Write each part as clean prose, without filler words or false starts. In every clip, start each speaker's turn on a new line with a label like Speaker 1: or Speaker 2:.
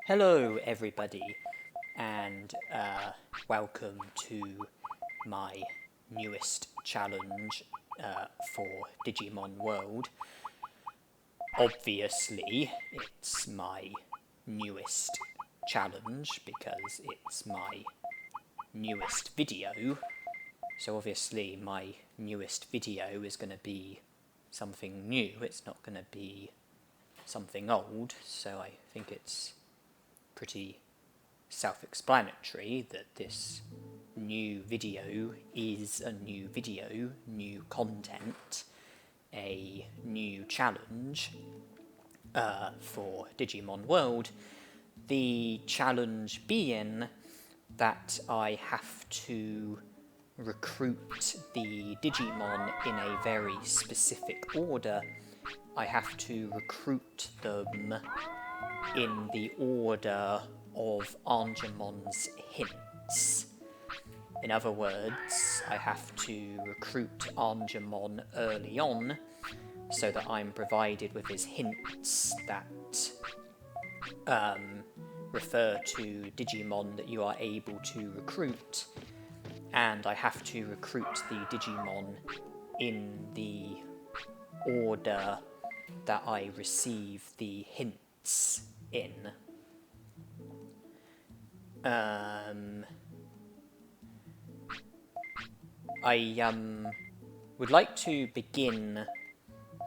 Speaker 1: Hello everybody, and welcome to my newest challenge for Digimon World. Obviously, it's my newest challenge because it's my newest video. So obviously my newest video is going to be something new, it's not going to be something old, so I think it's pretty self-explanatory that this new video is a new video, new content, a new challenge for Digimon World. The challenge being that I have to recruit the Digimon in a very specific order. I have to recruit them in the order of Angemon's hints. In other words, I have to recruit Angemon early on so that I'm provided with his hints that refer to Digimon that you are able to recruit, and I have to recruit the Digimon in the order that I receive the hints in. I would like to begin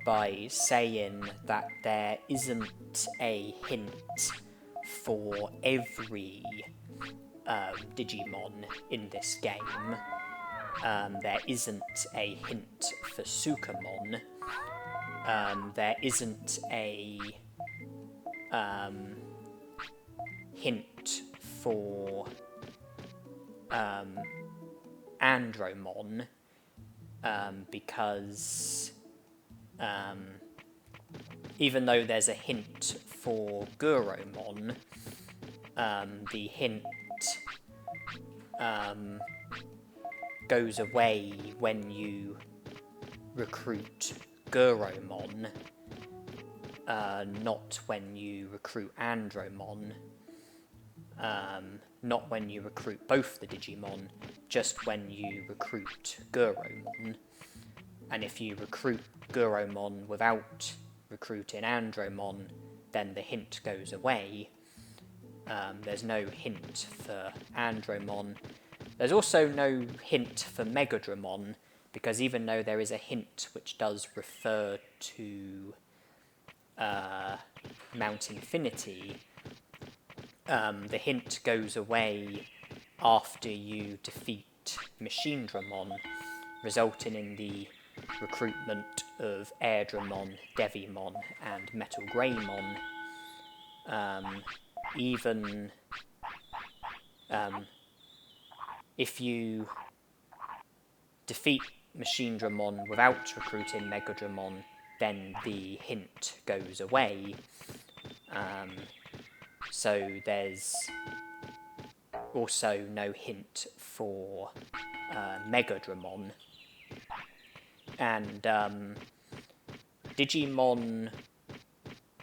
Speaker 1: by saying that there isn't a hint for every Digimon in this game. There isn't a hint for Sukamon. There isn't a hint for Andromon, because even though there's a hint for Guromon, the hint goes away when you recruit Guromon, not when you recruit Andromon, not when you recruit both the Digimon, just when you recruit Guromon. And if you recruit Guromon without recruiting Andromon, then the hint goes away. There's no hint for Andromon. There's also no hint for Megadramon, because even though there is a hint which does refer to Mount Infinity, the hint goes away after you defeat Machinedramon, resulting in the recruitment of Airdramon, Devimon, and Metal Greymon. Even if you defeat Machinedramon without recruiting Megadramon, then the hint goes away. So there's also no hint for Megadramon. And Digimon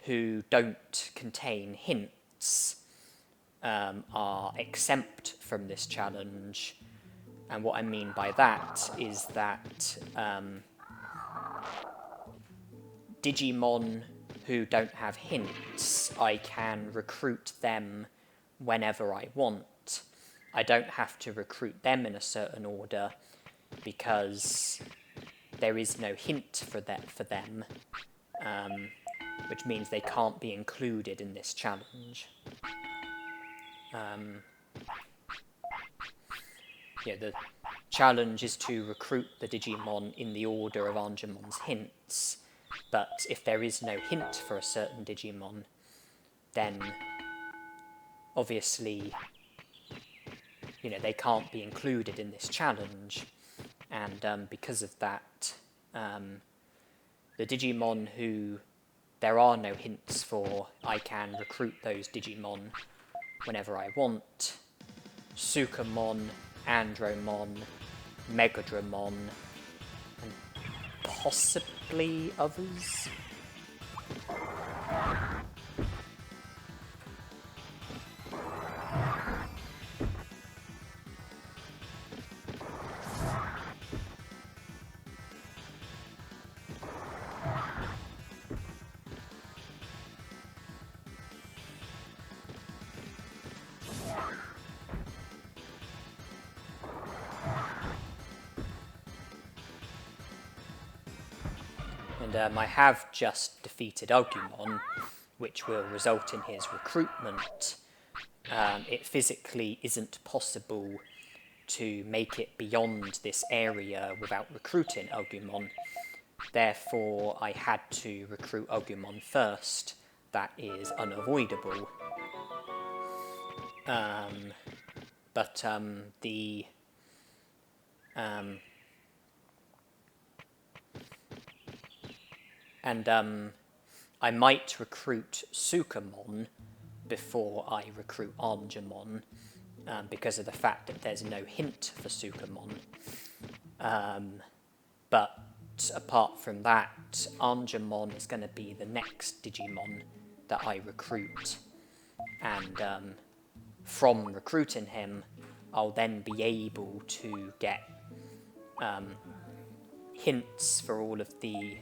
Speaker 1: who don't contain hints are exempt from this challenge. And what I mean by that is that Digimon who don't have hints, I can recruit them whenever I want. I don't have to recruit them in a certain order because there is no hint for them, which means they can't be included in this challenge. The challenge is to recruit the Digimon in the order of Angemon's hints, but if there is no hint for a certain Digimon, then obviously, they can't be included in this challenge, and because of that, the Digimon who there are no hints for, I can recruit those Digimon whenever I want. Sukamon, Andromon, Megadramon, and possibly others. And I have just defeated Agumon, which will result in his recruitment. It physically isn't possible to make it beyond this area without recruiting Agumon. Therefore, I had to recruit Agumon first. That is unavoidable. I might recruit Sukamon before I recruit Angemon, because of the fact that there's no hint for Sukamon. But apart from that, Angemon is going to be the next Digimon that I recruit. And from recruiting him, I'll then be able to get hints for all of the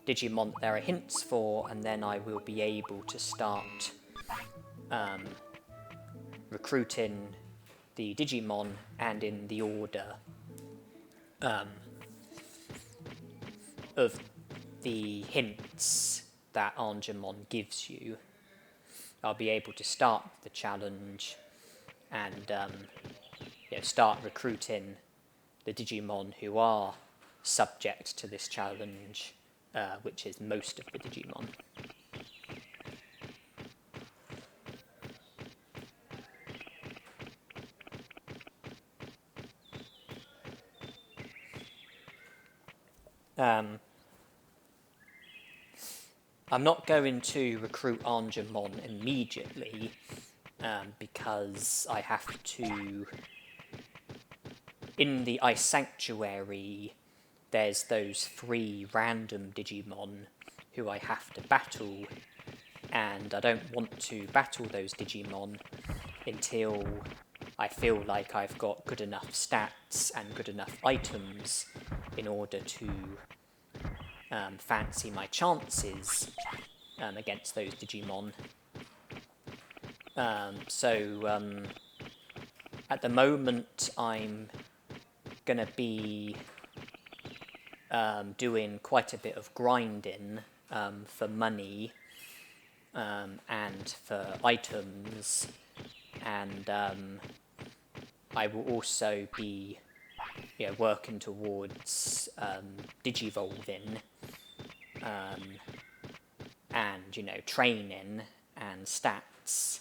Speaker 1: Digimon that there are hints for, and then I will be able to start recruiting the Digimon, and in the order of the hints that Angemon gives you. I'll be able to start the challenge and start recruiting the Digimon who are subject to this challenge, which is most of the Digimon. I'm not going to recruit Angemon immediately, because I have to... In the Ice Sanctuary, there's those 3 random Digimon who I have to battle, and I don't want to battle those Digimon until I feel like I've got good enough stats and good enough items in order to fancy my chances against those Digimon. At the moment I'm gonna be doing quite a bit of grinding for money and for items, and I will also be working towards digivolving and training and stats.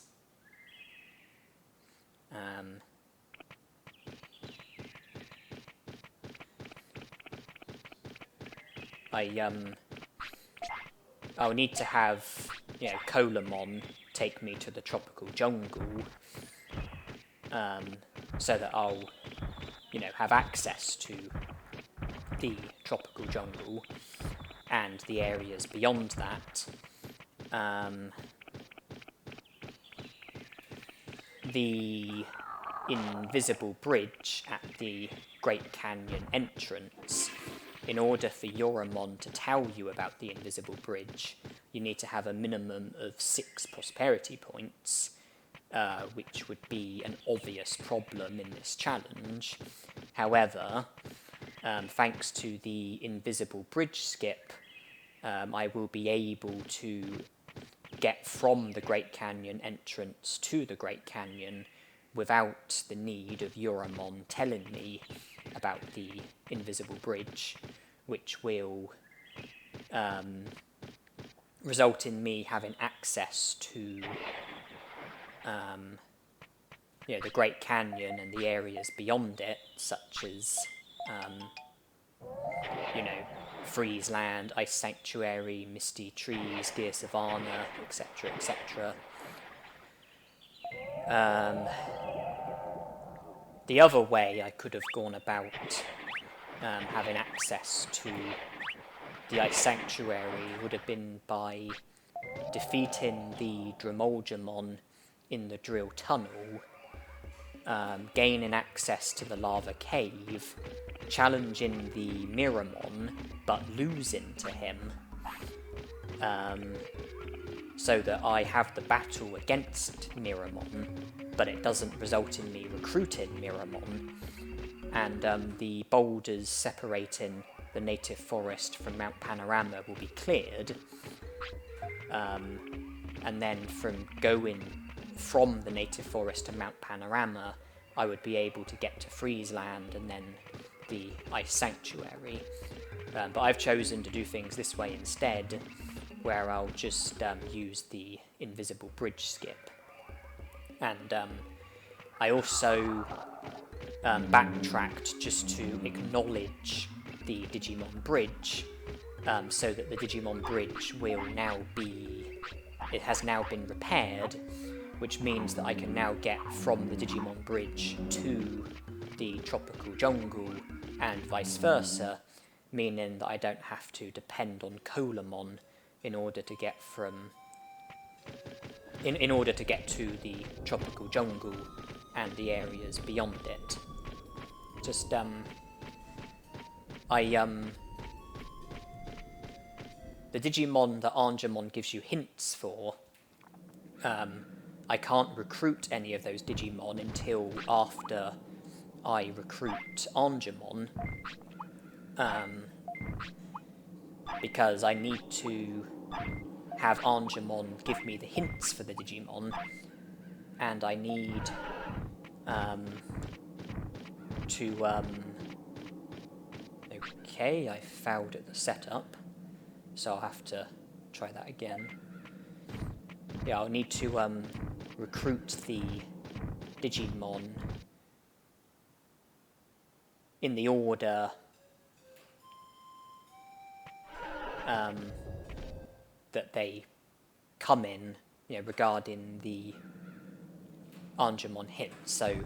Speaker 1: I'll need to have Colamon take me to the tropical jungle, so that I'll have access to the tropical jungle and the areas beyond that. The invisible bridge at the Great Canyon entrance, in order for Yoramon to tell you about the invisible bridge, you need to have a minimum of 6 prosperity points, which would be an obvious problem in this challenge. However, thanks to the invisible bridge skip, I will be able to get from the Great Canyon entrance to the Great Canyon without the need of Yoramon telling me about the invisible bridge, which will result in me having access to the Great Canyon and the areas beyond it, such as Freeze Land, Ice Sanctuary, Misty Trees, Deer Savannah, etc., etc. The other way I could have gone about having access to the Ice Sanctuary would have been by defeating the Dremolgemon in the Drill Tunnel, gaining access to the Lava Cave, challenging the Miramon, but losing to him, so that I have the battle against Miramon, but it doesn't result in me recruiting Miramon, and the boulders separating the native forest from Mount Panorama will be cleared, and then from going from the native forest to Mount Panorama, I would be able to get to Friesland and then the Ice Sanctuary. But I've chosen to do things this way instead, where I'll just use the invisible bridge skip. And I also backtracked just to acknowledge the Digimon bridge, so that the Digimon bridge will now be... It has now been repaired, which means that I can now get from the Digimon bridge to the tropical jungle and vice versa, meaning that I don't have to depend on Colamon in order to get from... in order to get to the tropical jungle and the areas beyond it. Just, the Digimon that Angemon gives you hints for, I can't recruit any of those Digimon until after I recruit Angemon, because I need to have Angemon give me the hints for the Digimon, and I need okay, I failed at the setup, so I'll have to try that again. Yeah, I'll need to recruit the Digimon in the order that they come in, regarding the Angemon hint. So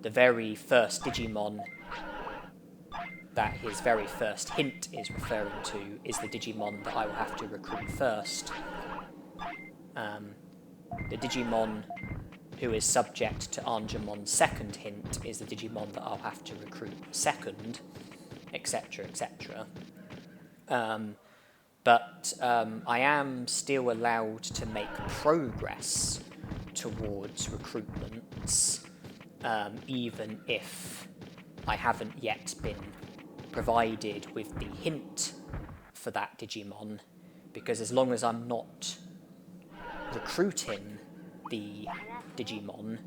Speaker 1: the very first Digimon that his very first hint is referring to is the Digimon that I will have to recruit first. The Digimon who is subject to Angemon's second hint is the Digimon that I'll have to recruit second, etc, etc. But I am still allowed to make progress towards recruitments, even if I haven't yet been provided with the hint for that Digimon, because as long as I'm not recruiting the Digimon,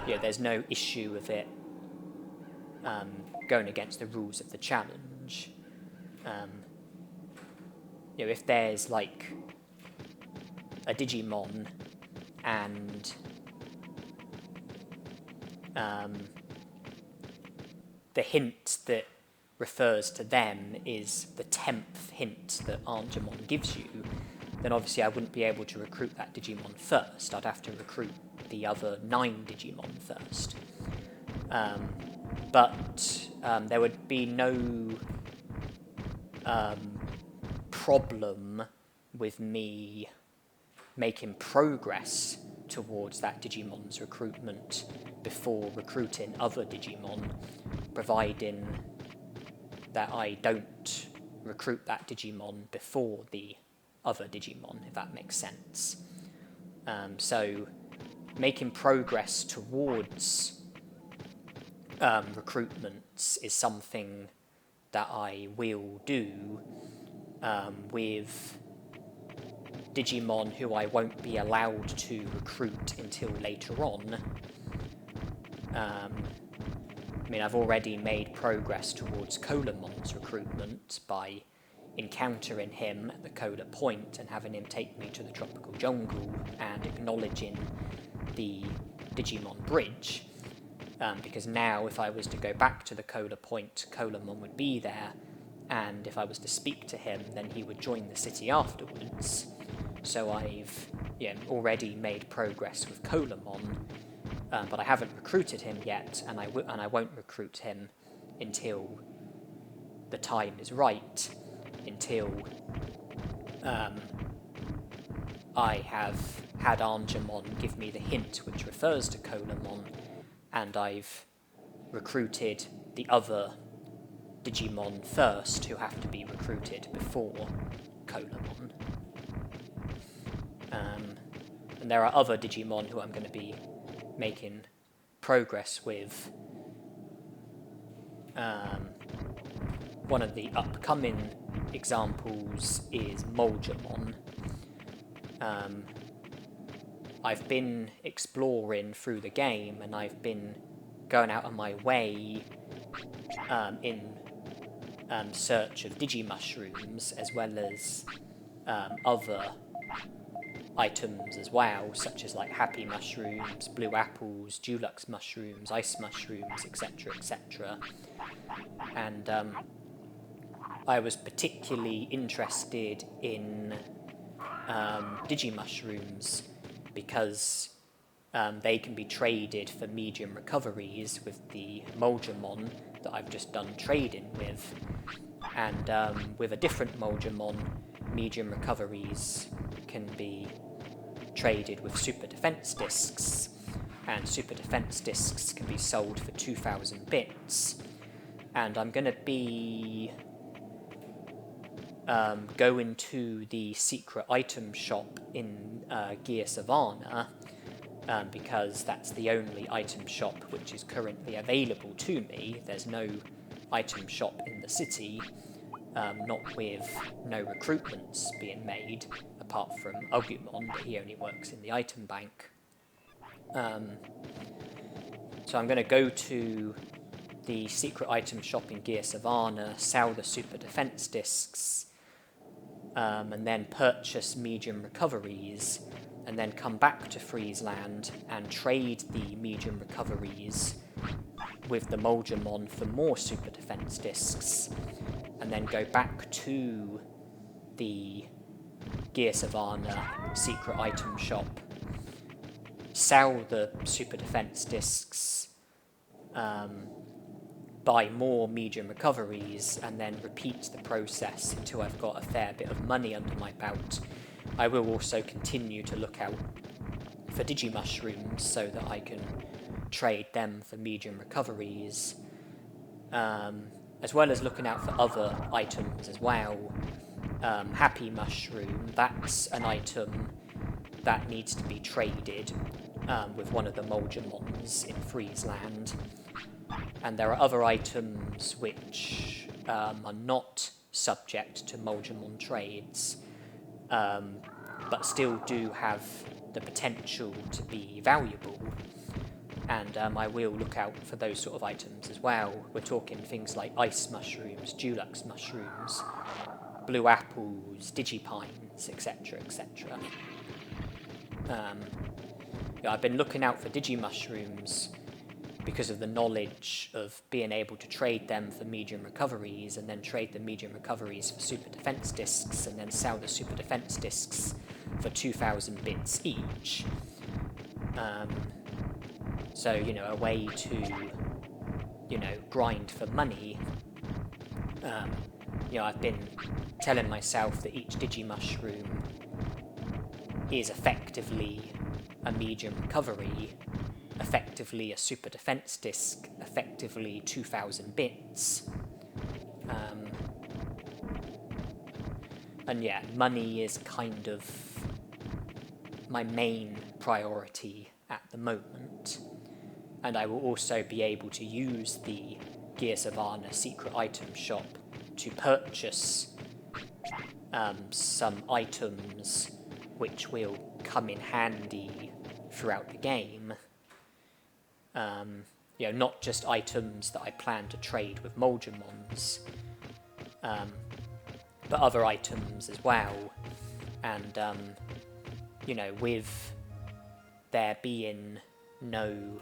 Speaker 1: there's no issue with it going against the rules of the challenge. If there's like a Digimon and the hint that refers to them is the 10th hint that Angemon gives you, then obviously I wouldn't be able to recruit that Digimon first. I'd have to recruit the other 9 Digimon first. But there would be no problem with me making progress towards that Digimon's recruitment before recruiting other Digimon, providing that I don't recruit that Digimon before the other Digimon, if that makes sense. So making progress towards recruitments is something that I will do with Digimon who I won't be allowed to recruit until later on. I've already made progress towards Colamon's recruitment by encountering him at the Cola Point and having him take me to the tropical jungle and acknowledging the Digimon bridge. Because now, if I was to go back to the Cola Point, Colamon would be there, and if I was to speak to him, then he would join the city afterwards. So I've already made progress with Colamon, but I haven't recruited him yet, and I won't recruit him until the time is right, until I have had Angemon give me the hint which refers to Colamon, and I've recruited the other Digimon first, who have to be recruited before Colamon. And there are other Digimon who I'm going to be making progress with one of the upcoming examples is Angemon. I've been exploring through the game, and I've been going out of my way in search of Digimushrooms, as well as other items as well, such as like happy mushrooms, blue apples, dulux mushrooms, ice mushrooms, etc, etc. And I was particularly interested in Digimushrooms because they can be traded for medium recoveries with the Angemon that I've just done trading with. And with a different Angemon, medium recoveries can be traded with super defense discs, and super defense discs can be sold for 2,000 bits. And I'm going to be going to the secret item shop in Gear Savannah, because that's the only item shop which is currently available to me. There's no item shop in the city, not with no recruitments being made, apart from Agumon, but he only works in the item bank. So I'm going to go to the secret item shop in Gear Savannah, sell the super defense discs, and then purchase medium recoveries, and then come back to Friesland and trade the medium recoveries with the Angemon for more super defense discs, and then go back to the Gear Savannah secret item shop, sell the super defense discs, buy more medium recoveries, and then repeat the process until I've got a fair bit of money under my belt. I will also continue to look out for Digimushrooms so that I can trade them for medium recoveries, as well as looking out for other items as well. Happy Mushroom, that's an item that needs to be traded with one of the Angemons in Friesland. And there are other items which are not subject to Angemon trades, but still do have the potential to be valuable. And I will look out for those sort of items as well. We're talking things like ice mushrooms, dulux mushrooms, blue apples, digipines, etc, etc. I've been looking out for Digimushrooms because of the knowledge of being able to trade them for medium recoveries, and then trade the medium recoveries for super defense discs, and then sell the super defense discs for 2,000 bits each. So, a way to, grind for money. I've been telling myself that each Digimushroom is effectively a medium recovery, effectively a super defense disc, effectively 2,000 bits. And yeah, money is kind of my main priority at the moment. And I will also be able to use the Gear Savannah secret item shop to purchase some items which will come in handy throughout the game. Not just items that I plan to trade with Angemons, but other items as well. And, with there being no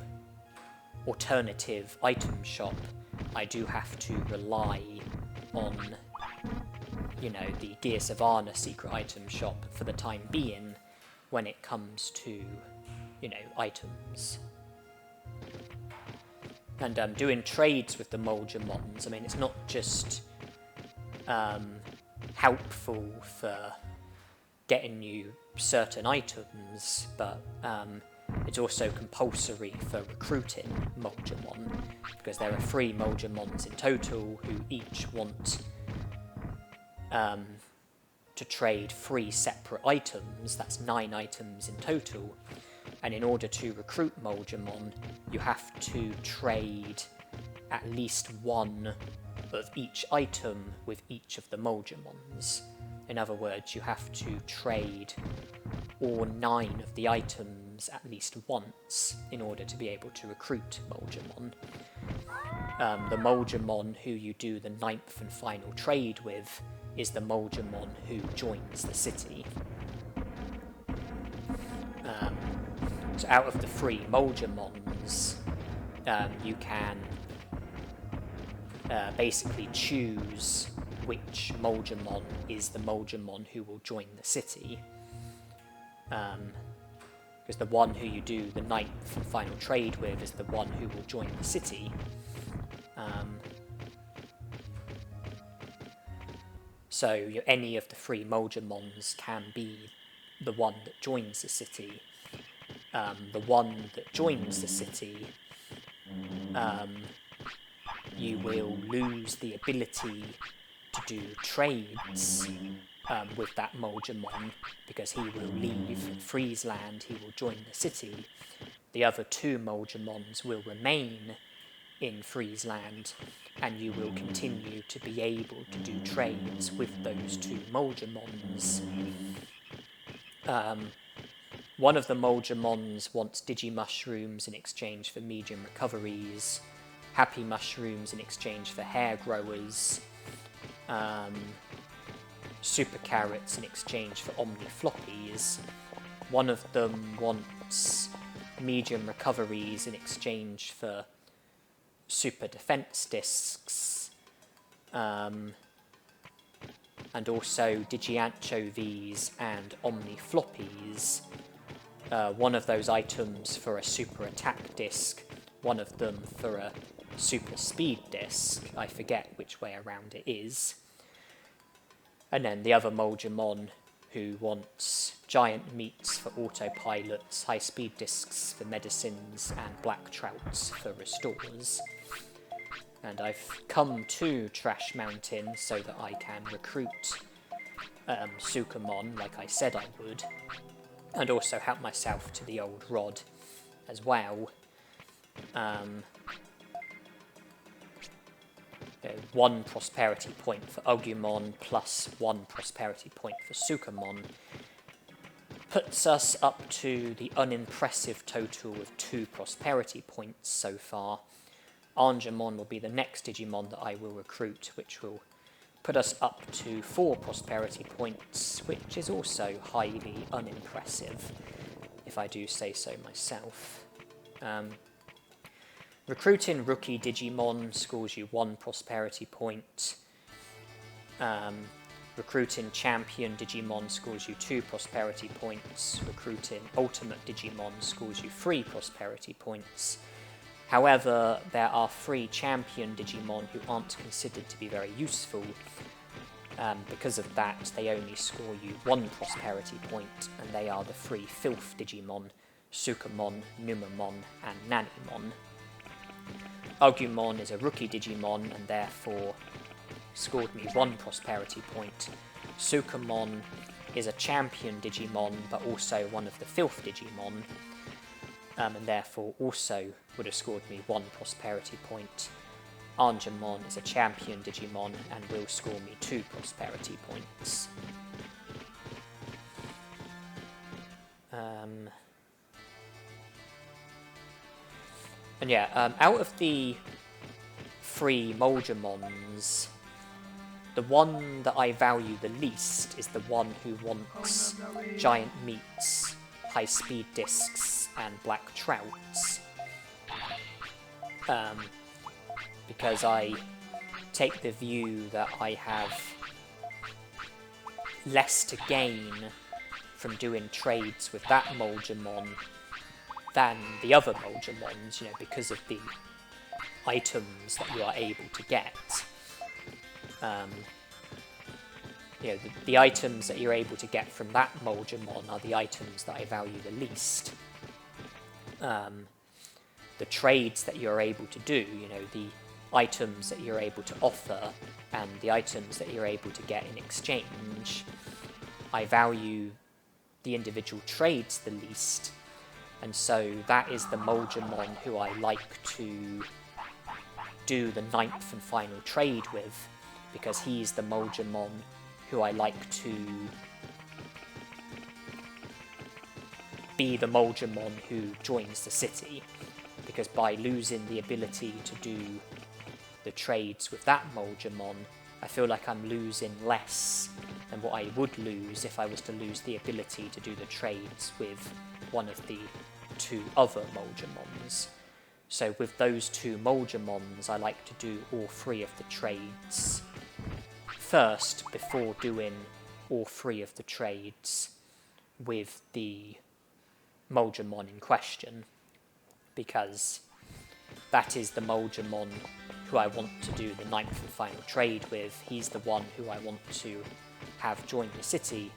Speaker 1: alternative item shop, I do have to rely on, the Gear Savannah secret item shop for the time being when it comes to, items. And doing trades with the Angemons, it's not just helpful for getting you certain items, but it's also compulsory for recruiting Angemon, because there are 3 Angemons in total who each want to trade 3 separate items. That's 9 items in total, And in order to recruit Moljamon, you have to trade at least one of each item with each of the Moljamons. In other words, you have to trade all 9 of the items at least once in order to be able to recruit Moljamon. The Moljamon who you do the 9th and final trade with is the Moljamon who joins the city. So out of the 3 Moljamons, you can basically choose which Moljamon is the Moljamon who will join the city. Because the one who you do the 9th and final trade with is the one who will join the city. So any of the 3 Moljamons can be the one that joins the city. The one that joins the city, you will lose the ability to do trades with that Moljamon, because he will leave Friesland, he will join the city. The other 2 Moljamons will remain in Friesland, and you will continue to be able to do trades with those 2 Moljamons. One of the Moljamons wants Digimushrooms in exchange for medium recoveries, Happy Mushrooms in exchange for hair growers, Super Carrots in exchange for Omni Floppies. One of them wants medium recoveries in exchange for Super Defense Discs, and also Digianchovies and Omni Floppies. One of those items for a Super Attack Disc, one of them for a Super Speed Disc. I forget which way around it is. And then the other Moljamon who wants giant meats for autopilots, high speed discs for medicines, and black trouts for restores. And I've come to Trash Mountain so that I can recruit Sukamon like I said I would, and also help myself to the old rod as well. 1 prosperity point for Agumon plus 1 prosperity point for Sukamon puts us up to the unimpressive total of 2 prosperity points so far. Angemon will be the next Digimon that I will recruit, which will put us up to 4 prosperity points, which is also highly unimpressive, if I do say so myself. Recruiting Rookie Digimon scores you 1 prosperity point. Recruiting Champion Digimon scores you 2 prosperity points. Recruiting Ultimate Digimon scores you 3 prosperity points. However, there are 3 Champion Digimon who aren't considered to be very useful. Because of that, they only score you 1 prosperity point, and they are the 3 Filth Digimon, Sukamon, Numamon, and Nanimon. Agumon is a Rookie Digimon, and therefore scored me 1 prosperity point. Sukamon is a Champion Digimon, but also one of the Filth Digimon, and therefore also would have scored me 1 prosperity point. Angemon is a Champion Digimon and will score me 2 prosperity points. And yeah, out of the 3 Moljamons, the one that I value the least is the one who wants giant meats, high speed discs, and black trouts. Because I take the view that I have less to gain from doing trades with that Moljamon than the other Moljamons, because of the items that you are able to get. The items that you're able to get from that Moljamon are the items that I value the least. The trades that you're able to do, the items that you're able to offer and the items that you're able to get in exchange, I value the individual trades the least, And so that is the Mulgemon who I like to do the 9th and final trade with, because he's the Mulgemon who I like to be the Mulgemon who joins the city, because by losing the ability to do the trades with that Mulgemon, I feel like I'm losing less than what I would lose if I was to lose the ability to do the trades with one of the 2 other Mulgemons. So with those 2 Mulgemons, I like to do all 3 of the trades first before doing all 3 of the trades with the Mulgemon in question, because that is the Mulgemon who I want to do the 9th and final trade with. He's the one who I want to have join the city.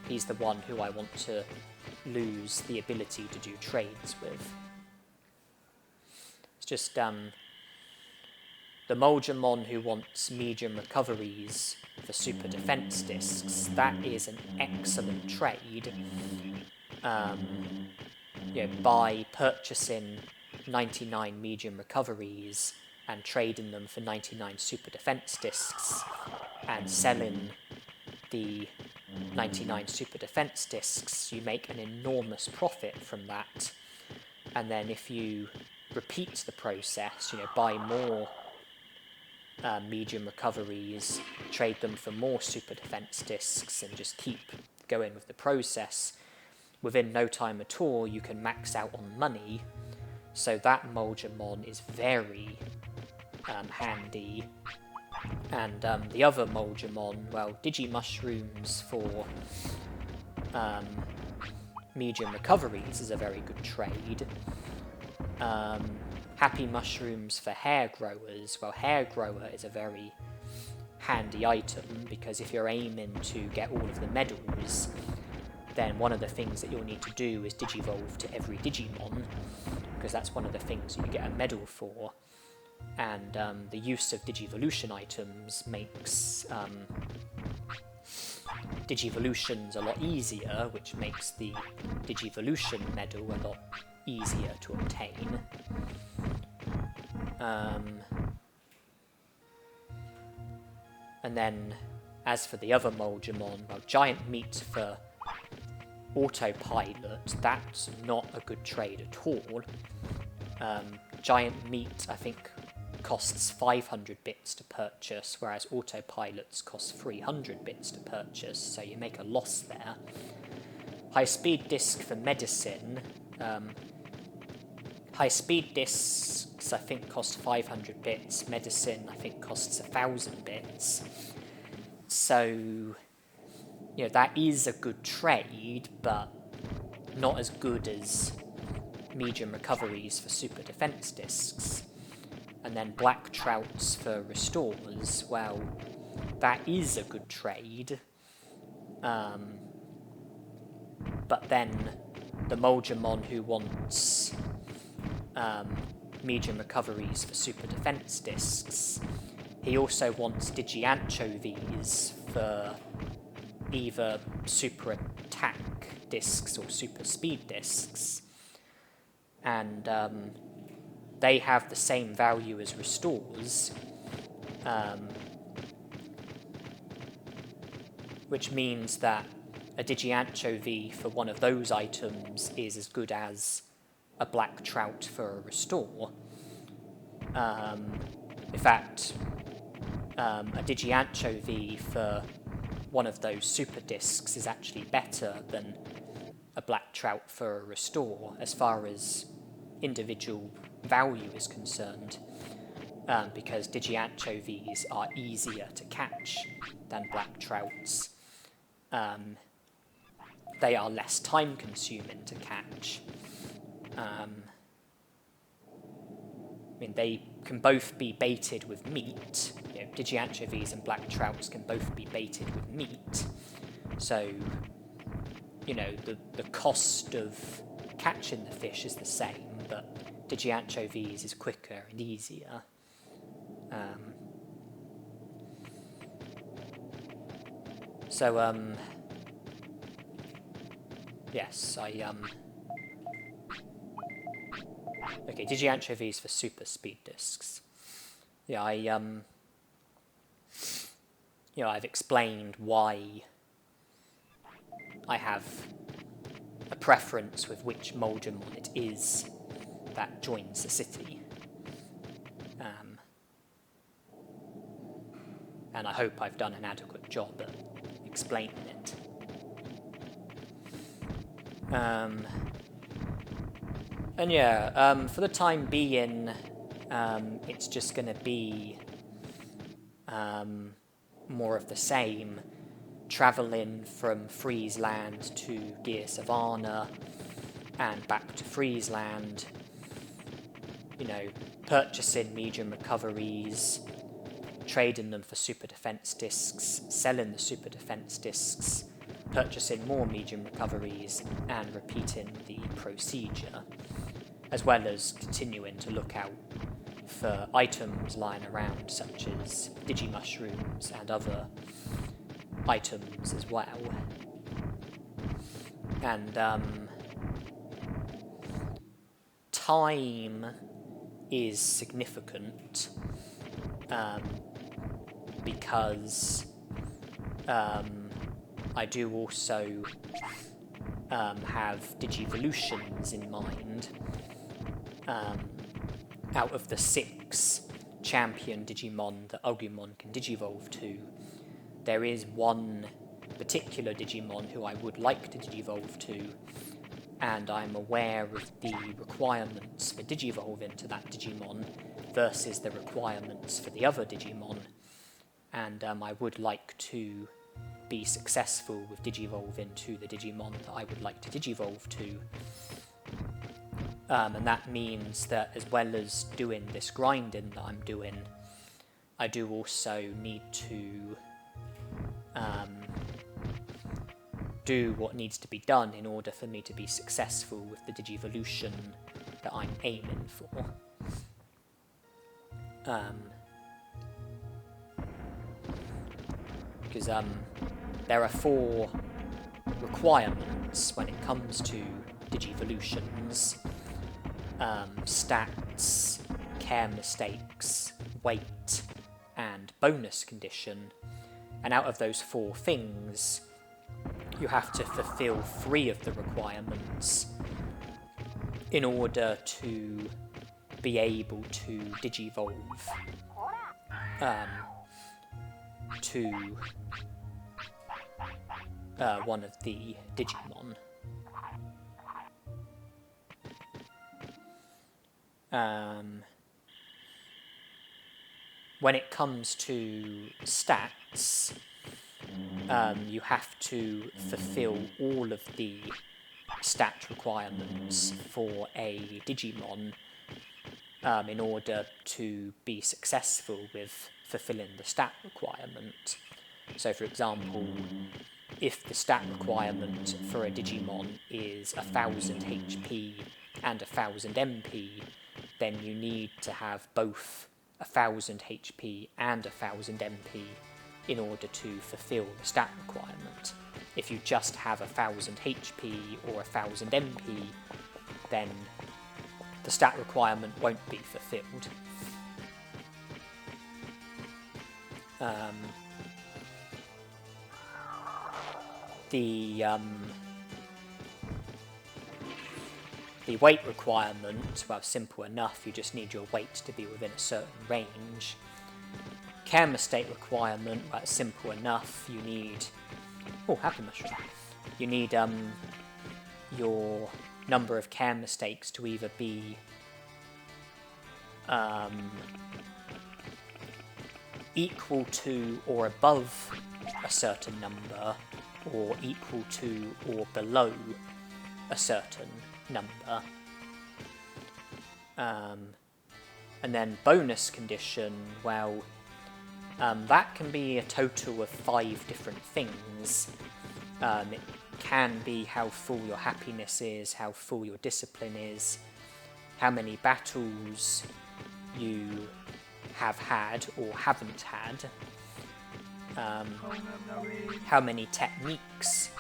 Speaker 1: He's the one who I want to lose the ability to do trades with. It's just the Mulgemon who wants medium recoveries for super defense discs. That is an excellent trade. By purchasing 99 medium recoveries and trading them for 99 super defense discs and selling the 99 super defense discs, you make an enormous profit from that. And then if you repeat the process, buy more medium recoveries, trade them for more super defense discs, and just keep going with the process, within no time at all you can max out on money. So that Mulgemon is very handy. And the other Mulgemon, well, Digimushrooms for medium recoveries is a very good trade. Happy Mushrooms for hair growers, well, hair grower is a very handy item, because if you're aiming to get all of the medals, then one of the things that you'll need to do is digivolve to every Digimon, because that's one of the things that you get a medal for. And the use of Digivolution items makes Digivolutions a lot easier, which makes the Digivolution medal a lot easier to obtain. And then, as for the other Mulgemon, well, Giant Meat for Autopilot, that's not a good trade at all. Giant Meat, I think, costs 500 bits to purchase, whereas Autopilots cost 300 bits to purchase, so you make a loss there. High Speed Disc for Medicine. High Speed Discs, I think, cost 500 bits. Medicine, I think, costs 1,000 bits. So, that is a good trade, but not as good as medium recoveries for super defense discs. And then Black Trouts for restores, well, that is a good trade. But then the Mulgemon who wants medium recoveries for super defense discs, he also wants Digianchovies for either super attack discs or super speed discs. And they have the same value as restores, which means that a Digianchovy for one of those items is as good as a Black Trout for a restore. In fact, a Digianchovy for one of those super discs is actually better than a Black Trout for a restore as far as individual value is concerned, because Digianchovies are easier to catch than Black Trouts. They are less time consuming to catch. They can both be baited with meat. Digianchovies and Black Trouts can both be baited with meat. So, the cost of catching the fish is the same, but Digianchovies is quicker and easier. Yes, Okay, Digi-Anchovies for super speed discs. Yeah, I've explained why I have a preference with which Moldramon it is that joins the city. And I hope I've done an adequate job at explaining it. And yeah, for the time being, it's just going to be more of the same. Travelling from Friesland to Gear Savannah and back to Friesland. You know, purchasing medium recoveries, trading them for super defense discs, selling the super defense discs, purchasing more medium recoveries, and repeating the procedure, as well as continuing to look out for items lying around, such as Digimushrooms and other items as well. And time is significant because I do also have Digivolutions in mind. Out of the 6 champion Digimon that Agumon can Digivolve to, there is one particular Digimon who I would like to Digivolve to, and I'm aware of the requirements for Digivolving to that Digimon versus the requirements for the other Digimon, and I would like to be successful with Digivolving to the Digimon that I would like to Digivolve to. And that means that as well as doing this grinding that I'm doing, I do also need to do what needs to be done in order for me to be successful with the Digivolution that I'm aiming for. Because there are 4 requirements when it comes to Digivolutions. Stats, care mistakes, weight, and bonus condition. And out of those 4 things, you have to fulfill 3 of the requirements in order to be able to Digivolve to one of the Digimon. When it comes to stats, you have to fulfill all of the stat requirements for a Digimon in order to be successful with fulfilling the stat requirement. So, for example, if the stat requirement for a Digimon is 1000 HP and 1000 MP, then you need to have both 1000 HP and 1000 MP in order to fulfill the stat requirement. If you just have 1000 HP or 1000 MP, then the stat requirement won't be fulfilled. The weight requirement, well, simple enough, you just need your weight to be within a certain range. Care mistake requirement, well, simple enough, you need... Oh, happy mushroom. You need your number of care mistakes to either be equal to or above a certain number, or equal to or below a certain number. And then bonus condition, well, that can be a total of 5 different things. It can be how full your happiness is, how full your discipline is, how many battles you have had or haven't had, how many techniques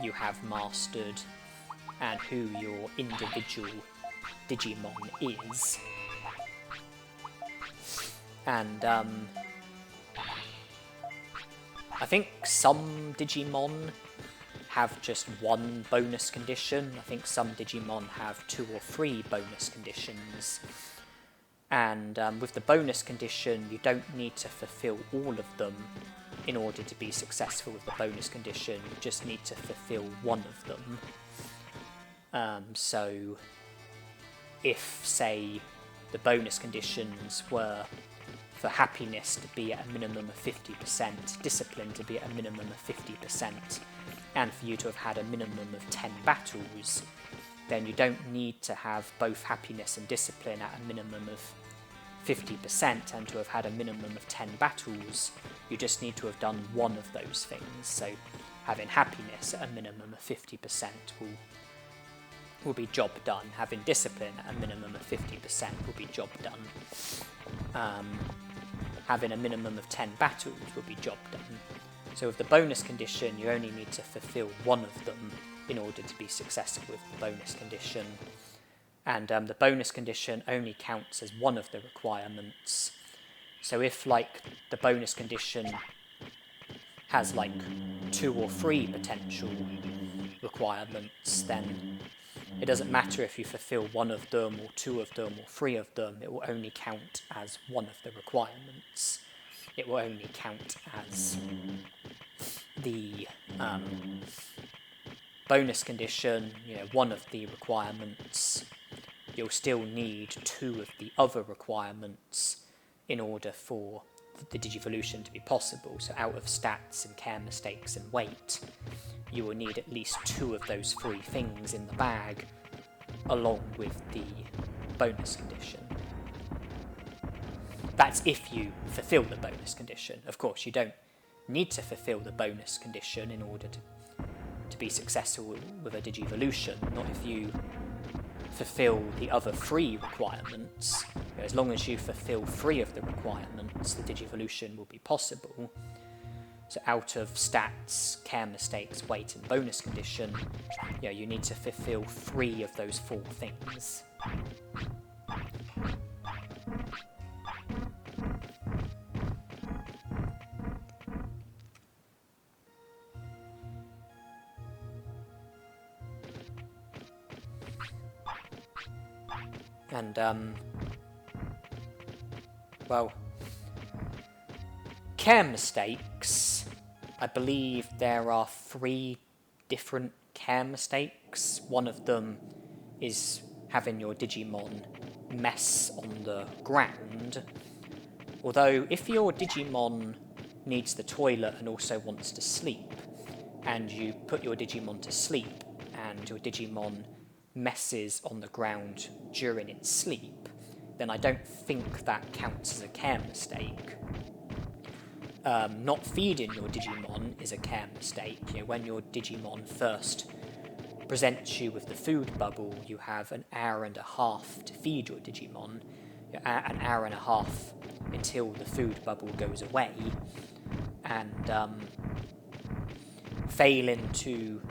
Speaker 1: you have mastered, and who your individual Digimon is. And I think some Digimon have just one bonus condition. I think some Digimon have 2 or 3 bonus conditions. And with the bonus condition, you don't need to fulfill all of them in order to be successful with the bonus condition. You just need to fulfill one of them. So if, say, the bonus conditions were for happiness to be at a minimum of 50%, discipline to be at a minimum of 50%, and for you to have had a minimum of 10 battles, then you don't need to have both happiness and discipline at a minimum of 50% and to have had a minimum of 10 battles. You just need to have done one of those things. So having happiness at a minimum of 50% will be job done. Having discipline at a minimum of 50% will be job done. Having a minimum of 10 battles will be job done. So with the bonus condition, you only need to fulfill one of them in order to be successful with the bonus condition. And the bonus condition only counts as one of the requirements. So if, like, the bonus condition has, like, 2 or 3 potential requirements, then it doesn't matter if you fulfill one of them, or 2 of them, or 3 of them. It will only count as one of the requirements. It will only count as the bonus condition, one of the requirements. You'll still need 2 of the other requirements in order for the Digivolution to be possible. So out of stats and care mistakes and weight, you will need at least 2 of those 3 things in the bag, along with the bonus condition. That's if you fulfill the bonus condition. Of course, you don't need to fulfill the bonus condition in order to be successful with a Digivolution. Not if you fulfill the other 3 requirements. As long as you fulfill 3 of the requirements, the Digivolution will be possible. So out of stats, care mistakes, weight, and bonus condition, you need to fulfill 3 of those 4 things. And, well, care mistakes, I believe there are 3 different care mistakes. One of them is having your Digimon mess on the ground. Although, if your Digimon needs the toilet and also wants to sleep, and you put your Digimon to sleep, and your Digimon messes on the ground during its sleep, then I don't think that counts as a care mistake. Not feeding your Digimon is a care mistake. When your Digimon first presents you with the food bubble, you have an hour and a half to feed your Digimon. An hour and a half until the food bubble goes away. And failing to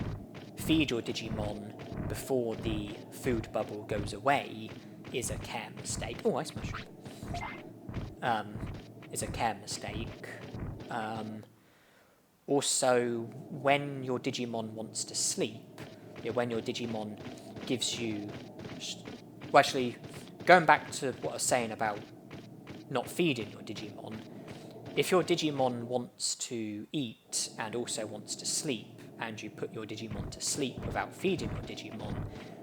Speaker 1: feed your Digimon before the food bubble goes away is a care mistake. Oh, ice mushroom. Is a care mistake. Also, when your Digimon wants to sleep, when your Digimon gives you... Well, actually, going back to what I was saying about not feeding your Digimon, if your Digimon wants to eat and also wants to sleep, and you put your Digimon to sleep without feeding your Digimon,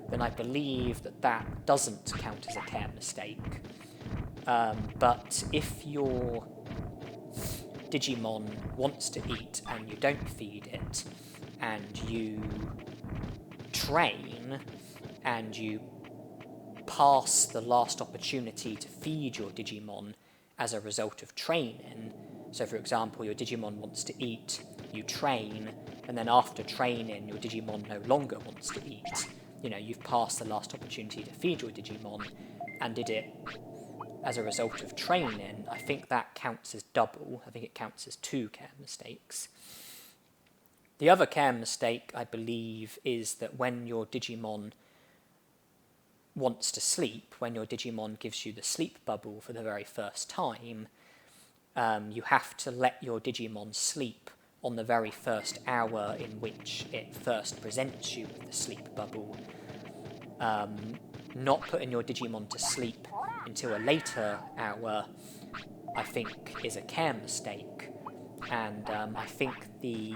Speaker 1: then I believe that doesn't count as a care mistake. But if your Digimon wants to eat and you don't feed it, and you train, and you pass the last opportunity to feed your Digimon as a result of training, so for example, your Digimon wants to eat, you train, and then after training, your Digimon no longer wants to eat. You've passed the last opportunity to feed your Digimon and did it as a result of training. I think that counts as double. I think it counts as 2 care mistakes. The other care mistake, I believe, is that when your Digimon wants to sleep, when your Digimon gives you the sleep bubble for the very first time, you have to let your Digimon sleep on the very first hour in which it first presents you with the sleep bubble. Not putting your Digimon to sleep until a later hour, I think, is a care mistake. And I think the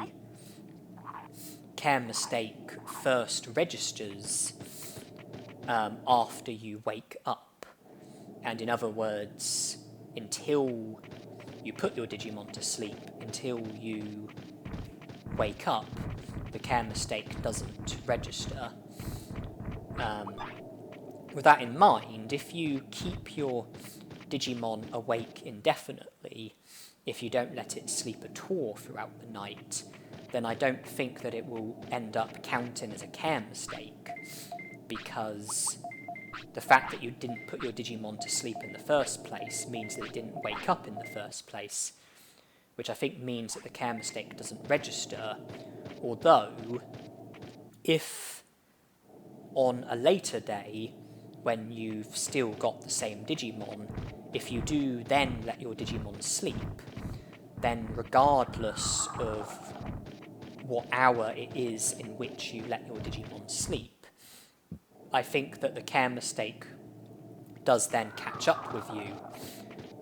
Speaker 1: care mistake first registers after you wake up. And in other words, until you put your Digimon to sleep, until you wake up, the care mistake doesn't register. With that in mind, if you keep your Digimon awake indefinitely, if you don't let it sleep at all throughout the night, then I don't think that it will end up counting as a care mistake, because the fact that you didn't put your Digimon to sleep in the first place means that it didn't wake up in the first place, which I think means that the care mistake doesn't register. Although, if on a later day, when you've still got the same Digimon, if you do then let your Digimon sleep, then regardless of what hour it is in which you let your Digimon sleep, I think that the care mistake does then catch up with you,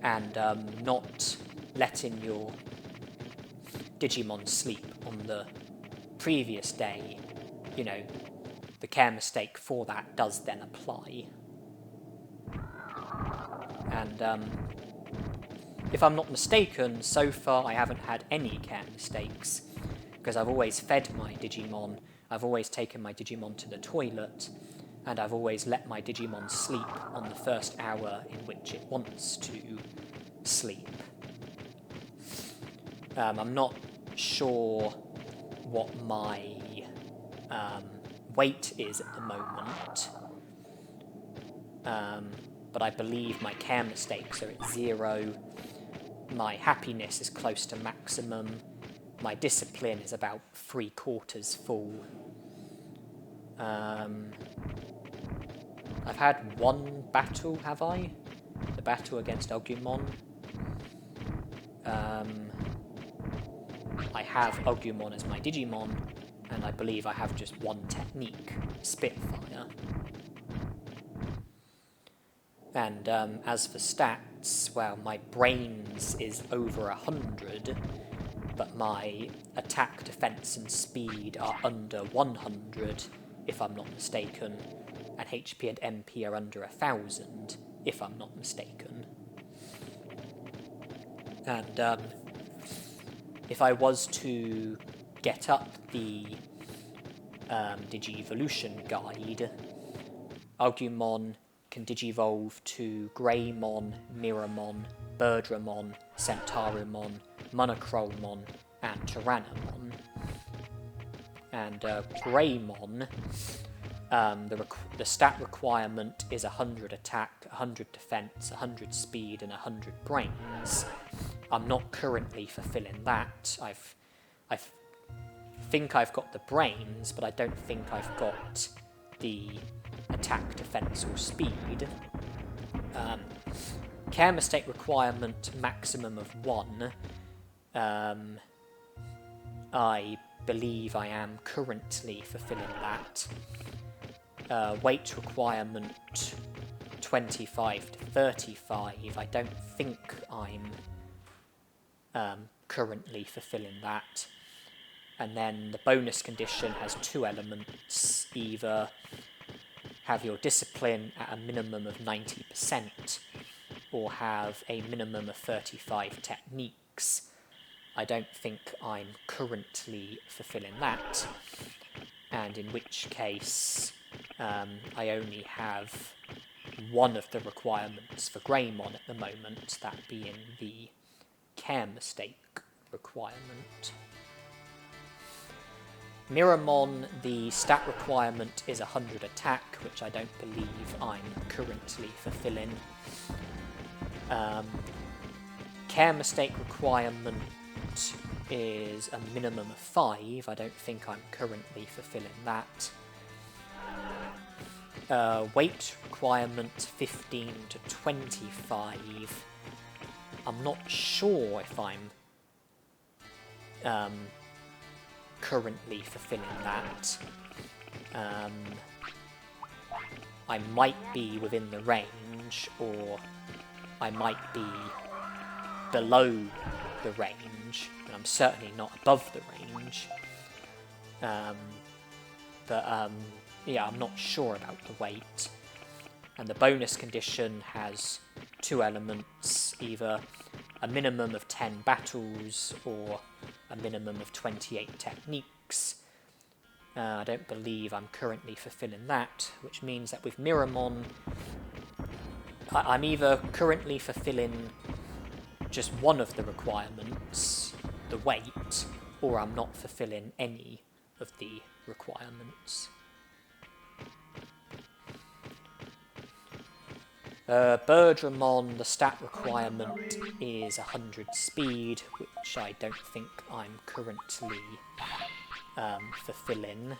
Speaker 1: and not letting your Digimon sleep on the previous day, you know, the care mistake for that does then apply. And if I'm not mistaken, so far I haven't had any care mistakes, because I've always fed my Digimon, I've always taken my Digimon to the toilet, and I've always let my Digimon sleep on the first hour in which it wants to sleep. I'm not sure what my weight is at the moment, but I believe my care mistakes are at 0, my happiness is close to maximum, my discipline is about 3/4 full. I've had one battle, have I? The battle against Agumon. I have Agumon as my Digimon, and I believe I have just one technique, Spitfire. And as for stats, well, my brains is over 100, but my attack, defense, and speed are under 100, if I'm not mistaken, and HP and MP are under 1,000, if I'm not mistaken. And if I was to get up the Digi-Evolution guide, Agumon can Digivolve to Greymon, Mirrormon, Birdramon, Centauromon, Monochromon, and Tyrannomon. And Greymon, the stat requirement is 100 attack, 100 defense, 100 speed, and 100 brains. I'm not currently fulfilling that. I think I've got the brains, but I don't think I've got the attack, defense, or speed. Care mistake requirement maximum of 1. I believe I am currently fulfilling that. Weight requirement 25 to 35. I don't think I'm currently fulfilling that. And then the bonus condition has 2 elements: either have your discipline at a minimum of 90%, or have a minimum of 35 techniques. I don't think I'm currently fulfilling that, and in which case I only have one of the requirements for Greymon at the moment, that being the care mistake requirement. Mirrormon, the stat requirement is 100 attack, which I don't believe I'm currently fulfilling. Care mistake requirement is a minimum of 5. I don't think I'm currently fulfilling that. Weight requirement 15 to 25. I'm not sure if I'm currently fulfilling that. I might be within the range, or I might be below the range, but I'm certainly not above the range. Yeah, I'm not sure about the weight. And the bonus condition has 2 elements, either a minimum of 10 battles or a minimum of 28 techniques. I don't believe I'm currently fulfilling that, which means that with Miramon, I'm either currently fulfilling just one of the requirements, the weight, or I'm not fulfilling any of the requirements. Birdramon, the stat requirement is 100 speed, which I don't think I'm currently fulfilling.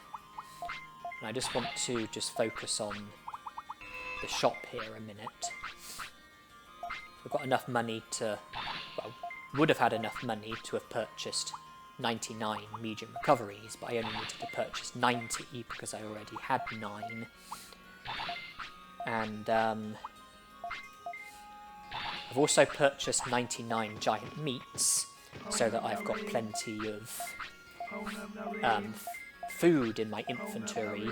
Speaker 1: And I just want to focus on the shop here a minute. I've got enough money to, well, would have had enough money to have purchased 99 medium recoveries, but I only needed to purchase 90 because I already had 9. And I've also purchased 99 giant meats, so that I've got plenty of food in my inventory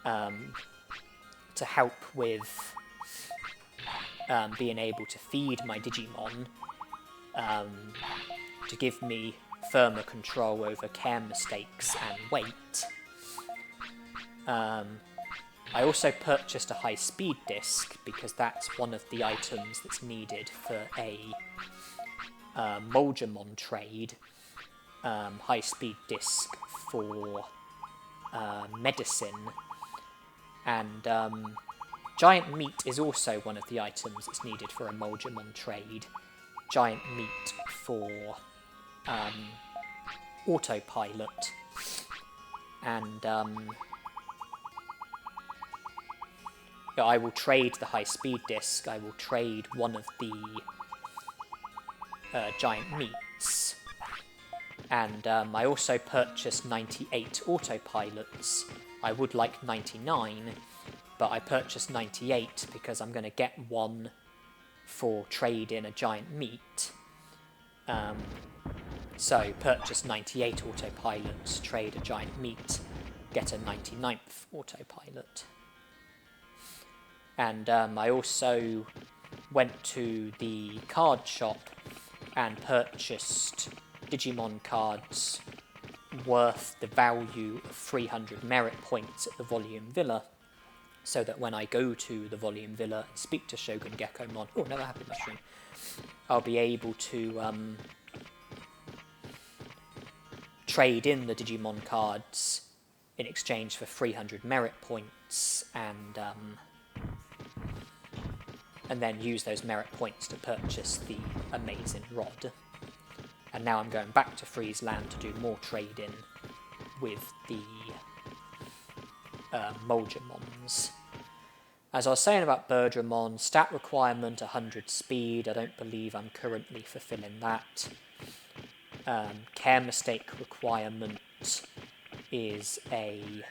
Speaker 1: to help with being able to feed my Digimon, to give me firmer control over care mistakes and weight. I also purchased a high-speed disc because that's one of the items that's needed for a Molgemon trade. High-speed disc for medicine. And giant meat is also one of the items that's needed for a Molgemon trade. Giant meat for autopilot. And I will trade the high-speed disc. I will trade one of the giant meats. And I also purchased 98 autopilots. I would like 99, but I purchased 98 because I'm going to get one for trading a giant meat. So purchase 98 autopilots, trade a giant meat, get a 99th autopilot. And I also went to the card shop and purchased Digimon cards worth the value of 300 merit points at the Volume Villa, so that when I go to the Volume Villa and speak to Shogun Gekomon, oh, never happened mushroom, I'll be able to trade in the Digimon cards in exchange for 300 merit points, and then use those merit points to purchase the amazing rod. And now I'm going back to Friesland to do more trading with the Molgemons. As I was saying about Birdramon, stat requirement 100 speed, I don't believe I'm currently fulfilling that. Care mistake requirement is a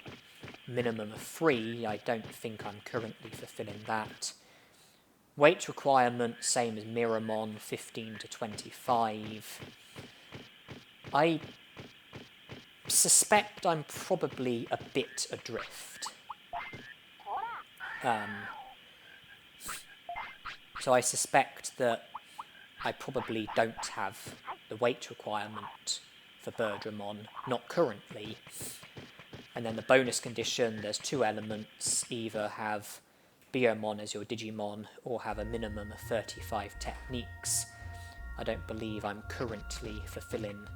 Speaker 1: minimum of 3, I don't think I'm currently fulfilling that. Weight requirement, same as Miramon, 15 to 25. I suspect I'm probably a bit adrift. So I suspect that I probably don't have the weight requirement for Birdramon, not currently. And then the bonus condition, there's 2 elements, either have Biomon as your Digimon or have a minimum of 35 techniques. I don't believe I'm currently fulfilling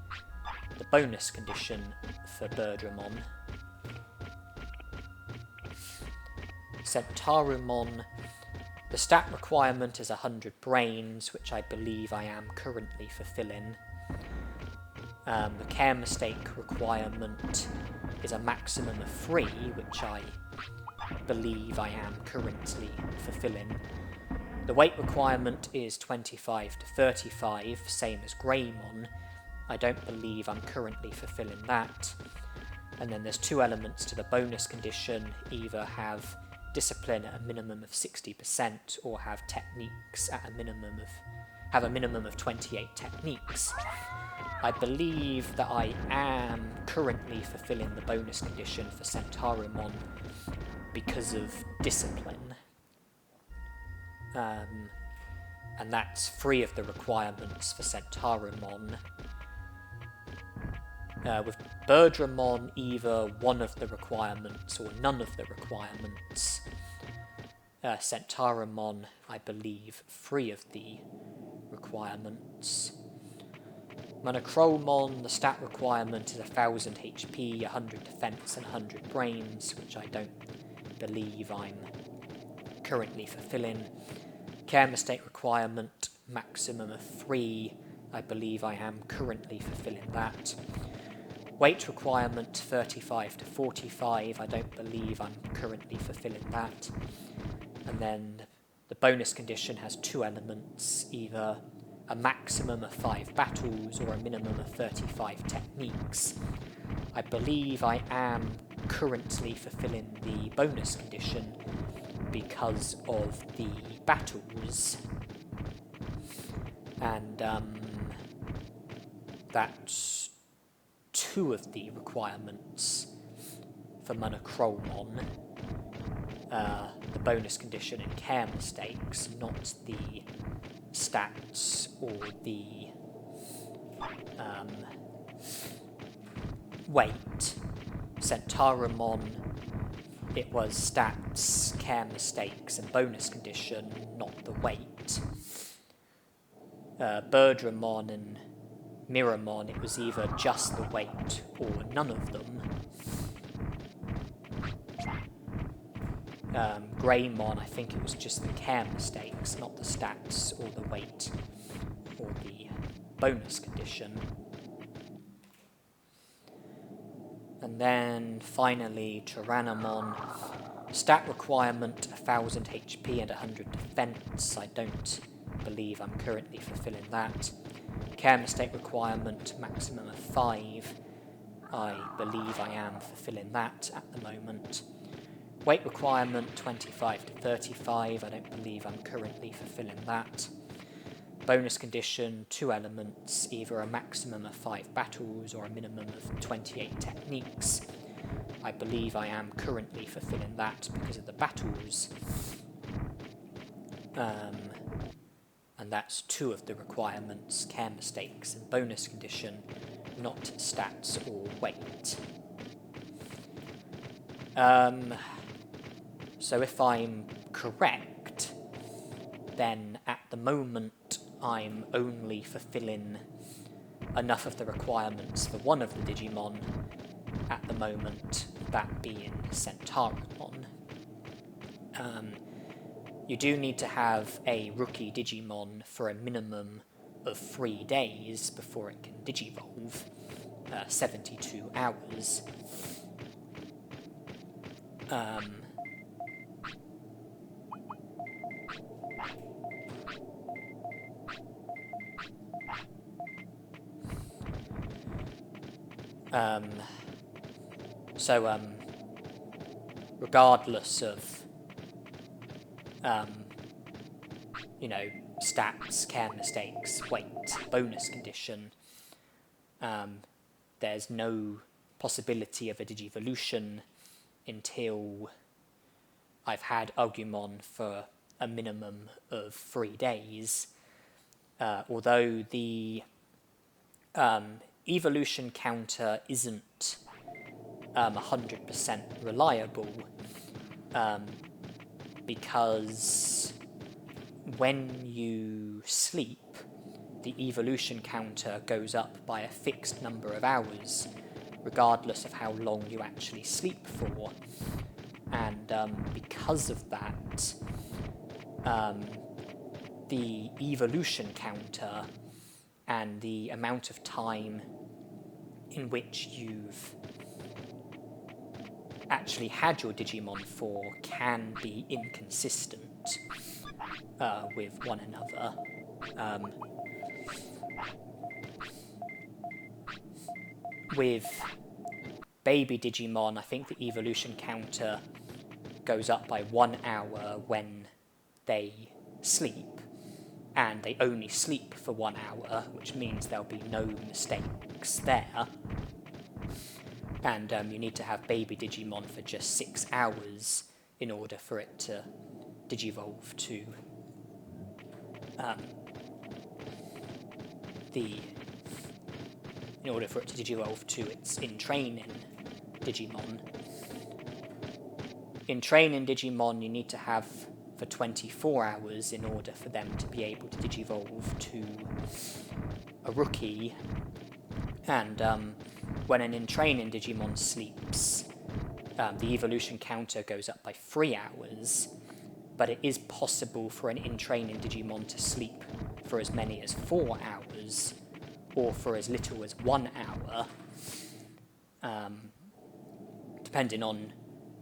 Speaker 1: the bonus condition for Birdramon. Centaurumon, the stat requirement is 100 brains, which I believe I am currently fulfilling. The care mistake requirement is a maximum of 3, which I believe I am currently fulfilling. The weight requirement is 25 to 35, same as Greymon. I don't believe I'm currently fulfilling that. And then there's 2 elements to the bonus condition, either have discipline at a minimum of 60% or have techniques at a minimum of 28 techniques. I believe that I am currently fulfilling the bonus condition for Centaurimon because of discipline. And that's 3 of the requirements for Centaurimon. With Birdramon, either 1 of the requirements or none of the requirements. Centaurimon, I believe, 3 of the requirements. Monochromon, the stat requirement is 1000 HP, 100 defense and 100 brains, which I don't believe I'm currently fulfilling. Care mistake requirement, maximum of 3, I believe I am currently fulfilling that. Weight requirement, 35 to 45, I don't believe I'm currently fulfilling that. And then the bonus condition has 2 elements, either a maximum of 5 battles or a minimum of 35 techniques. I believe I am currently fulfilling the bonus condition because of the battles. And that's 2 of the requirements for Monochromon. The bonus condition and care mistakes, not the stats or the weight. Centaurimon, it was stats, care mistakes and bonus condition, not the weight. Birdramon and Miramon, it was either just the weight or none of them. Greymon, I think it was just the care mistakes, not the stats or the weight or the bonus condition. And then finally Tyrannomon, stat requirement 1000 HP and 100 defense. I don't believe I'm currently fulfilling that. Care mistake requirement maximum of 5. I believe I am fulfilling that at the moment. Weight requirement 25 to 35. I don't believe I'm currently fulfilling that. Bonus condition, 2 elements, either a maximum of 5 battles or a minimum of 28 techniques. I believe I am currently fulfilling that because of the battles. And that's 2 of the requirements, care mistakes and bonus condition, not stats or weight. So if I'm correct, then at the moment I'm only fulfilling enough of the requirements for 1 of the Digimon at the moment, that being Centaurimon. You do need to have a rookie Digimon for a minimum of 3 days before it can digivolve, 72 hours. Regardless of, stats, care mistakes, weight, bonus condition, there's no possibility of a Digivolution until I've had Agumon for a minimum of 3 days, although the evolution counter isn't 100% reliable, because when you sleep, the evolution counter goes up by a fixed number of hours, regardless of how long you actually sleep for. And because of that, the evolution counter and the amount of time in which you've actually had your Digimon for can be inconsistent with one another. With baby Digimon, I think the evolution counter goes up by 1 hour when they sleep, and they only sleep for 1 hour, which means there'll be no mistakes there. And you need to have baby Digimon for just 6 hours in order for it to digivolve to its in-training Digimon. In training Digimon, you need to have for 24 hours in order for them to be able to digivolve to a rookie. And when an in-training Digimon sleeps, the evolution counter goes up by 3 hours, but it is possible for an in-training Digimon to sleep for as many as 4 hours, or for as little as 1 hour, depending on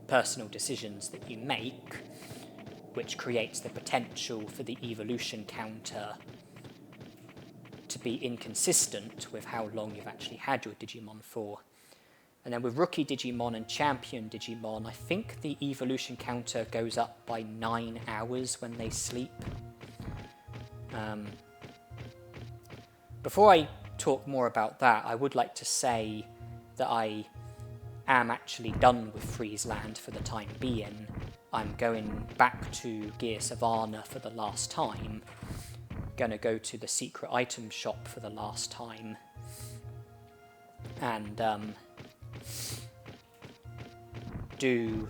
Speaker 1: personal decisions that you make, which creates the potential for the evolution counter to be inconsistent with how long you've actually had your Digimon for. And then with rookie Digimon and champion Digimon, I think the evolution counter goes up by 9 hours when they sleep. Before I talk more about that, I would like to say that I am actually done with Friesland for the time being. I'm going back to Gear Savannah for the last time. Gonna go to the secret item shop for the last time. And do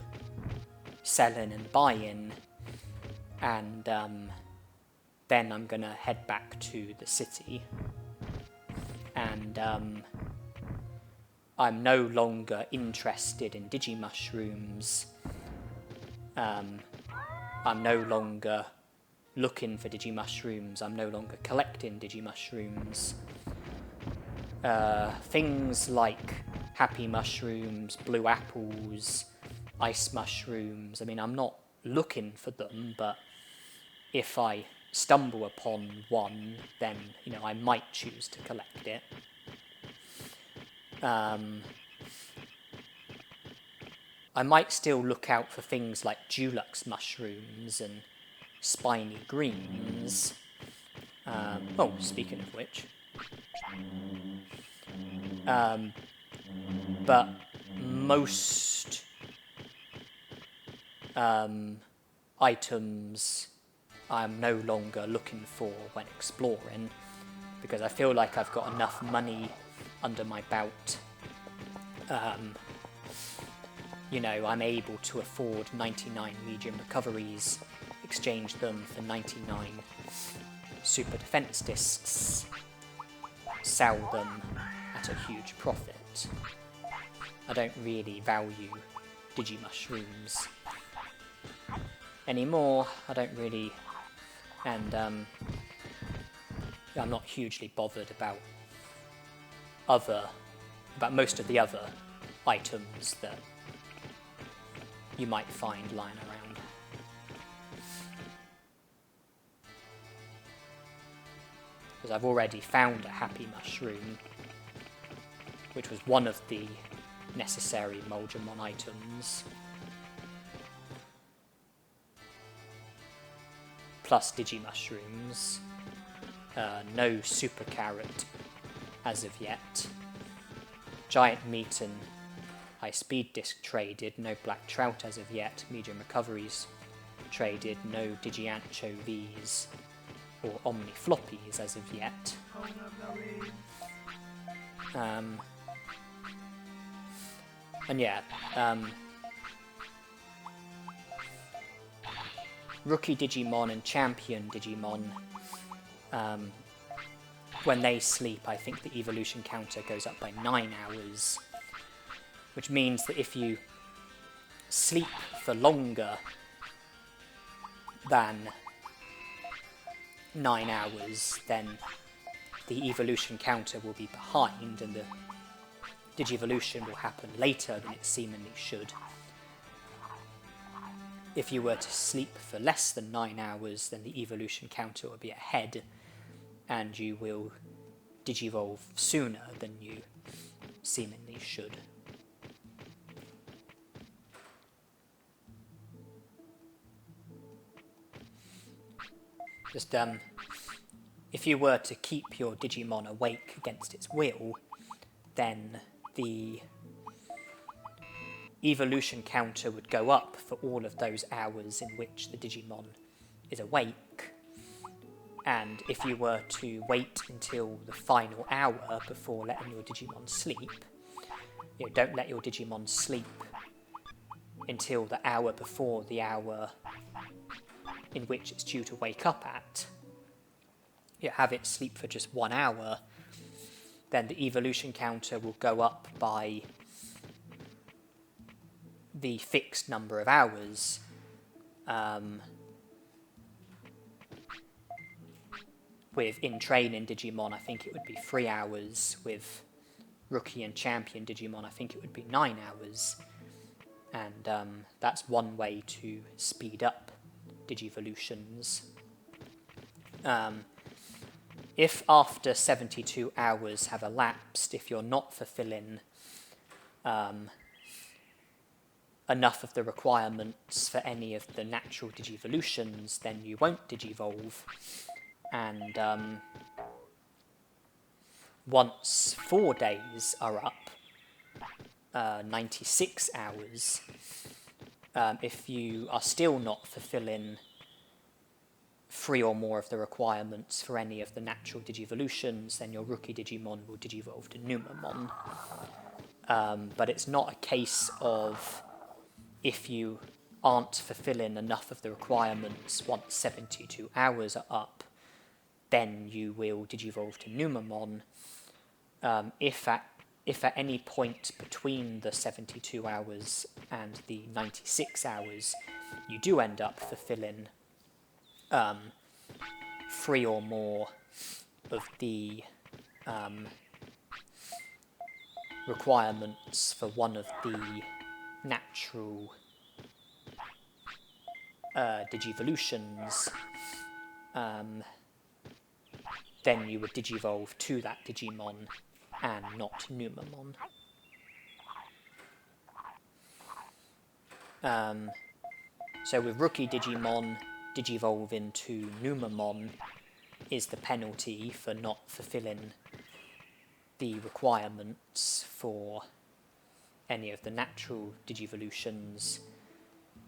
Speaker 1: selling and buying. And then I'm gonna head back to the city. And I'm no longer interested in Digimushrooms. I'm no longer looking for Digimushrooms. I'm no longer collecting Digimushrooms. Things like Happy Mushrooms, Blue Apples, Ice Mushrooms, I mean, I'm not looking for them, but if I stumble upon one, then, you know, I might choose to collect it. I might still look out for things like Dulux mushrooms and spiny greens. Oh, speaking of which. But most items I'm no longer looking for when exploring, because I feel like I've got enough money under my belt. You know, I'm able to afford 99 medium recoveries, exchange them for 99 super defense discs, sell them at a huge profit. I don't really value Digimushrooms anymore. I don't really, and I'm not hugely bothered about most of the other items that you might find lying around. Because I've already found a Happy Mushroom, which was one of the necessary Moldramon items. Plus Digimushrooms. No Super Carrot as of yet. Giant Meat and High Speed Disc traded, no Black Trout as of yet. Medium Recoveries traded, no Digianchovs or Omni Floppies as of yet. And yeah, Rookie Digimon and Champion Digimon, when they sleep, I think the evolution counter goes up by 9 hours. Which means that if you sleep for longer than 9 hours, then the evolution counter will be behind and the Digivolution will happen later than it seemingly should. if you were to sleep for less than 9 hours, then the evolution counter will be ahead, and you will digivolve sooner than you seemingly should. Just, if you were to keep your Digimon awake against its will, then the evolution counter would go up for all of those hours in which the Digimon is awake. And if you were to wait until the final hour before letting your Digimon sleep, don't let your Digimon sleep until the hour before the hour in which it's due to wake up at. Have it sleep for just 1 hour, then the evolution counter will go up by the fixed number of hours. With in-training Digimon, I think it would be 3 hours. With Rookie and Champion Digimon, I think it would be 9 hours. And that's one way to speed up Digivolutions. If after 72 hours have elapsed, if you're not fulfilling enough of the requirements for any of the natural Digivolutions, then you won't Digivolve. And once 4 days are up, 96 hours, if you are still not fulfilling 3 or more of the requirements for any of the natural Digivolutions, then your Rookie Digimon will Digivolve to Numamon. But it's not a case of if you aren't fulfilling enough of the requirements once 72 hours are up, then you will Digivolve to Numamon. If at any point between the 72 hours and the 96 hours you do end up fulfilling 3 or more of the requirements for one of the natural Digivolutions, then you would Digivolve to that Digimon and not Numamon. So with Rookie Digimon, Digivolving to Numamon is the penalty for not fulfilling the requirements for any of the natural Digivolutions.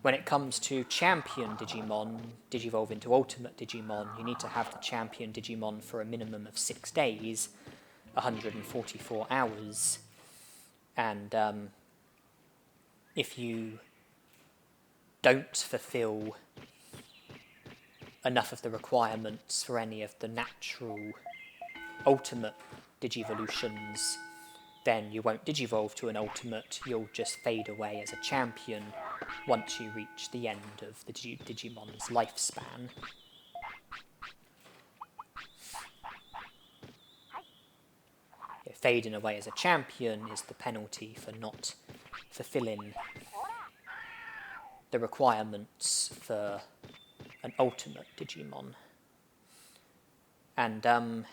Speaker 1: When it comes to Champion Digimon, Digivolving to Ultimate Digimon, you need to have the Champion Digimon for a minimum of 6 days, 144 hours. And if you don't fulfill enough of the requirements for any of the natural Ultimate Digivolutions, then you won't Digivolve to an Ultimate, you'll just fade away as a Champion once you reach the end of the Digimon's lifespan. Fading away as a Champion is the penalty for not fulfilling the requirements for an Ultimate Digimon. And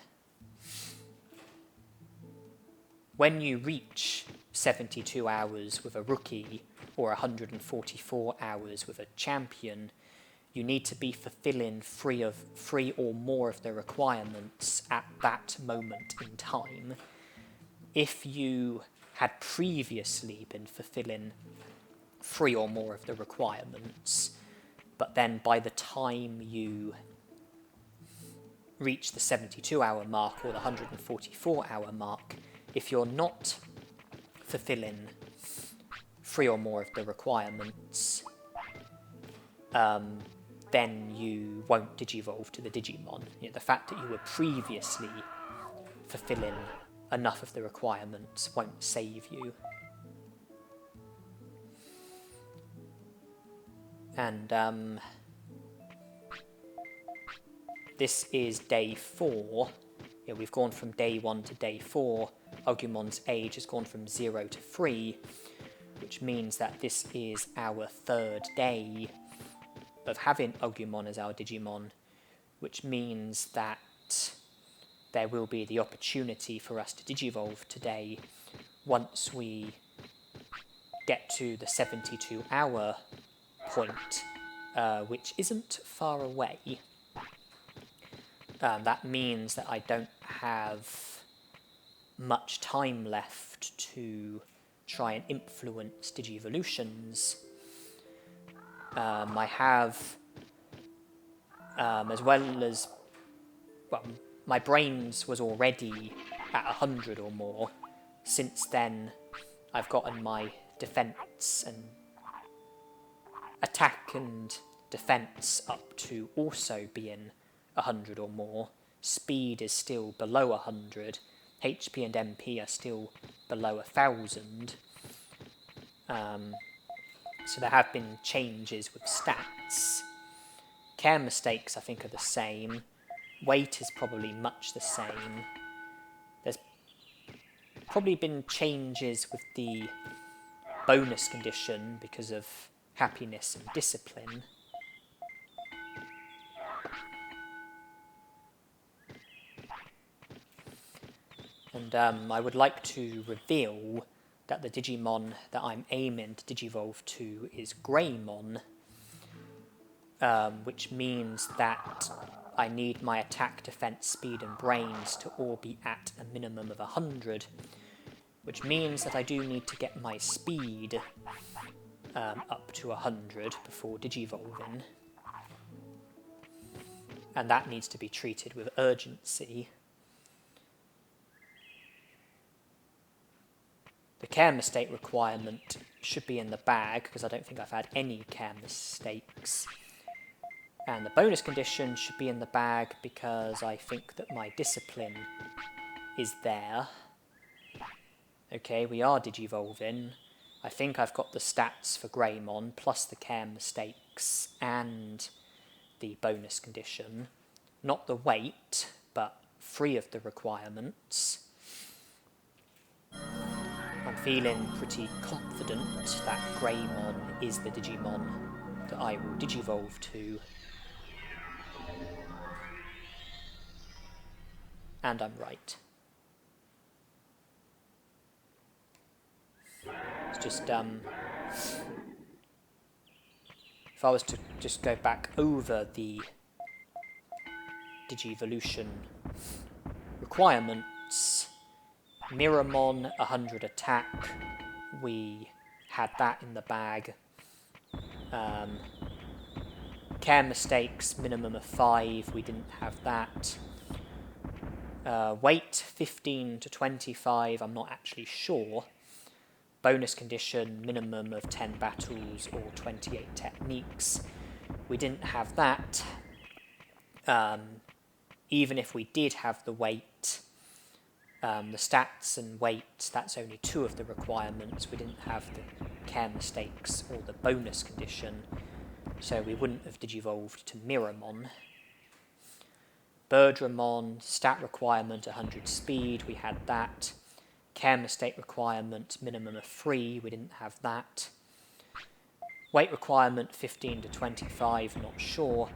Speaker 1: when you reach 72 hours with a Rookie or 144 hours with a Champion, you need to be fulfilling 3 or more of the requirements at that moment in time. If you had previously been fulfilling 3 or more of the requirements, but then by the time you reach the 72-hour mark or the 144-hour mark, if you're not fulfilling 3 or more of the requirements, then you won't Digivolve to the Digimon. The fact that you were previously fulfilling enough of the requirements won't save you. And this is day 4. We've gone from day 1 to day 4. Agumon's age has gone from 0 to 3, which means that this is our 3rd day of having Agumon as our Digimon, which means that there will be the opportunity for us to Digivolve today once we get to the 72-hour point, which isn't far away. That means that I don't have much time left to try and influence Digivolutions. I have, as well as, well, my brains was already at 100 or more. Since then, I've gotten my defense and attack and defense up to also being 100 or more. Speed is still below 100. HP and MP are still below 1,000. So there have been changes with stats. Care mistakes, I think, are the same. Weight is probably much the same. There's probably been changes with the bonus condition because of happiness and discipline. And I would like to reveal that the Digimon that I'm aiming to Digivolve to is Greymon, which means that I need my attack, defense, speed and brains to all be at a minimum of 100, which means that I do need to get my speed up to 100 before Digivolving. And that needs to be treated with urgency. The care mistake requirement should be in the bag, because I don't think I've had any care mistakes. And the bonus condition should be in the bag, because I think that my discipline is there. Okay, we are Digivolving. I think I've got the stats for Greymon, plus the care mistakes, and the bonus condition. Not the weight, but 3 of the requirements. I'm feeling pretty confident that Greymon is the Digimon that I will Digivolve to. And I'm right. It's just, if I was to just go back over the Digivolution requirements, Mirrormon, 100 attack, we had that in the bag. Care mistakes, minimum of 5, we didn't have that. Weight, 15 to 25, I'm not actually sure. Bonus condition, minimum of 10 battles or 28 techniques. We didn't have that. Even if we did have the weight, the stats and weight, that's only 2 of the requirements. We didn't have the care mistakes or the bonus condition, so we wouldn't have Digivolved to Mirrormon. Birdramon, stat requirement 100 speed, we had that. Care mistake requirement, minimum of 3, we didn't have that. Weight requirement 15 to 25, not sure.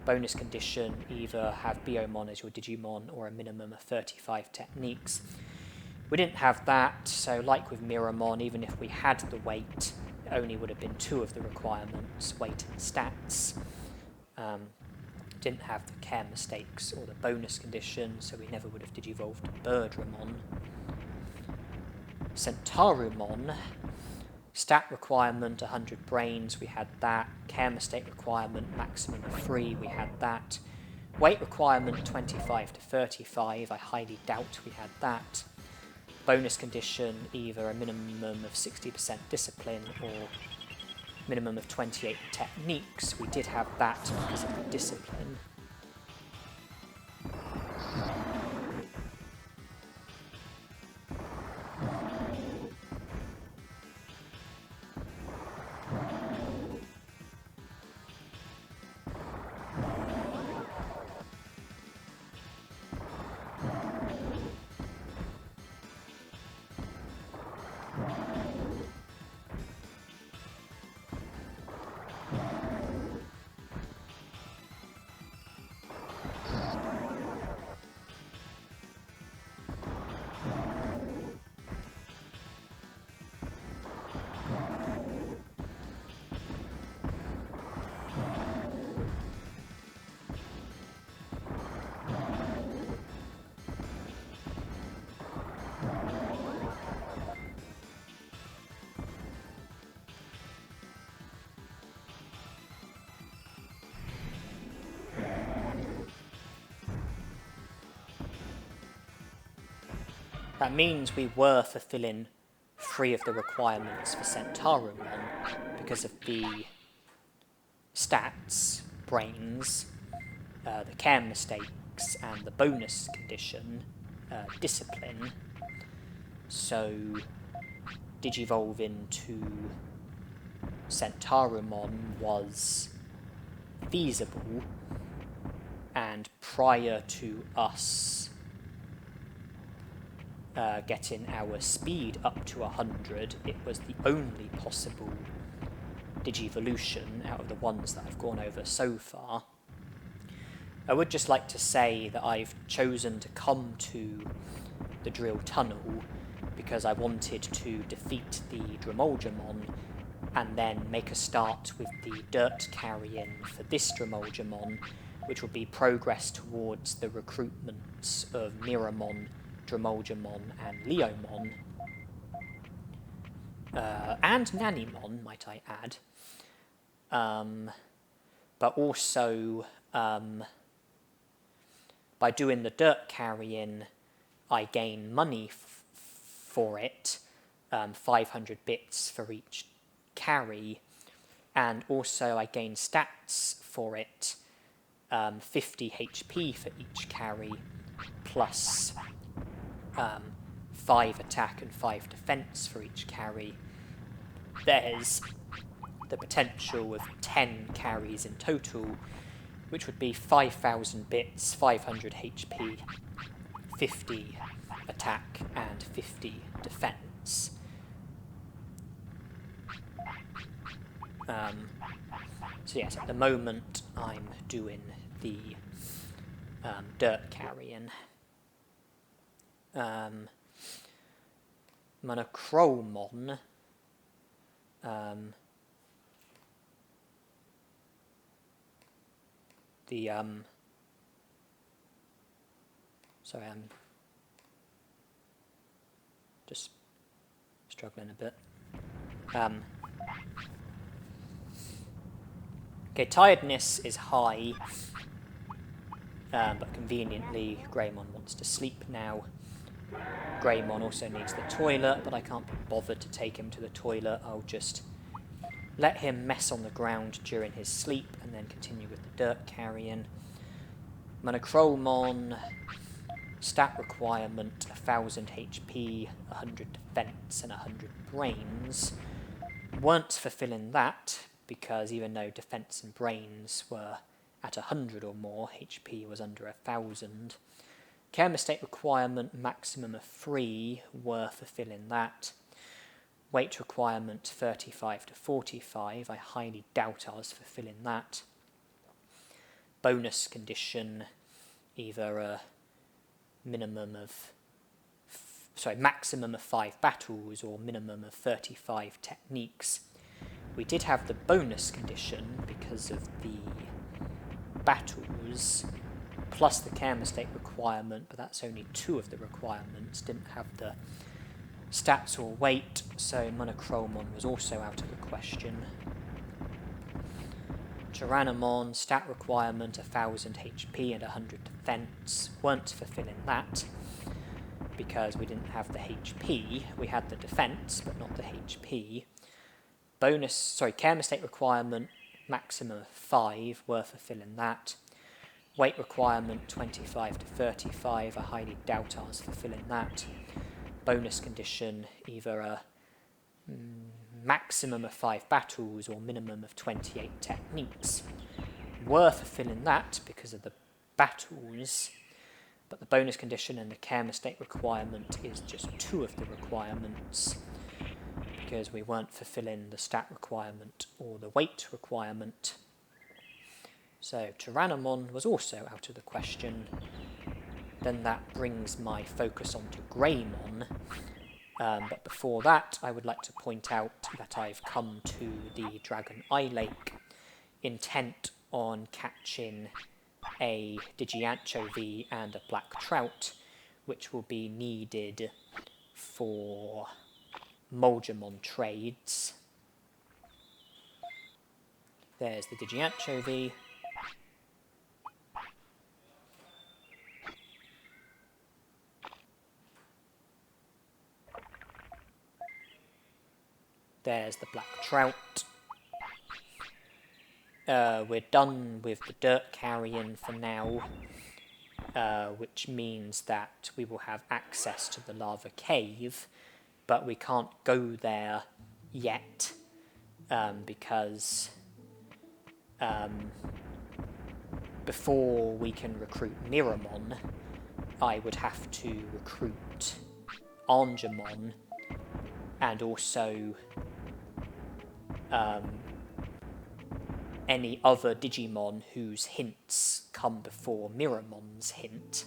Speaker 1: Bonus condition, either have Biomon as your Digimon or a minimum of 35 techniques. We didn't have that, so like with Mirrormon, even if we had the weight, it only would have been 2 of the requirements, weight and stats. Didn't have the care mistakes or the bonus condition, so we never would have Digivolved to Birdramon. Centaurumon, stat requirement 100 brains, we had that. Care mistake requirement maximum of 3, we had that. Weight requirement 25 to 35, I highly doubt we had that. Bonus condition, either a minimum of 60% discipline or minimum of 28 techniques. We did have that because of the discipline. That means we were fulfilling 3 of the requirements for Centaurimon because of the stats, brains, the care mistakes, and the bonus condition, discipline. So Digivolve into Centaurimon was feasible, and prior to us getting our speed up to 100, it was the only possible Digivolution out of the ones that I've gone over so far. I would just like to say that I've chosen to come to the Drill Tunnel because I wanted to defeat the Dremolgemon and then make a start with the dirt carrying for this Dremolgemon, which will be progress towards the recruitments of Miramon, Dremolgemon, and Leomon. And Nanimon, might I add. But also, by doing the dirt carrying, I gain money for it, 500 bits for each carry, and also I gain stats for it, 50 HP for each carry, plus 5 attack and 5 defense for each carry. There's the potential of 10 carries in total, which would be 5,000 bits, 500 HP, 50 attack, and 50 defense. So yes, at the moment I'm doing the dirt carrying. Monochromon. Sorry, I'm just struggling a bit. Okay, tiredness is high, but conveniently Greymon wants to sleep now. Greymon also needs the toilet, but I can't be bothered to take him to the toilet. I'll just let him mess on the ground during his sleep and then continue with the dirt carrying. Monochromon, stat requirement, 1000 HP, 100 defense, and 100 brains. Weren't fulfilling that, because even though defense and brains were at 100 or more, HP was under 1000. Care mistake requirement, maximum of 3, were fulfilling that. Weight requirement, 35 to 45, I highly doubt I was fulfilling that. Bonus condition, either a maximum of 5 battles or minimum of 35 techniques. We did have the bonus condition because of the battles, plus the care mistake requirement, but that's only 2 of the requirements, didn't have the stats or weight, so Monochromon was also out of the question. Tyrannomon, stat requirement, 1000 HP and 100 defense, weren't fulfilling that, because we didn't have the HP. We had the defense, but not the HP. Care mistake requirement, maximum of 5, were fulfilling that. Weight requirement, 25 to 35, I highly doubt I was fulfilling that. Bonus condition, either a maximum of 5 battles or minimum of 28 techniques, were fulfilling that because of the battles, but the bonus condition and the care mistake requirement is just 2 of the requirements, because we weren't fulfilling the stat requirement or the weight requirement. So Tyrannomon was also out of the question. Then that brings my focus onto Greymon. But before that, I would like to point out that I've come to the Dragon Eye Lake, intent on catching a Digianchovy and a Black Trout, which will be needed for Molgemon trades. There's the Digianchovy. There's the black trout. We're done with the dirt carrion for now, which means that we will have access to the lava cave, but we can't go there yet because before we can recruit Miramon, I would have to recruit Angemon and also any other Digimon whose hints come before Miramon's hint.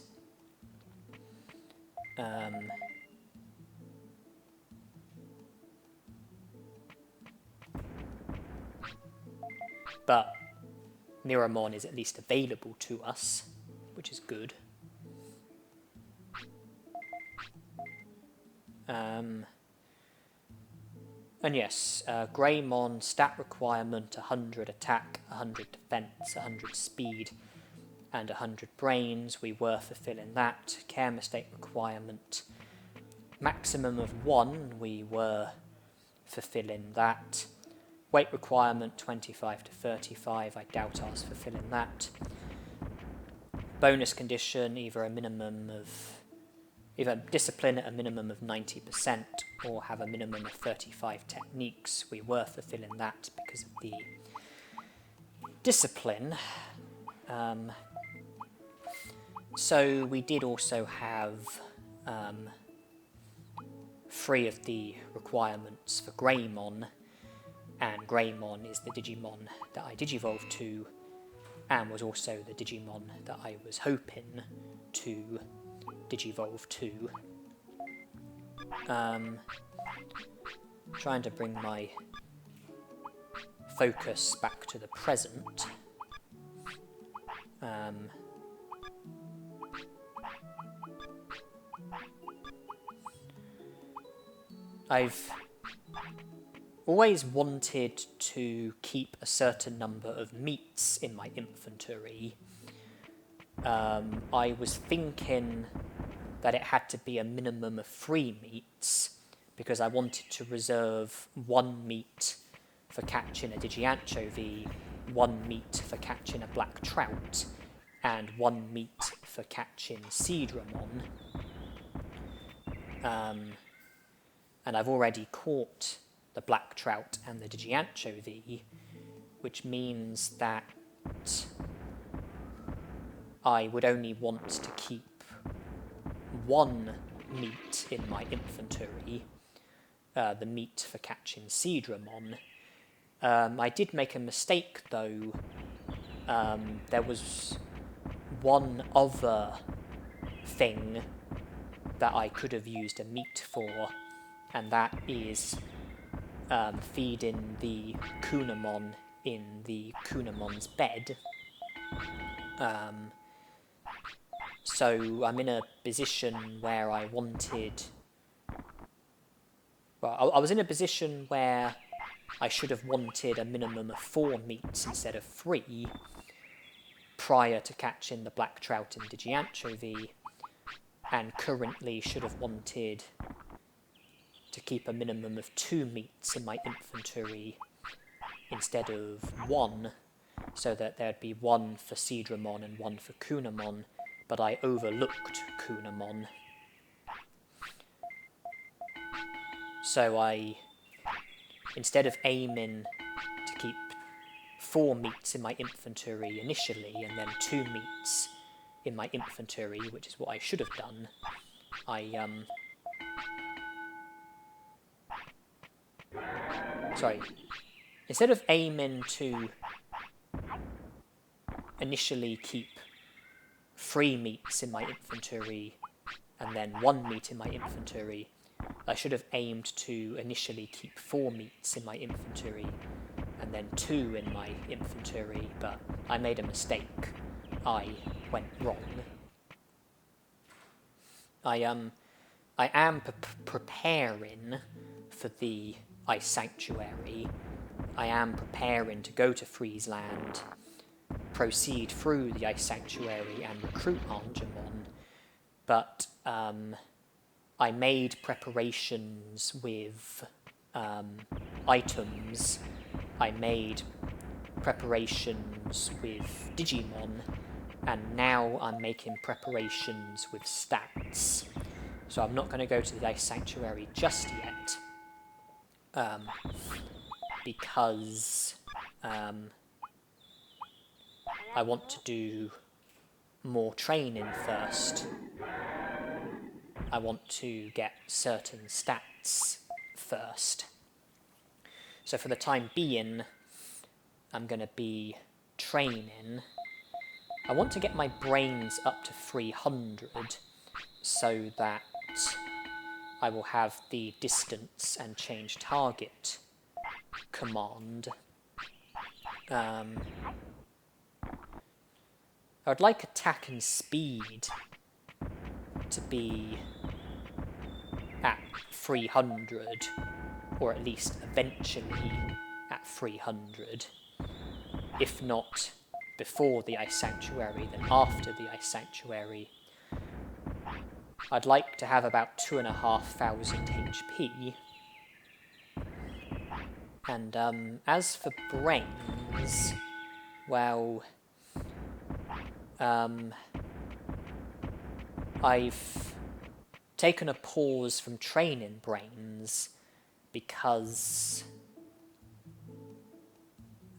Speaker 1: But Miramon is at least available to us, which is good. And yes, Greymon, stat requirement, 100 attack, 100 defense, 100 speed, and 100 brains. We were fulfilling that. Care mistake requirement, maximum of 1, we were fulfilling that. Weight requirement, 25 to 35, I doubt I was fulfilling that. Bonus condition, either discipline at a minimum of 90% or have a minimum of 35 techniques. We were fulfilling that because of the discipline. So we did also have 3 of the requirements for Greymon, and Greymon is the Digimon that I digivolved to, and was also the Digimon that I was hoping to digivolve to. Trying to bring my focus back to the present. I've always wanted to keep a certain number of meats in my inventory. I was thinking that it had to be a minimum of 3 meats, because I wanted to reserve 1 meat for catching a Digianchovy, 1 meat for catching a black trout, and 1 meat for catching Seedramon. And I've already caught the black trout and the Digianchovy, which means that I would only want to keep 1 meat in my inventory, the meat for catching Seedramon. I did make a mistake though. There was one other thing that I could have used a meat for, and that is feeding the Kunamon in the Kunamon's bed. So I'm in a position where I wanted... Well, I was in a position where I should have wanted a minimum of 4 meats instead of 3 prior to catching the black trout and Digianchovy, and currently should have wanted to keep a minimum of 2 meats in my inventory instead of 1, so that there'd be 1 for Seedramon and 1 for Kunamon, but I overlooked Kunamon. So instead of aiming to keep 4 meats in my inventory initially and then 2 meats in my inventory, which is what I should have done, instead of aiming to initially keep 3 meats in my inventory and then 1 meat in my inventory, I should have aimed to initially keep 4 meats in my inventory and then 2 in my inventory, but I made a mistake. I went wrong. I am preparing for the Ice Sanctuary. I am preparing to go to Friesland, proceed through the Ice Sanctuary and recruit Angemon, but I made preparations with items, I made preparations with Digimon, and now I'm making preparations with stats. So I'm not going to go to the Ice Sanctuary just yet, because I want to do more training first. I want to get certain stats first. So for the time being, I'm going to be training. I want to get my brains up to 300 so that I will have the distance and change target command. I would like attack and speed to be at 300, or at least eventually at 300. If not before the Ice Sanctuary, then after the Ice Sanctuary. I'd like to have about 2,500 HP. And as for brains, well, I've taken a pause from training brains because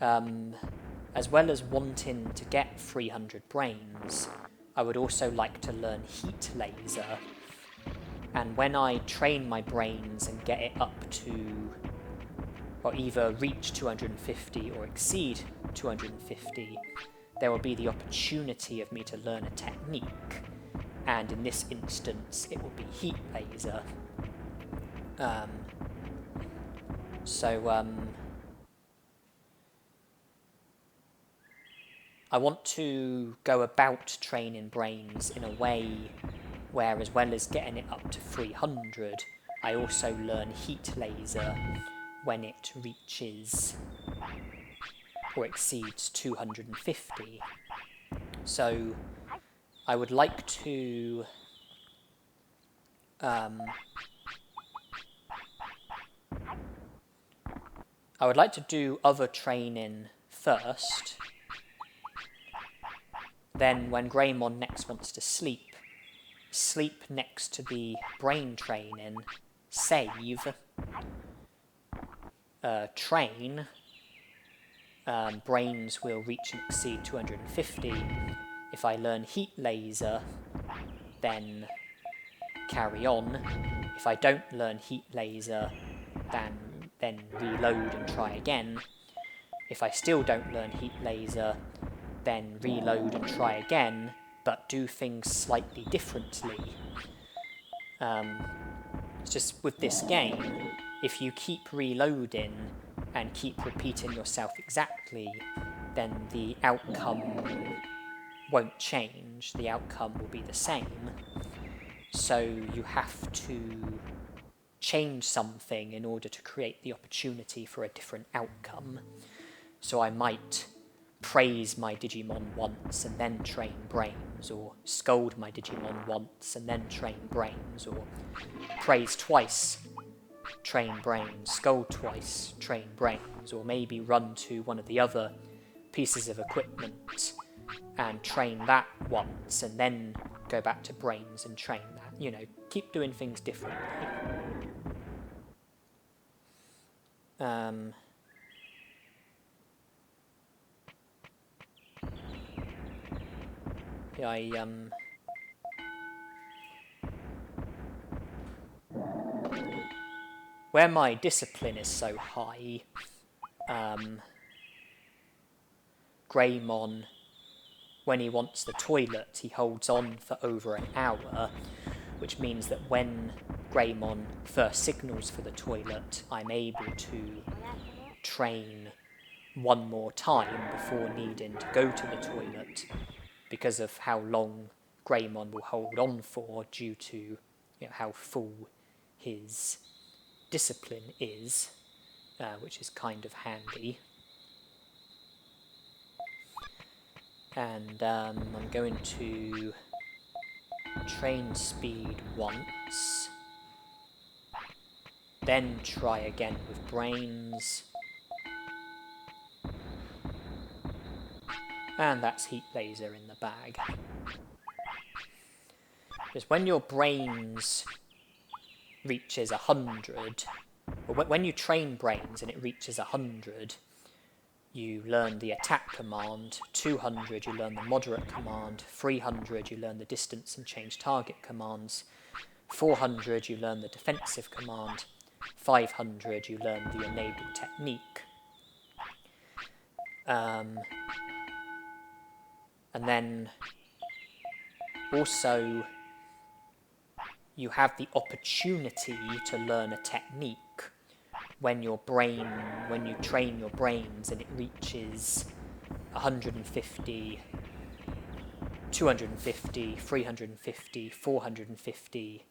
Speaker 1: as well as wanting to get 300 brains, I would also like to learn Heat Laser. And when I train my brains and get it up to, or either reach 250 or exceed 250, there will be the opportunity of me to learn a technique. And in this instance, it will be Heat Laser. I want to go about training brains in a way where, as well as getting it up to 300, I also learn Heat Laser when it reaches or exceeds 250. So I would like to do other training first. Then when Greymon next wants to sleep next to the brain training, save, train, brains will reach and exceed 250. If I learn Heat Laser, then carry on. If I don't learn Heat Laser, then reload and try again. If I still don't learn Heat Laser, then reload and try again, but do things slightly differently. It's just with this game, if you keep reloading and keep repeating yourself exactly, then the outcome won't change. The outcome will be the same. So you have to change something in order to create the opportunity for a different outcome. So I might praise my Digimon once and then train brains, or scold my Digimon once and then train brains, or praise twice, train brains, scold twice, train brains, or maybe run to one of the other pieces of equipment and train that once and then go back to brains and train that. You know, keep doing things differently. Where my discipline is so high, Greymon, when he wants the toilet, he holds on for over an hour, which means that when Greymon first signals for the toilet, I'm able to train one more time before needing to go to the toilet, because of how long Greymon will hold on for due to how full his discipline is, which is kind of handy. And I'm going to train speed once, then try again with brains. And that's heat laser in the bag. Because when your brains reaches 100, or when you train brains and it reaches 100, you learn the attack command, 200 you learn the moderate command, 300 you learn the distance and change target commands, 400 you learn the defensive command, 500 you learn the enabled technique. And then also you have the opportunity to learn a technique when you train your brains and it reaches 150, 250, 350, 450,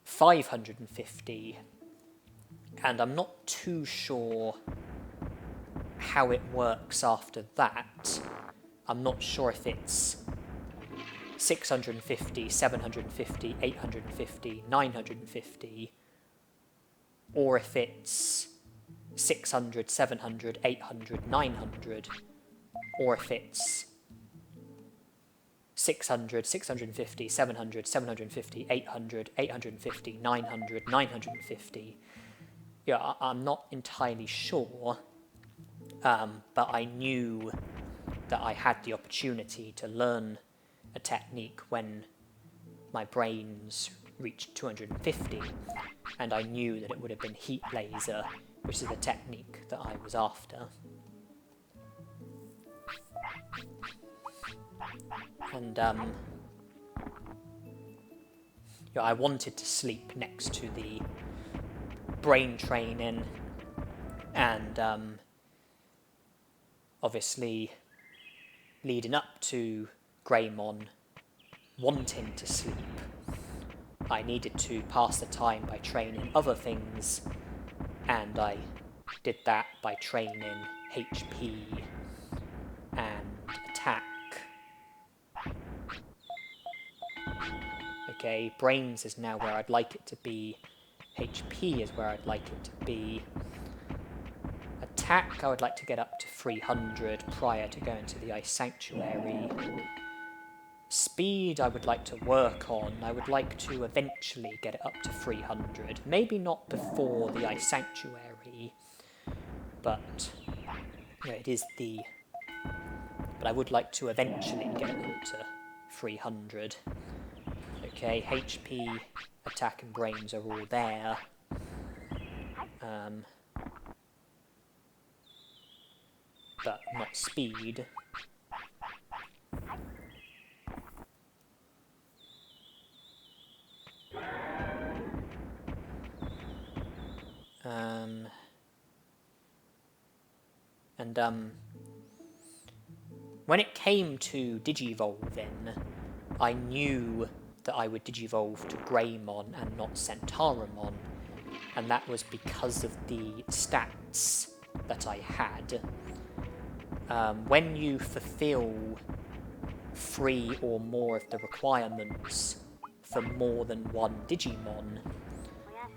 Speaker 1: 550, and I'm not too sure how it works after that. I'm not sure if it's 650, 750, 850, 950, or if it's 600, 700, 800, 900, or if it's 600, 650, 700, 750, 800, 850, 900, 950. Yeah, I'm not entirely sure, but I knew that I had the opportunity to learn a technique when my brains reached 250, and I knew that it would have been heat laser, which is the technique that I was after. And I wanted to sleep next to the brain training, and obviously leading up to Greymon wanting to sleep, I needed to pass the time by training other things, and I did that by training HP and attack. Okay, brains is now where I'd like it to be, HP is where I'd like it to be. Attack, I would like to get up to 300 prior to going to the Ice Sanctuary. Speed I would like to work on. I would like to eventually get it up to 300. Maybe not before the Ice Sanctuary, but it is the... But I would like to eventually get it up to 300. Okay, HP, attack and brains are all there. But not speed. When it came to Digivolving, I knew that I would Digivolve to Greymon and not Centauramon, and that was because of the stats that I had. When you fulfill 3 or more of the requirements for more than one Digimon,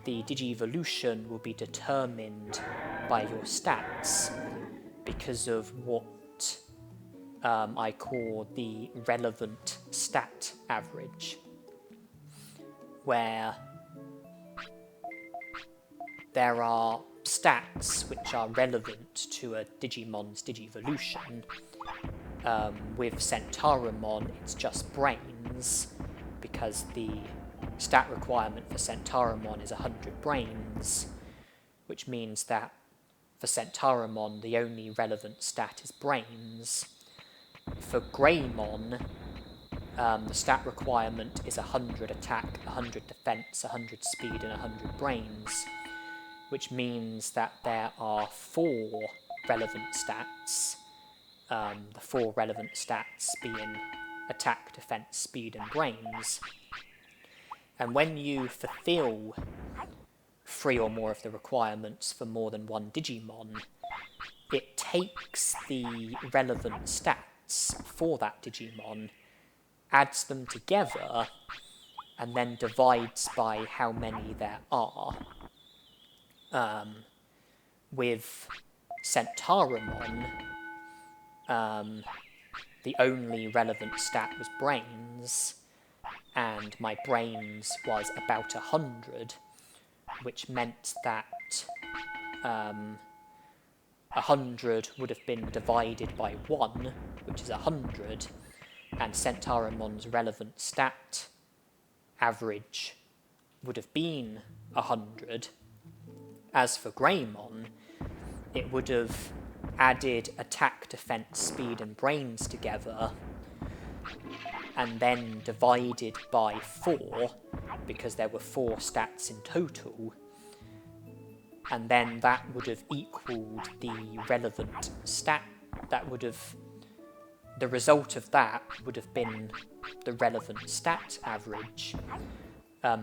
Speaker 1: the Digivolution will be determined by your stats because of what I call the relevant stat average, where there are stats which are relevant to a Digimon's Digivolution. With Centauramon, it's just brains, because the stat requirement for Centauramon is 100 brains, which means that for Centauramon, the only relevant stat is brains. For Greymon, the stat requirement is 100 attack, 100 defense, 100 speed, and 100 brains, which means that there are 4 relevant stats, the 4 relevant stats being attack, defense, speed, and brains. And when you fulfill 3 or more of the requirements for more than one Digimon, it takes the relevant stats for that Digimon, adds them together, and then divides by how many there are. With Centauramon, the only relevant stat was brains, and my brains was about 100, which meant that 100 would have been divided by 1, which is 100, and Centauramon's relevant stat average would have been 100. As for Greymon, it would have added attack, defense, speed and brains together and then divided by 4, because there were 4 stats in total, and then that would have equaled the relevant stat. The result of that would have been the relevant stat average.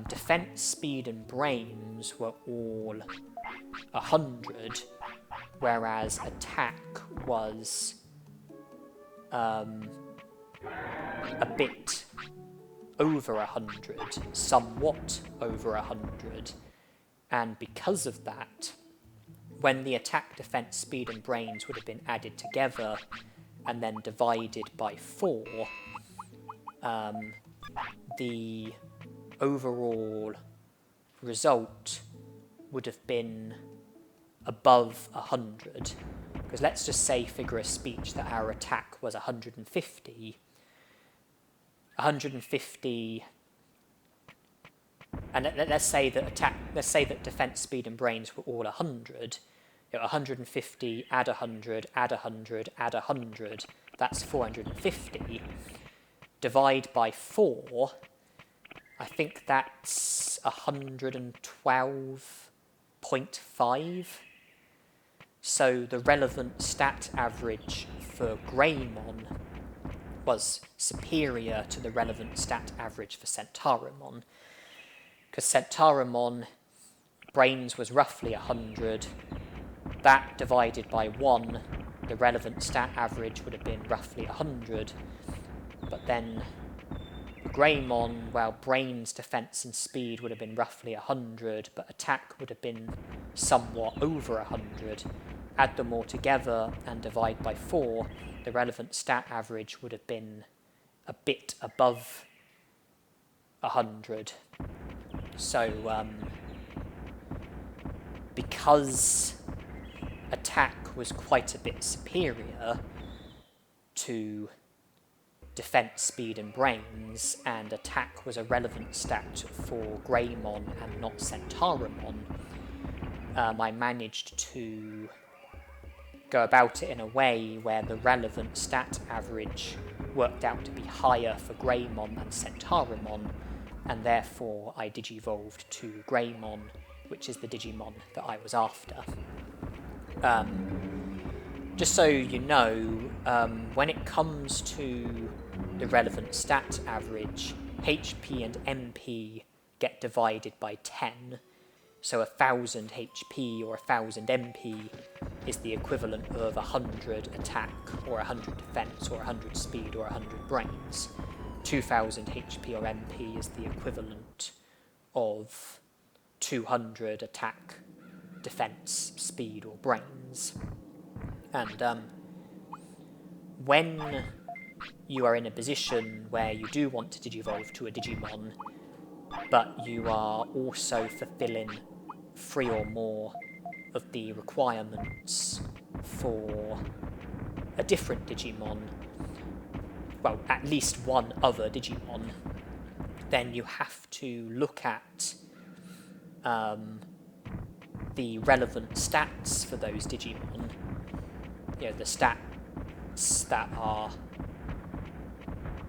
Speaker 1: Defense, speed and brains were all 100, whereas attack was a bit over 100, somewhat over 100, and because of that, when the attack, defense, speed and brains would have been added together and then divided by 4, the overall result would have been above 100, because let's just say, figure of speech, that our attack was 150, and let's say that defense, speed and brains were all 100. 150, add 100, add 100, add 100, that's 450. Divide by 4, I think that's 112.5. So the relevant stat average for Greymon was superior to the relevant stat average for Centauramon. Because Centauramon, brains was roughly 100. That divided by 1, the relevant stat average would have been roughly 100. But then for Greymon, well, brains, defense and speed would have been roughly 100, but attack would have been somewhat over 100. Add them all together and divide by 4, the relevant stat average would have been a bit above 100. So, because attack was quite a bit superior to defense, speed and brains, and attack was a relevant stat for Greymon and not Centauramon, I managed to go about it in a way where the relevant stat average worked out to be higher for Greymon than Centauramon, and therefore I digivolved to Greymon, which is the Digimon that I was after. Just so you know, when it comes to the relevant stat average, HP and MP get divided by 10, so 1000 HP or 1000 MP is the equivalent of 100 attack or 100 defense or 100 speed or 100 brains. 2000 HP or MP is the equivalent of 200 attack, defense, speed or brains. And when you are in a position where you do want to digivolve to a Digimon, but you are also fulfilling 3 or more of the requirements for a different Digimon, well, at least one other Digimon, then you have to look at the relevant stats for those Digimon. You know, the stats that are,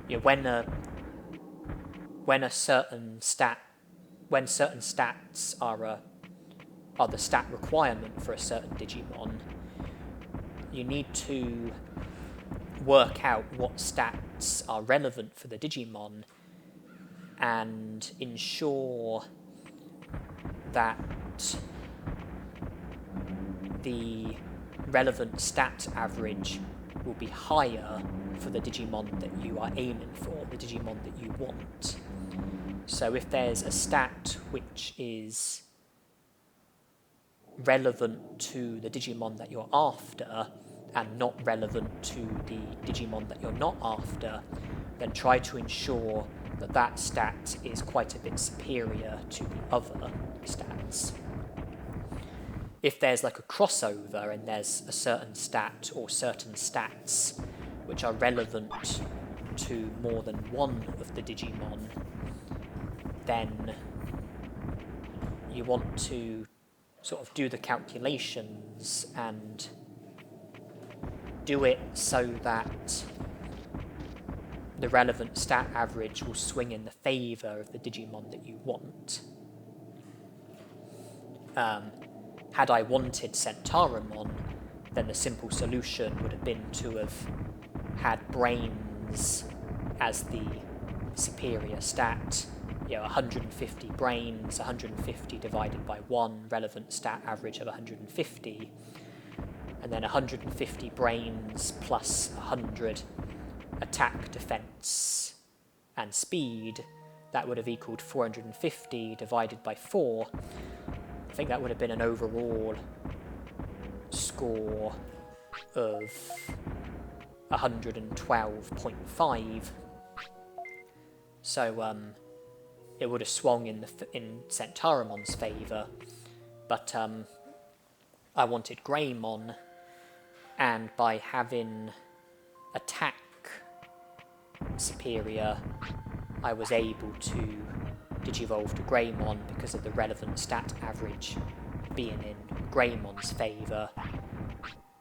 Speaker 1: you know, when certain stats are the stat requirement for a certain Digimon, you need to work out what stats are relevant for the Digimon and ensure that the relevant stat average will be higher for the Digimon that you are aiming for, the Digimon that you want. So if there's a stat which is relevant to the Digimon that you're after and not relevant to the Digimon that you're not after, then try to ensure that that stat is quite a bit superior to the other stats. If there's like a crossover and there's a certain stat or certain stats which are relevant to more than one of the Digimon, then you want to sort of do the calculations and do it so that the relevant stat average will swing in the favour of the Digimon that you want. Had I wanted Centauramon, then the simple solution would have been to have had brains as the superior stat. 150 brains, 150 divided by 1, relevant stat average of 150, and then 150 brains plus 100 attack, defense, and speed. That would have equaled 450 divided by 4. I think that would have been an overall score of 112.5. So it would have swung in Centauramon's favour, but I wanted Greymon, and by having attack superior, I was able to digivolve to Greymon because of the relevant stat average being in Greymon's favour.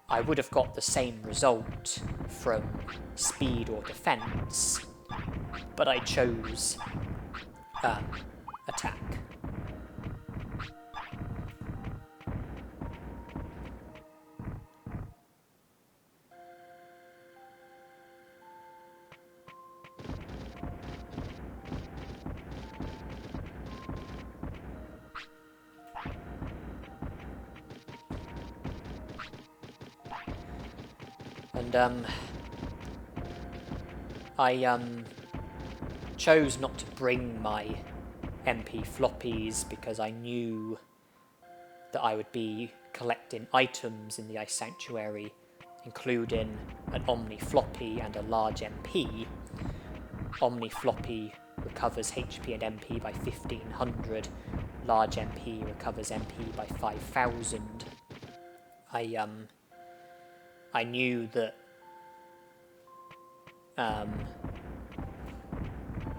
Speaker 1: I would have got the same result from speed or defence, but I chose attack. And I chose not to bring my MP floppies because I knew that I would be collecting items in the Ice Sanctuary, including an Omni floppy and a large MP. Omni floppy recovers HP and MP by 1500, large MP recovers MP by 5000. I knew that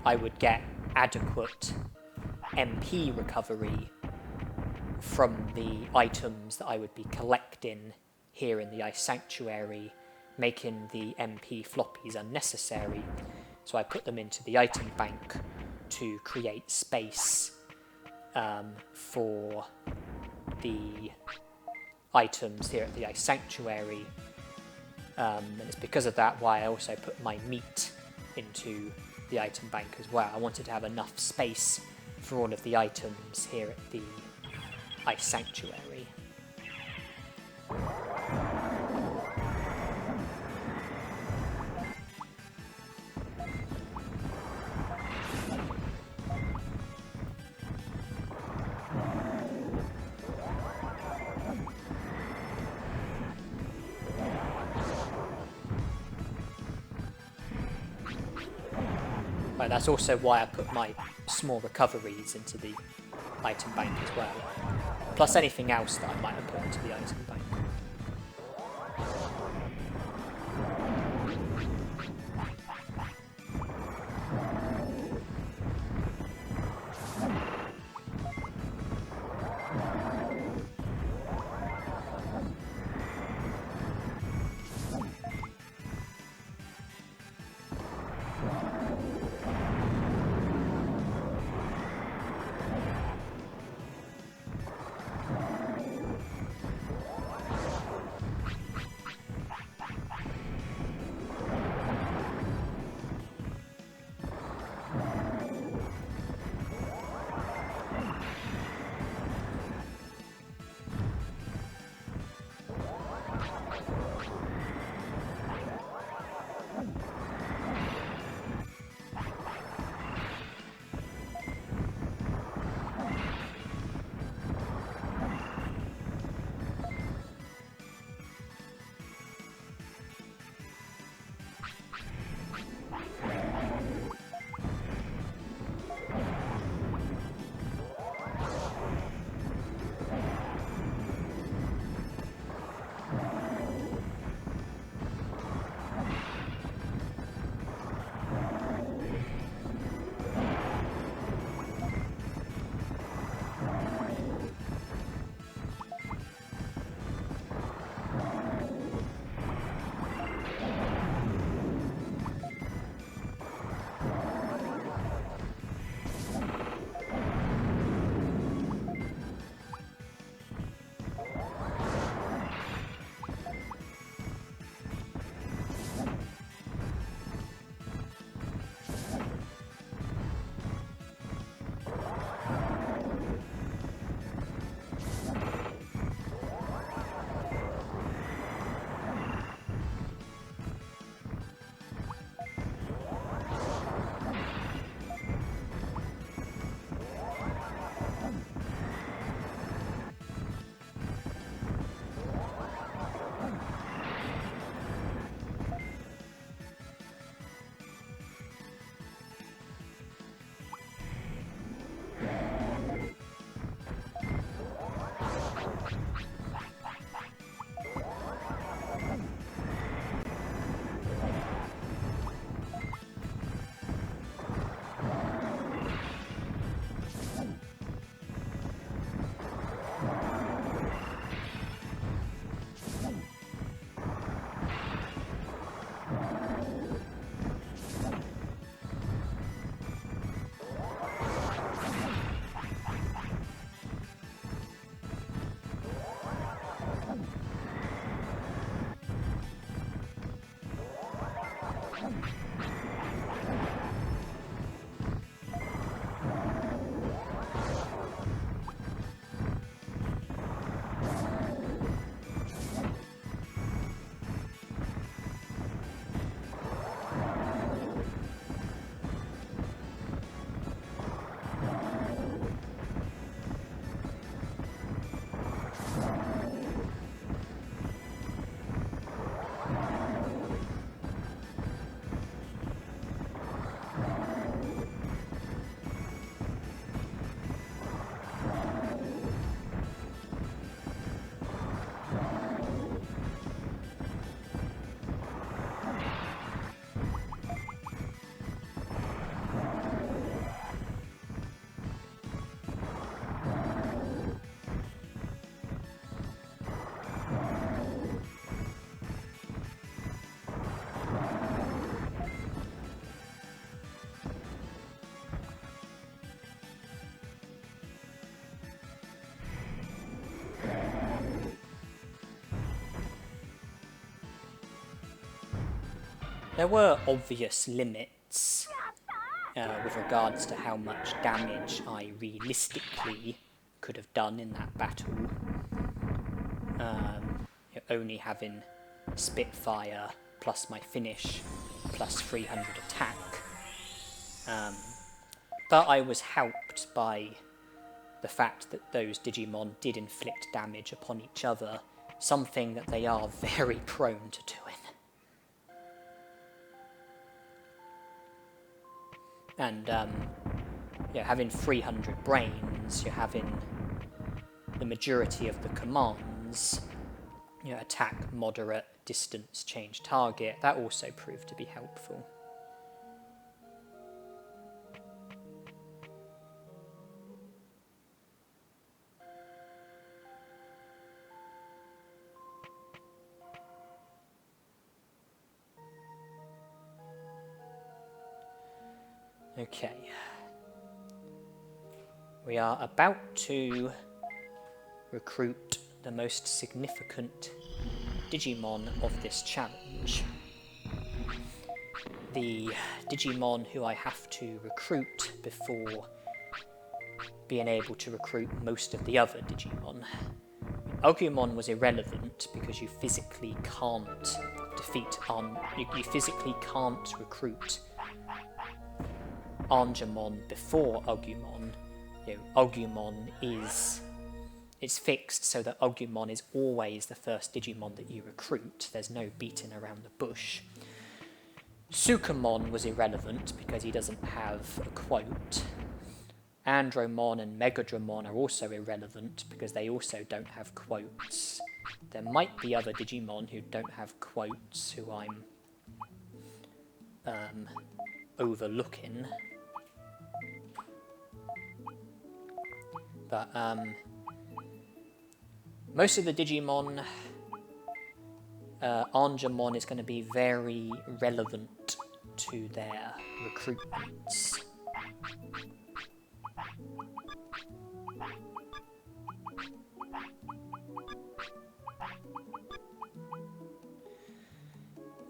Speaker 1: I would get adequate MP recovery from the items that I would be collecting here in the Ice Sanctuary, making the MP floppies unnecessary. So I put them into the item bank to create space for the items here at the Ice Sanctuary. And it's because of that why I also put my meat into the item bank as well. I wanted to have enough space for all of the items here at the Ice Sanctuary. Right, that's also why I put my small recoveries into the item bank as well, plus anything else that I might have put into the item bank. There were obvious limits with regards to how much damage I realistically could have done in that battle. Only having Spitfire plus my finish plus 300 attack. But I was helped by the fact that those Digimon did inflict damage upon each other, something that they are very prone to doing. And having 300 brains, you're having the majority of the commands, attack, moderate, distance, change target, that also proved to be helpful. Okay, we are about to recruit the most significant Digimon of this challenge. The Digimon who I have to recruit before being able to recruit most of the other Digimon. Agumon was irrelevant because you physically can't defeat you physically can't recruit Angemon before Agumon. Agumon it's fixed so that Agumon is always the first Digimon that you recruit. There's no beating around the bush. Sukamon was irrelevant because he doesn't have a quote. Andromon and Megadramon are also irrelevant because they also don't have quotes. There might be other Digimon who don't have quotes who I'm overlooking. But most of the Digimon, Angemon is going to be very relevant to their recruitments.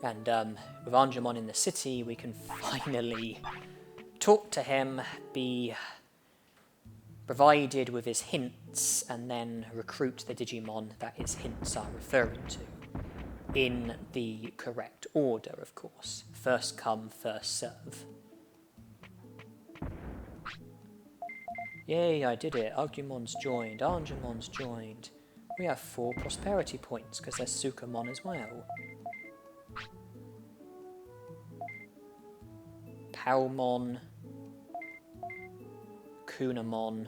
Speaker 1: And with Angemon in the city, we can finally talk to him, be provided with his hints, and then recruit the Digimon that his hints are referring to. In the correct order, of course. First come, first serve. Yay, I did it. Agumon's joined. Angemon's joined. We have 4 prosperity points because there's Sukamon as well. Palmon. Kunamon.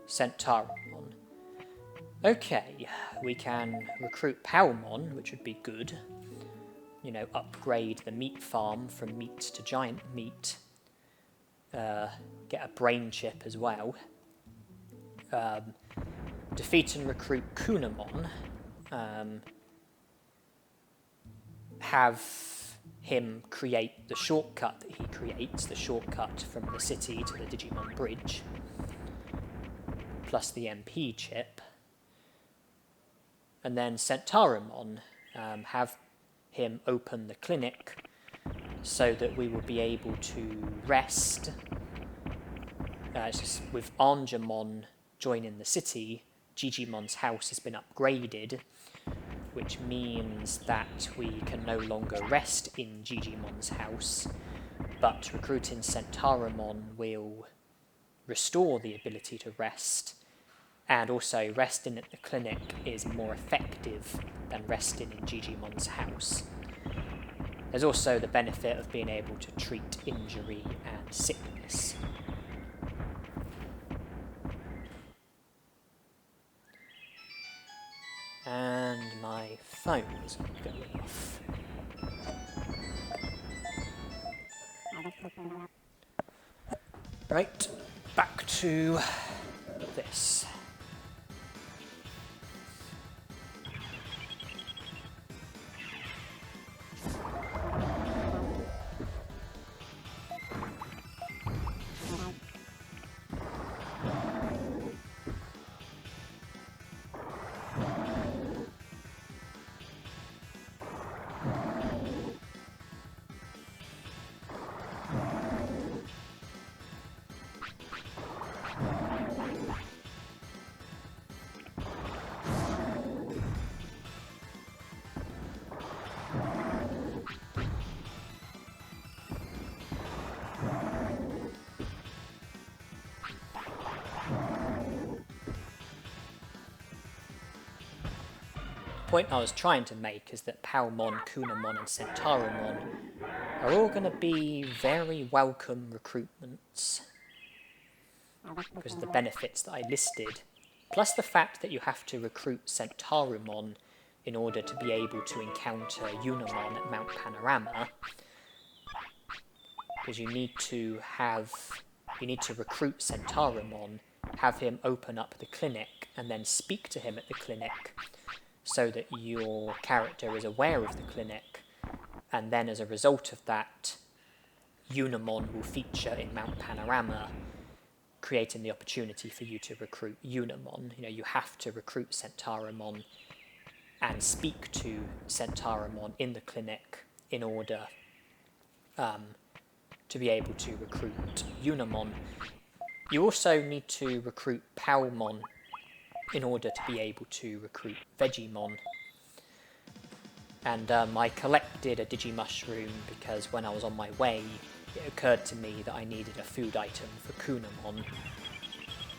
Speaker 1: Centaurimon. Okay, we can recruit Palmon, which would be good. Upgrade the meat farm from meat to giant meat. Get a brain chip as well. Defeat and recruit Kunamon. Have him create the shortcut that he creates, the shortcut from the city to the Digimon Bridge, plus the MP chip. And then Centaurimon, have him open the clinic so that we will be able to rest. With Angemon joining the city, Digimon's house has been upgraded, which means that we can no longer rest in Digimon's house, but recruiting Centaurimon will restore the ability to rest, and also resting at the clinic is more effective than resting in Digimon's house. There's also the benefit of being able to treat injury and sickness. And my phone is going off. Right, back to this. The point I was trying to make is that Palmon, Kunamon and Centaurimon are all going to be very welcome recruitments because of the benefits that I listed, plus the fact that you have to recruit Centaurimon in order to be able to encounter Unimon at Mount Panorama, because you need to recruit Centaurimon, have him open up the clinic, and then speak to him at the clinic so that your character is aware of the clinic, and then as a result of that, Unimon will feature in Mount Panorama, creating the opportunity for you to recruit Unimon. You know, you have to recruit Centaurimon and speak to Centaurimon in the clinic in order to be able to recruit Unimon. You also need to recruit Palmon in order to be able to recruit Vegemon. And I collected a Digimushroom because when I was on my way, it occurred to me that I needed a food item for Kunamon.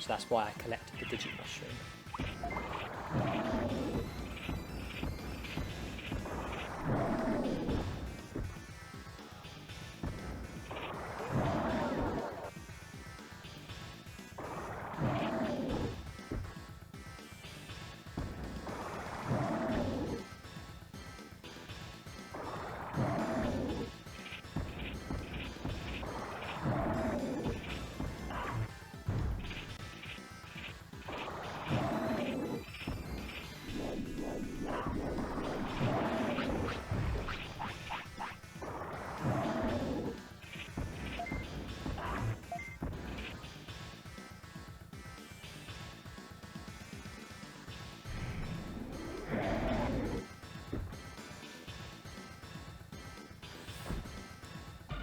Speaker 1: So that's why I collected the Digimushroom.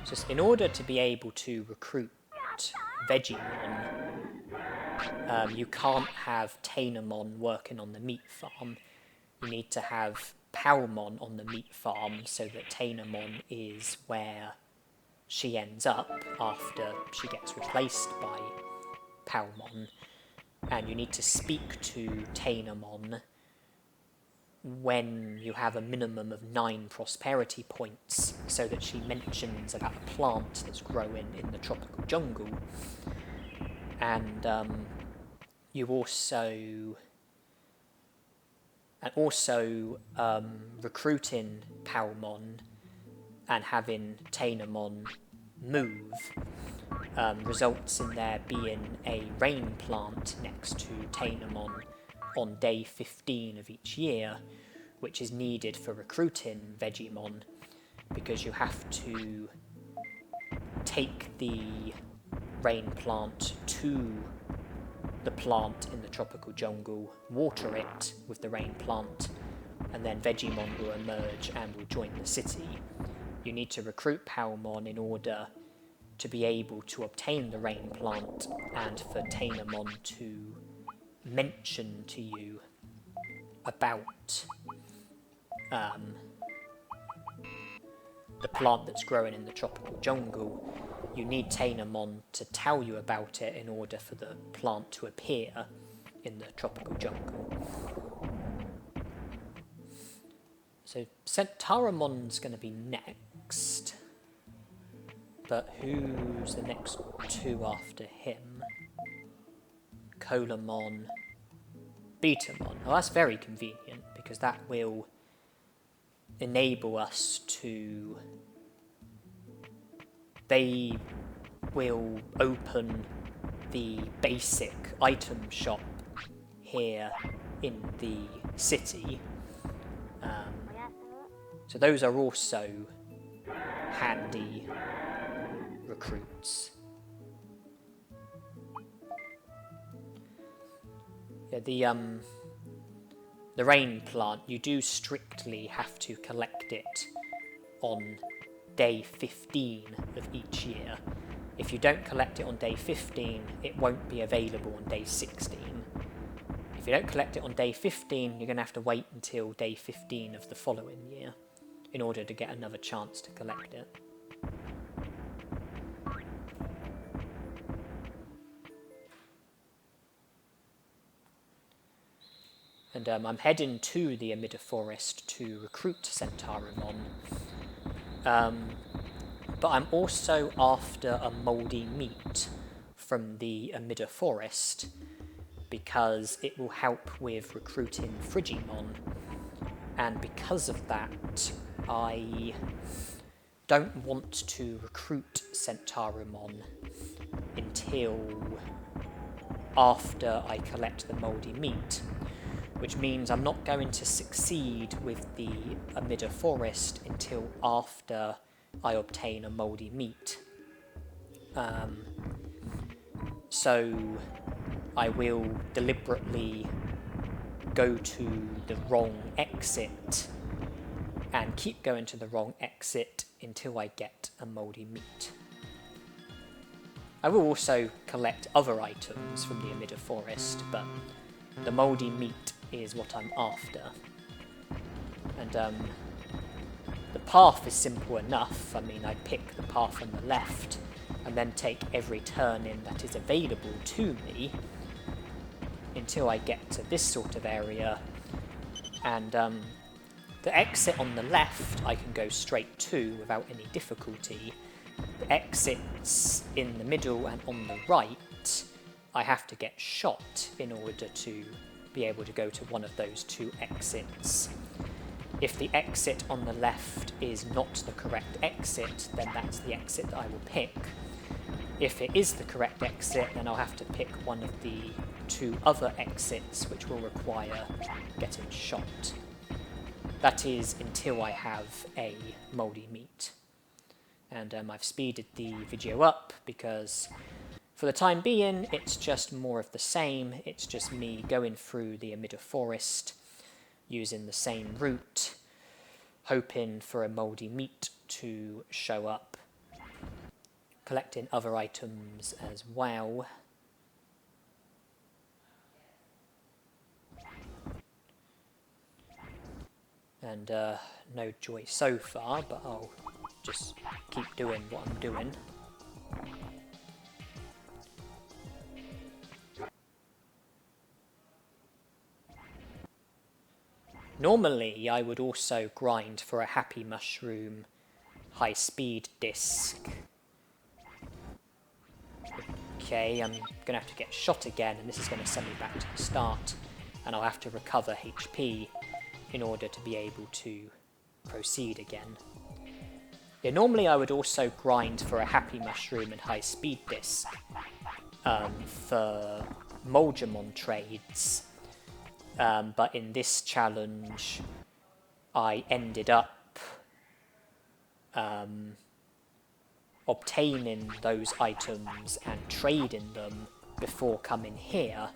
Speaker 1: Just in order to be able to recruit Vegemon, you can't have Tainomon working on the meat farm. You need to have Palmon on the meat farm so that Tainomon is where she ends up after she gets replaced by Palmon. And you need to speak to Tainomon when you have a minimum of 9 prosperity points, so that she mentions about a plant that's growing in the tropical jungle. And you also recruiting Palmon and having Tainomon move results in there being a rain plant next to Tainomon on day 15 of each year, which is needed for recruiting Vegemon, because you have to take the rain plant to the plant in the tropical jungle, water it with the rain plant, and then Vegiemon will emerge and will join the city. You need to recruit Palmon in order to be able to obtain the rain plant and for Tainemon to mention to you about the plant that's growing in the tropical jungle. You need Tainemon to tell you about it in order for the plant to appear in the tropical jungle. So Centauromon's going to be next. But who's the next two after him? Colamon, Betamon. Well, that's very convenient because that will enable us to... They will open the basic item shop here in the city. So those are also handy recruits. Yeah, the rain plant, you do strictly have to collect it on day 15 of each year. If you don't collect it on day 15, it won't be available on day 16. If you don't collect it on day 15, you're going to have to wait until day 15 of the following year in order to get another chance to collect it. And I'm heading to the Amida Forest to recruit Centaurimon. But I'm also after a mouldy meat from the Amida Forest because it will help with recruiting Frigimon. And because of that, I don't want to recruit Centaurimon until after I collect the mouldy meat, which means I'm not going to succeed with the Amida Forest until after I obtain a mouldy meat. So I will deliberately go to the wrong exit and keep going to the wrong exit until I get a mouldy meat. I will also collect other items from the Amida Forest, but the mouldy meat is what I'm after. And the path is simple enough. I mean, I pick the path on the left and then take every turn-in that is available to me until I get to this sort of area. And the exit on the left I can go straight to without any difficulty. The exits in the middle and on the right, I have to get shot in order to be able to go to one of those two exits. If the exit on the left is not the correct exit, then that's the exit that I will pick. If it is the correct exit, then I'll have to pick one of the two other exits, which will require getting shot. That is until I have a mouldy meat. And I've speeded the video up because for the time being, it's just more of the same. It's just me going through the Amida Forest, using the same route, hoping for a mouldy meat to show up, collecting other items as well. And no joy so far, but I'll just keep doing what I'm doing. Normally, I would also grind for a Happy Mushroom high-speed disc. Okay, I'm going to have to get shot again, and this is going to send me back to the start, and I'll have to recover HP in order to be able to proceed again. Yeah, normally I would also grind for a Happy Mushroom and high-speed disc for Moldramon trades. But in this challenge, I ended up obtaining those items and trading them before coming here.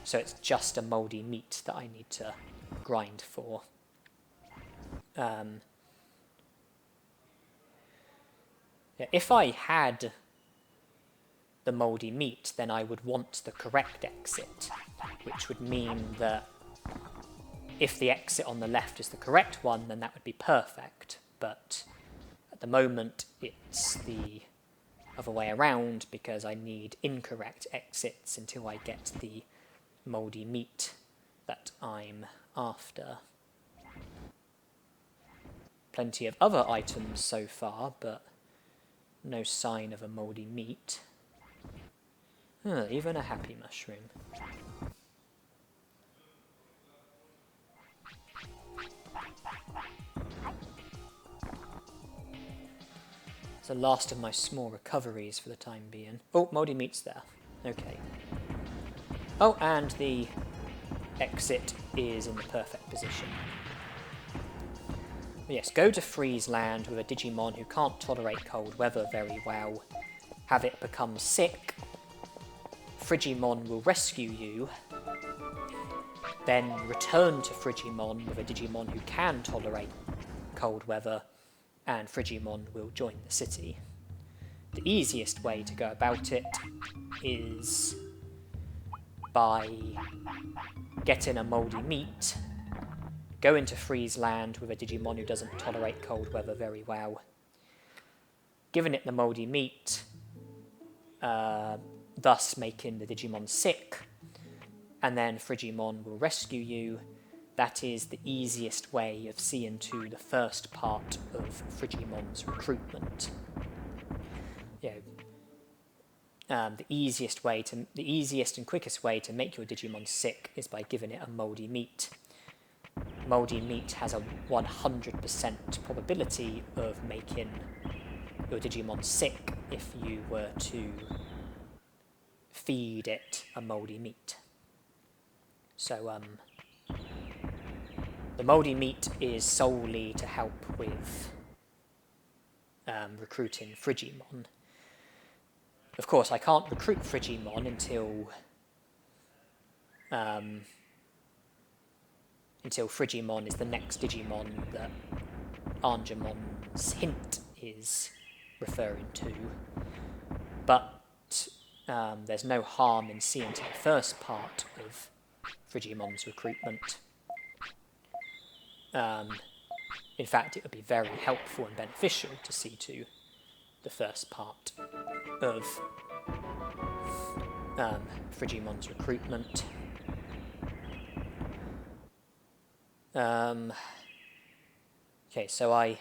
Speaker 1: So it's just a mouldy meat that I need to grind for. if I had the mouldy meat, then I would want the correct exit, which would mean that if the exit on the left is the correct one, then that would be perfect. But at the moment, it's the other way around because I need incorrect exits until I get the mouldy meat that I'm after. Plenty of other items so far, but no sign of a mouldy meat. Even a happy mushroom. It's the last of my small recoveries for the time being. Oh, mouldy meat's there. Okay. Oh, and the exit is in the perfect position. Yes, go to Freeze Land with a Digimon who can't tolerate cold weather very well. Have it become sick. Frigimon will rescue you. Then return to Frigimon with a Digimon who can tolerate cold weather, and Frigimon will join the city. The easiest way to go about it is by getting a mouldy meat, go into Freeze Land with a Digimon who doesn't tolerate cold weather very well, giving it the mouldy meat, thus making the Digimon sick, and then Frigimon will rescue you. That is the easiest way of seeing to the first part of Frigimon's recruitment. The easiest and quickest way to make your Digimon sick is by giving it a mouldy meat. Mouldy meat has a 100% probability of making your Digimon sick if you were to feed it a mouldy meat. So, the mouldy meat is solely to help with recruiting Frigimon. Of course, I can't recruit Frigimon until Frigimon is the next Digimon that Angemon's hint is referring to. But there's no harm in seeing to the first part of Frigimon's recruitment. In fact, it would be very helpful and beneficial to see to the first part of Frigimon's recruitment. Okay, so I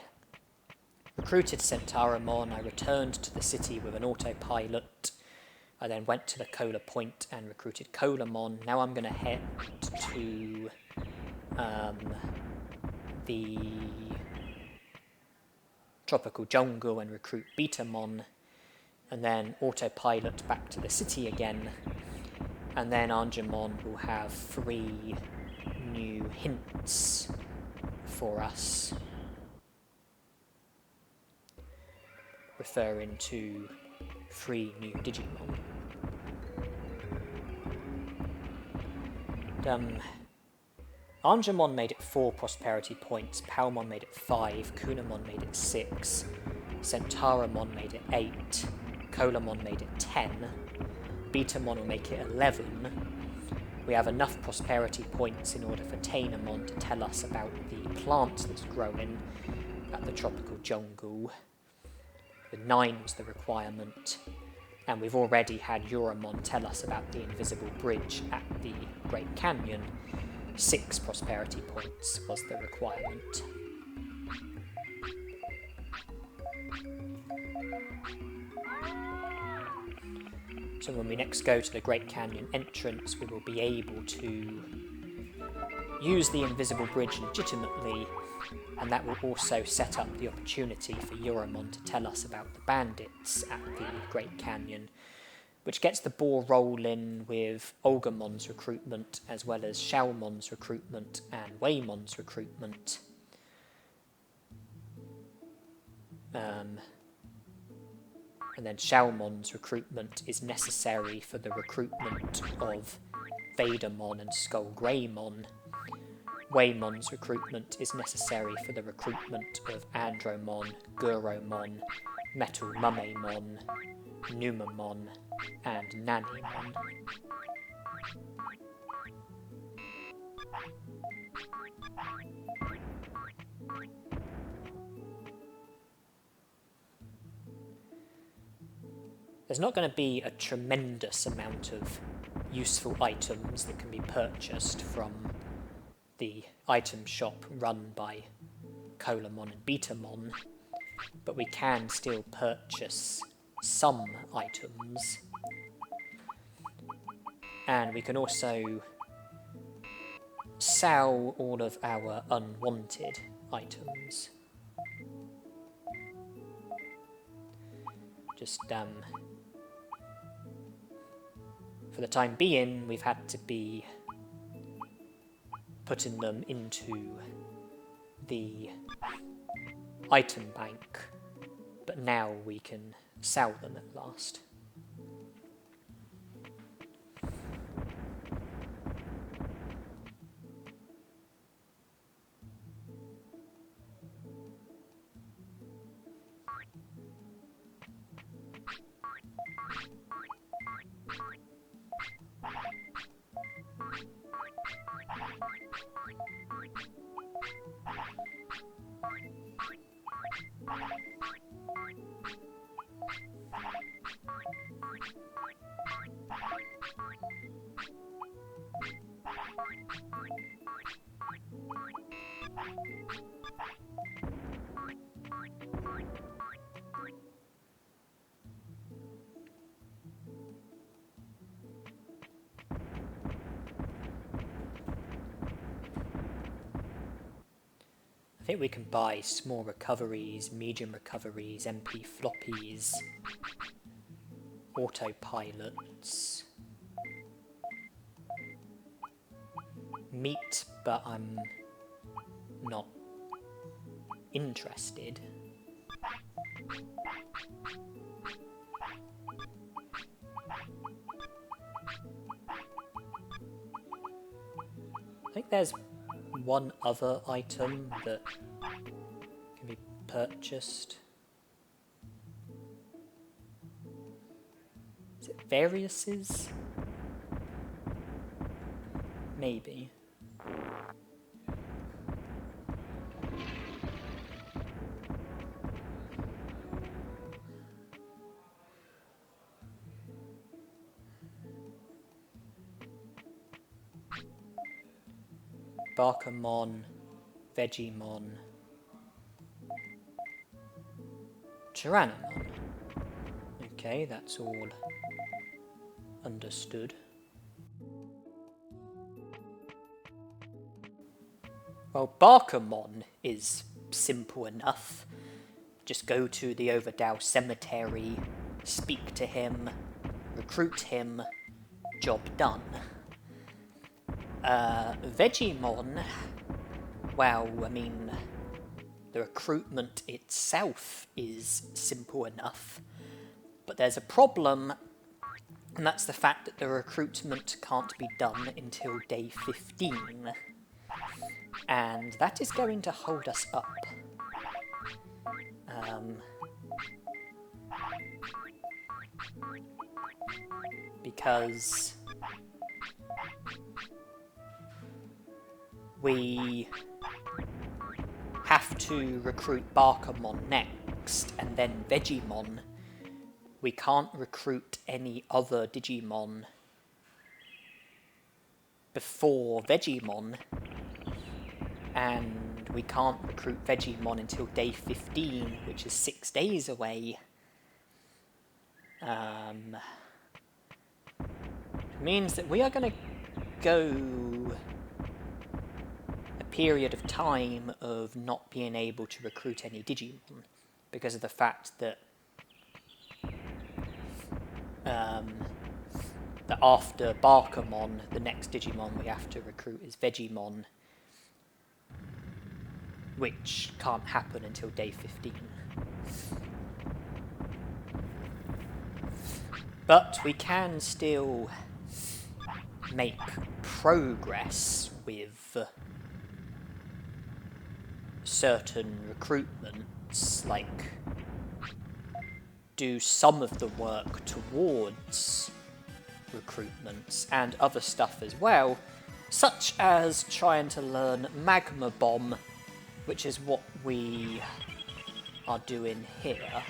Speaker 1: recruited Centauramon, I returned to the city with an autopilot, I then went to the Cola Point and recruited Colamon. Now I'm going to head to the tropical jungle and recruit Betamon, and then autopilot back to the city again, and then Angemon will have 3 new hints for us, referring to 3 new Digimon. Angemon made it 4 prosperity points, Palmon made it 5, Kunamon made it 6, Centauramon made it 8, Colamon made it 10, Betamon will make it 11. We have enough prosperity points in order for Tainamon to tell us about the plant that's growing at the tropical jungle. The 9 was the requirement, and we've already had Euramon tell us about the invisible bridge at the Great Canyon. 6 prosperity points was the requirement. So when we next go to the Great Canyon entrance, we will be able to use the invisible bridge legitimately, and that will also set up the opportunity for Euramon to tell us about the bandits at the Great Canyon, which gets the ball rolling with Agumon's recruitment, as well as Xiaomon's recruitment and Weimon's recruitment. And then Xiaomon's recruitment is necessary for the recruitment of Vadermon and Skull Greymon. Waymon's recruitment is necessary for the recruitment of Andromon, Guromon, Metal Mumemon, Numamon, and Nanimon. There's not going to be a tremendous amount of useful items that can be purchased from the item shop run by Colamon and Betamon, but we can still purchase some items, and we can also sell all of our unwanted items. Just for the time being, we've had to be putting them into the item bank, but now we can sell them at last. I think we can buy small recoveries, medium recoveries, MP floppies, autopilots, meat, but I'm not interested. I think there's one other item that can be purchased. Is it Variouses? Maybe. Barkamon, Vegemon, Tyrannomon. Okay, that's all understood. Well, Barkamon is simple enough. Just go to the Overdow Cemetery, speak to him, recruit him, job done. Vegemon, well, I mean, the recruitment itself is simple enough, but there's a problem, and that's the fact that the recruitment can't be done until day 15, and that is going to hold us up. Because we have to recruit Barkamon next, and then Vegemon. We can't recruit any other Digimon before Vegemon, and we can't recruit Vegemon until day 15, which is 6 days away. Means that we are going to go a period of time of not being able to recruit any Digimon because of the fact that that after Barkamon, the next Digimon we have to recruit is Vegemon, which can't happen until day 15. But we can still make progress with certain recruitments, like, do some of the work towards recruitments and other stuff as well, such as trying to learn Magma Bomb, which is what we are doing here.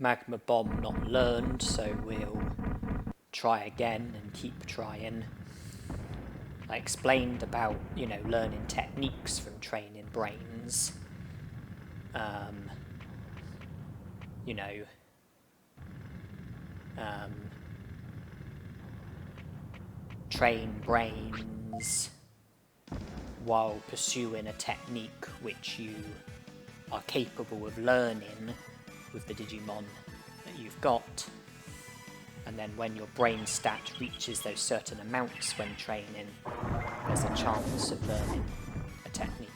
Speaker 1: Magma Bomb not learned, so we'll try again and keep trying. I explained about, you know, learning techniques from training brains. You know, train brains while pursuing a technique which you are capable of learning with the Digimon that you've got, and then when your brain stat reaches those certain amounts when training, there's a chance of learning a technique.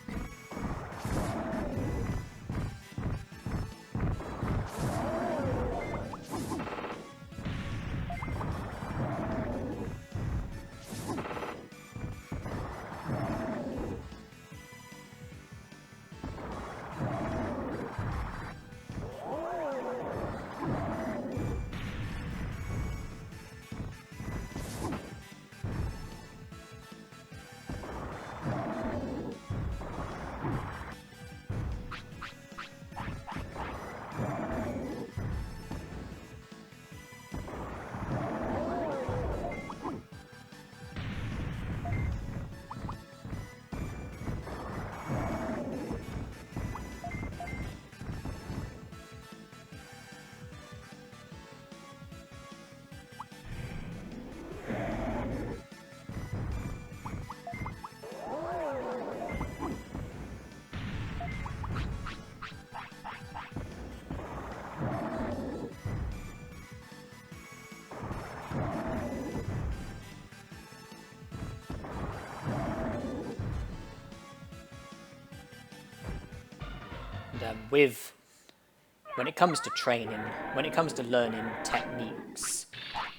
Speaker 1: When it comes to training, when it comes to learning techniques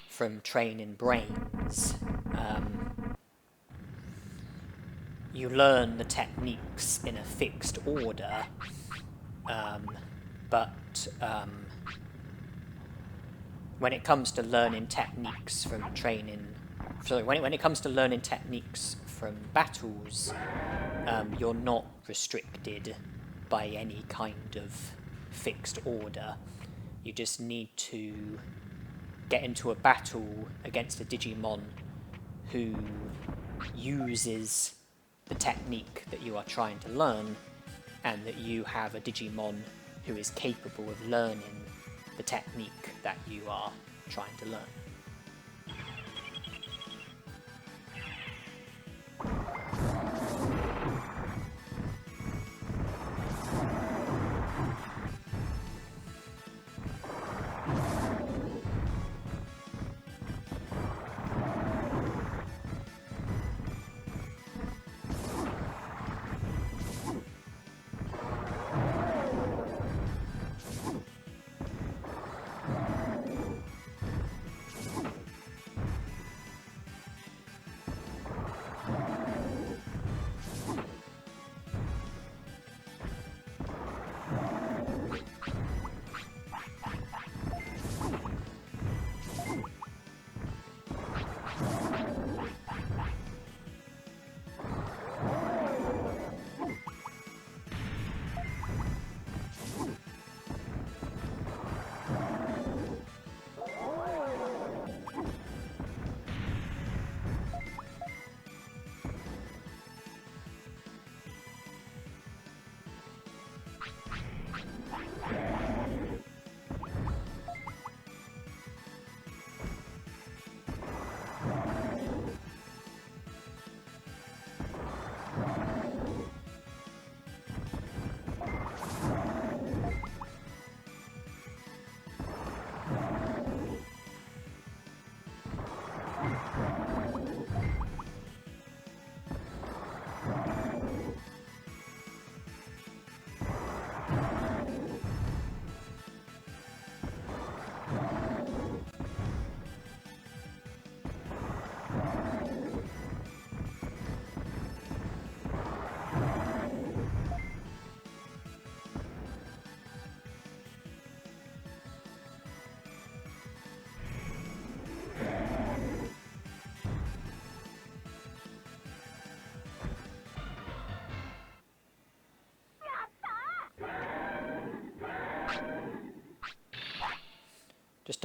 Speaker 1: from training brains, you learn the techniques in a fixed order, but when it comes to learning techniques from training, when it comes to learning techniques from battles, you're not restricted by any kind of fixed order. You just need to get into a battle against a Digimon who uses the technique that you are trying to learn, and that you have a Digimon who is capable of learning the technique that you are trying to learn.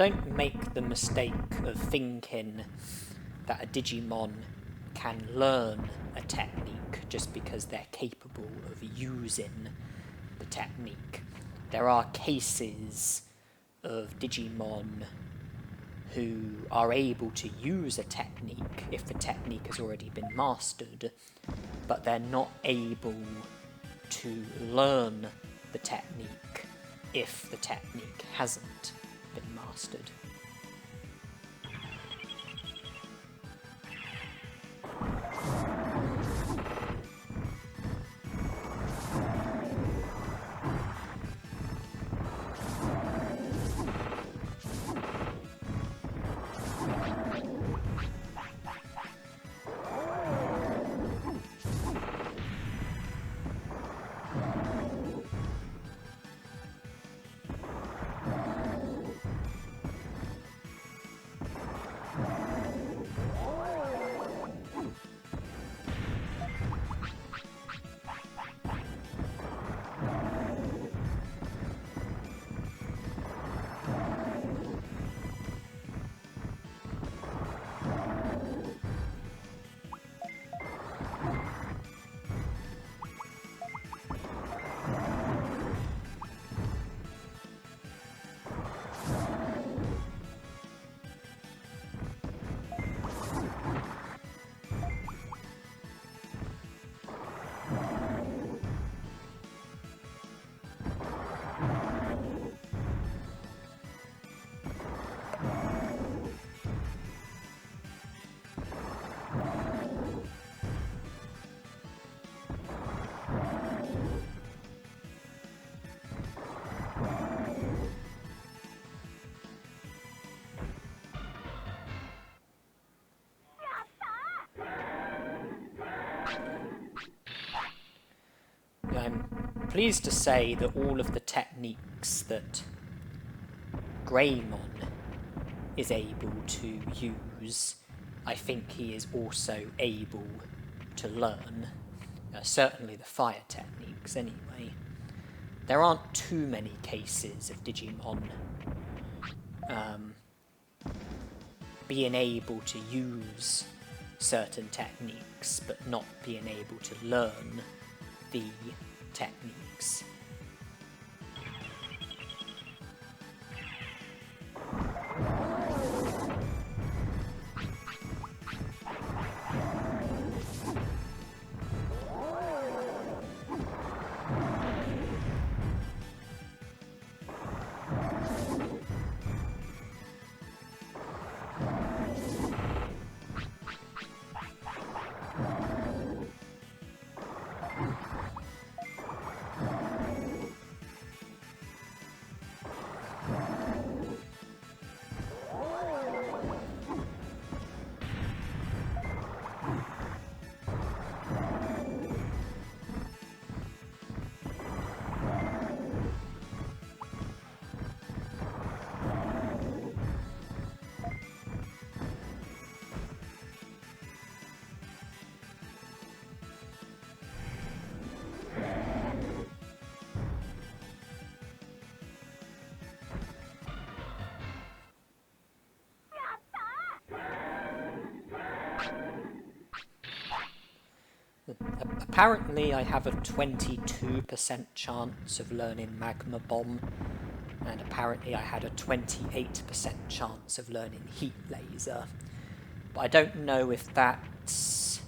Speaker 1: don't make the mistake of thinking that a Digimon can learn a technique just because they're capable of using the technique. There are cases of Digimon who are able to use a technique if the technique has already been mastered, but they're not able to learn the technique if the technique hasn't been mastered. I'm pleased to say that all of the techniques that Greymon is able to use, I think he is also able to learn. Certainly the fire techniques, anyway. There aren't too many cases of Digimon being able to use certain techniques, but not being able to learn the techniques. Apparently I have a 22% chance of learning Magma Bomb, and apparently I had a 28% chance of learning Heat Laser. But I don't know if that's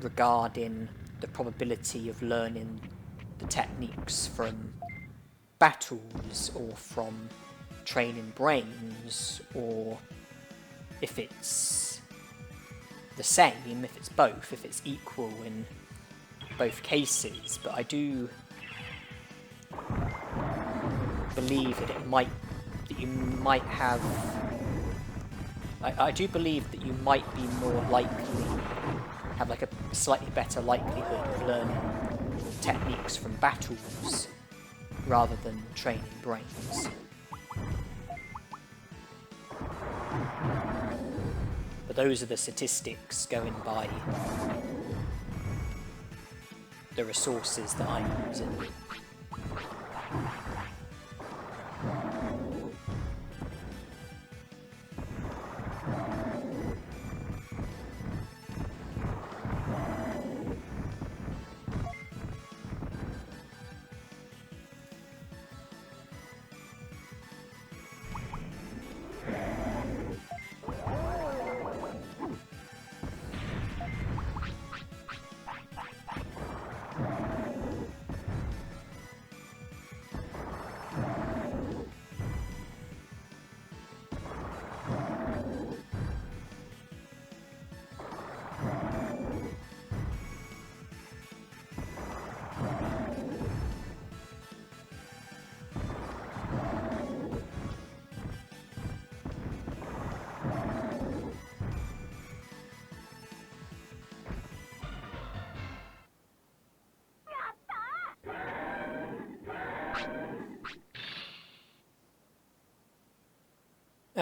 Speaker 1: regarding the probability of learning the techniques from battles or from training brains, or if it's the same, if it's both, if it's equal in both cases. But I do believe that you might have. I do believe that you might be more likely, have like a slightly better likelihood of learning techniques from battles rather than training brains. But those are the statistics going by the resources that I'm using.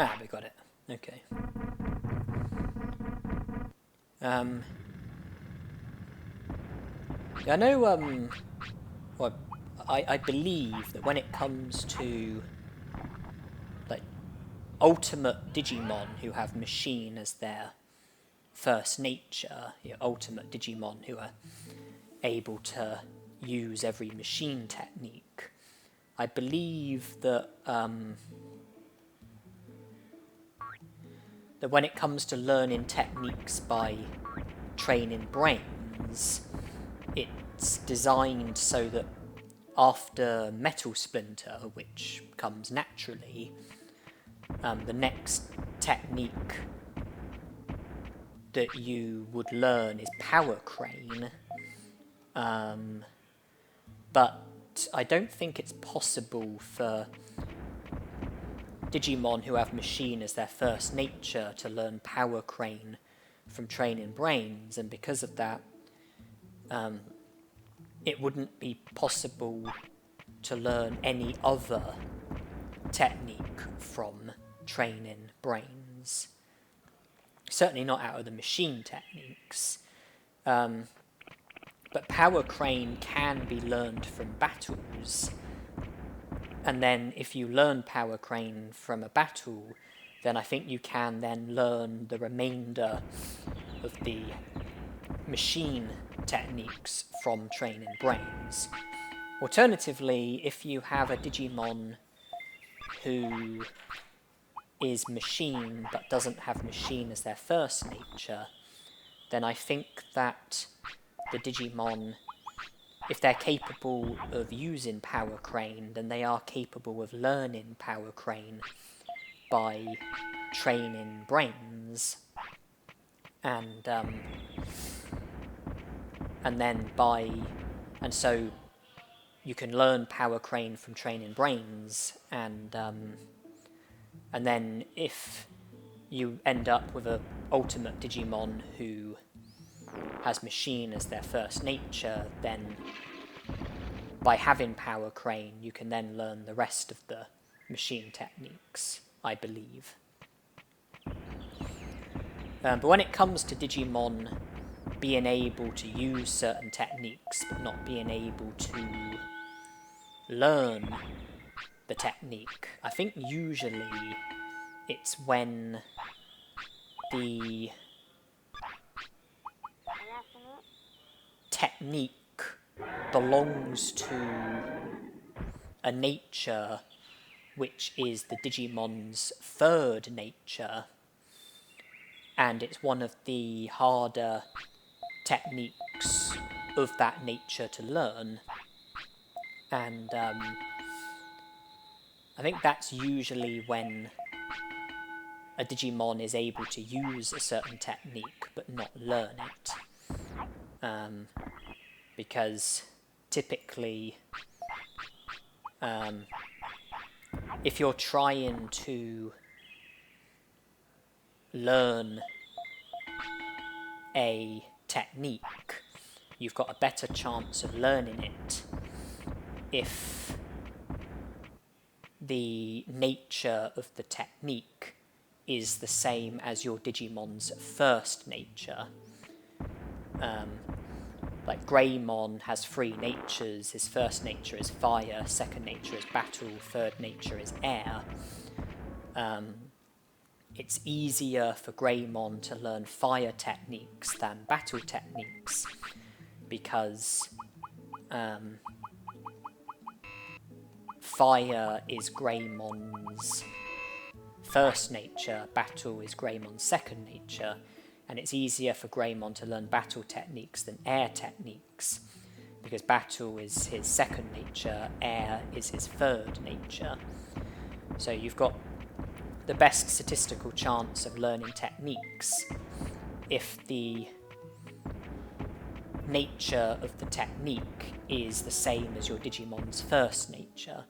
Speaker 1: Ah, we got it. Okay. Yeah, I know, well, I believe that when it comes to, like, ultimate Digimon who have machine as their first nature, ultimate Digimon who are able to use every machine technique, I believe that that when it comes to learning techniques by training brains, it's designed so that after Metal Splinter, which comes naturally, the next technique that you would learn is Power Crane. But I don't think it's possible for Digimon who have machine as their first nature to learn Power Crane from training brains, and because of that, it wouldn't be possible to learn any other technique from training brains. Certainly not out of the machine techniques. But Power Crane can be learned from battles. And then if you learn Power Crane from a battle, then I think you can then learn the remainder of the machine techniques from training brains. Alternatively, if you have a Digimon who is machine but doesn't have machine as their first nature, then I think that the Digimon, if they're capable of using Power Crane, then they are capable of learning Power Crane by training brains, and so you can learn Power Crane from training brains, and then if you end up with an ultimate Digimon who has machine as their first nature, then by having Power Crane you can then learn the rest of the machine techniques, I believe. But when it comes to Digimon being able to use certain techniques but not being able to learn the technique, I think usually it's when the technique belongs to a nature which is the Digimon's third nature, and it's one of the harder techniques of that nature to learn. And I think that's usually when a Digimon is able to use a certain technique but not learn it. Because typically, if you're trying to learn a technique, you've got a better chance of learning it if the nature of the technique is the same as your Digimon's first nature. Like Greymon has 3 natures. His first nature is fire, second nature is battle, third nature is air. It's easier for Greymon to learn fire techniques than battle techniques because fire is Greymon's first nature, battle is Greymon's second nature, and it's easier for Greymon to learn battle techniques than air techniques, because battle is his second nature, air is his third nature. So you've got the best statistical chance of learning techniques if the nature of the technique is the same as your Digimon's first nature,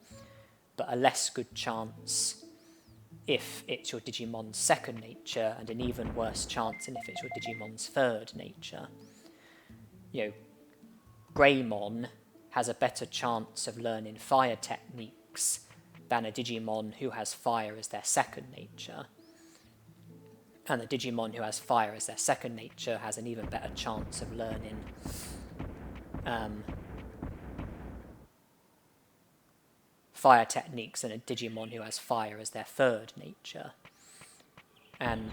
Speaker 1: but a less good chance if it's your Digimon's second nature, and an even worse chance than if it's your Digimon's third nature. Greymon has a better chance of learning fire techniques than a Digimon who has fire as their second nature. And the Digimon who has fire as their second nature has an even better chance of learning fire techniques than a Digimon who has fire as their third nature. And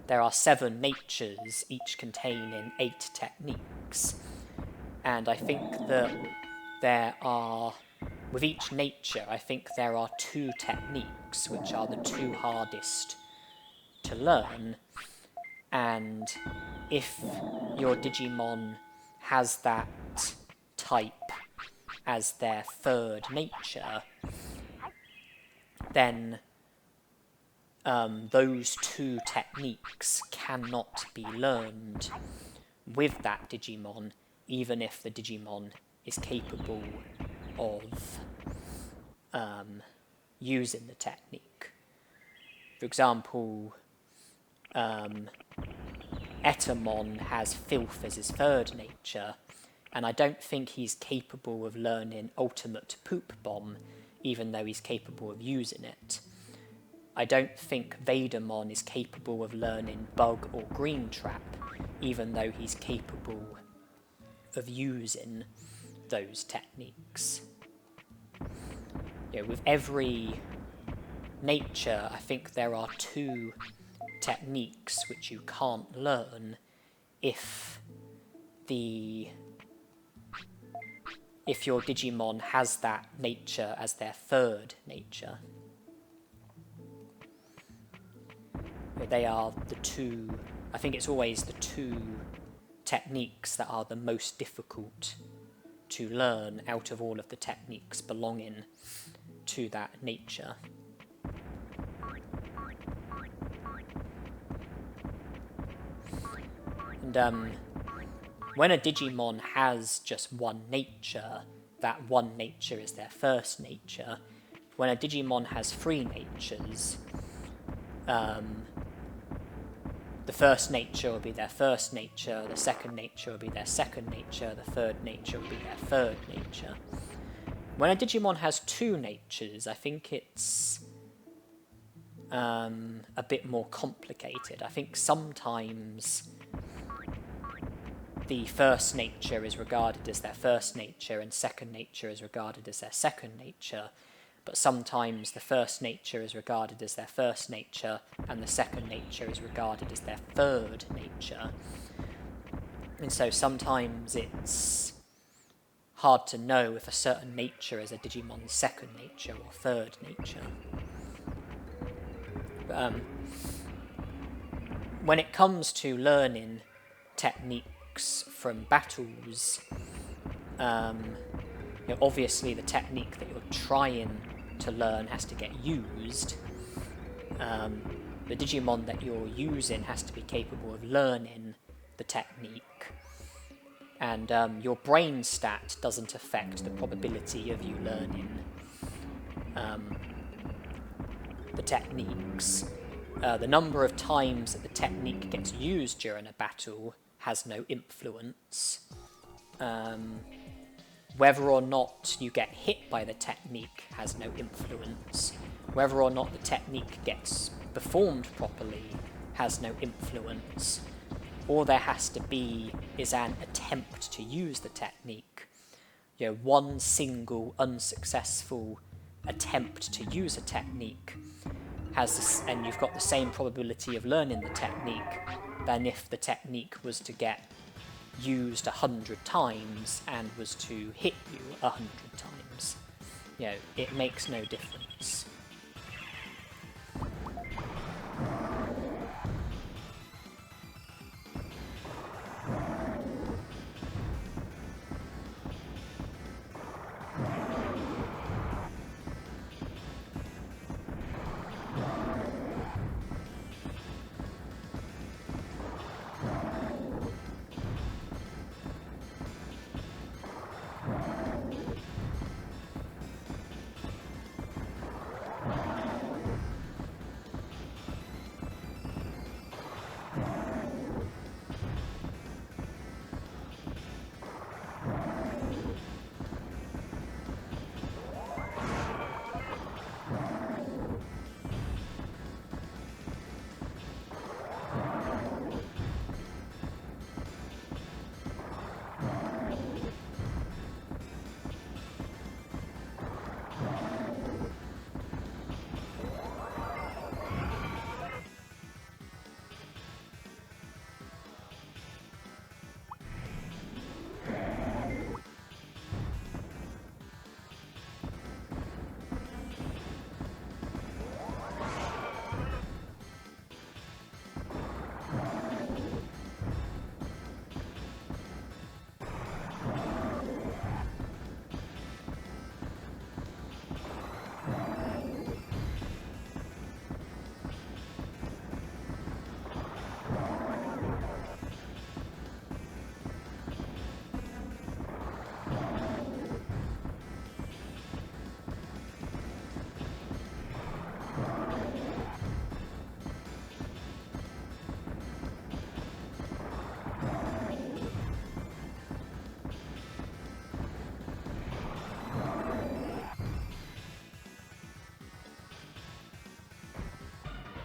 Speaker 1: there are 7 natures, each containing 8 techniques. And I think that with each nature, I think there are 2 techniques which are the 2 hardest to learn. And if your Digimon has that type as their third nature, then those 2 techniques cannot be learned with that Digimon, even if the Digimon is capable of using the technique. For example, Etamon has filth as his third nature, and I don't think he's capable of learning Ultimate Poop Bomb, even though he's capable of using it. I don't think Vadermon is capable of learning Bug or Green Trap, even though he's capable of using those techniques. With every nature, I think there are 2 techniques which you can't learn if your Digimon has that nature as their third nature. They are the 2, I think it's always the 2 techniques that are the most difficult to learn out of all of the techniques belonging to that nature. And when a Digimon has just one nature, that one nature is their first nature. When a Digimon has 3 natures, the first nature will be their first nature, the second nature will be their second nature, the third nature will be their third nature. When a Digimon has 2 natures, I think it's a bit more complicated. I think sometimes the first nature is regarded as their first nature and second nature is regarded as their second nature, but sometimes the first nature is regarded as their first nature and the second nature is regarded as their third nature. And so sometimes it's hard to know if a certain nature is a Digimon's second nature or third nature. But, when it comes to learning techniques from battles, obviously the technique that you're trying to learn has to get used. The Digimon that you're using has to be capable of learning the technique. And your brain stat doesn't affect the probability of you learning the techniques. The number of times that the technique gets used during a battle has no influence. Whether or not you get hit by the technique has no influence. Whether or not the technique gets performed properly has no influence. All there has to be is an attempt to use the technique. One single unsuccessful attempt to use a technique and you've got the same probability of learning the technique than if the technique was to get used 100 times and was to hit you 100 times. It makes no difference.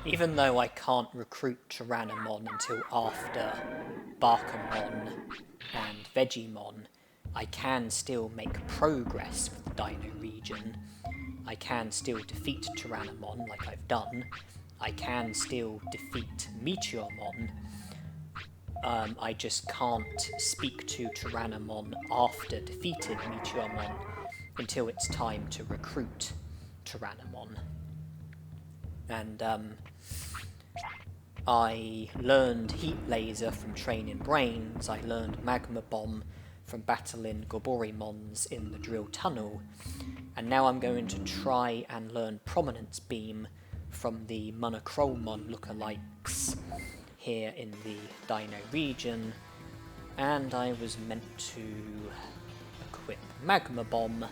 Speaker 1: Even though I can't recruit Tyrannomon until after Barkamon and Vegemon, I can still make progress with the Dino region. I can still defeat Tyrannomon like I've done. I can still defeat Meteormon. I just can't speak to Tyrannomon after defeating Meteormon until it's time to recruit Tyrannomon. And I learned Heat Laser from training Brains, I learned Magma Bomb from battling Goborimons in the Drill Tunnel, and now I'm going to try and learn Prominence Beam from the Monochromon lookalikes here in the Dino region, and I was meant to equip Magma Bomb,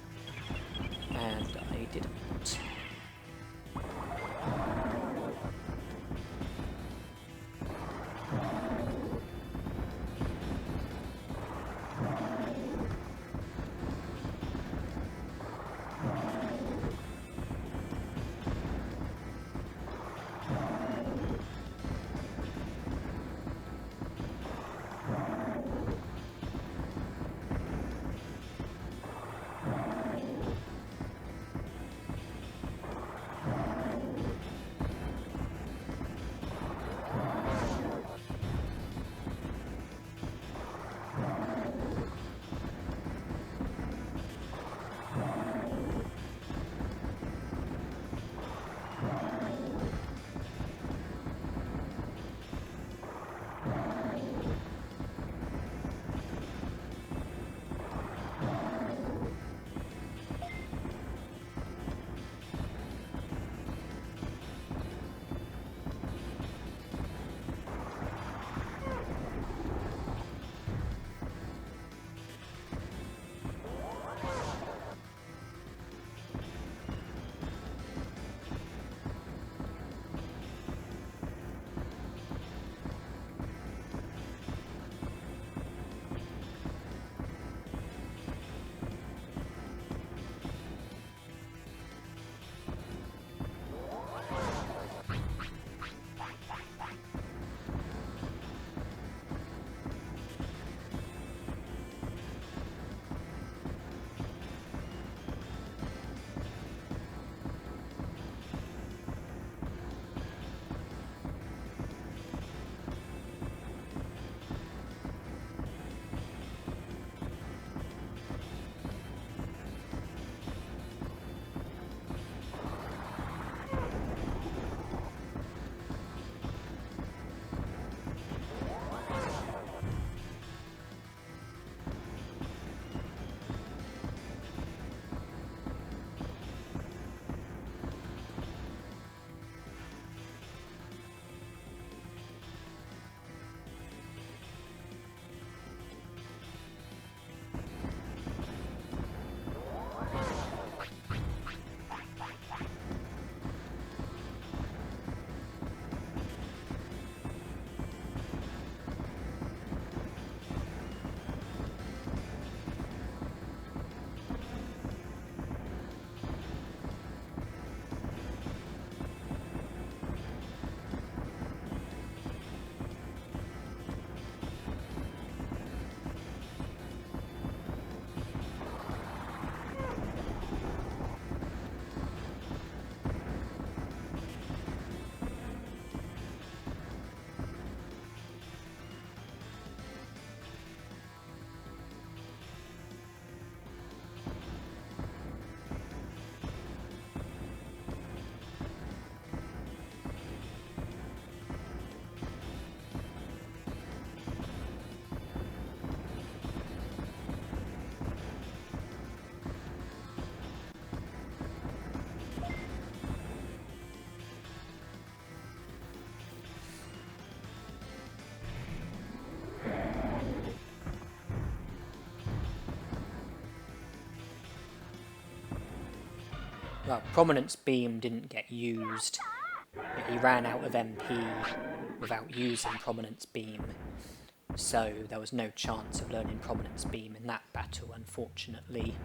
Speaker 1: and I didn't. Well, Prominence Beam didn't get used. He ran out of MP without using Prominence Beam, so there was no chance of learning Prominence Beam in that battle, unfortunately.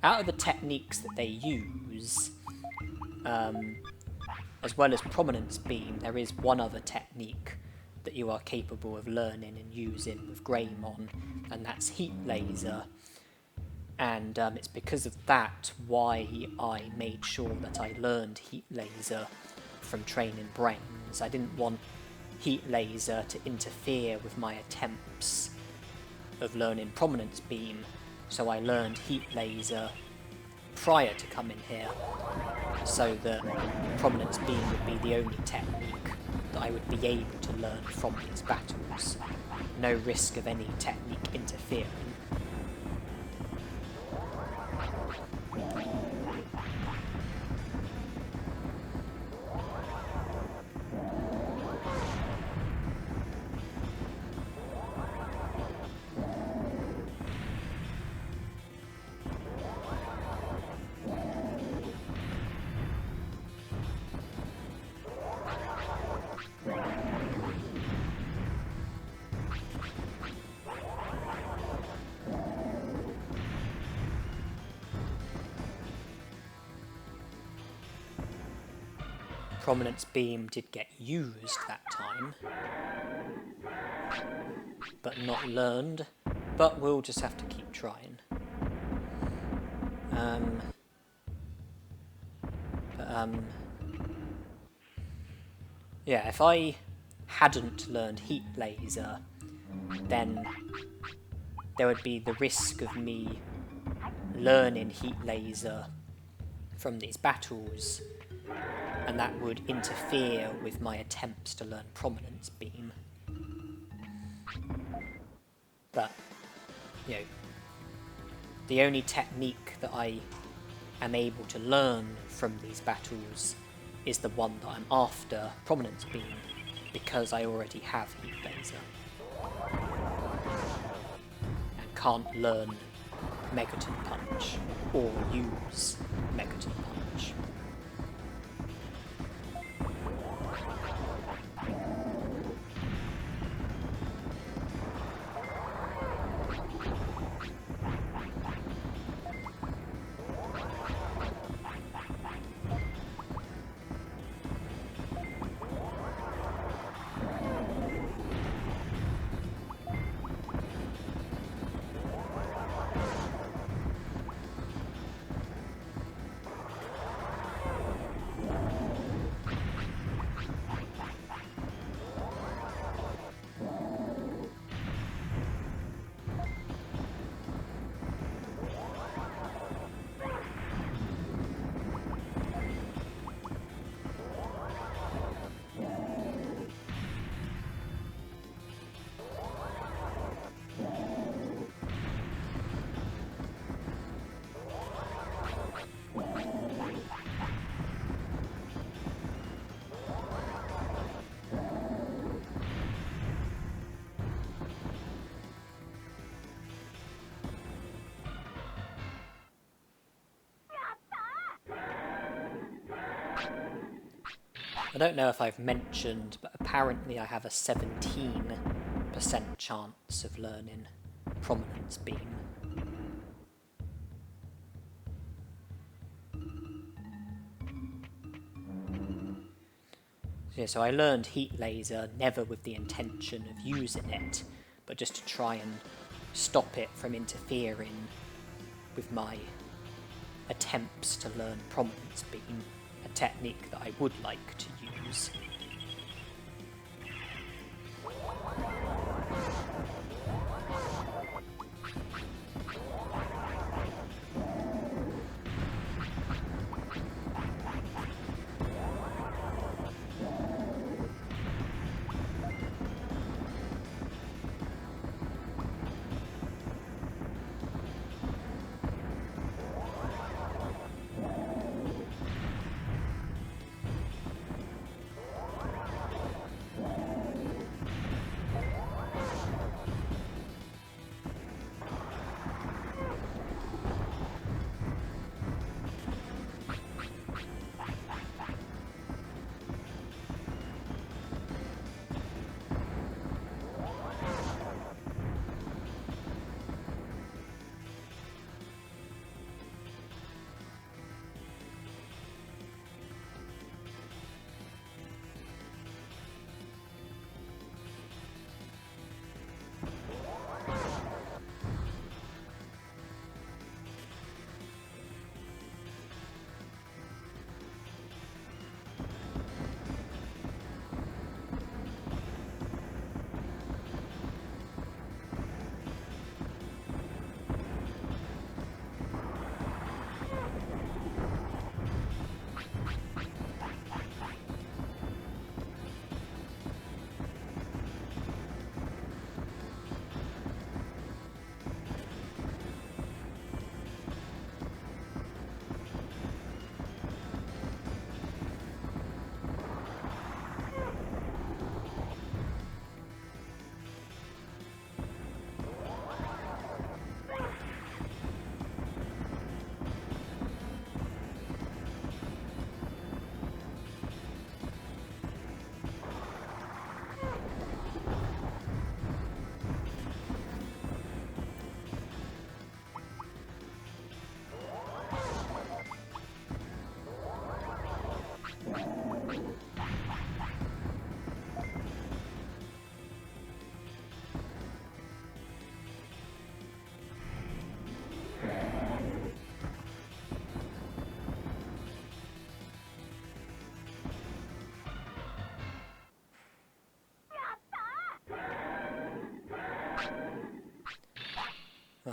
Speaker 1: Out of the techniques that they use, as well as Prominence Beam, there is one other technique that you are capable of learning and using with Greymon, and that's Heat Laser. And it's because of that why I made sure that I learned Heat Laser from training Brains. I didn't want Heat Laser to interfere with my attempts of learning Prominence Beam, so I learned Heat Laser prior to coming here, so that Prominence Beam would be the only technique that I would be able to learn from these battles. No risk of any technique interfering. Prominence Beam did get used that time, but not learned, but we'll just have to keep trying. Yeah, if I hadn't learned Heat Laser, then there would be the risk of me learning Heat Laser from these battles, and that would interfere with my attempts to learn Prominence Beam. But, you know, the only technique that I am able to learn from these battles is the one that I'm after, Prominence Beam, because I already have Heat Laser. And can't learn Megaton Punch, or use Megaton Punch. I don't know if I've mentioned, but apparently I have a 17% chance of learning Prominence Beam. Yeah, so I learned Heat Laser never with the intention of using it, but just to try and stop it from interfering with my attempts to learn Prominence Beam, a technique that I would like to use.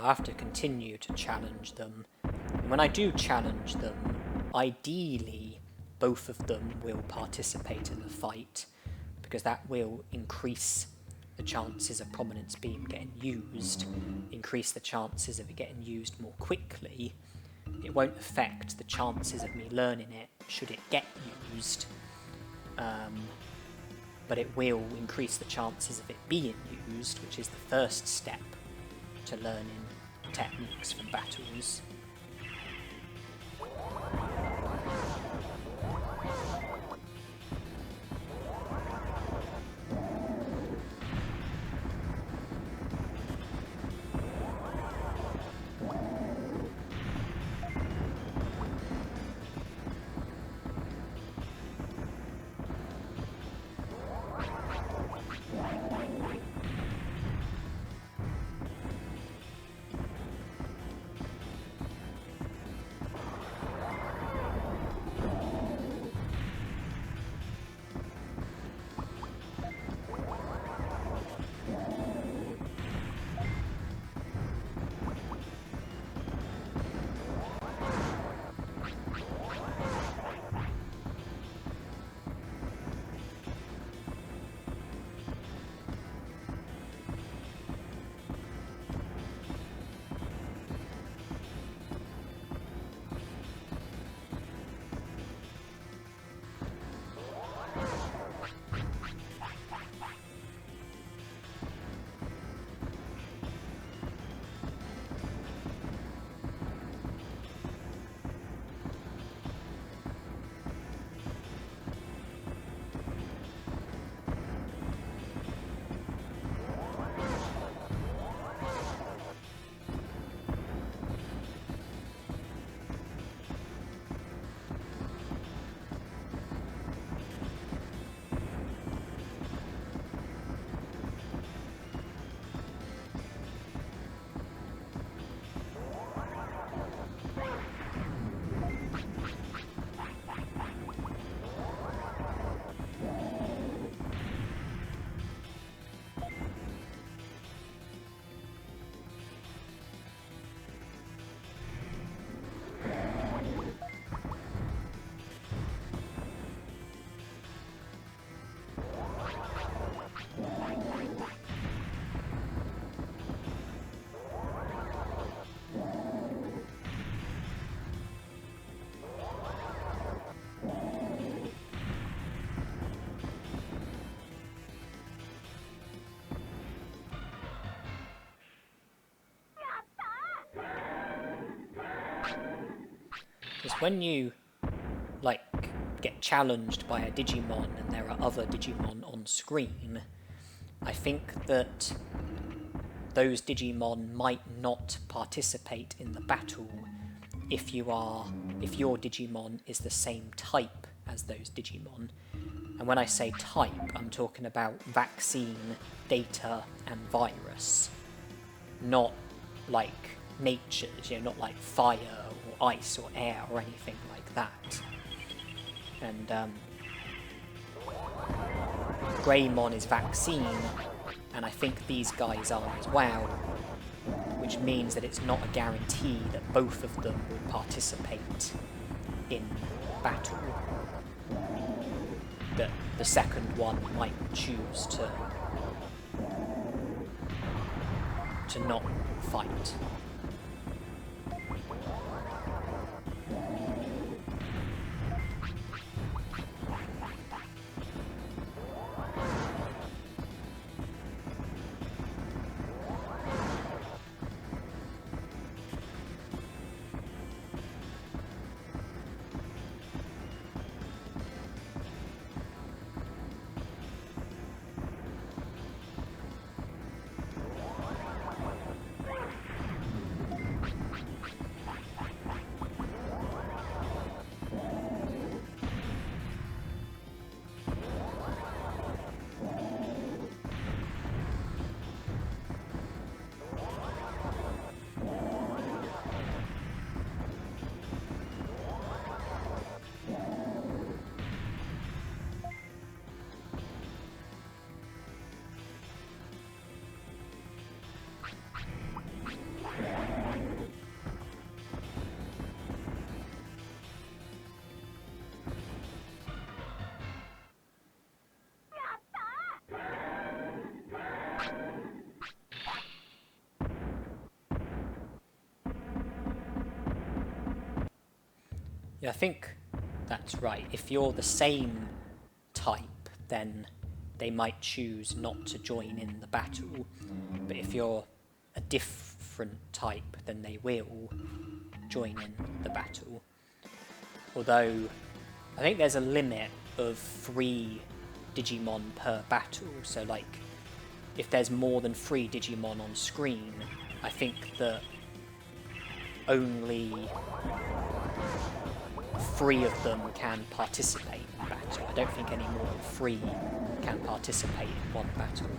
Speaker 1: I have to continue to challenge them. And when I do challenge them, ideally both of them will participate in the fight, because that will increase the chances of Prominence Beam getting used, increase the chances of it getting used more quickly. It won't affect the chances of me learning it should it get used, but it will increase the chances of it being used, which is the first step to learning techniques from battles. Because when you, like, get challenged by a Digimon and there are other Digimon on screen, I think that those Digimon might not participate in the battle if your Digimon is the same type as those Digimon. And when I say type, I'm talking about vaccine, data, and virus. Not like natures, not like fire or ice or air or anything like that. And Greymon is vaccine, and I think these guys are as well, which means that it's not a guarantee that both of them will participate in battle. That the second one might choose to not fight. Yeah, I think that's right. If you're the same type, then they might choose not to join in the battle. But if you're a different type, then they will join in the battle. Although, I think there's a limit of 3 Digimon per battle. So, like, if there's more than 3 Digimon on screen, I think that only 3 of them can participate in battle. I don't think any more than 3 can participate in one battle.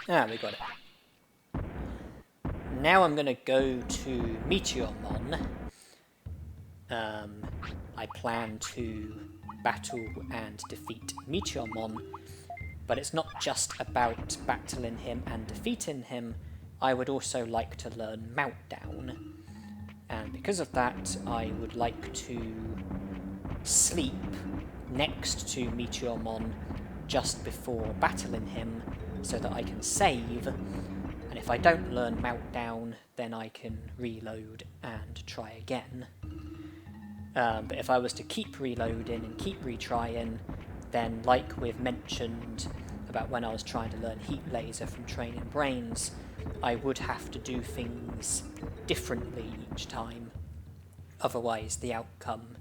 Speaker 1: Ah, we got it. Now I'm going to go to Meteormon. I plan to battle and defeat Meteormon, but it's not just about battling him and defeating him. I would also like to learn Meltdown, and because of that I would like to sleep next to Meteormon just before battling him so that I can save, and if I don't learn Meltdown then I can reload and try again. But if I was to keep reloading and keep retrying, then like we've mentioned about when I was trying to learn Heat Laser from Training Brains, I would have to do things differently each time. Otherwise the outcome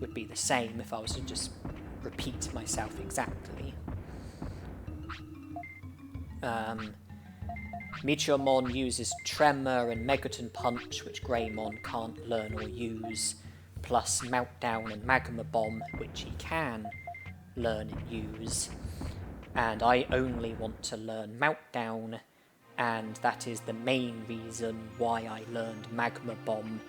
Speaker 1: would be the same if I was to just repeat myself exactly. Meteormon uses Tremor and Megaton Punch, which Greymon can't learn or use, plus Meltdown and Magma Bomb, which he can learn and use. And I only want to learn Meltdown, and that is the main reason why I learned Magma Bomb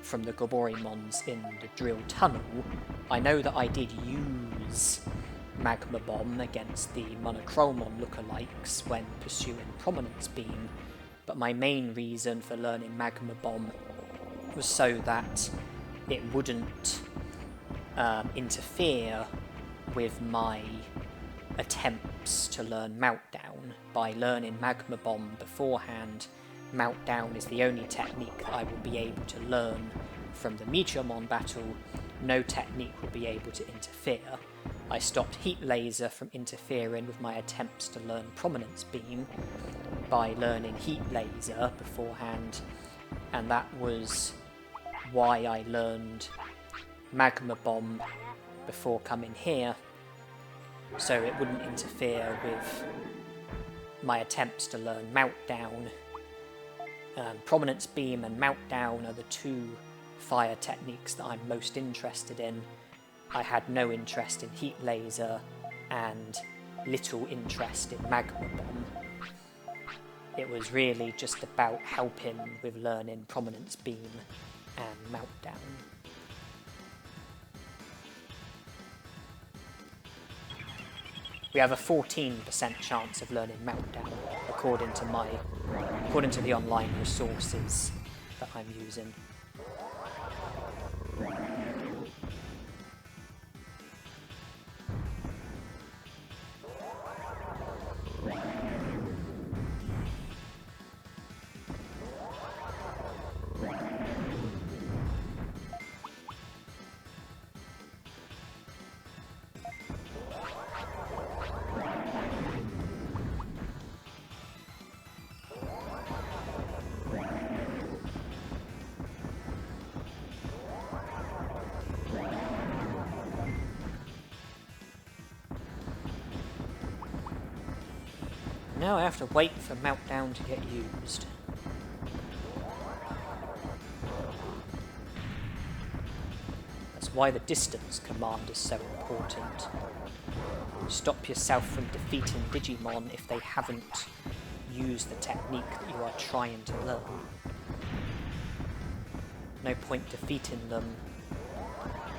Speaker 1: from the Goborimons in the Drill Tunnel. I know that I did use Magma Bomb against the Monochromon lookalikes when pursuing Prominence Beam, but my main reason for learning Magma Bomb was so that it wouldn't interfere with my attempts to learn Meltdown. By learning Magma Bomb beforehand, Meltdown is the only technique that I will be able to learn from the Meteormon battle. No technique will be able to interfere. I stopped Heat Laser from interfering with my attempts to learn Prominence Beam by learning Heat Laser beforehand, and that was why I learned Magma Bomb before coming here, so it wouldn't interfere with my attempts to learn Meltdown. Prominence Beam and Meltdown are the 2 fire techniques that I'm most interested in. I had no interest in Heat Laser and little interest in Magma Bomb. It was really just about helping with learning Prominence Beam and Meltdown. We have a 14% chance of learning Meltdown, according to the online resources that I'm using. Now I have to wait for Meltdown to get used. That's why the distance command is so important. Stop yourself from defeating Digimon if they haven't used the technique that you are trying to learn. No point defeating them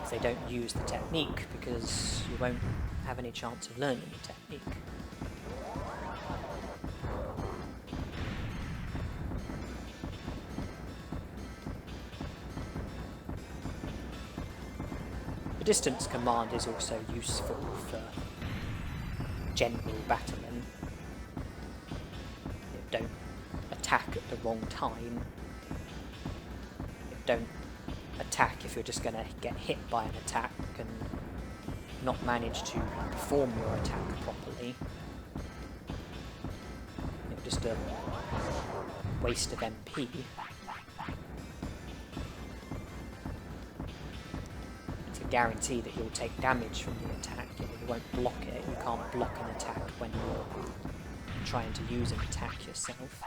Speaker 1: if they don't use the technique, because you won't have any chance of learning the technique. The distance command is also useful for general battling. Don't attack at the wrong time. Don't attack if you're just going to get hit by an attack and not manage to perform your attack properly. Just a waste of MP. It's a guarantee that you'll take damage from the attack. You won't block it. You can't block an attack when you're trying to use an attack yourself.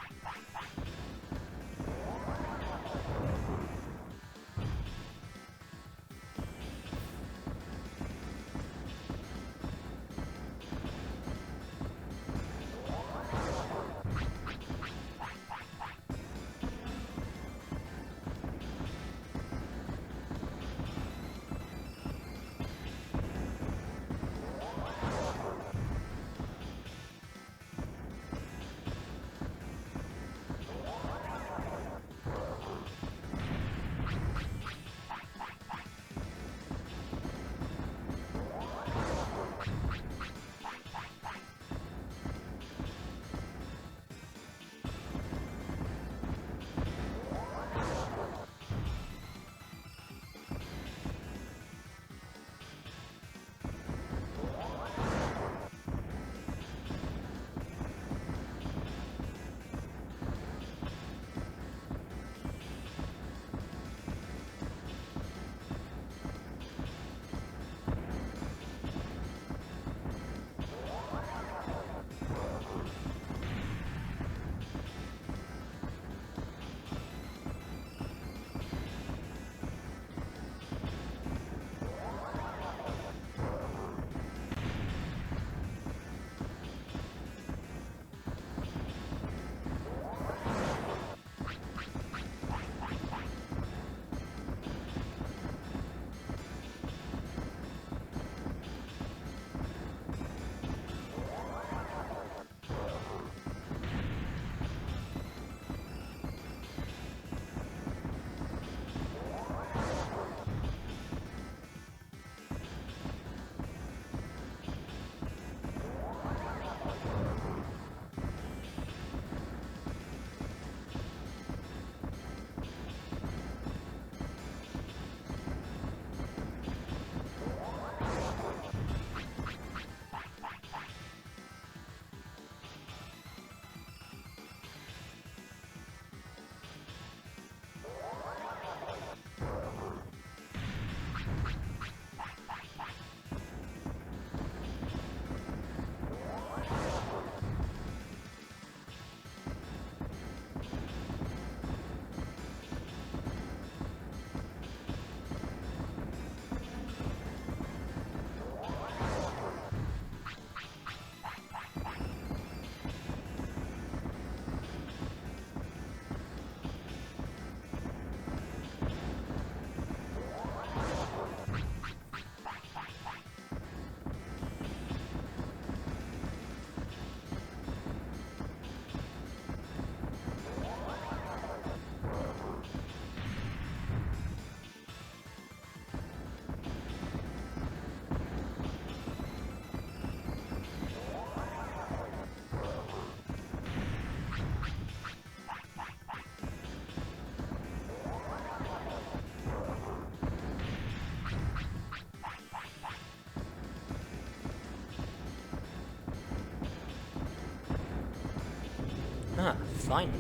Speaker 2: Ah, finally.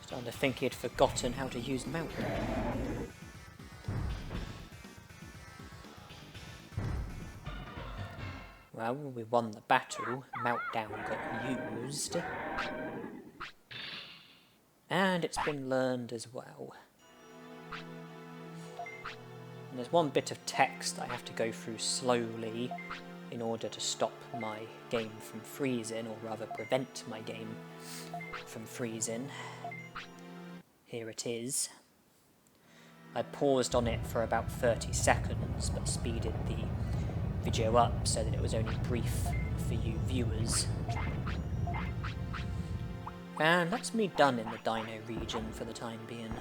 Speaker 2: Starting to think he'd forgotten how to use Meltdown. Well, we won the battle, Meltdown got used, and it's been learned as well. And there's one bit of text I have to go through slowly in order to stop my game from freezing, or rather prevent my game from freezing. Here it is. I paused on it for about 30 seconds, but speeded the video up so that it was only brief for you viewers. And that's me done in the Dino region for the time being.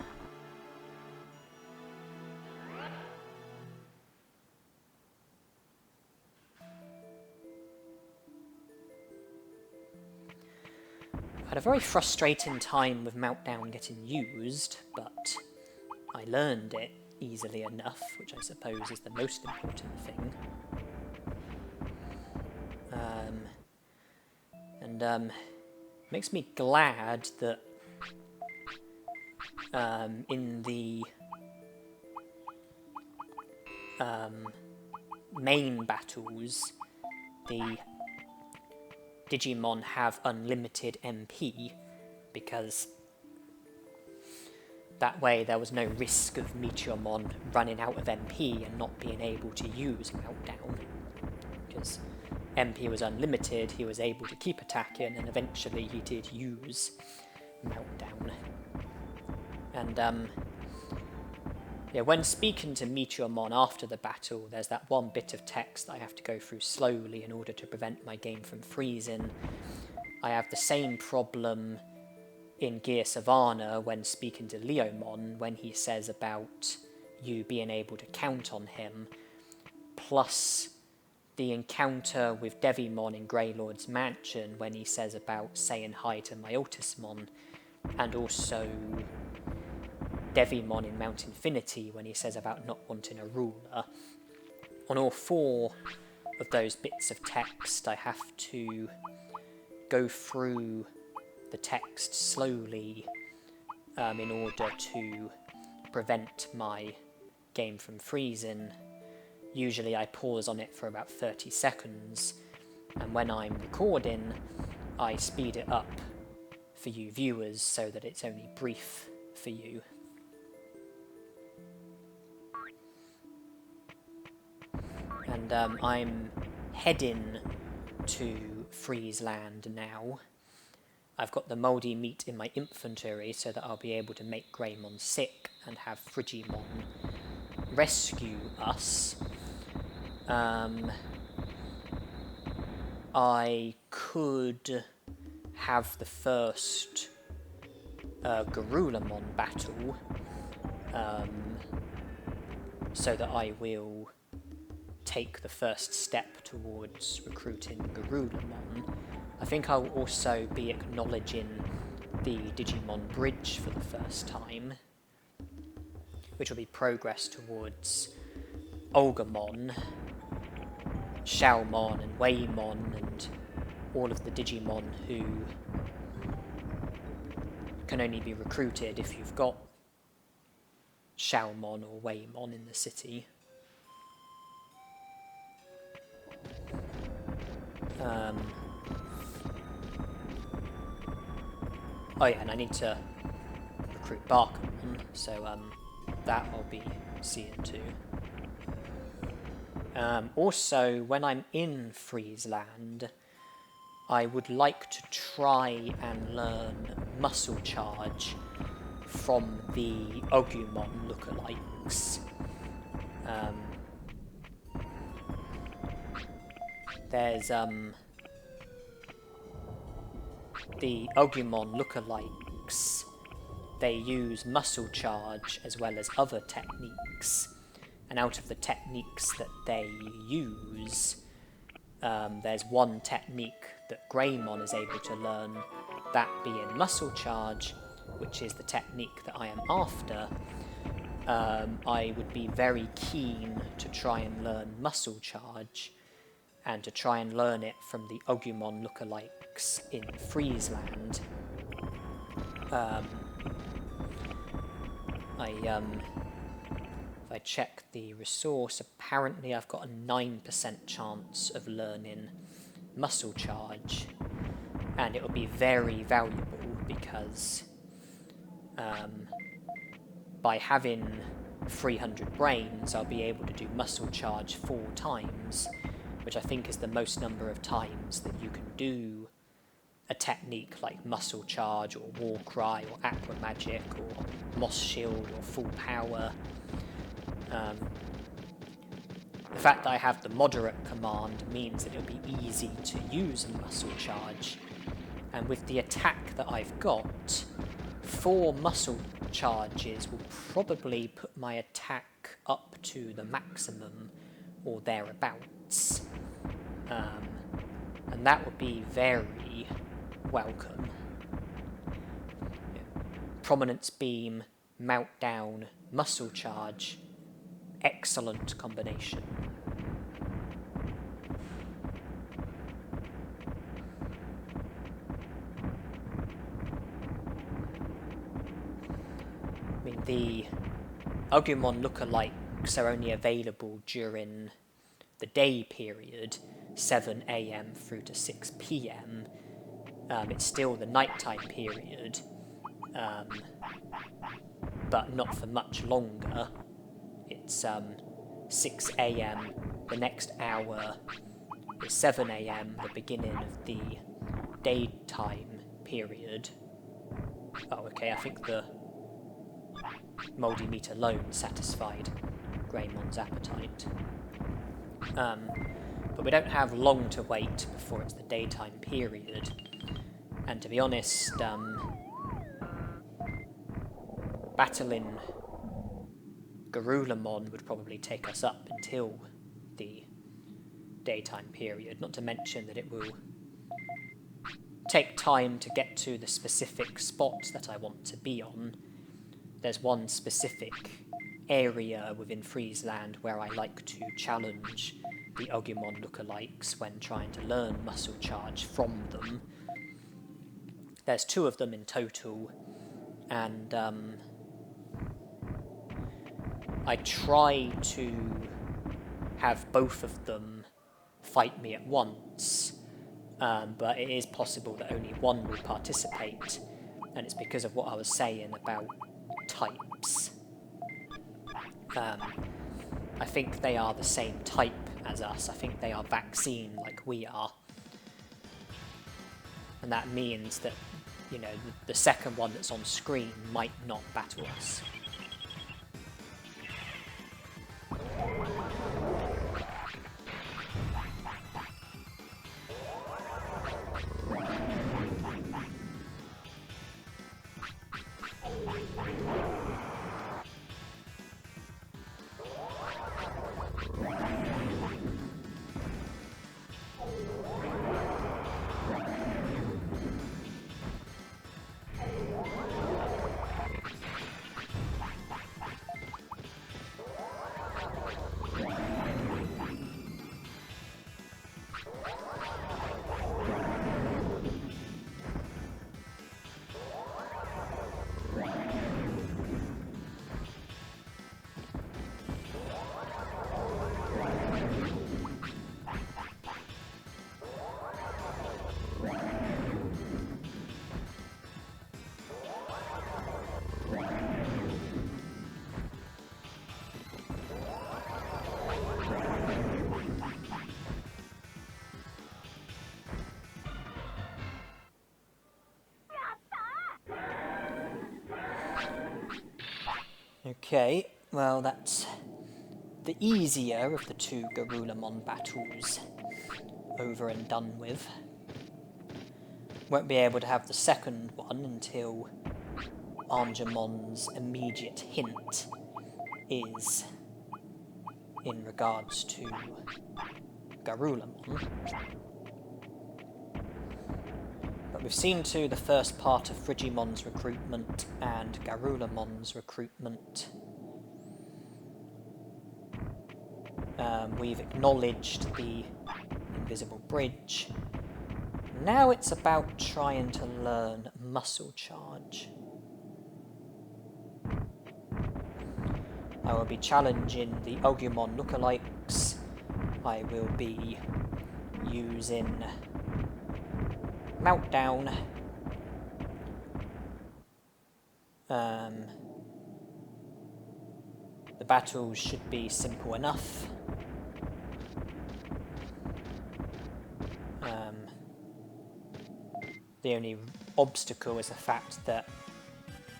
Speaker 2: I had a very frustrating time with Meltdown getting used, but I learned it easily enough, which I suppose is the most important thing. Makes me glad that in the main battles, the Digimon have unlimited MP, because that way there was no risk of Meteormon running out of MP and not being able to use Meltdown. Because MP was unlimited, he was able to keep attacking, and eventually he did use Meltdown. And yeah, when speaking to Meteormon after the battle, there's that one bit of text that I have to go through slowly in order to prevent my game from freezing. I have the same problem in Gear Savannah when speaking to Leomon, when he says about you being able to count on him, plus the encounter with Devimon in Greylord's Mansion when he says about saying hi to Myotismon, and also Devimon in Mount Infinity when he says about not wanting a ruler. On all four of those bits of text, I have to go through the text slowly in order to prevent my game from freezing. Usually I pause on it for about 30 seconds, and when I'm recording, I speed it up for you viewers so that it's only brief for you. And I'm heading to Freezeland now. I've got the mouldy meat in my inventory so that I'll be able to make Greymon sick and have Frigimon rescue us. I could have the first Garulamon battle, so that I will take the first step towards recruiting Garulamon. I think I'll also be acknowledging the Digimon Bridge for the first time, which will be progress towards Agumon, Xiaomon and Waymon, and all of the Digimon who can only be recruited if you've got Xiaomon or Waymon in the city. Oh yeah, and I need to recruit Barkamon, so that I'll be seeing too. Also, when I'm in Freezeland, I would like to try and learn Muscle Charge from the Agumon lookalikes. There's the Agumon lookalikes. They use Muscle Charge as well as other techniques, and out of the techniques that they use, there's one technique that Greymon is able to learn, that being Muscle Charge, which is the technique that I am after. I would be very keen to try and learn Muscle Charge, and to try and learn it from the Agumon lookalikes in Freezeland. If I check the resource, apparently I've got a 9% chance of learning muscle charge, and it will be very valuable because by having 300 brains, I'll be able to do muscle charge 4 times, which I think is the most number of times that you can do a technique like muscle charge or war cry or aqua magic or moss shield or full power. The fact that I have the moderate command means that it'll be easy to use a muscle charge, and with the attack that I've got, 4 muscle charges will probably put my attack up to the maximum or thereabouts, and that would be very welcome. Prominence beam, mount down, muscle charge, excellent combination. I mean, the Agumon lookalikes are only available during the day period, 7 AM through to 6 PM. It's still the nighttime period, but not for much longer. It's 6 AM, the next hour is 7 AM, the beginning of the daytime period. Oh, okay, I think the mouldy meat alone satisfied Greymon's appetite. But we don't have long to wait before it's the daytime period, and to be honest, battling Garurumon would probably take us up until the daytime period, not to mention that it will take time to get to the specific spot that I want to be on. There's one specific area within Friesland where I like to challenge the Agumon lookalikes when trying to learn muscle charge from them. There's 2 of them in total, and I try to have both of them fight me at once, but it is possible that only one will participate, and it's because of what I was saying about types. I think they are the same type as us. I think they are vaccine like we are. And that means that, you know, the second one that's on screen might not battle us. Okay, well that's the easier of the 2 Garurumon battles over and done with. Won't be able to have the second one until Angemon's immediate hint is in regards to Garurumon. But we've seen to the first part of Frigimon's recruitment and Garurumon's recruitment. We've acknowledged the invisible bridge. Now it's about trying to learn muscle charge. I will be challenging the Agumon lookalikes. I will be using Meltdown. The battles should be simple enough. The only obstacle is the fact that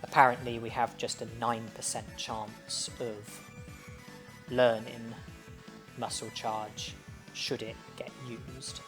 Speaker 2: apparently we have just a 9% chance of learning Muscle Charge should it get used.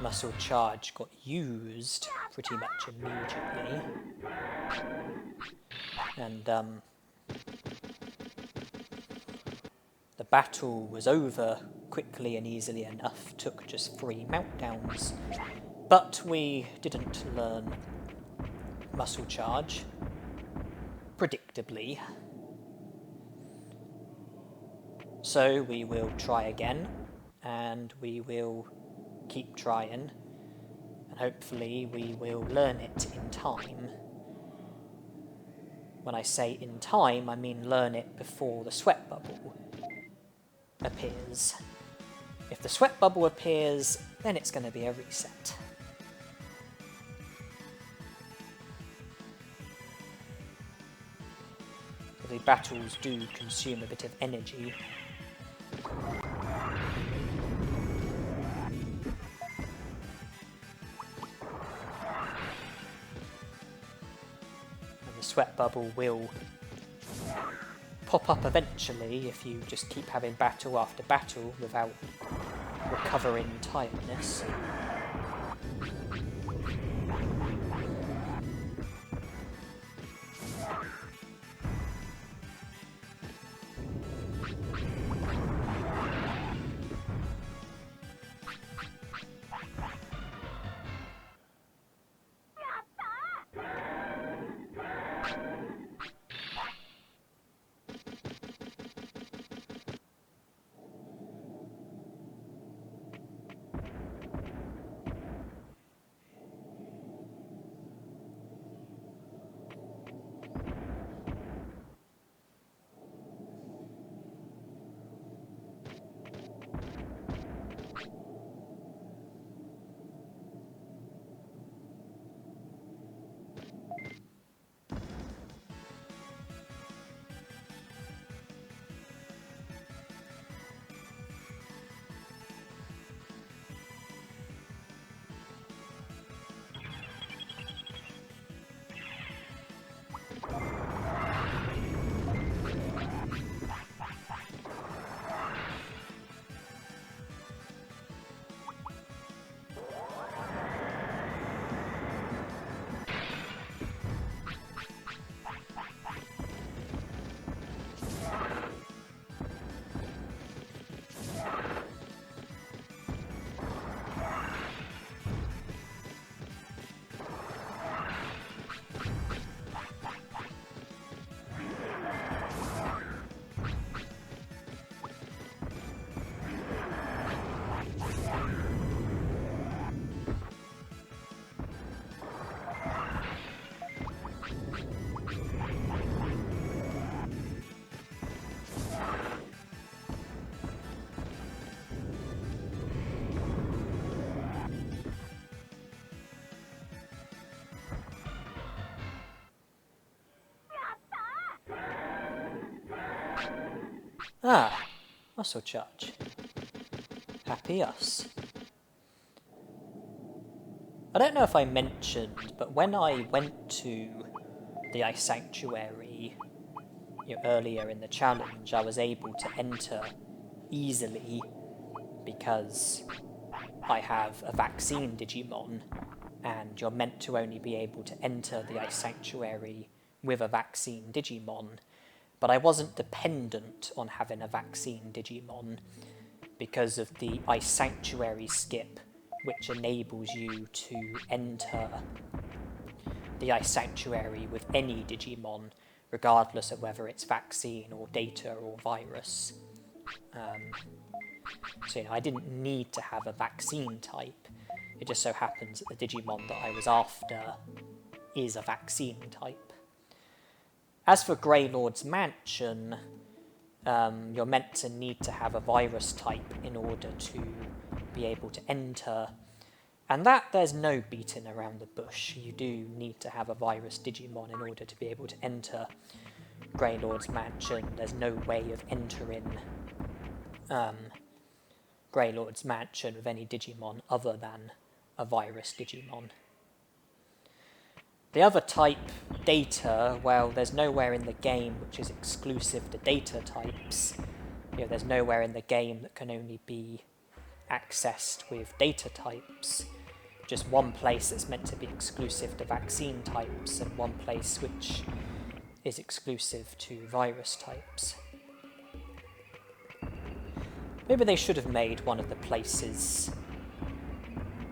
Speaker 2: Muscle Charge got used pretty much immediately. And the battle was over quickly and easily enough, took just 3 meltdowns. But we didn't learn Muscle Charge, predictably. So we will try again, and we will keep trying, and hopefully we will learn it in time. When I say in time, I mean learn it before the sweat bubble appears. If the sweat bubble appears, then it's going to be a reset. The battles do consume a bit of energy. The sweat bubble will pop up eventually if you just keep having battle after battle without recovering tiredness. Ah, Muscle Charge. Happy us. I don't know if I mentioned, but when I went to the Ice Sanctuary earlier in the challenge, I was able to enter easily because I have a vaccine Digimon, and you're meant to only be able to enter the Ice Sanctuary with a vaccine Digimon. but I wasn't dependent on having a vaccine Digimon because of the Ice Sanctuary skip, which enables you to enter the Ice Sanctuary with any Digimon, regardless of whether it's vaccine or data or virus. So, I didn't need to have a vaccine type. It just so happens that the Digimon that I was after is a vaccine type. As for Greylord's Mansion, you're meant to need to have a virus type in order to be able to enter. And that there's no beating around the bush. You do need to have a virus Digimon in order to be able to enter Greylord's Mansion. There's no way of entering Greylord's Mansion with any Digimon other than a virus Digimon. The other type, data, well, there's nowhere in the game which is exclusive to data types. There's nowhere in the game that can only be accessed with data types. Just one place that's meant to be exclusive to vaccine types, and one place which is exclusive to virus types. Maybe they should have made one of the places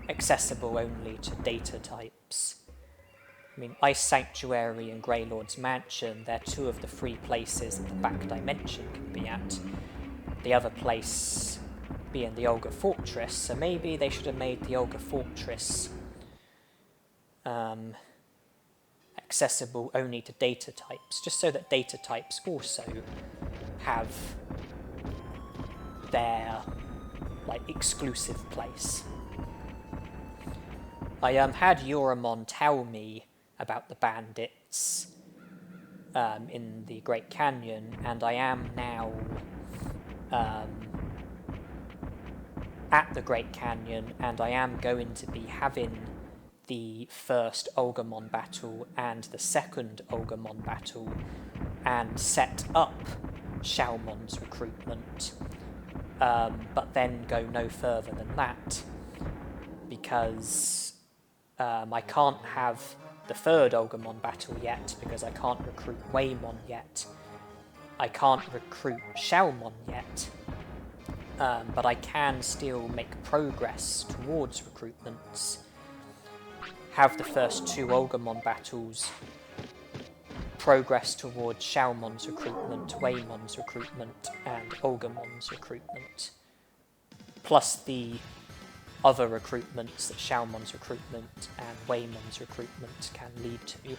Speaker 2: accessible only to data types. I mean, Ice Sanctuary and Greylord's Mansion, they're two of the 3 places that the back dimension can be at. The other place being the Olga Fortress, so maybe they should have made the Olga Fortress accessible only to data types, just so that data types also have their exclusive place. I had Yoramon tell me about the bandits in the Great Canyon, and I am now at the Great Canyon, and I am going to be having the first Agumon battle and the second Agumon battle, and set up Xiaomon's recruitment, but then go no further than that, because I can't have the third Agumon battle yet, because I can't recruit Waymon yet. I can't recruit Xiaomon yet, but I can still make progress towards recruitments. Have the first 2 Agumon battles, progress towards Xiaomon's recruitment, Waymon's recruitment, and Agumon's recruitment, plus the other recruitments that Xiaomon's recruitment and Waymon's recruitment can lead to.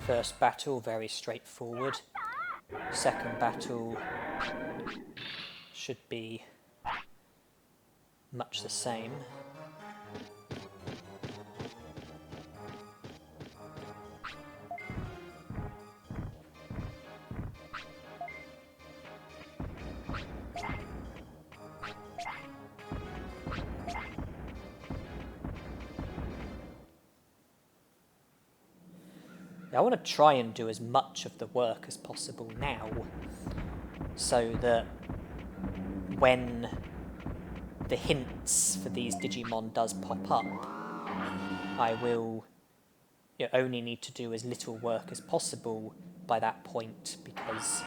Speaker 2: First battle, very straightforward. Second battle should be much the same. I want to try and do as much of the work as possible now, so that when the hints for these Digimon does pop up, I will only need to do as little work as possible by that point, because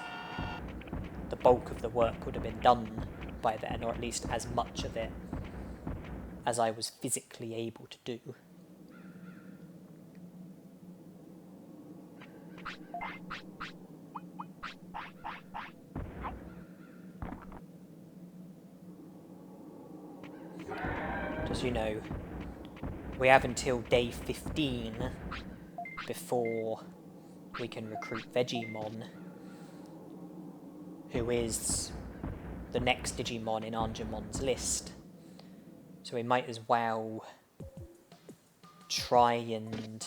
Speaker 2: the bulk of the work would have been done by then, or at least as much of it as I was physically able to do. As you know, we have until day 15 before we can recruit Vegemon, who is the next Digimon in Angemon's list. So we might as well try and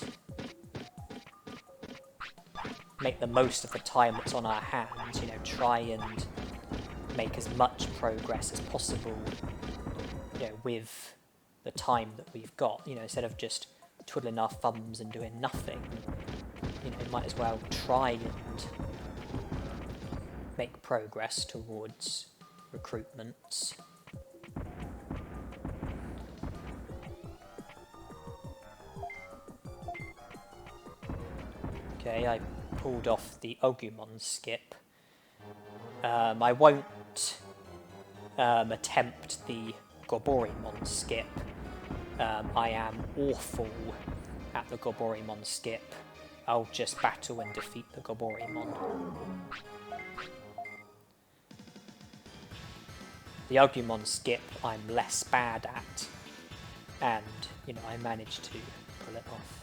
Speaker 2: make the most of the time that's on our hands, you know, try and make as much progress as possible, you know, with the time that we've got, you know, instead of just twiddling our thumbs and doing nothing, you know, might as well try and make progress towards recruitments. Okay, I pulled off the Agumon skip. I won't attempt the Goborimon skip. I am awful at the Goborimon skip. I'll just battle and defeat the Goborimon. The Agumon skip I'm less bad at, and, you know, I managed to pull it off.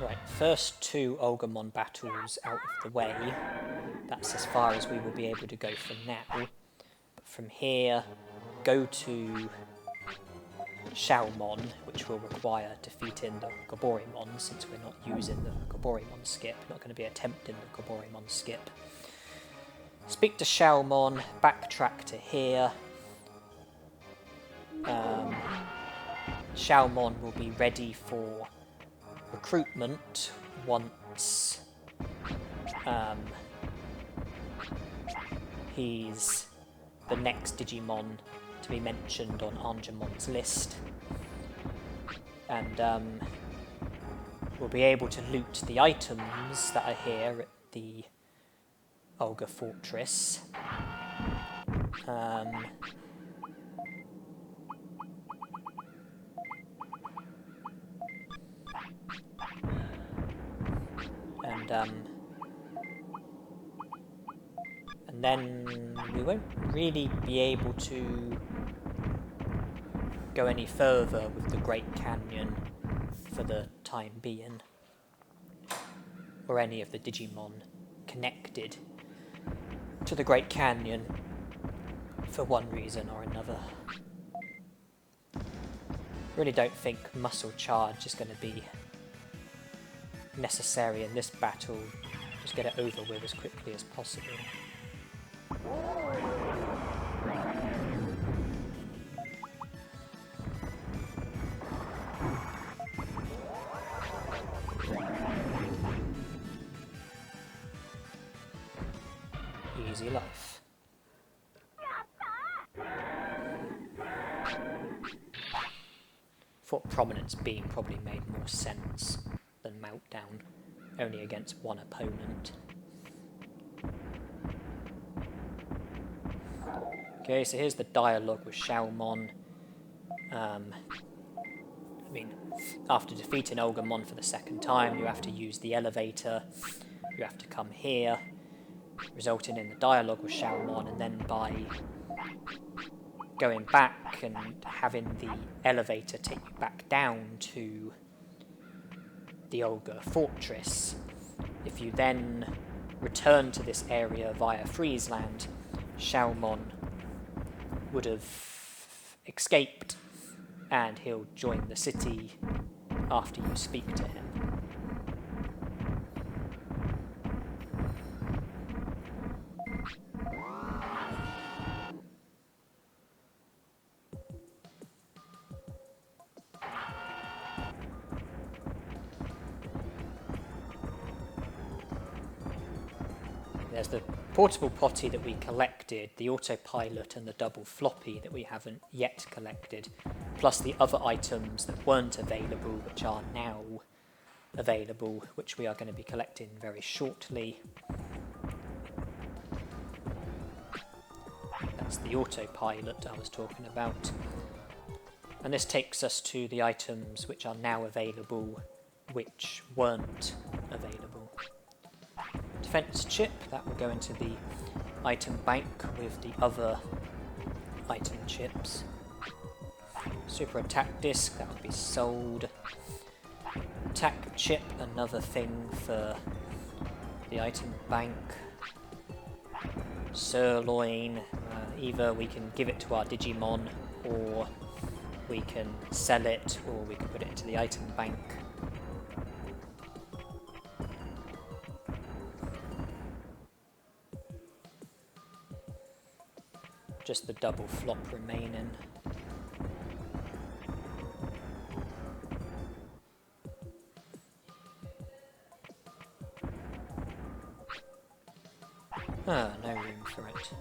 Speaker 2: Right, first two Agumon battles out of the way. That's as far as we will be able to go for now. But from here, go to Xiaomon, which will require defeating the Goborimon, since we're not using the Goborimon skip, not going to be attempting the Goborimon skip. Speak to Xiaomon, backtrack to here. Xiaomon will be ready for recruitment once he's the next Digimon to be mentioned on Angemon's list, and we'll be able to loot the items that are here at the Olga Fortress. And then we won't really be able to go any further with the Great Canyon for the time being, or any of the Digimon connected to the Great Canyon for one reason or another. Really don't think Muscle Charge is going to be necessary in this battle. Just get it over with as quickly as possible. Easy life. Thought Prominence Beam probably made more sense than Meltdown, only against one opponent. Okay, so here's the dialogue with Xiaomon. I mean, after defeating Agumon for the second time, you have to use the elevator. You have to come here. resulting in the dialogue with Xiaomon, and then by going back and having the elevator take you back down to the Olga Fortress, if you then return to this area via Friesland, Xiaomon would have escaped and he'll join the city after you speak to him. There's the portable potty that we collected, the autopilot and the double floppy that we haven't yet collected, plus the other items that weren't available which are now available, which we are going to be collecting very shortly. That's the autopilot I was talking about. And this takes us to the items which are now available, which weren't available. Defense chip, that will go into the item bank with the other item chips. Super attack disc, that will be sold. Attack chip, another thing for the item bank. Sirloin, either we can give it to our Digimon, or we can sell it, or we can put it into the item bank. Just the double flop remaining. No room for it.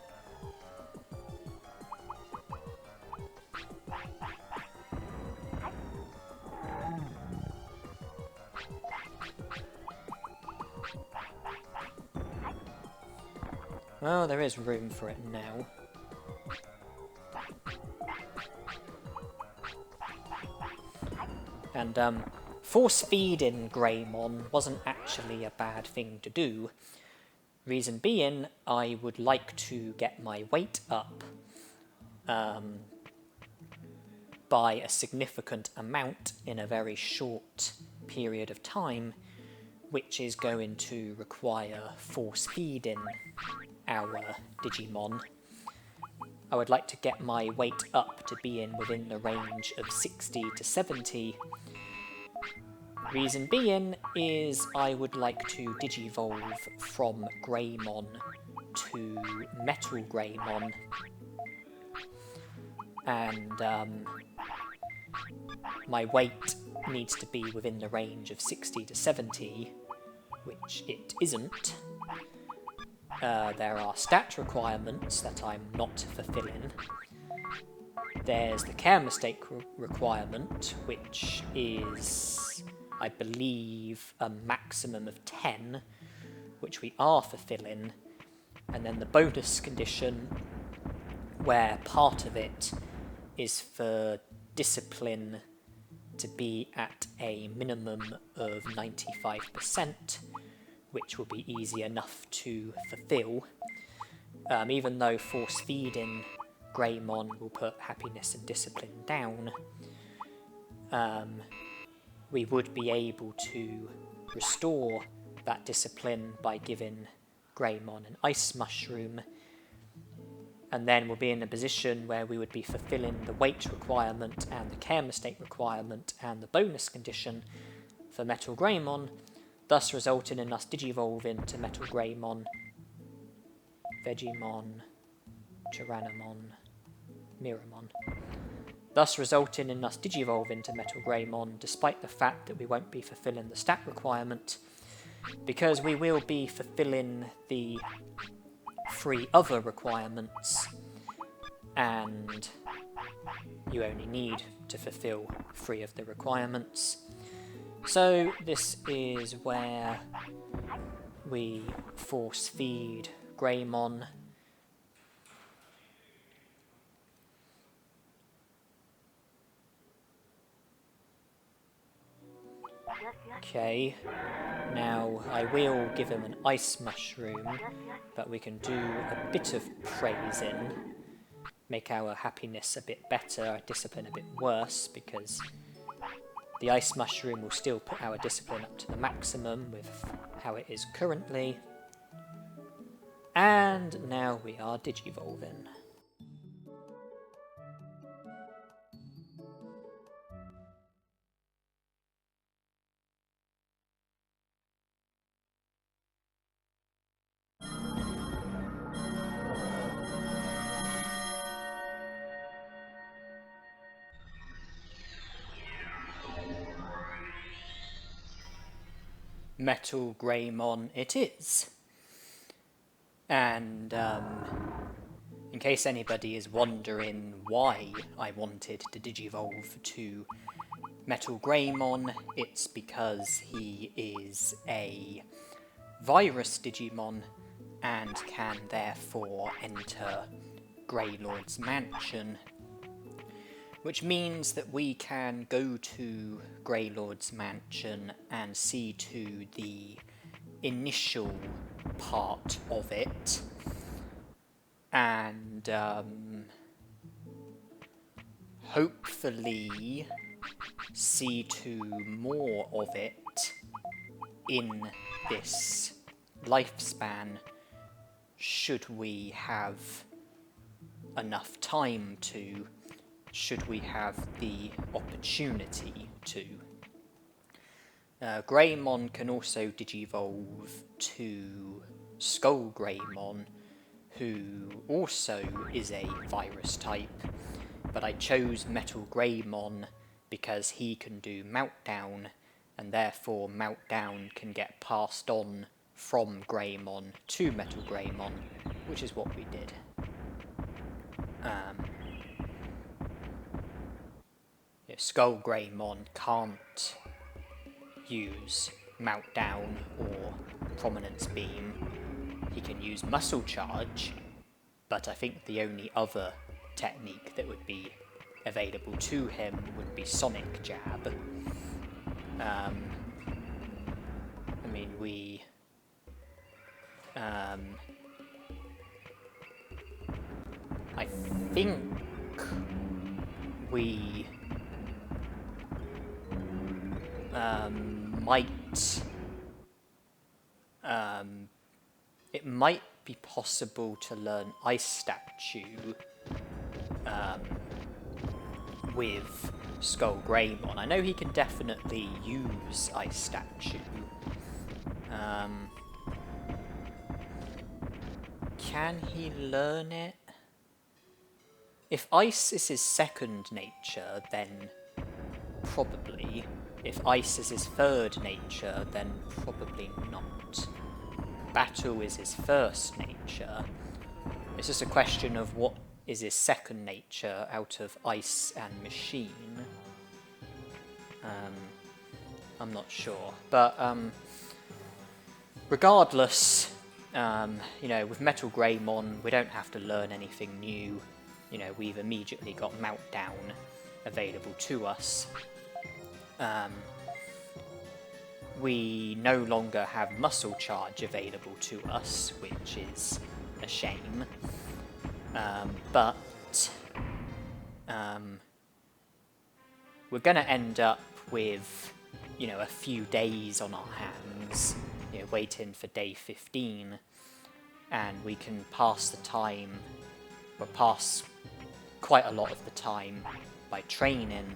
Speaker 2: Well, there is room for it now. And force feeding Greymon wasn't actually a bad thing to do. Reason being, I would like to get my weight up by a significant amount in a very short period of time, which is going to require force feeding our Digimon. I would like to get my weight up to being within the range of 60 to 70. Reason being is I would like to digivolve from Greymon to Metal Greymon, and my weight needs to be within the range of 60 to 70, which it isn't. There are stat requirements that I'm not fulfilling. There's the care mistake requirement, which is, I believe, a maximum of 10, which we are fulfilling. And then the bonus condition, where part of it is for discipline to be at a minimum of 95%, which will be easy enough to fulfill. Even though force feeding Greymon will put happiness and discipline down, we would be able to restore that discipline by giving Greymon an ice mushroom, and then we'll be in a position where we would be fulfilling the weight requirement and the care mistake requirement and the bonus condition for Metal Greymon, thus resulting in us digivolving to Metal Greymon, Vegemon, Tyrannomon, Miramon. Thus resulting in us digivolving to Metal Greymon, despite the fact that we won't be fulfilling the stat requirement, because we will be fulfilling the 3 other requirements, and you only need to fulfill 3 of the requirements. So this is where we force feed Greymon. Okay, now I will give him an ice mushroom, but we can do a bit of praising, make our happiness a bit better, our discipline a bit worse, because the ice mushroom will still put our discipline up to the maximum with how it is currently. And now we are digivolving. Metal Greymon it is. And in case anybody is wondering why I wanted to digivolve to Metal Greymon, it's because he is a virus Digimon and can therefore enter Greylord's mansion, which means that we can go to Greylord's mansion and see to the initial part of it, and hopefully see to more of it in this lifespan, should we have enough time to, should we have the opportunity to. Greymon can also digivolve to Skull Greymon, who also is a virus type, but I chose Metal Greymon because he can do Meltdown, and therefore Meltdown can get passed on from Greymon to Metal Greymon, which is what we did. Skull Greymon can't use Meltdown or Prominence Beam. He can use Muscle Charge, but I think the only other technique that would be available to him would be Sonic Jab. I mean, I think we it might be possible to learn Ice Statue with Skull Greymon. I know he can definitely use Ice Statue. Can he learn it? If Ice is his second nature, then probably. If Ice is his third nature, then probably not. Battle is his first nature. It's just a question of what is his second nature out of Ice and Machine. I'm not sure. But regardless, you know, with Metal Greymon, we don't have to learn anything new. You know, we've immediately got Meltdown available to us. We no longer have Muscle Charge available to us, which is a shame. But we're going to end up with, you know, a few days on our hands, you know, waiting for day 15, and we can pass the time, or pass quite a lot of the time by training,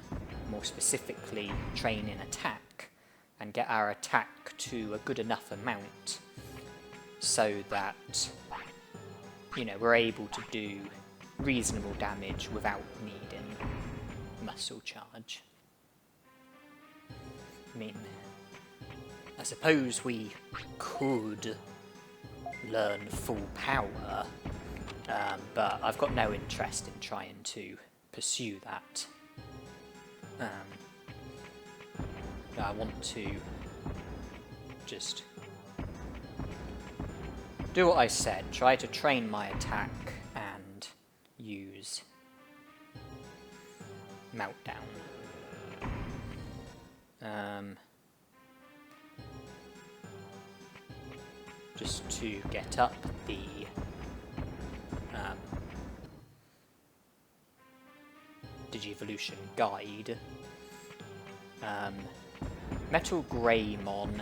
Speaker 2: more specifically training attack, and get our attack to a good enough amount so that, you know, we're able to do reasonable damage without needing Muscle Charge. I mean, I suppose we could learn full power, but I've got no interest in trying to pursue that. I want to just do what I said, try to train my attack and use Meltdown. just to get up the Digivolution guide. Metal Greymon,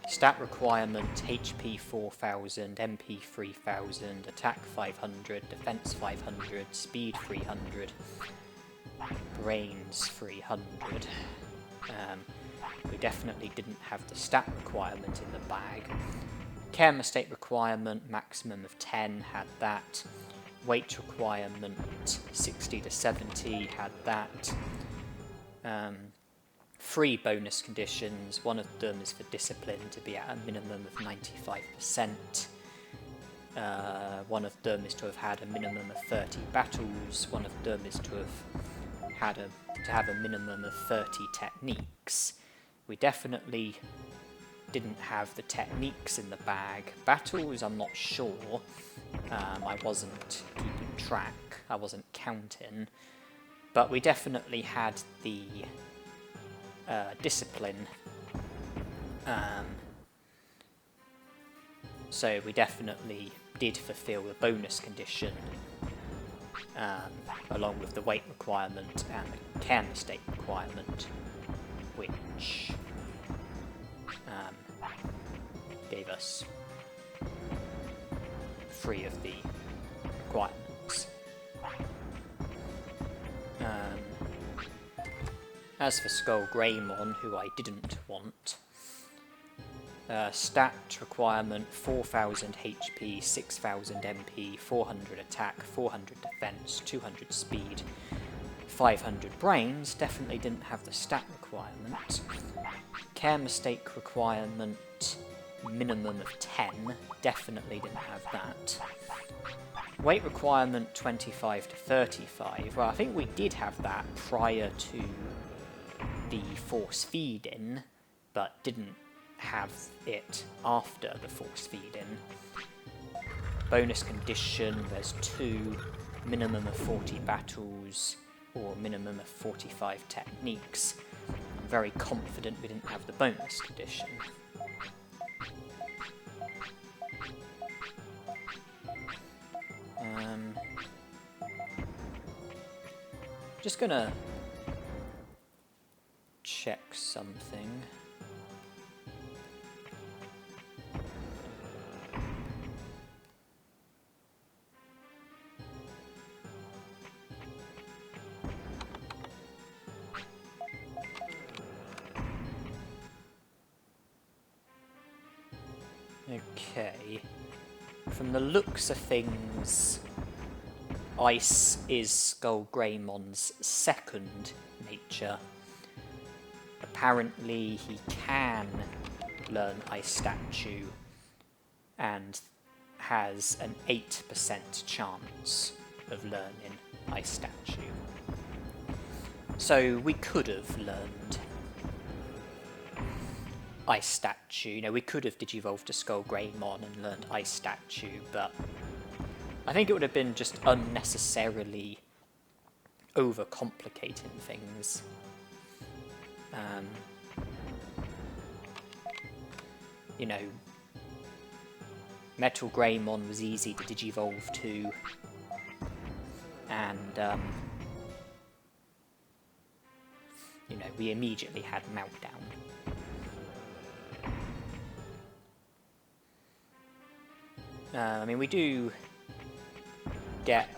Speaker 2: stat requirement HP 4000, MP 3000, attack 500, defense 500, speed 300, brains 300. We definitely didn't have the stat requirement in the bag. Care mistake requirement, maximum of 10, had that. Weight requirement, 60 to 70, had that. 3 bonus conditions, one of them is for discipline to be at a minimum of 95%. One of them is to have had a minimum of 30 battles, one of them is to have a minimum of 30 techniques. We definitely didn't have the techniques in the bag. Battles, I'm not sure. I wasn't keeping track, I wasn't counting. But we definitely had the discipline. So we definitely did fulfill the bonus condition, along with the weight requirement and the care mistake requirement, which gave us 3 of the requirements. As for Skull Greymon, who I didn't want, stat requirement 4000 HP, 6000 MP, 400 attack, 400 defense, 200 speed, 500 brains, definitely didn't have the stat requirement. Care mistake requirement minimum of 10, definitely didn't have that. Weight requirement 25 to 35, well I think we did have that prior to the force feed-in, but didn't have it after the force feed-in. Bonus condition, there's 2, minimum of 40 battles, or minimum of 45 techniques. I'm very confident we didn't have the bonus condition. Just gonna check something. Okay. From the looks of things, Ice is Skull Greymon's second nature. Apparently he can learn Ice Statue and has an 8% chance of learning Ice Statue. So we could have learned Ice Statue. You know, we could have digivolved to Skull Greymon and learned Ice Statue, but I think it would have been just unnecessarily overcomplicating things. You know, Metal Greymon was easy to digivolve to, and you know, we immediately had Meltdown. I mean, we do get,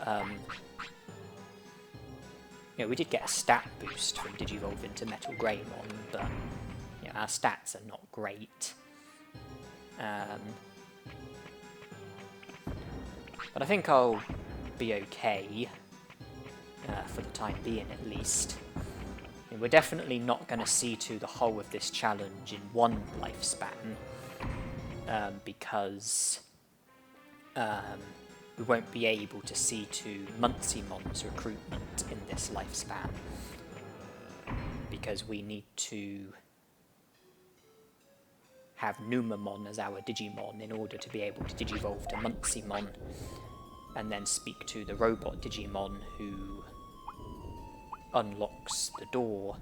Speaker 2: you know, we did get a stat boost from Digivolve into Metal Greymon, but you know, our stats are not great. But I think I'll be okay, for the time being at least. I mean, we're definitely not going to see to the whole of this challenge in one lifespan, because we won't be able to see to Muncimon's recruitment in this lifespan, because we need to have Numamon as our Digimon in order to be able to digivolve to Muncimon, and then speak to the robot Digimon who unlocks the door,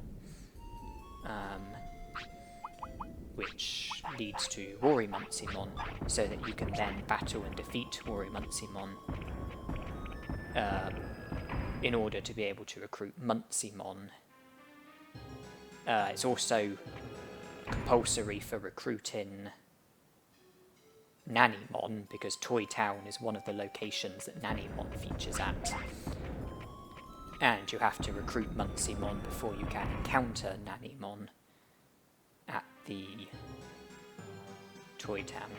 Speaker 2: which leads to Rorymuncymon, so that you can then battle and defeat Rorymuncymon in order to be able to recruit Muncymon. It's also compulsory for recruiting Nannymon, because Toy Town is one of the locations that Nannymon features at. And you have to recruit Muncymon before you can encounter Nannymon at the Toy Town.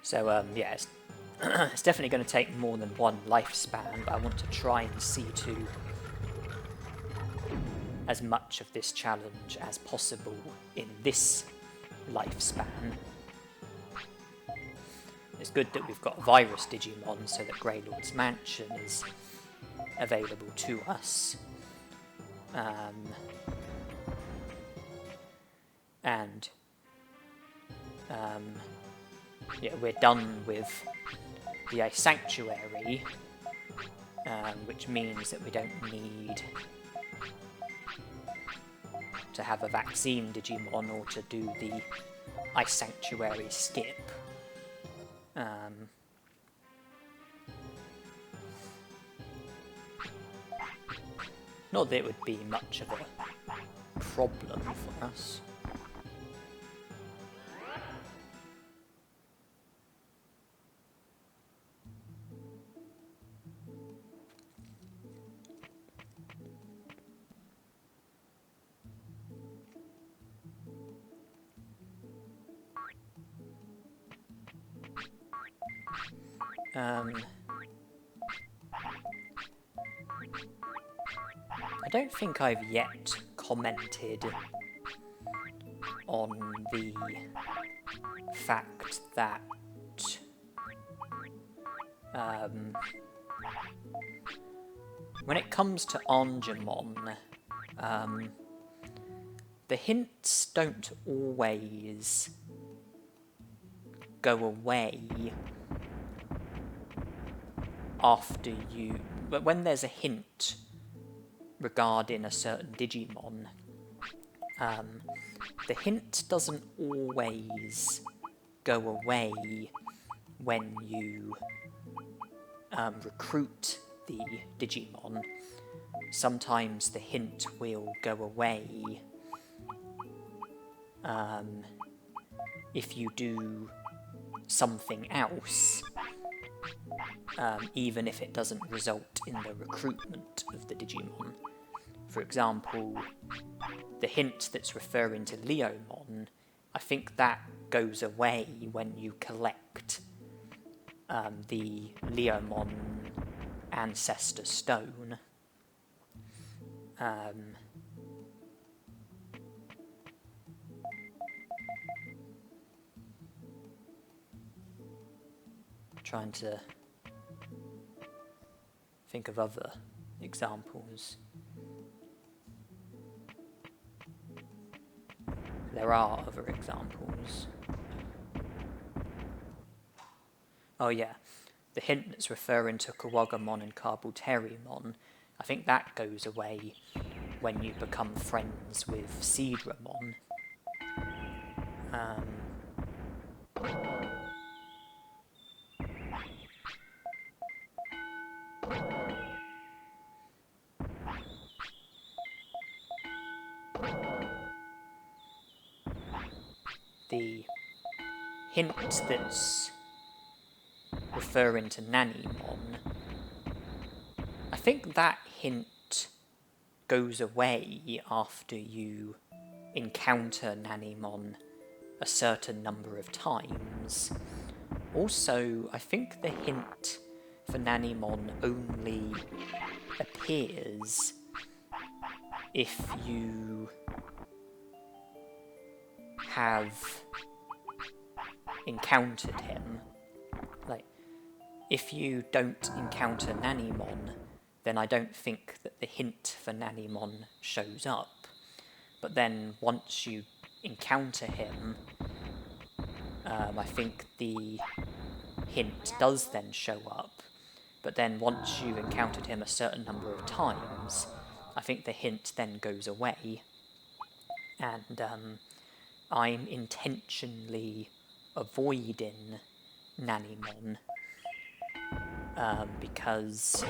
Speaker 2: So, yeah, it's definitely going to take more than one lifespan, but I want to try and see to as much of this challenge as possible in this lifespan. It's good that we've got Virus Digimon, so that Greylord's Mansion is available to us. Yeah, we're done with the Ice Sanctuary, which means that we don't need to have a vaccine Digimon or to do the Ice Sanctuary skip. Not that it would be much of a problem for us. I don't think I've yet commented on the fact that when it comes to Angemon, the hints don't always go away after you... But when there's a hint regarding a certain Digimon, the hint doesn't always go away when you recruit the Digimon. Sometimes the hint will go away if you do something else, even if it doesn't result in the recruitment of the Digimon. For example, the hint that's referring to Leomon, I think that goes away when you collect the Leomon Ancestor Stone. Trying to think of other examples. There are other examples. Oh yeah, the hint that's referring to Kawagamon and Carbuterimon, I think that goes away when you become friends with Seedramon. The hint that's referring to Nannymon, I think that hint goes away after you encounter Nannymon a certain number of times. Also, I think the hint for Nannymon only appears if you have encountered him. Like, if you don't encounter Nannymon, then I don't think that the hint for Nannymon shows up. But then once you encounter him, I think the hint does then show up. But then once you've encountered him a certain number of times, I think the hint then goes away. And I'm intentionally avoiding Nannymon because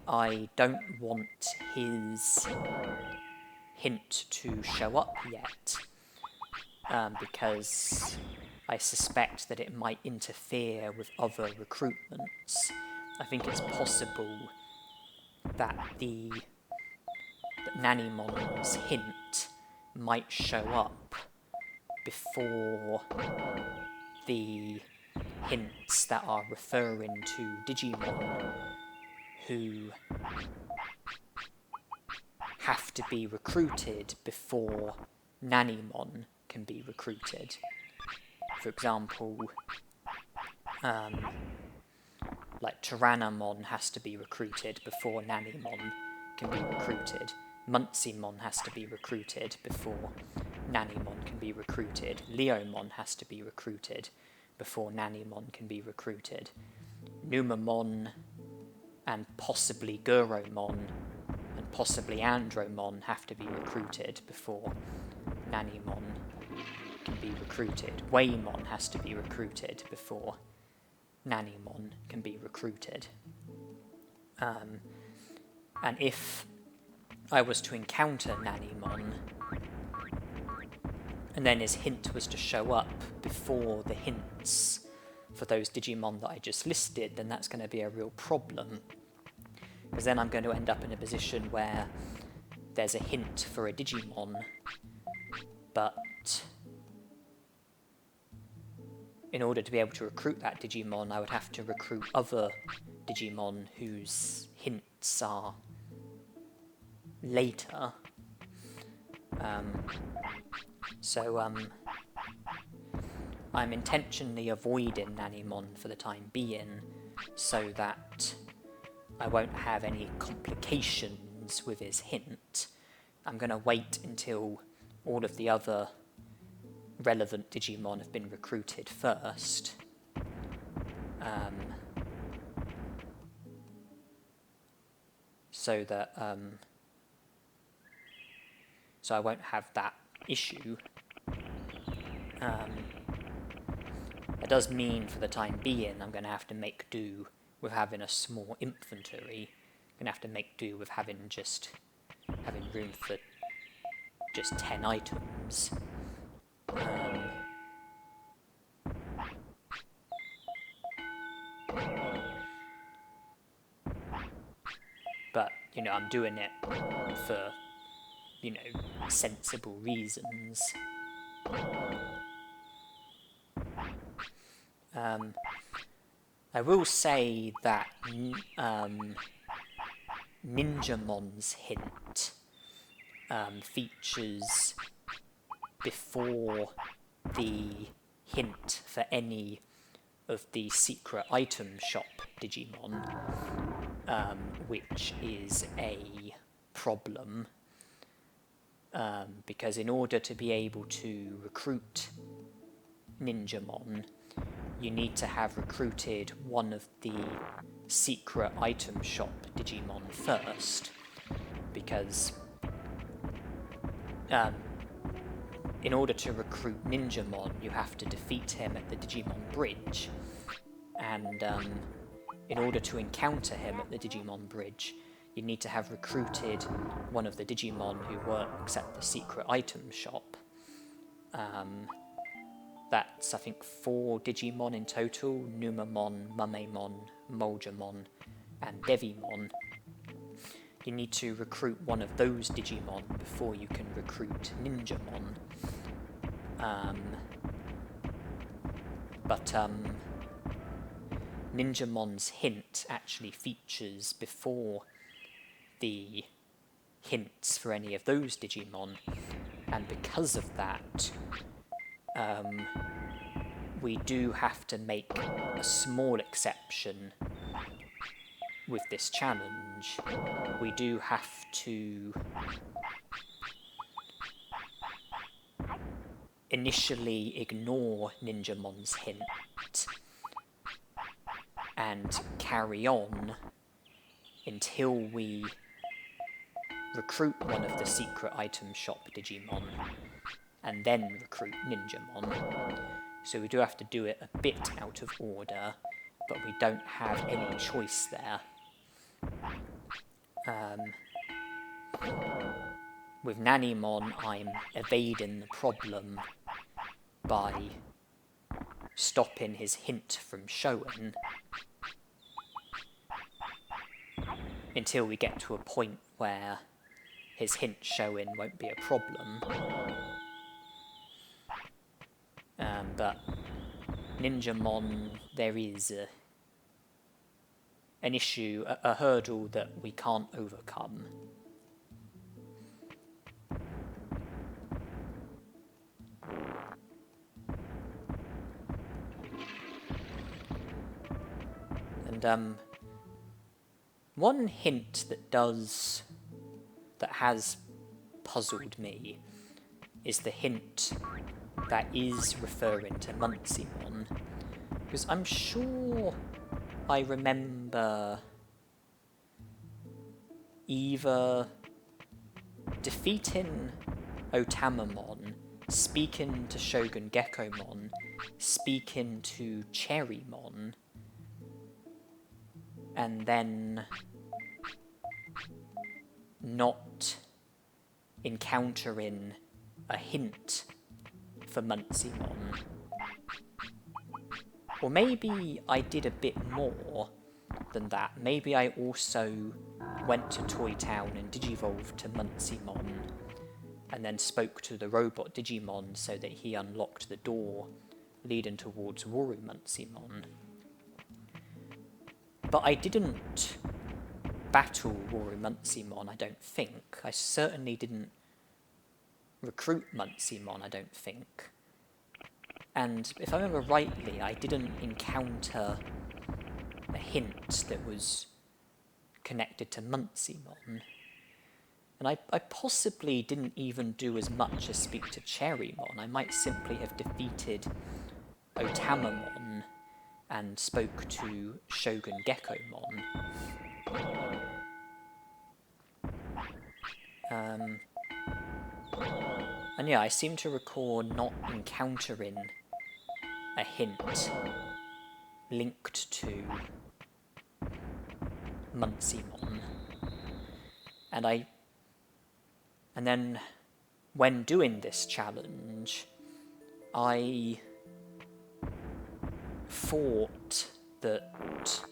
Speaker 2: I don't want his hint to show up yet, because I suspect that it might interfere with other recruitments. I think it's possible that Nannymon's hint might show up before the hints that are referring to Digimon who have to be recruited before Nannymon can be recruited. For example, like Tyrannamon has to be recruited before Nannymon can be recruited. Munceymon has to be recruited before Nannymon can be recruited. Leomon has to be recruited before Nannymon can be recruited. Numamon and possibly Guromon and possibly Andromon have to be recruited before Nannymon can be recruited. Waymon has to be recruited before Nannymon can be recruited. And if I was to encounter Nannymon, and then his hint was to show up before the hints for those Digimon that I just listed, then that's going to be a real problem. Because then I'm going to end up in a position where there's a hint for a Digimon, but in order to be able to recruit that Digimon, I would have to recruit other Digimon whose hints are later. So I'm intentionally avoiding Nannymon for the time being, so that I won't have any complications with his hint. I'm going to wait until all of the other relevant Digimon have been recruited first. So that so I won't have that issue. It does mean for the time being I'm going to have to make do with having a small infantry. I'm going to have to make do with having room for just 10 items. But, I'm doing it for, sensible reasons. I will say that Ninjamon's hint features before the hint for any of the secret item shop Digimon, which is a problem, because in order to be able to recruit Ninjamon, you need to have recruited one of the secret item shop Digimon first, because in order to recruit Ninjamon, you have to defeat him at the Digimon Bridge, and in order to encounter him at the Digimon Bridge, you need to have recruited one of the Digimon who works at the secret item shop. That's, I think, 4 Digimon in total: Numamon, Mumemon, Moljamon, and Devimon. You need to recruit one of those Digimon before you can recruit Ninjamon. But Ninjamon's hint actually features before the hints for any of those Digimon, and because of that, we do have to make a small exception with this challenge, we do have to initially ignore Ninjamon's hint and carry on until we recruit one of the secret item shop Digimon and then recruit Ninjamon. So we do have to do it a bit out of order, but we don't have any choice there. With Nanimon, I'm evading the problem by stopping his hint from showing until we get to a point where his hint showing won't be a problem. But Ninjamon, there is an issue, a hurdle that we can't overcome. And one hint that has puzzled me is the hint that is referring to Muncymon, because I'm sure I remember either defeating Otamamon, speaking to Shogun Gekomon, speaking to Cherrymon, and then not encountering a hint for Muncymon. Or maybe I did a bit more than that. Maybe I also went to Toy Town and digivolved to Muncymon, and then spoke to the robot Digimon so that he unlocked the door leading towards Woru Muncymon. But I didn't battle Woru Muncymon, I don't think. I certainly didn't recruit Muncymon, I don't think. And if I remember rightly, I didn't encounter a hint that was connected to Muncymon. And I possibly didn't even do as much as speak to Cherrymon. I might simply have defeated Otamamon and spoke to Shogun Gekomon. And yeah, I seem to recall not encountering a hint linked to Muncymon. And then when doing this challenge, I thought that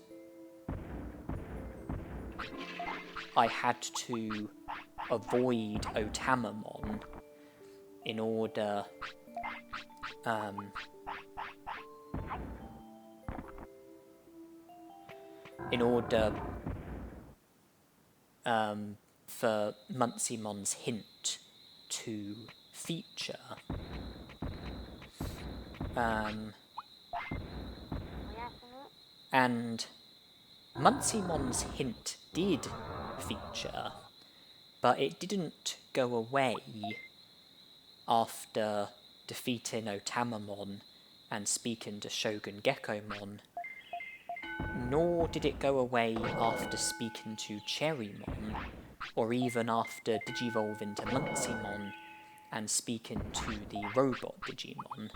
Speaker 2: I had to avoid Otamamon in order for Munceymon's hint to feature. And Munceymon's hint did feature, but it didn't go away after defeating Otamamon and speaking to Shogun Gekomon, nor did it go away after speaking to Cherrymon, or even after digivolving to Muncymon and speaking to the robot Digimon.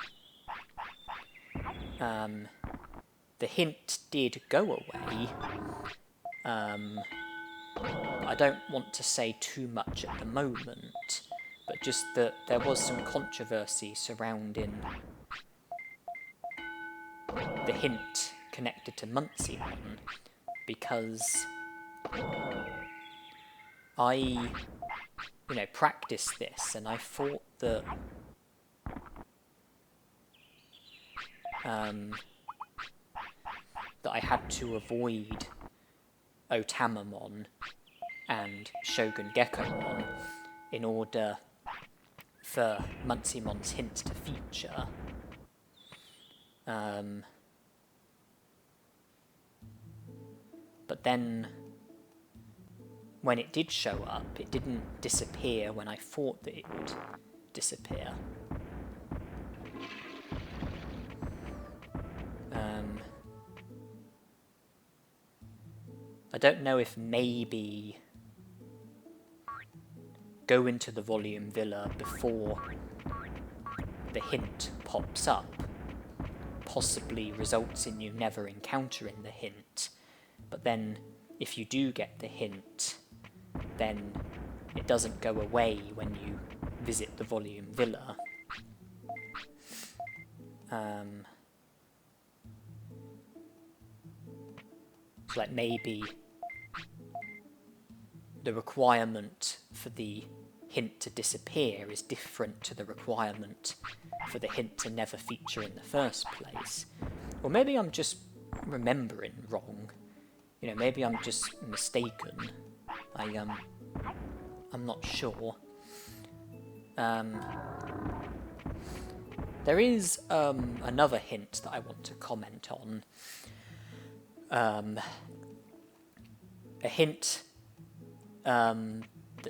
Speaker 2: The hint did go away. I don't want to say too much at the moment, but just that there was some controversy surrounding the hint connected to Muncymon, because I, practiced this, and I thought that that I had to avoid Otamamon and Shogun Gekomon in order for Munceymon's hint to feature. But then, when it did show up, it didn't disappear when I thought that it would disappear. I don't know if maybe go into the volume villa before the hint pops up possibly results in you never encountering the hint, but then if you do get the hint, then it doesn't go away when you visit the volume villa. So like maybe the requirement for the hint to disappear is different to the requirement for the hint to never feature in the first place. Or maybe I'm just remembering wrong. You know, maybe I'm just mistaken. I'm not sure. There is another hint that I want to comment on. A hint that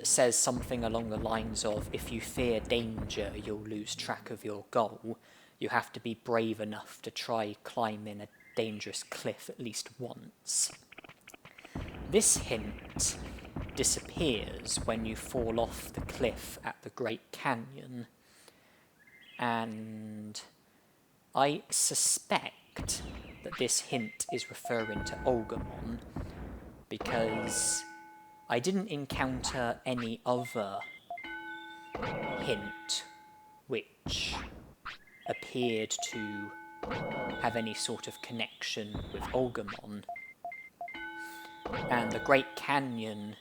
Speaker 2: says something along the lines of, if you fear danger, you'll lose track of your goal. You have to be brave enough to try climbing a dangerous cliff at least once. This hint disappears when you fall off the cliff at the Great Canyon, and I suspect that this hint is referring to Agumon, because I didn't encounter any other hint which appeared to have any sort of connection with Agumon. And the Great Canyon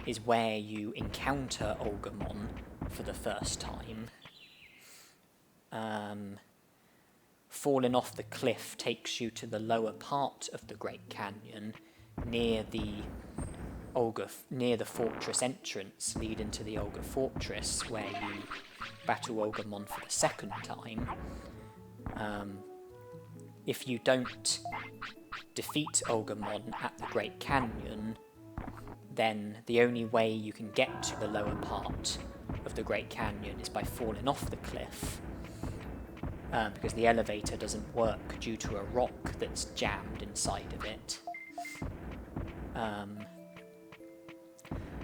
Speaker 2: is where you encounter Agumon for the first time. Falling off the cliff takes you to the lower part of the Great Canyon, near the fortress entrance leading to the Olga Fortress, where you battle Agumon for the second time. If you don't defeat Agumon at the Great Canyon, then the only way you can get to the lower part of the Great Canyon is by falling off the cliff, because the elevator doesn't work due to a rock that's jammed inside of it.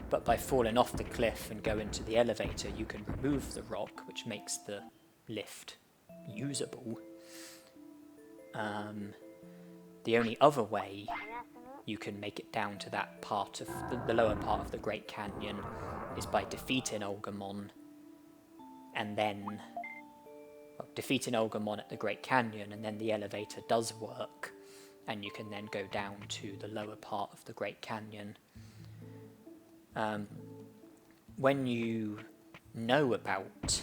Speaker 2: But by falling off the cliff and going to the elevator, you can remove the rock, which makes the lift usable. The only other way you can make it down to that part of the lower part of the Great Canyon is by defeating Agumon, and then defeating Agumon at the Great Canyon, and then the elevator does work, and you can then go down to the lower part of the Great Canyon. When you know about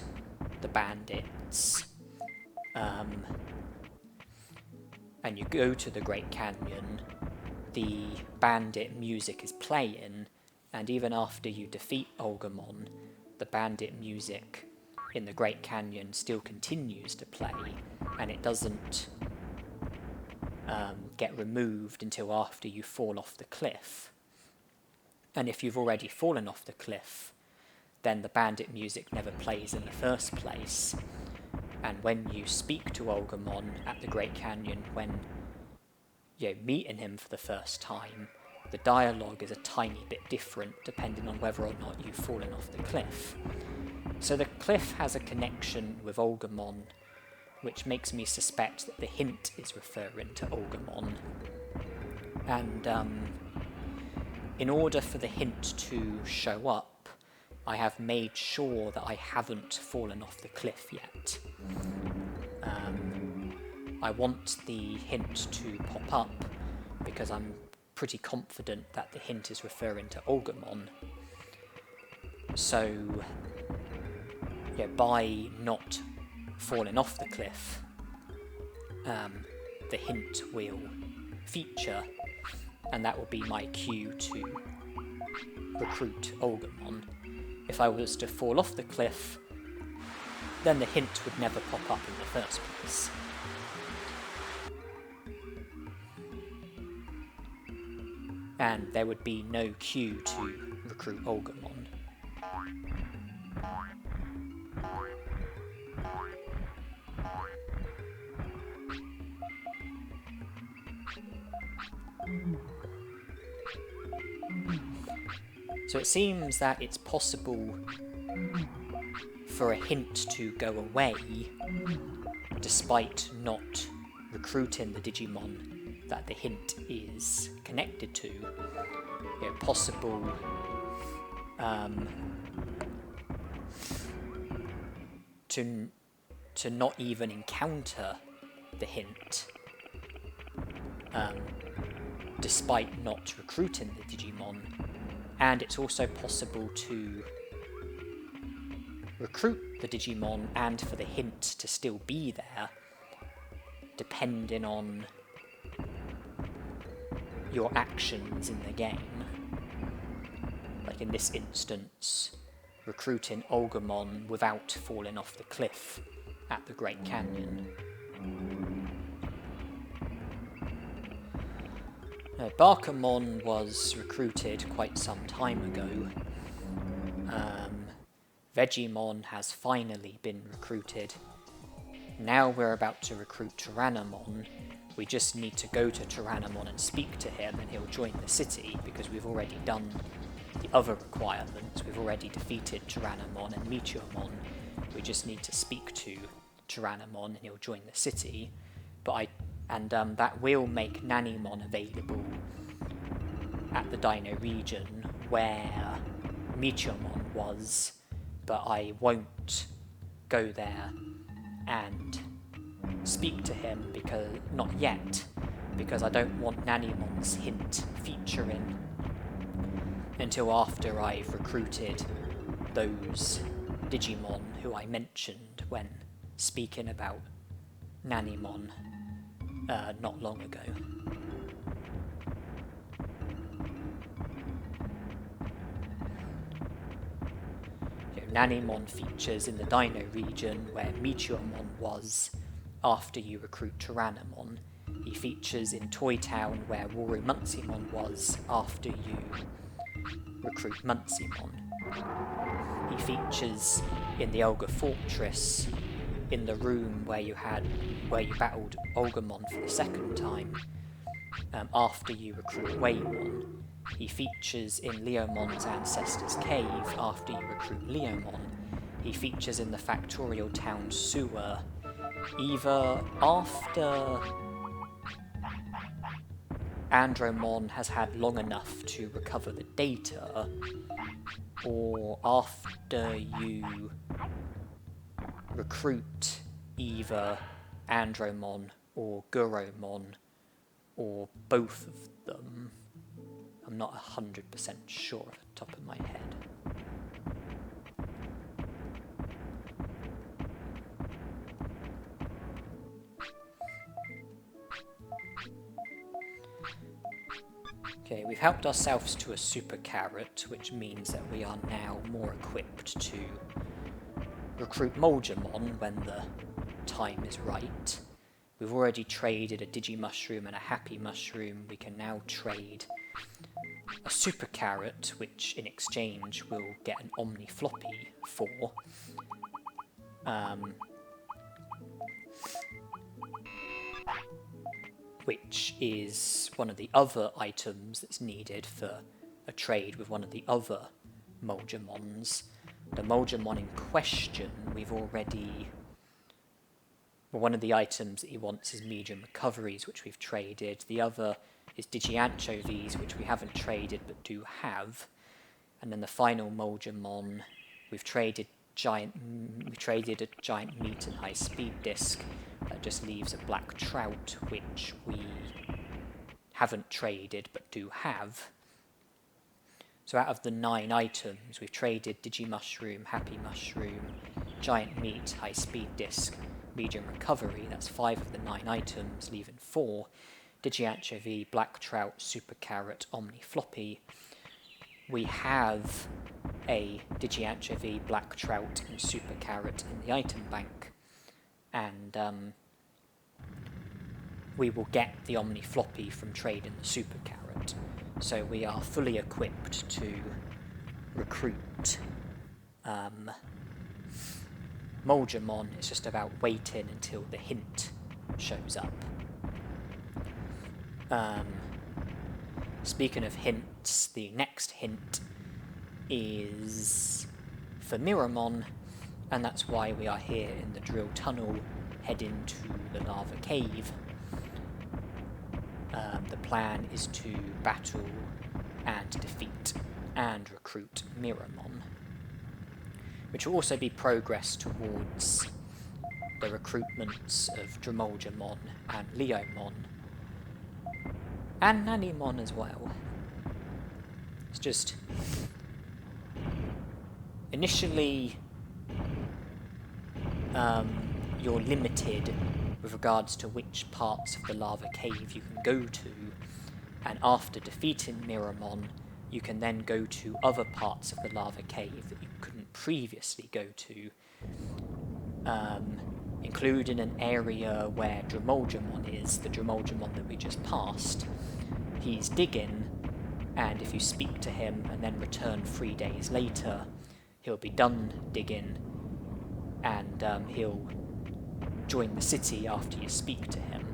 Speaker 2: the bandits, and you go to the Great Canyon, the bandit music is playing, and even after you defeat Agumon, the bandit music in the Great Canyon still continues to play, and it doesn't get removed until after you fall off the cliff. And if you've already fallen off the cliff, then the bandit music never plays in the first place. And when you speak to Agumon at the Great Canyon, when you're meeting him for the first time, the dialogue is a tiny bit different depending on whether or not you've fallen off the cliff. So the cliff has a connection with Agumon, which makes me suspect that the hint is referring to Agumon. And in order for the hint to show up, I have made sure that I haven't fallen off the cliff yet. I want the hint to pop up because I'm pretty confident that the hint is referring to Agumon. So, yeah, by not falling off the cliff, the hint will feature, and that will be my cue to recruit Agumon. If I was to fall off the cliff, then the hint would never pop up in the first place. and there would be no queue to recruit Agumon. So it seems that it's possible for a hint to go away despite not recruiting the Digimon that the hint is connected to. Possible to not even encounter the hint despite not recruiting the Digimon, and it's also possible to recruit the Digimon and for the hint to still be there, depending on your actions in the game. Like in this instance, recruiting Agumon without falling off the cliff at the Great Canyon. Barkamon was recruited quite some time ago. Vegemon has finally been recruited. Now we're about to recruit Tyrannomon. We just need to go to Tyrannomon and speak to him, and he'll join the city, because we've already done the other requirements. We've already defeated Tyrannomon and Meteormon. We just need to speak to Tyrannomon and he'll join the city. That will make Nannymon available at the Dino region where Meteormon was, but I won't go there and speak to him, because not yet, because I don't want Nannymon's hint featuring until after I've recruited those Digimon who I mentioned when speaking about Nannymon not long ago. Nannymon features in the Dino region where Meteormon was after you recruit Tyrannomon. He features in Toy Town where Warumuncymon was after you recruit Muncymon. He features in the Olga Fortress in the room where you battled Agumon for the second time after you recruit Waymon. He features in Leomon's Ancestor's Cave after you recruit Leomon. He features in the Factorial Town sewer either after Andromon has had long enough to recover the data, or after you recruit either Andromon or Guromon, or both of them. I'm not 100% sure off the top of my head. Okay, we've helped ourselves to a super carrot, which means that we are now more equipped to recruit Moldramon when the time is right. We've already traded a Digimushroom and a Happy Mushroom. We can now trade a super carrot, which in exchange we'll get an Omni Floppy for. Which is one of the other items that's needed for a trade with one of the other Moldramons. The Moldramon in question, we've already... Well, one of the items that he wants is medium recoveries, which we've traded. The other is Digianchovies, which we haven't traded but do have. And then the final Moldramon, we've traded a giant meat and high speed disc. That just leaves a black trout, which we haven't traded but do have. So out of the 9 items, we've traded Digimushroom, Happy Mushroom, Giant Meat, High Speed Disc, Medium Recovery. That's 5 of the 9 items, leaving 4. Digianchovy, Black Trout, Super Carrot, Omni Floppy. We have a Digianchovy, Black Trout, and Super Carrot in the item bank. And we will get the Omni Floppy from trading the Super Carrot. So we are fully equipped to recruit Mulgemon. It's just about waiting until the hint shows up. Speaking of hints, the next hint is for Miramon, and that's why we are here in the drill tunnel heading to the lava cave. The plan is to battle and defeat and recruit Miramon, which will also be progress towards the recruitments of Dromulgemon and Leomon, and Angemon as well. It's just, initially, you're limited with regards to which parts of the lava cave you can go to, and after defeating Miramon, you can then go to other parts of the lava cave that you couldn't previously go to, including an area where Dromulgemon is, the Dromulgemon that we just passed. He's digging, and if you speak to him and then return 3 days later, he'll be done digging, and he'll join the city after you speak to him.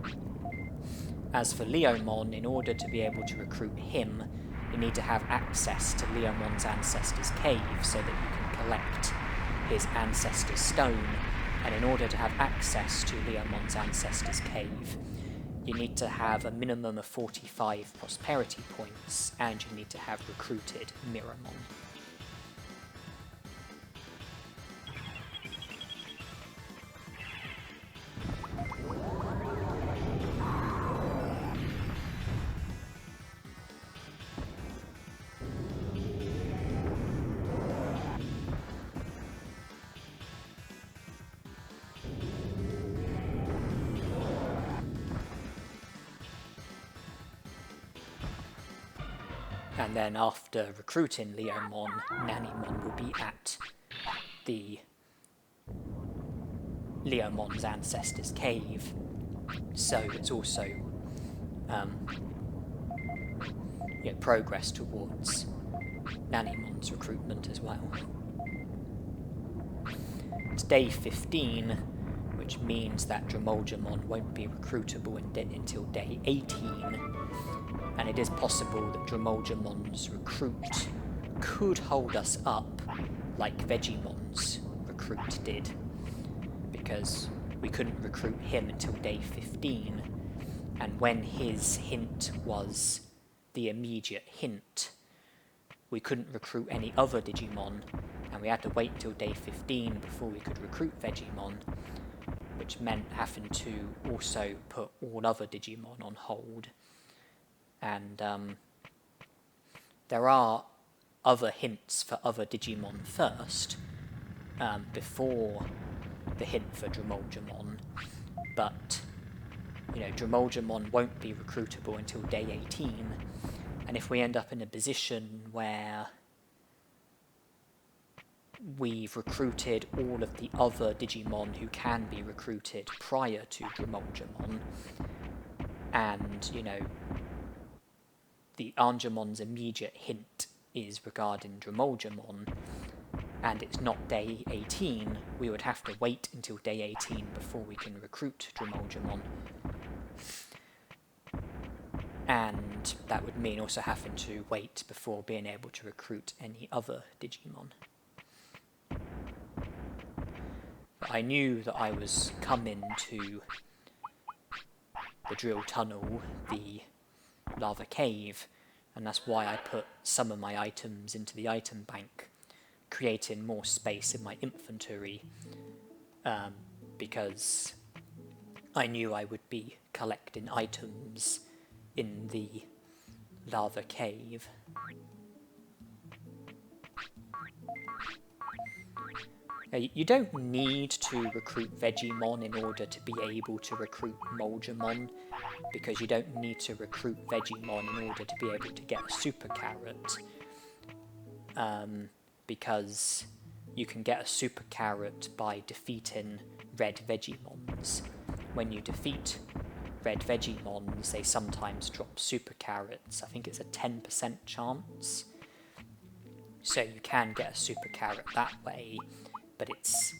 Speaker 2: As for Leomon, in order to be able to recruit him, you need to have access to Leomon's ancestor's cave so that you can collect his ancestor's stone, and in order to have access to Leomon's ancestor's cave, you need to have a minimum of 45 prosperity points, and you need to have recruited Miramon. And then after recruiting Leomon, Nanimon will be at the Leomon's ancestor's cave. So it's also progress towards Nanimon's recruitment as well. It's day 15, which means that Dromulgemon won't be recruitable until day 18. And it is possible that Dromulgemon's recruit could hold us up like Vegimon's recruit did, because we couldn't recruit him until day 15, and when his hint was the immediate hint, we couldn't recruit any other Digimon, and we had to wait until day 15 before we could recruit Vegimon, which meant having to also put all other Digimon on hold. And there are other hints for other Digimon first, before the hint for Dromulgemon, but Dromulgemon won't be recruitable until day 18, and if we end up in a position where we've recruited all of the other Digimon who can be recruited prior to Dromulgemon, and the Angemon's immediate hint is regarding Dromulgemon, and it's not day 18, we would have to wait until day 18 before we can recruit Dromulgemon. And that would mean also having to wait before being able to recruit any other Digimon. But I knew that I was coming to the drill tunnel, the lava cave, and that's why I put some of my items into the item bank, creating more space in my inventory, because I knew I would be collecting items in the lava cave. You don't need to recruit Vegimon in order to be able to recruit Mulgemon, because you don't need to recruit Vegimon in order to be able to get a super carrot, because you can get a super carrot by defeating red Vegimons. When you defeat red Vegiemons, they sometimes drop super carrots. I think it's a 10% chance. So you can get a super carrot that way, but it's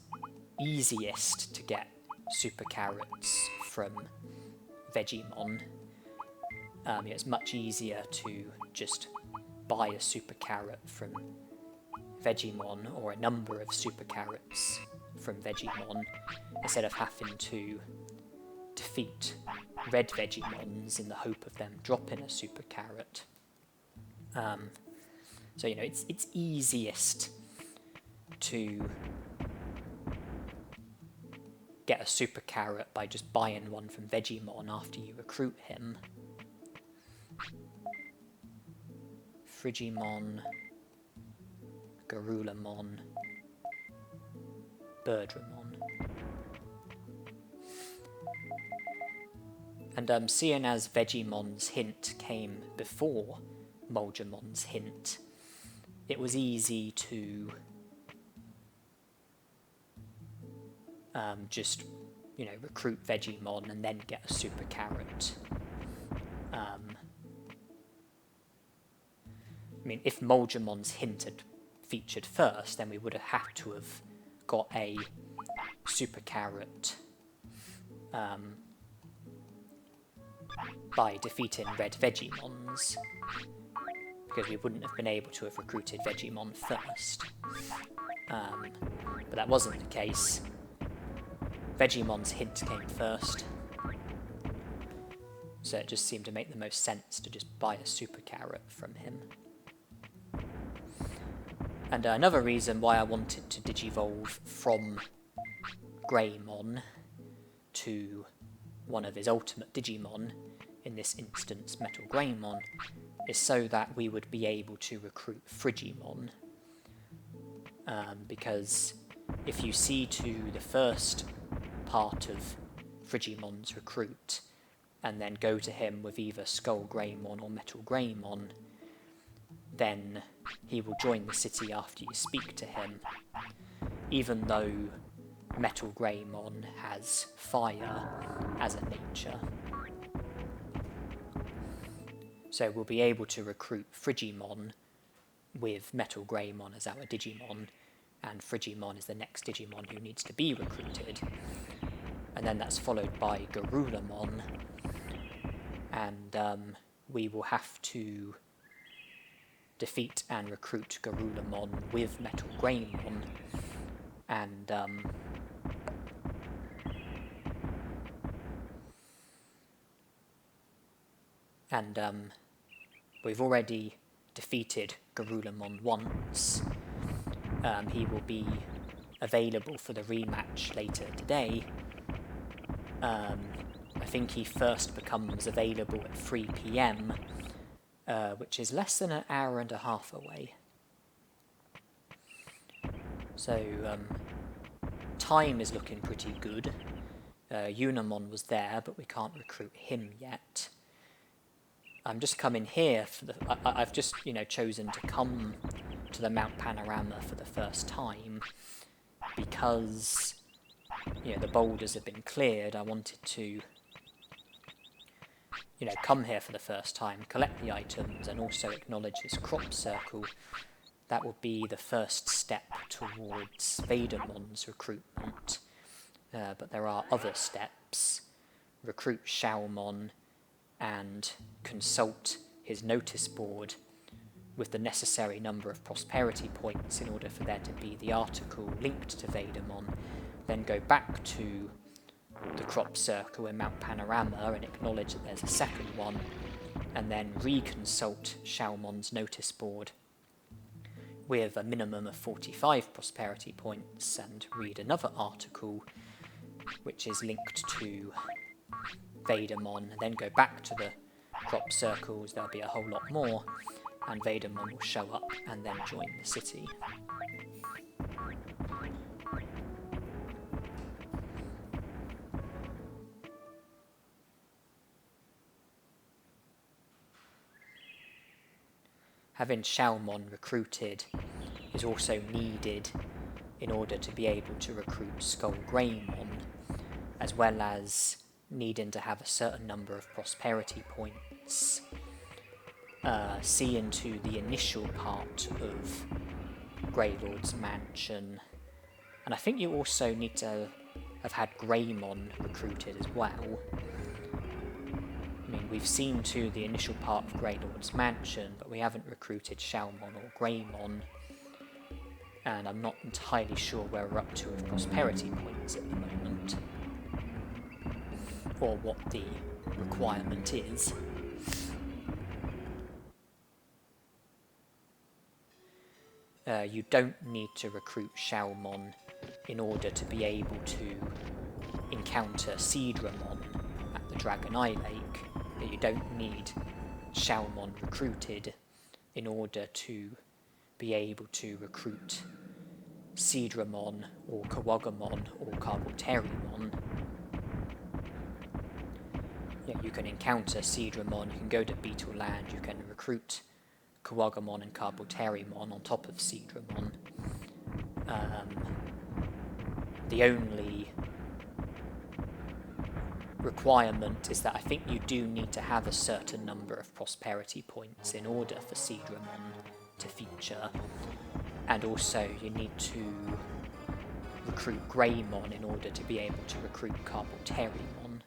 Speaker 2: easiest to get super carrots from Vegiemon. It's much easier to just buy a super carrot from Vegiemon, or a number of super carrots from Vegiemon, instead of having to defeat red Vegiemons in the hope of them dropping a super carrot. So, you know, it's easiest to get a super carrot by just buying one from Vegiemon after you recruit him. Frigimon, Garulamon, Birdramon. And seeing as Vegimon's hint came before Molgemon's hint, it was easy to just, you know, recruit Vegiemon and then get a super carrot. I mean, if Molgemon's hint had featured first, then we would have had to have got a super carrot by defeating red Vegiemons, because we wouldn't have been able to have recruited Vegiemon first. But that wasn't the case. Vegimon's hint came first, so it just seemed to make the most sense to just buy a super carrot from him. And another reason why I wanted to digivolve from Greymon to one of his ultimate Digimon, in this instance Metal Greymon, is so that we would be able to recruit Frigimon. Because if you see to the first part of Frigimon's recruit, and then go to him with either Skull Greymon or Metal Greymon, then he will join the city after you speak to him, even though Metal Greymon has fire as a nature. So we'll be able to recruit Frigimon with Metal Greymon as our Digimon, and Frigimon is the next Digimon who needs to be recruited. And then that's followed by Garulamon, and we will have to defeat and recruit Garulamon with Metal Greymon, and we've already defeated Garulamon once. He will be available for the rematch later today. I think he first becomes available at 3 PM, which is less than an hour and a half away. So, time is looking pretty good. Unimon was there, but we can't recruit him yet. I'm just coming here for I've just, you know, chosen to come to the Mount Panorama for the first time because, you know, the boulders have been cleared. I wanted to, you know, come here for the first time, collect the items, and also acknowledge this crop circle. That will be the first step towards Vaidamon's recruitment. But there are other steps. Recruit Xiaomon and consult his notice board with the necessary number of prosperity points in order for there to be the article linked to Vaidamon. Then go back to the crop circle in Mount Panorama and acknowledge that there's a second one, and then reconsult Xiaomon's notice board with a minimum of 45 prosperity points and read another article which is linked to Vaidamon, and then go back to the crop circles. There'll be a whole lot more, and Vaidamon will show up and then join the city. Having Xiaomon recruited is also needed in order to be able to recruit Skull Greymon, as well as needing to have a certain number of prosperity points, see into the initial part of Greylord's mansion, and I think you also need to have had Greymon recruited as well. I mean, we've seen to the initial part of Greylord's mansion, but we haven't recruited Xiaomon or Greymon, and I'm not entirely sure where we're up to with prosperity points at the moment, or what the requirement is. You don't need to recruit Xiaomon in order to be able to encounter Seedramon at the Dragon Eye Lake. You don't need Xiaomon recruited in order to be able to recruit Seedramon or Kawagumon or Carboterimon. Yeah, you can encounter Seedramon, you can go to Beetle Land, you can recruit Kawagumon and Carboterimon on top of Seedramon. The only requirement is that I think you do need to have a certain number of prosperity points in order for Seedramon to feature, and also you need to recruit Greymon in order to be able to recruit Carboterimon.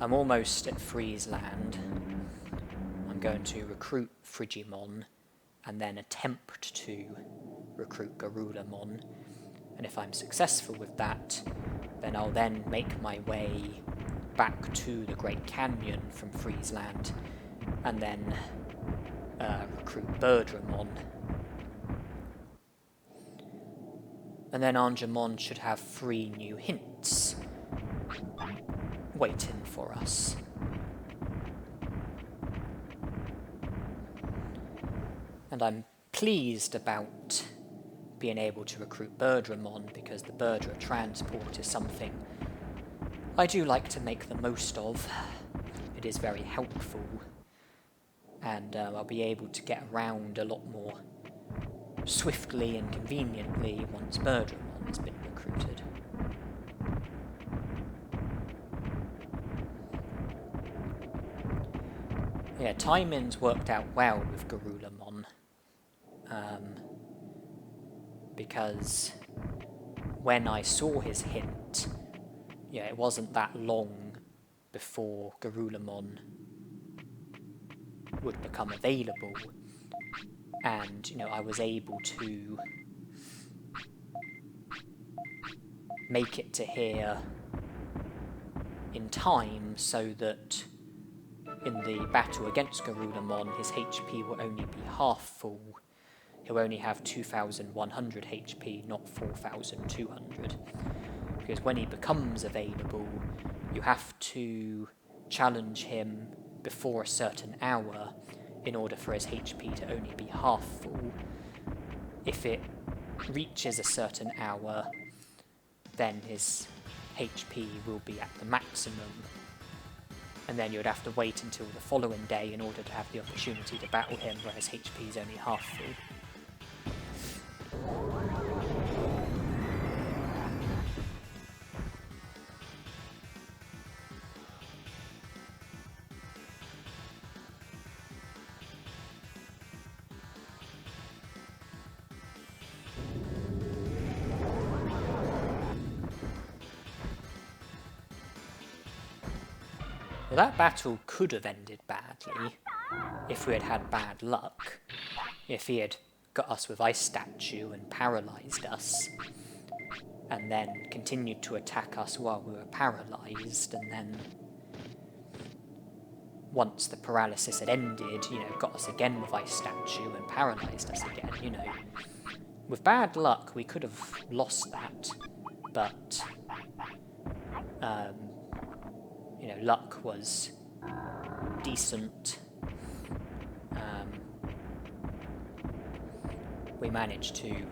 Speaker 2: I'm almost at Friesland. I'm going to recruit Frigimon and then attempt to recruit Garulamon, and if I'm successful with that, then I'll then make my way back to the Great Canyon from Friesland and then recruit Birdramon. And then Angemon should have 3 new hints waiting for us. And I'm pleased about being able to recruit Birdramon, because the Birdra transport is something I do like to make the most of. It is very helpful, and I'll be able to get around a lot more swiftly and conveniently once Birdramon has been recruited. Yeah, timing's worked out well with Garulamon, because when I saw his hint, yeah, it wasn't that long before Garulamon would become available, and I was able to make it to here in time so that in the battle against Garulamon his HP will only be half full. He'll only have 2,100 HP, not 4,200. Because when he becomes available, you have to challenge him before a certain hour in order for his HP to only be half full. If it reaches a certain hour, then his HP will be at the maximum, and then you'd have to wait until the following day in order to have the opportunity to battle him, where his HP is only half full. Well, that battle could have ended badly if we had had bad luck. If he had got us with Ice Statue and paralysed us, and then continued to attack us while we were paralysed, and then once the paralysis had ended, got us again with Ice Statue and paralysed us again, With bad luck, we could have lost that, but luck was decent. We managed to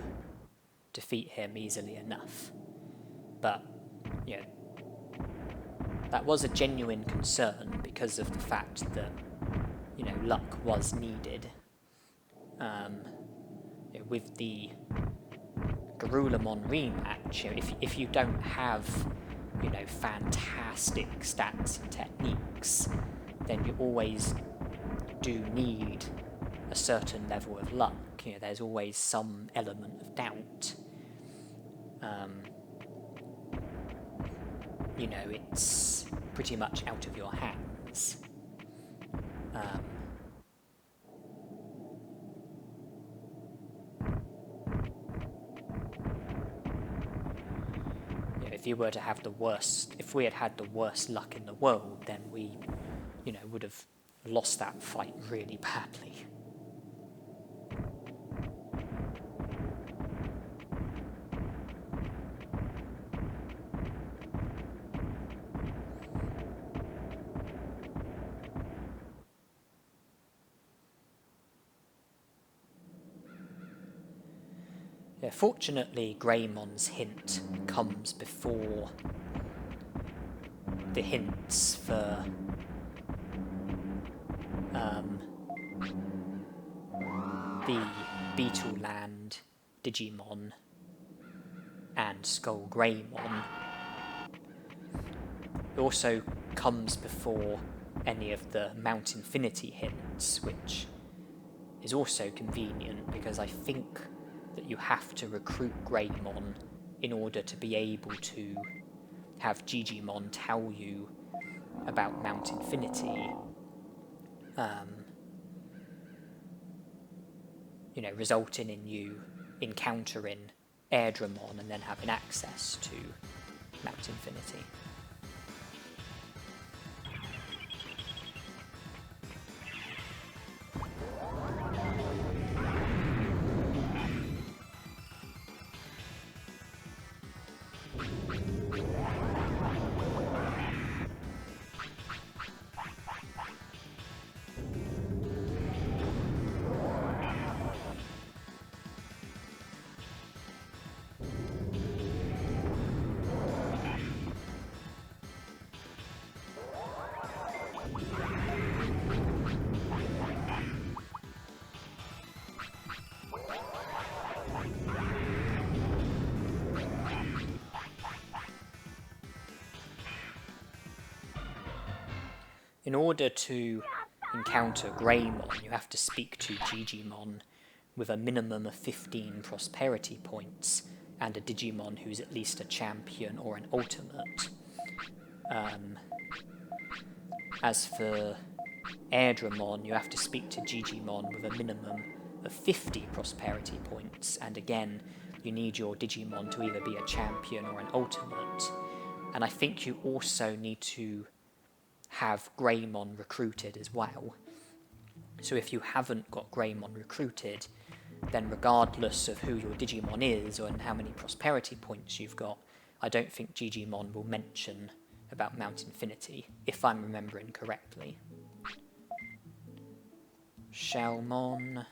Speaker 2: defeat him easily enough, but that was a genuine concern because of the fact that, you know, luck was needed. With the Garurumon rematch, you know, if you don't have, you know, fantastic stats and techniques, then you always do need a certain level of luck. You know, there's always some element of doubt. You know, it's pretty much out of your hands. If you were to have the worst, if we had had the worst luck in the world, then we, you know, would have lost that fight really badly. Yeah, fortunately, Greymon's hint comes before the hints for the Beetleland Digimon and Skull Greymon. It also comes before any of the Mount Infinity hints, which is also convenient because I think that you have to recruit Greymon in order to be able to have Digimon tell you about Mount Infinity, you know, resulting in you encountering Agumon and then having access to Mount Infinity. In order to encounter Greymon, you have to speak to Digimon with a minimum of 15 prosperity points and a Digimon who's at least a champion or an ultimate. As for Agumon, you have to speak to Digimon with a minimum of 50 prosperity points, and again, you need your Digimon to either be a champion or an ultimate. And I think you also need to have Greymon recruited as well. So if you haven't got Greymon recruited, then regardless of who your Digimon is or how many prosperity points you've got, I don't think Digimon will mention about Mount Infinity, if I'm remembering correctly. Shalmon,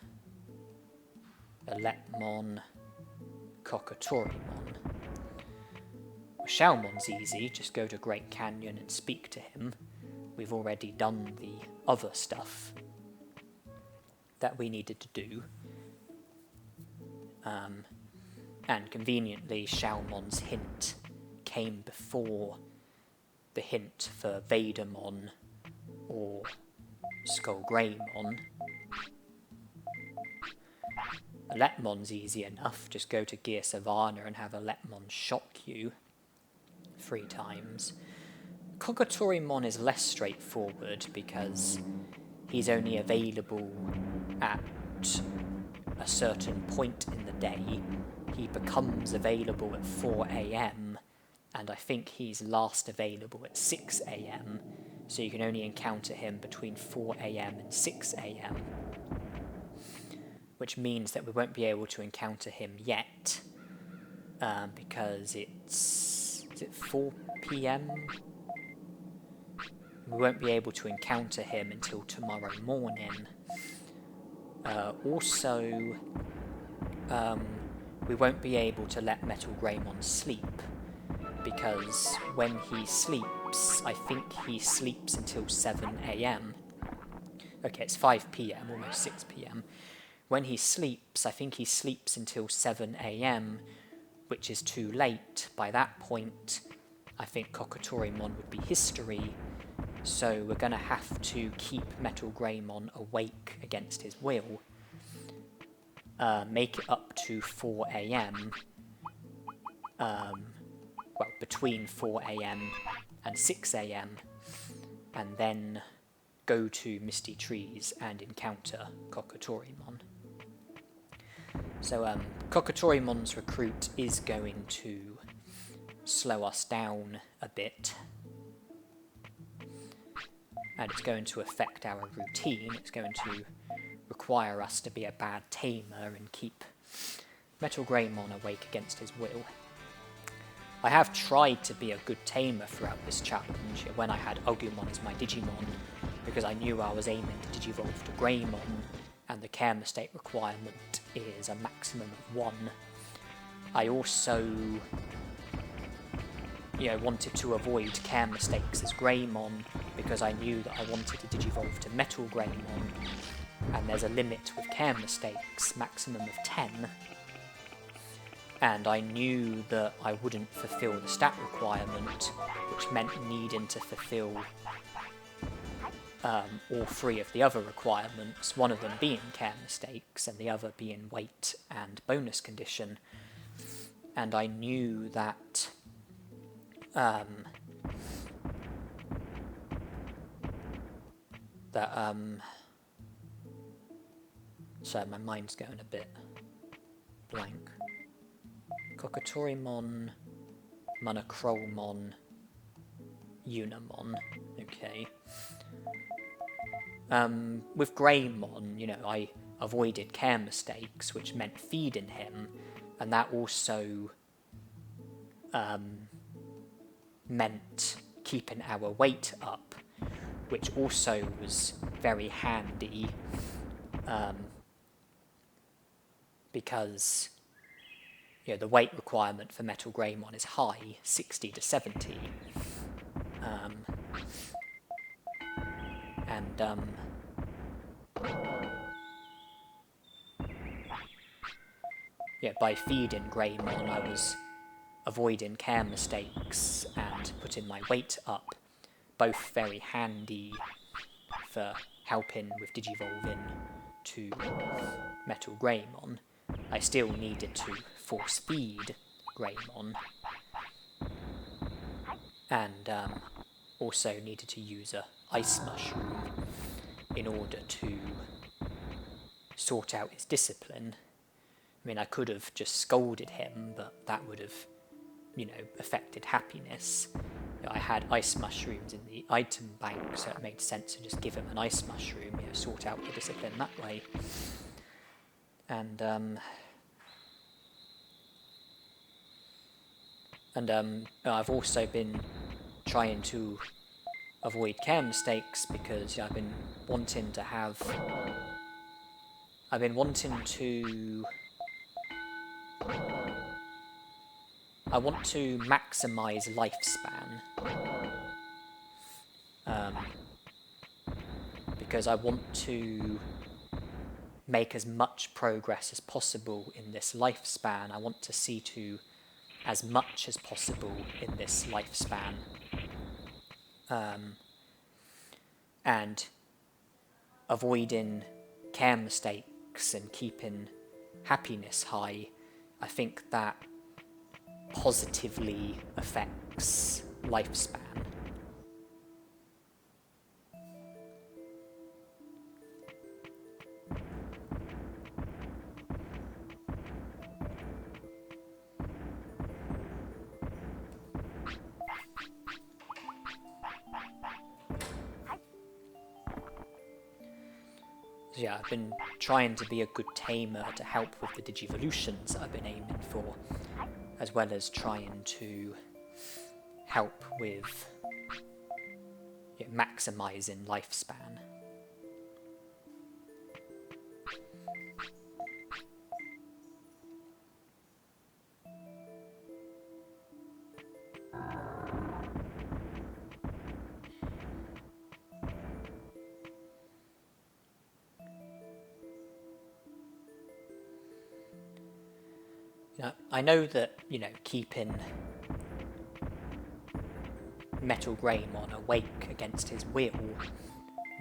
Speaker 2: Alepmon, Kokatorimon. Shalmon's easy, just go to Great Canyon and speak to him. We've already done the other stuff that we needed to do. And conveniently, Shalmon's hint came before the hint for Vadermon or Skull Greymon. Alepmon's easy enough, just go to Gear Savannah and have Alepmon shock you 3 times. Kokatorimon is less straightforward because he's only available at a certain point in the day. He becomes available at 4 AM, and I think he's last available at 6 AM, so you can only encounter him between 4 AM and 6 AM, which means that we won't be able to encounter him yet, because is it 4 PM? We won't be able to encounter him until tomorrow morning. Also, we won't be able to let Metal Greymon sleep, because when he sleeps, sleeps, I think he sleeps until 7 a.m. Okay, it's 5 p.m, almost 6 p.m. When he sleeps, I think he sleeps until 7 a.m, which is too late. By that point, I think Kokatorimon would be history, so we're going to have to keep Metal Greymon awake against his will. Make it up to 4 a.m, well, between 4 a.m. and 6 a.m, and then go to Misty Trees and encounter Kokatorimon. So Kokotorimon's recruit is going to slow us down a bit, and it's going to affect our routine. It's going to require us to be a bad tamer and keep Metal Greymon awake against his will. I have tried to be a good tamer throughout this challenge when I had Agumon as my Digimon, because I knew I was aiming to digivolve to Greymon, and the care mistake requirement is a maximum of 1. I also, wanted to avoid care mistakes as Greymon, because I knew that I wanted to digivolve to Metal Greymon, and there's a limit with care mistakes, maximum of 10. And I knew that I wouldn't fulfill the stat requirement, which meant needing to fulfill all 3 of the other requirements, one of them being care mistakes and the other being weight and bonus condition. And I knew that so my mind's going a bit blank. Kokatorimon, Monochromon, Unimon. Okay. With Greymon, I avoided care mistakes, which meant feeding him, and that also meant keeping our weight up, which also was very handy, because the weight requirement for Metal Greymon is high, 60 to 70. By feeding Greymon, I was avoiding care mistakes and putting my weight up, both very handy for helping with digivolving to Metal Greymon. I still needed to force feed Greymon, and also needed to use a ice mushroom in order to sort out his discipline. I mean, I could have just scolded him, but that would have, affected happiness. I had ice mushrooms in the item bank, so it made sense to just give him an ice mushroom, sort out the discipline that way. And I've also been trying to avoid care mistakes, because I want to maximize lifespan, because I want to make as much progress as possible in this lifespan. I want to see to as much as possible in this lifespan, and avoiding care mistakes and keeping happiness high. I think that positively affects lifespan. So yeah, I've been trying to be a good tamer to help with the digivolutions I've been aiming for, as well as trying to help with maximising lifespan. I know that, keeping Metal Greymon awake against his will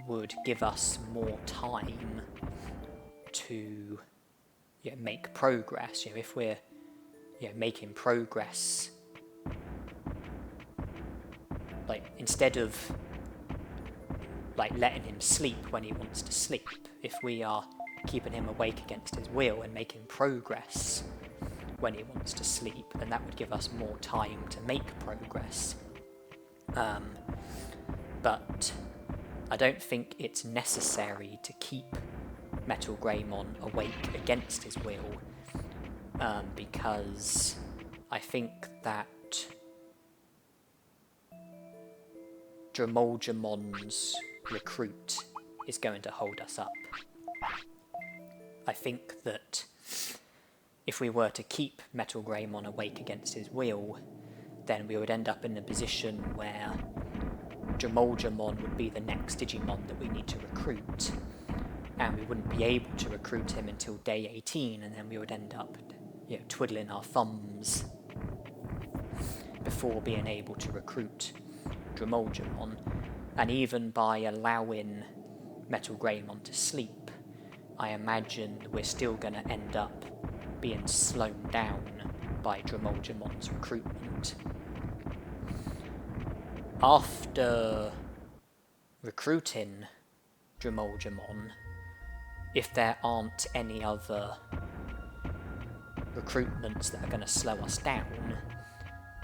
Speaker 2: would give us more time to make progress. If we're making progress, like instead of letting him sleep when he wants to sleep, if we are keeping him awake against his will and making progress when he wants to sleep, then that would give us more time to make progress. But I don't think it's necessary to keep Metal Greymon awake against his will, because I think that Dremolgemon's recruit is going to hold us up. I think that if we were to keep Metal Greymon awake against his will, then we would end up in a position where Dremolgemon would be the next Digimon that we need to recruit, and we wouldn't be able to recruit him until day 18, and then we would end up twiddling our thumbs before being able to recruit Dremolgemon. And even by allowing Metal Greymon to sleep, I imagine we're still going to end up being slowed down by Dremolgemon's recruitment. After recruiting Dremolgemon, if there aren't any other recruitments that are going to slow us down,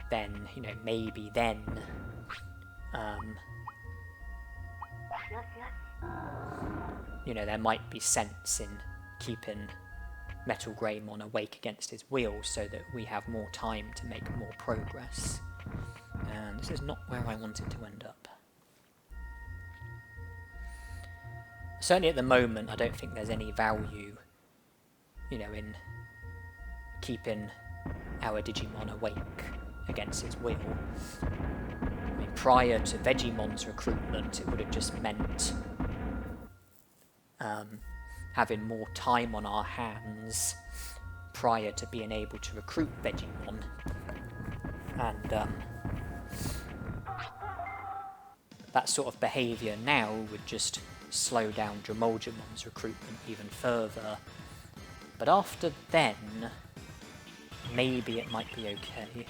Speaker 2: then, maybe then there might be sense in keeping Metal Greymon awake against his will so that we have more time to make more progress. And this is not where I want it to end up. Certainly at the moment, I don't think there's any value, in keeping our Digimon awake against his will. I mean, prior to Vegimon's recruitment, it would have just meant having more time on our hands prior to being able to recruit Vegimon. And that sort of behaviour now would just slow down Dremolgemon's recruitment even further. But after then, maybe it might be okay.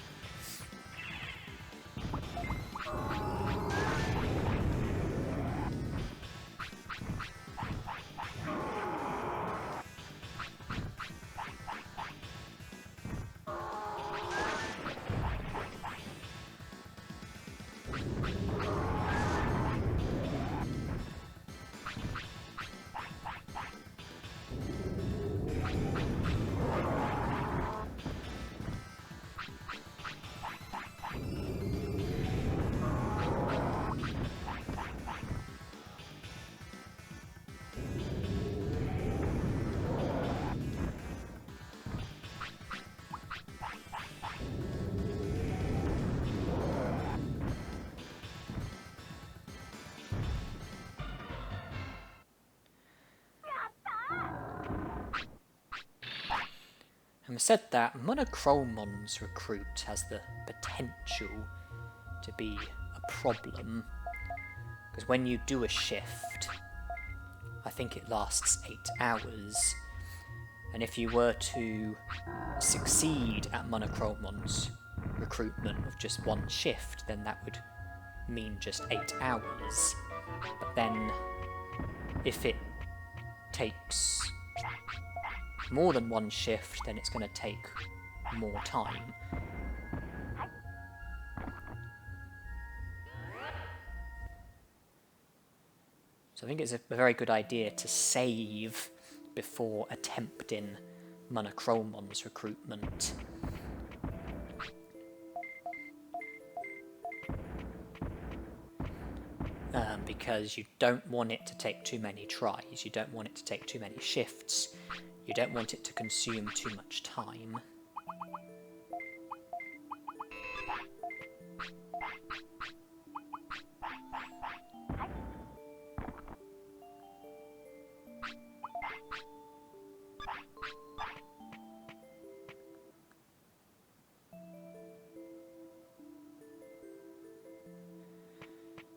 Speaker 2: Having said that, Monochrommon's recruit has the potential to be a problem, because when you do a shift, I think it lasts 8 hours, and if you were to succeed at Monochrommon's recruitment with just one shift, then that would mean just 8 hours. But then, if it takes more than one shift, then it's going to take more time. So I think it's a very good idea to save before attempting Monochrommon's recruitment. Because you don't want it to take too many tries, you don't want it to take too many shifts, you don't want it to consume too much time.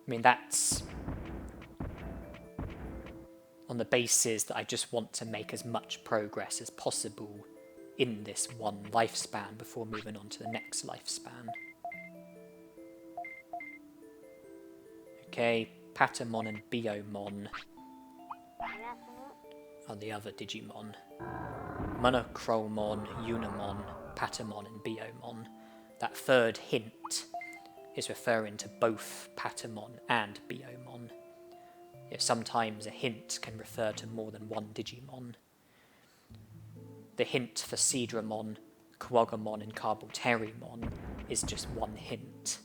Speaker 2: I mean, that's on the basis that I just want to make as much progress as possible in this one lifespan before moving on to the next lifespan. Okay, Patamon and Biomon are the other Digimon. Monochromon, Unimon, Patamon and Biomon. That third hint is referring to both Patamon and Biomon. Sometimes a hint can refer to more than one Digimon. The hint for Seadramon, Quaggamon and Carbolterimon is just one hint.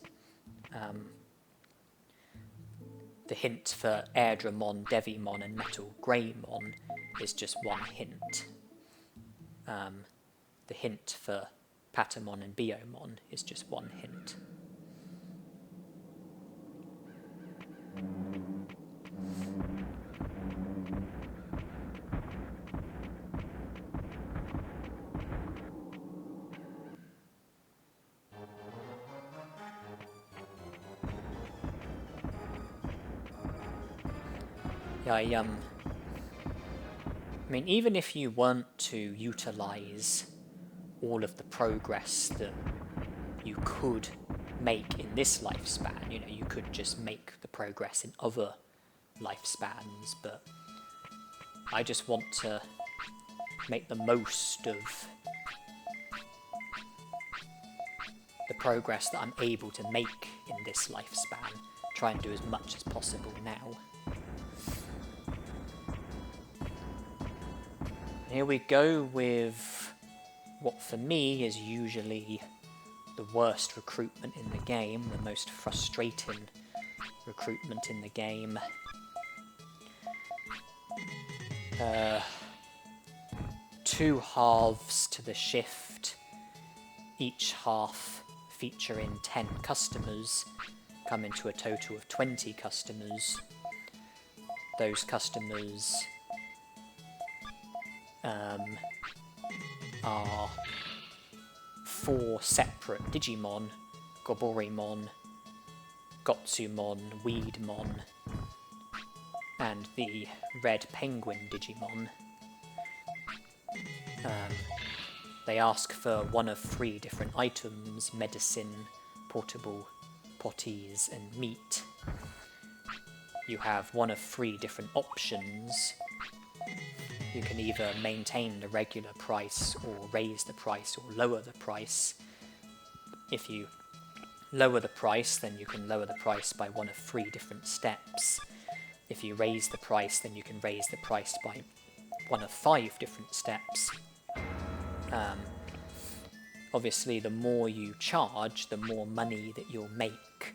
Speaker 2: The hint for Airdramon, Devimon and Metal Greymon is just one hint. The hint for Patamon and Biomon is just one hint. I mean, even if you weren't to utilise all of the progress that you could make in this lifespan, you could just make the progress in other lifespans, but I just want to make the most of the progress that I'm able to make in this lifespan. Try and do as much as possible now. Here we go with what for me is usually the worst recruitment in the game, the most frustrating recruitment in the game. Two halves to the shift, each half featuring 10 customers, coming to a total of 20 customers. Those customers are 4 separate Digimon: Goborimon, Gotsumon, Weedmon, and the Red Penguin Digimon. They ask for one of 3 different items: medicine, portable potties, and meat. You have one of 3 different options. You can either maintain the regular price, or raise the price, or lower the price. If you lower the price, then you can lower the price by one of 3 different steps. If you raise the price, then you can raise the price by one of 5 different steps. Obviously, the more you charge, the more money that you'll make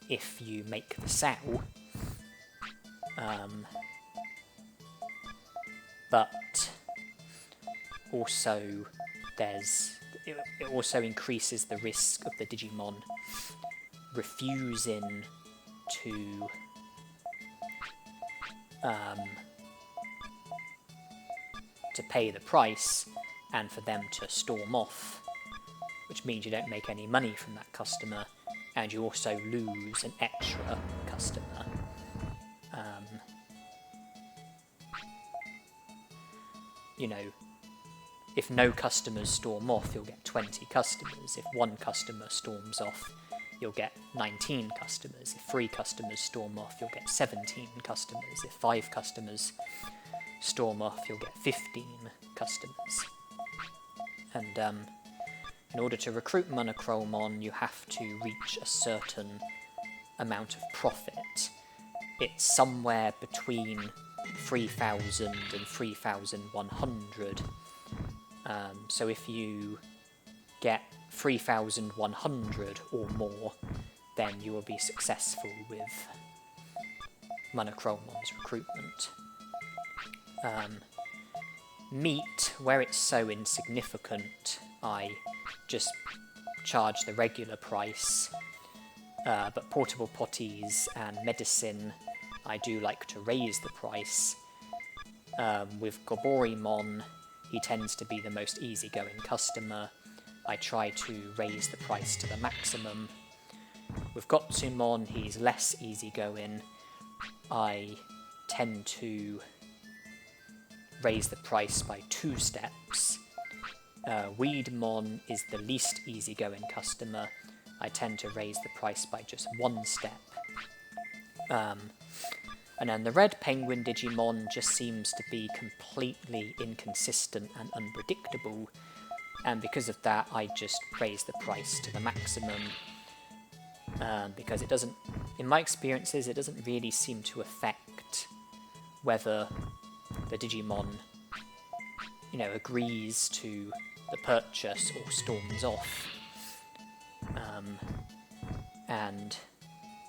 Speaker 2: if you make the sale. But also it also increases the risk of the Digimon refusing to pay the price, and for them to storm off, which means you don't make any money from that customer, and you also lose an extra customer. If no customers storm off, you'll get 20 customers. If one customer storms off, you'll get 19 customers. If 3 customers storm off, you'll get 17 customers. If 5 customers storm off, you'll get 15 customers. And in order to recruit Monochromon, you have to reach a certain amount of profit. It's somewhere between 3,000 and 3,100. So if you get 3,100 or more, then you will be successful with Monochromon's recruitment. Meat, where it's so insignificant, I just charge the regular price, but portable potties and medicine, I do like to raise the price. With Goborimon, he tends to be the most easygoing customer. I try to raise the price to the maximum. With Gotsumon, he's less easygoing. I tend to raise the price by 2 steps. Weedmon is the least easygoing customer. I tend to raise the price by just 1 step. And then the Red Penguin Digimon just seems to be completely inconsistent and unpredictable, and because of that I just raise the price to the maximum, because it doesn't, in my experiences, it doesn't really seem to affect whether the Digimon, agrees to the purchase or storms off. And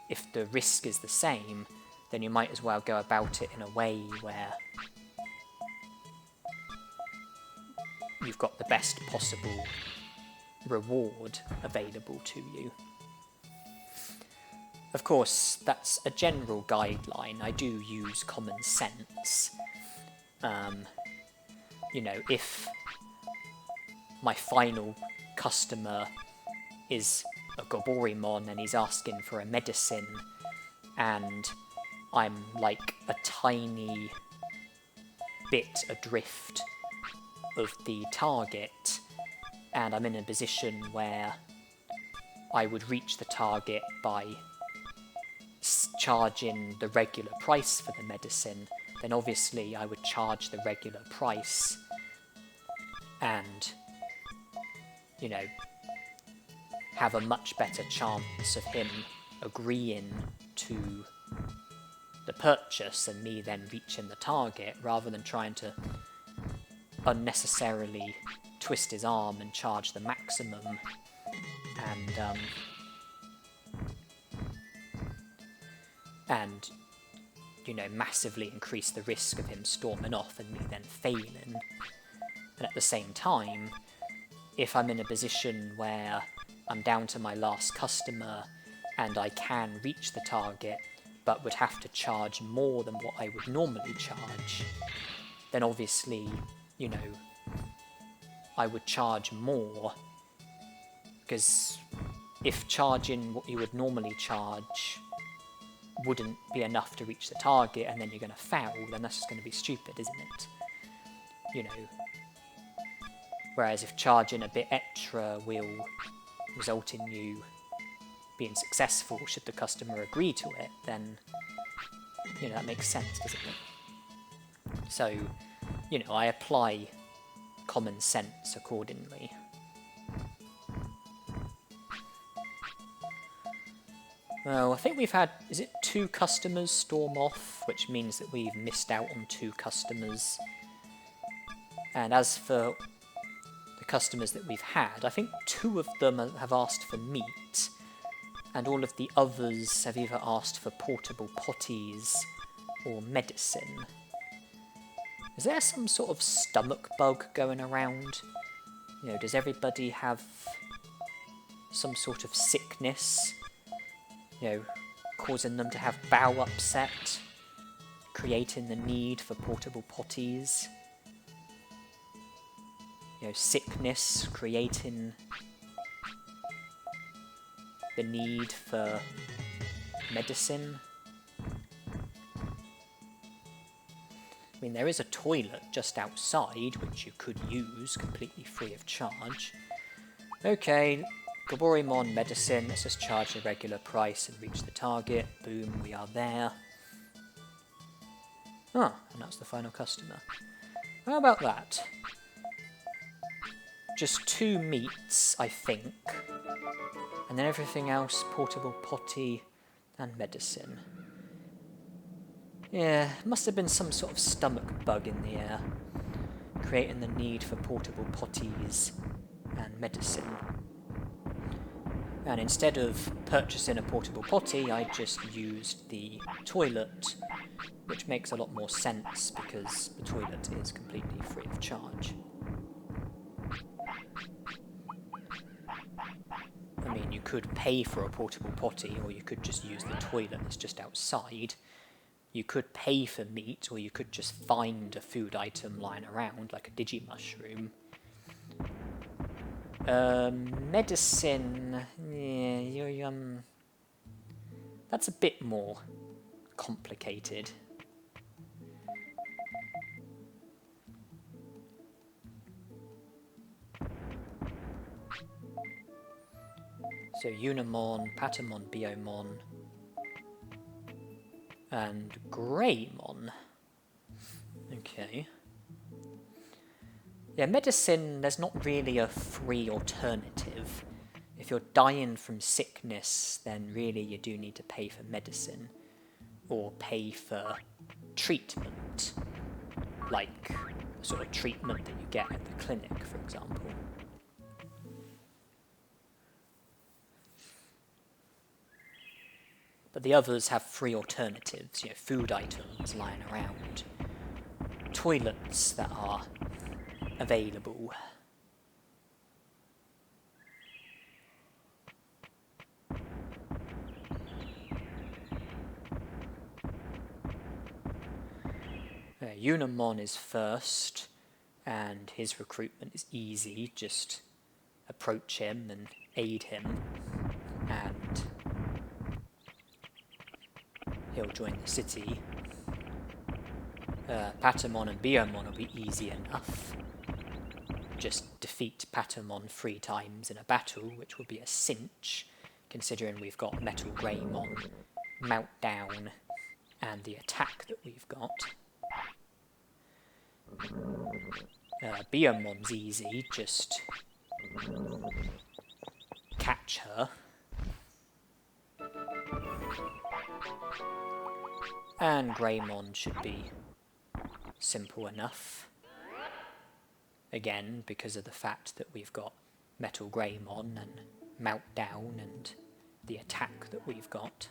Speaker 2: if the risk is the same, then you might as well go about it in a way where you've got the best possible reward available to you. Of course, that's a general guideline. I do use common sense. If my final customer is a Goborimon and he's asking for a medicine, and I'm like a tiny bit adrift of the target, and I'm in a position where I would reach the target by charging the regular price for the medicine, then obviously I would charge the regular price and, have a much better chance of him agreeing to the purchase and me then reaching the target, rather than trying to unnecessarily twist his arm and charge the maximum and massively increase the risk of him storming off and me then failing. And at the same time, if I'm in a position where I'm down to my last customer and I can reach the target but would have to charge more than what I would normally charge, then obviously, I would charge more, because if charging what you would normally charge wouldn't be enough to reach the target and then you're going to fail, then that's just going to be stupid, isn't it? Whereas if charging a bit extra will result in you being successful should the customer agree to it, then, that makes sense, doesn't it? So, I apply common sense accordingly. Well, I think we've had, is it 2 customers storm off, which means that we've missed out on 2 customers. And as for the customers that we've had, I think 2 of them have asked for meat, and all of the others have either asked for portable potties or medicine. Is there some sort of stomach bug going around? Does everybody have some sort of sickness, causing them to have bowel upset, creating the need for portable potties? Sickness creating the need for medicine. I mean, there is a toilet just outside, which you could use completely free of charge. Okay, Goborimon medicine, let's just charge the regular price and reach the target. Boom, we are there. Ah, and that's the final customer. How about that? Just 2 meats, I think. And then everything else, portable potty and medicine. Yeah, must have been some sort of stomach bug in the air, creating the need for portable potties and medicine. And instead of purchasing a portable potty, I just used the toilet, which makes a lot more sense because the toilet is completely free of charge. I mean, you could pay for a portable potty, or you could just use the toilet that's just outside. You could pay for meat, or you could just find a food item lying around, like a Digimushroom. Medicine... Yeah, That's a bit more complicated. So Unimon, Patamon, Biomon, and Greymon. Okay. Yeah, medicine, there's not really a free alternative. If you're dying from sickness, then really you do need to pay for medicine. Or pay for treatment. Like the sort of treatment that you get at the clinic, for example. But the others have free alternatives, food items lying around, toilets that are available. Unimon is first, and his recruitment is easy. Just approach him and aid him, and he'll join the city. Patamon and Biomon will be easy enough. Just defeat Patamon 3 times in a battle, which will be a cinch, considering we've got Metal Greymon, Meltdown, and the attack that we've got. Biomon's easy, just catch her. And Greymon should be simple enough. Again, because of the fact that we've got Metal Greymon and Meltdown and the attack that we've got.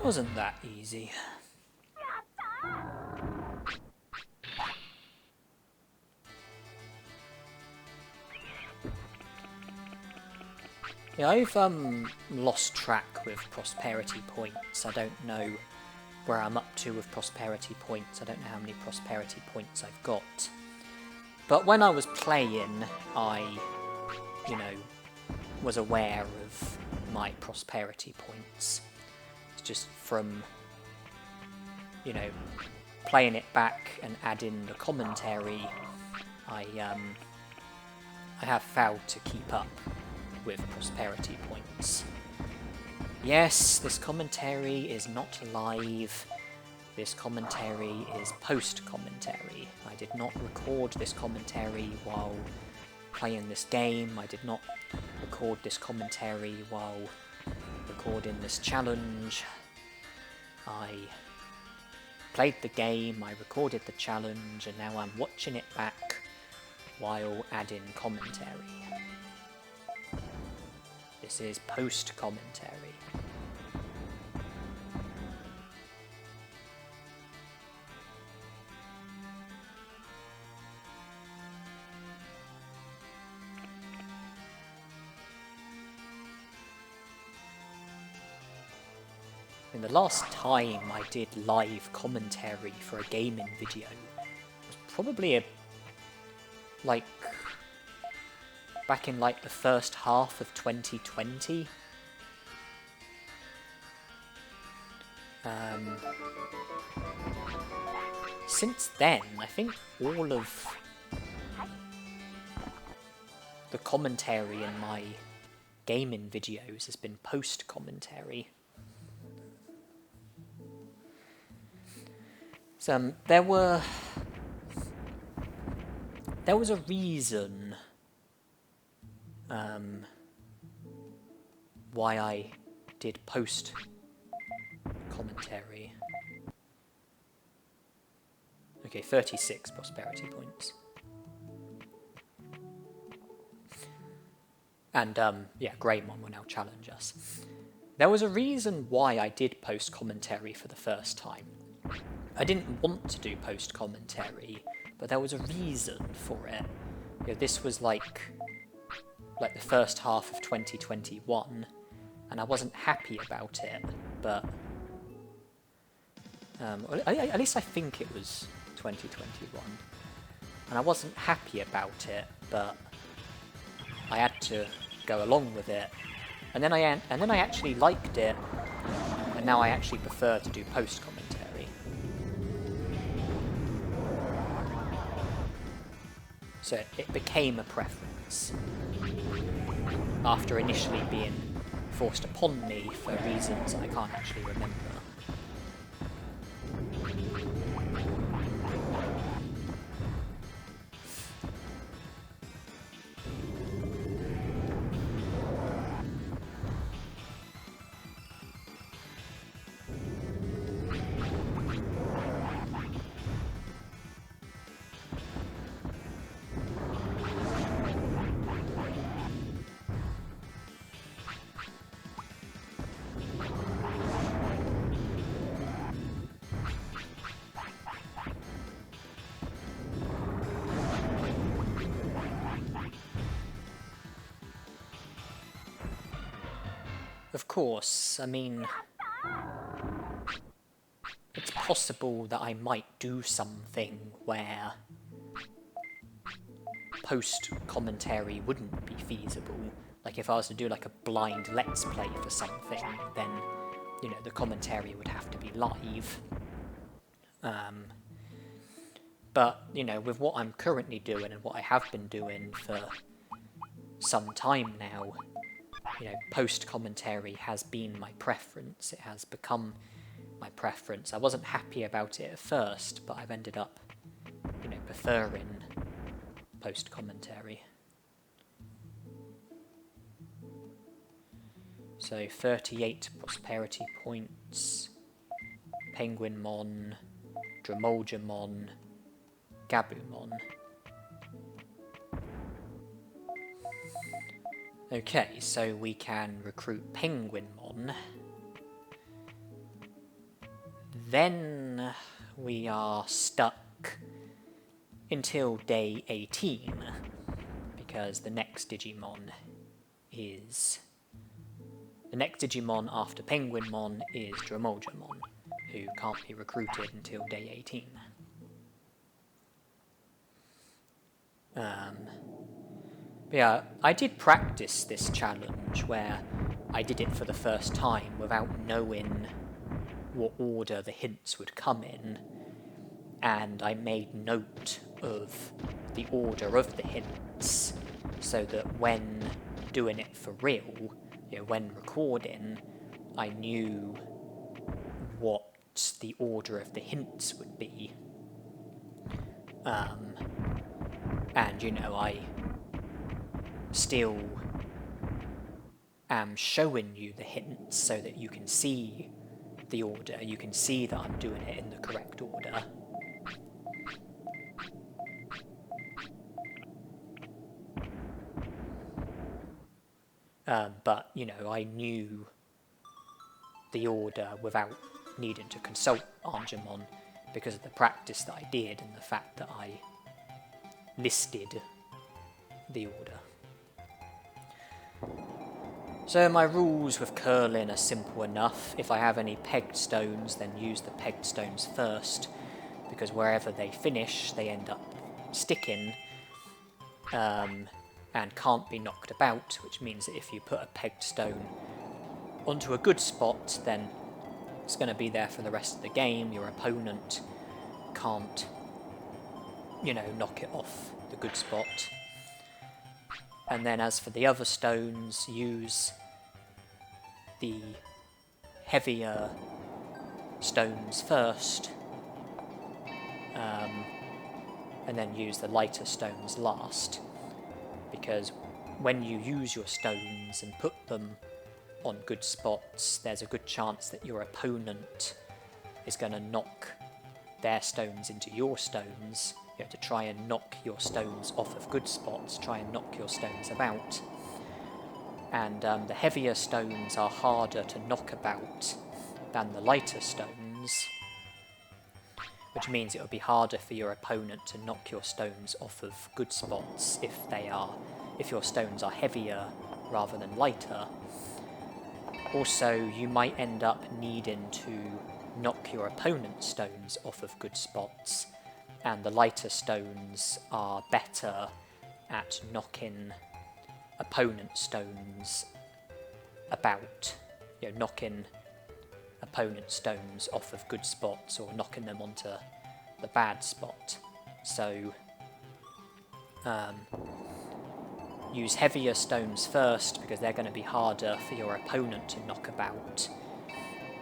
Speaker 2: Wasn't that easy? Yeah, I've lost track with prosperity points. I don't know where I'm up to with prosperity points. I don't know how many prosperity points I've got. But when I was playing, I, you know, was aware of my prosperity points. It's just from, you know, playing it back and adding the commentary, I have failed to keep up with prosperity points. Yes, this commentary is not live. This commentary is post-commentary. I did not record this commentary while playing this game. I did not record this commentary while recording this challenge. I played the game, I recorded the challenge, and now I'm watching it back while adding commentary. This is post-commentary. And the last time I did live commentary for a gaming video was probably back in the first half of 2020. Since then, I think all of the commentary in my gaming videos has been post-commentary. So, there was a reason why I did post commentary. Okay, 36 prosperity points. And yeah, Greymon will now challenge us. There was a reason why I did post commentary for the first time. I didn't want to do post commentary, but there was a reason for it. You know, this was like the first half of 2021, and I wasn't happy about it, but at least I think it was 2021, and I wasn't happy about it, but I had to go along with it, and then I actually liked it, and now I actually prefer to do post commentary. So it became a preference, after initially being forced upon me for reasons I can't actually remember. Of course, I mean, it's possible that I might do something where post-commentary wouldn't be feasible. Like if I was to do like a blind let's play for something, then, you know, the commentary would have to be live. But, you know, with what I'm currently doing and what I have been doing for some time now, you know, post-commentary has been my preference. It has become my preference. I wasn't happy about it at first, but I've ended up, you know, preferring post-commentary. So 38 prosperity points, Penguinmon, Dramoljamon, Gabumon. Okay, so we can recruit Penguinmon. Then we are stuck until day 18, because the next Digimon is The next Digimon after Penguinmon is Dramoljamon, who can't be recruited until day 18. Yeah, I did practice this challenge where I did it for the first time without knowing what order the hints would come in, and I made note of the order of the hints so that when doing it for real, when recording, I knew what the order of the hints would be. And, I still am showing you the hints so that you can see the order, you can see that I'm doing it in the correct order. But, I knew the order without needing to consult Angemon because of the practice that I did and the fact that I listed the order. So my rules with curling are simple enough. If I have any pegged stones, then use the pegged stones first, because wherever they finish, they end up sticking and can't be knocked about, which means that if you put a pegged stone onto a good spot, then it's going to be there for the rest of the game. Your opponent can't, knock it off the good spot. And then as for the other stones, use the heavier stones first, and then use the lighter stones last, because when you use your stones and put them on good spots, there's a good chance that your opponent is going to knock their stones into your stones, to try and knock your stones off of good spots, try and knock your stones about. And the heavier stones are harder to knock about than the lighter stones, which means it will be harder for your opponent to knock your stones off of good spots if your stones are heavier rather than lighter. Also, you might end up needing to knock your opponent's stones off of good spots, and the lighter stones are better at knocking opponent stones about, knocking opponent stones off of good spots or knocking them onto the bad spot. So use heavier stones first, because they're going to be harder for your opponent to knock about,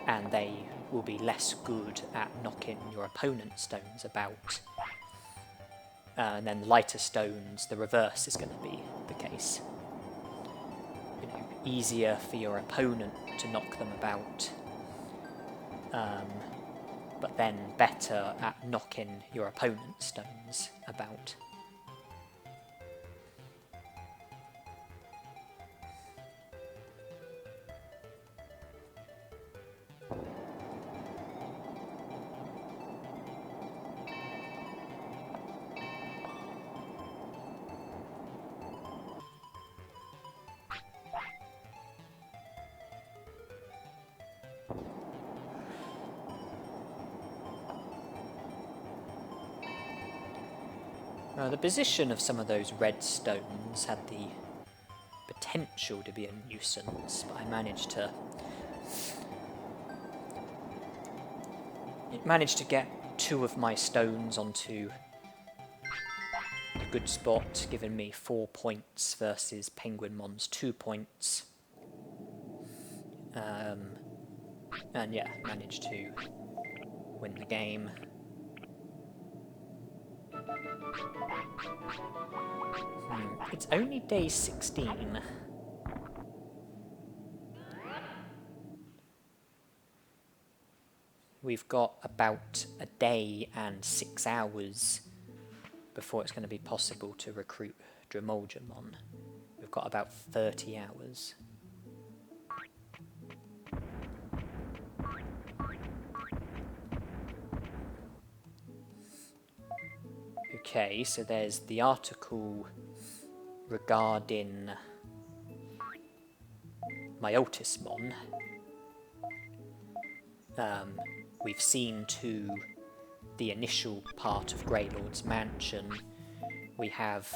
Speaker 2: and they will be less good at knocking your opponent's stones about. And then the lighter stones, the reverse is going to be the case. Easier for your opponent to knock them about, but then better at knocking your opponent's stones about. The position of some of those red stones had the potential to be a nuisance, but I managed to get 2 of my stones onto a good spot, giving me 4 points versus Penguinmon's 2 points. And yeah, managed to win the game. It's only day 16. We've got about a day and 6 hours before it's going to be possible to recruit Dramoljamon. We've got about 30 hours. Okay, so there's the article regarding Myotismon. We've seen to the initial part of Greylord's mansion. We have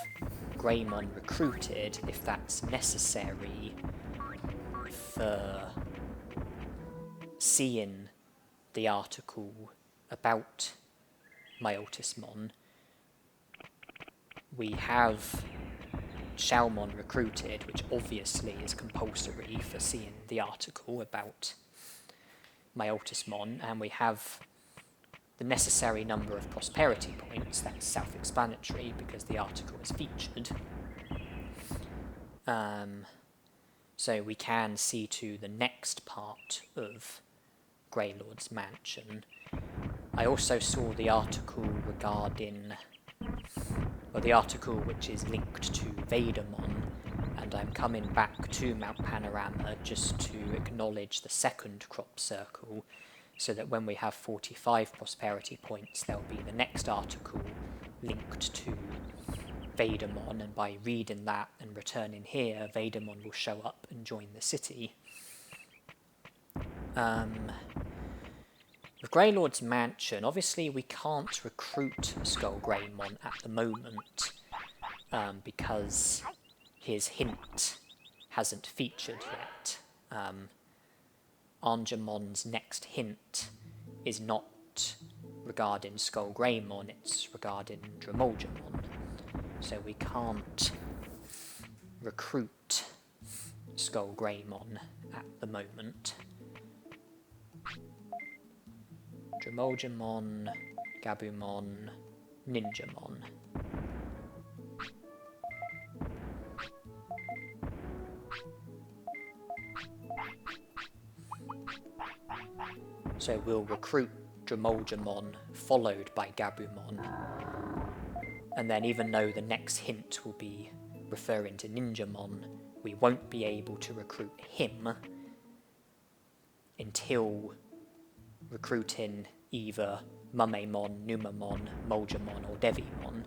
Speaker 2: Greymon recruited if that's necessary for seeing the article about Myotismon. We have Xiaomon recruited, which obviously is compulsory for seeing the article about Myotismon, and we have the necessary number of prosperity points. That's self-explanatory because the article is featured. So we can see to the next part of Greylord's mansion. I also saw the article regarding, well, the article which is linked to Vadermon, and I'm coming back to Mount Panorama just to acknowledge the second crop circle, so that when we have 45 prosperity points, there'll be the next article linked to Vadermon, and by reading that and returning here, Vadermon will show up and join the city. With Greylord's mansion, obviously we can't recruit Skull Greymon at the moment, because his hint hasn't featured yet. Angemon's next hint is not regarding Skull Greymon, it's regarding Dremolgemon. So we can't recruit Skull Greymon at the moment. Dremolgemon, Gabumon, Ninjamon. So we'll recruit Dremolgemon, followed by Gabumon. And then even though the next hint will be referring to Ninjamon, we won't be able to recruit him until recruiting either Mumemon, Numamon, Molgemon or Devimon.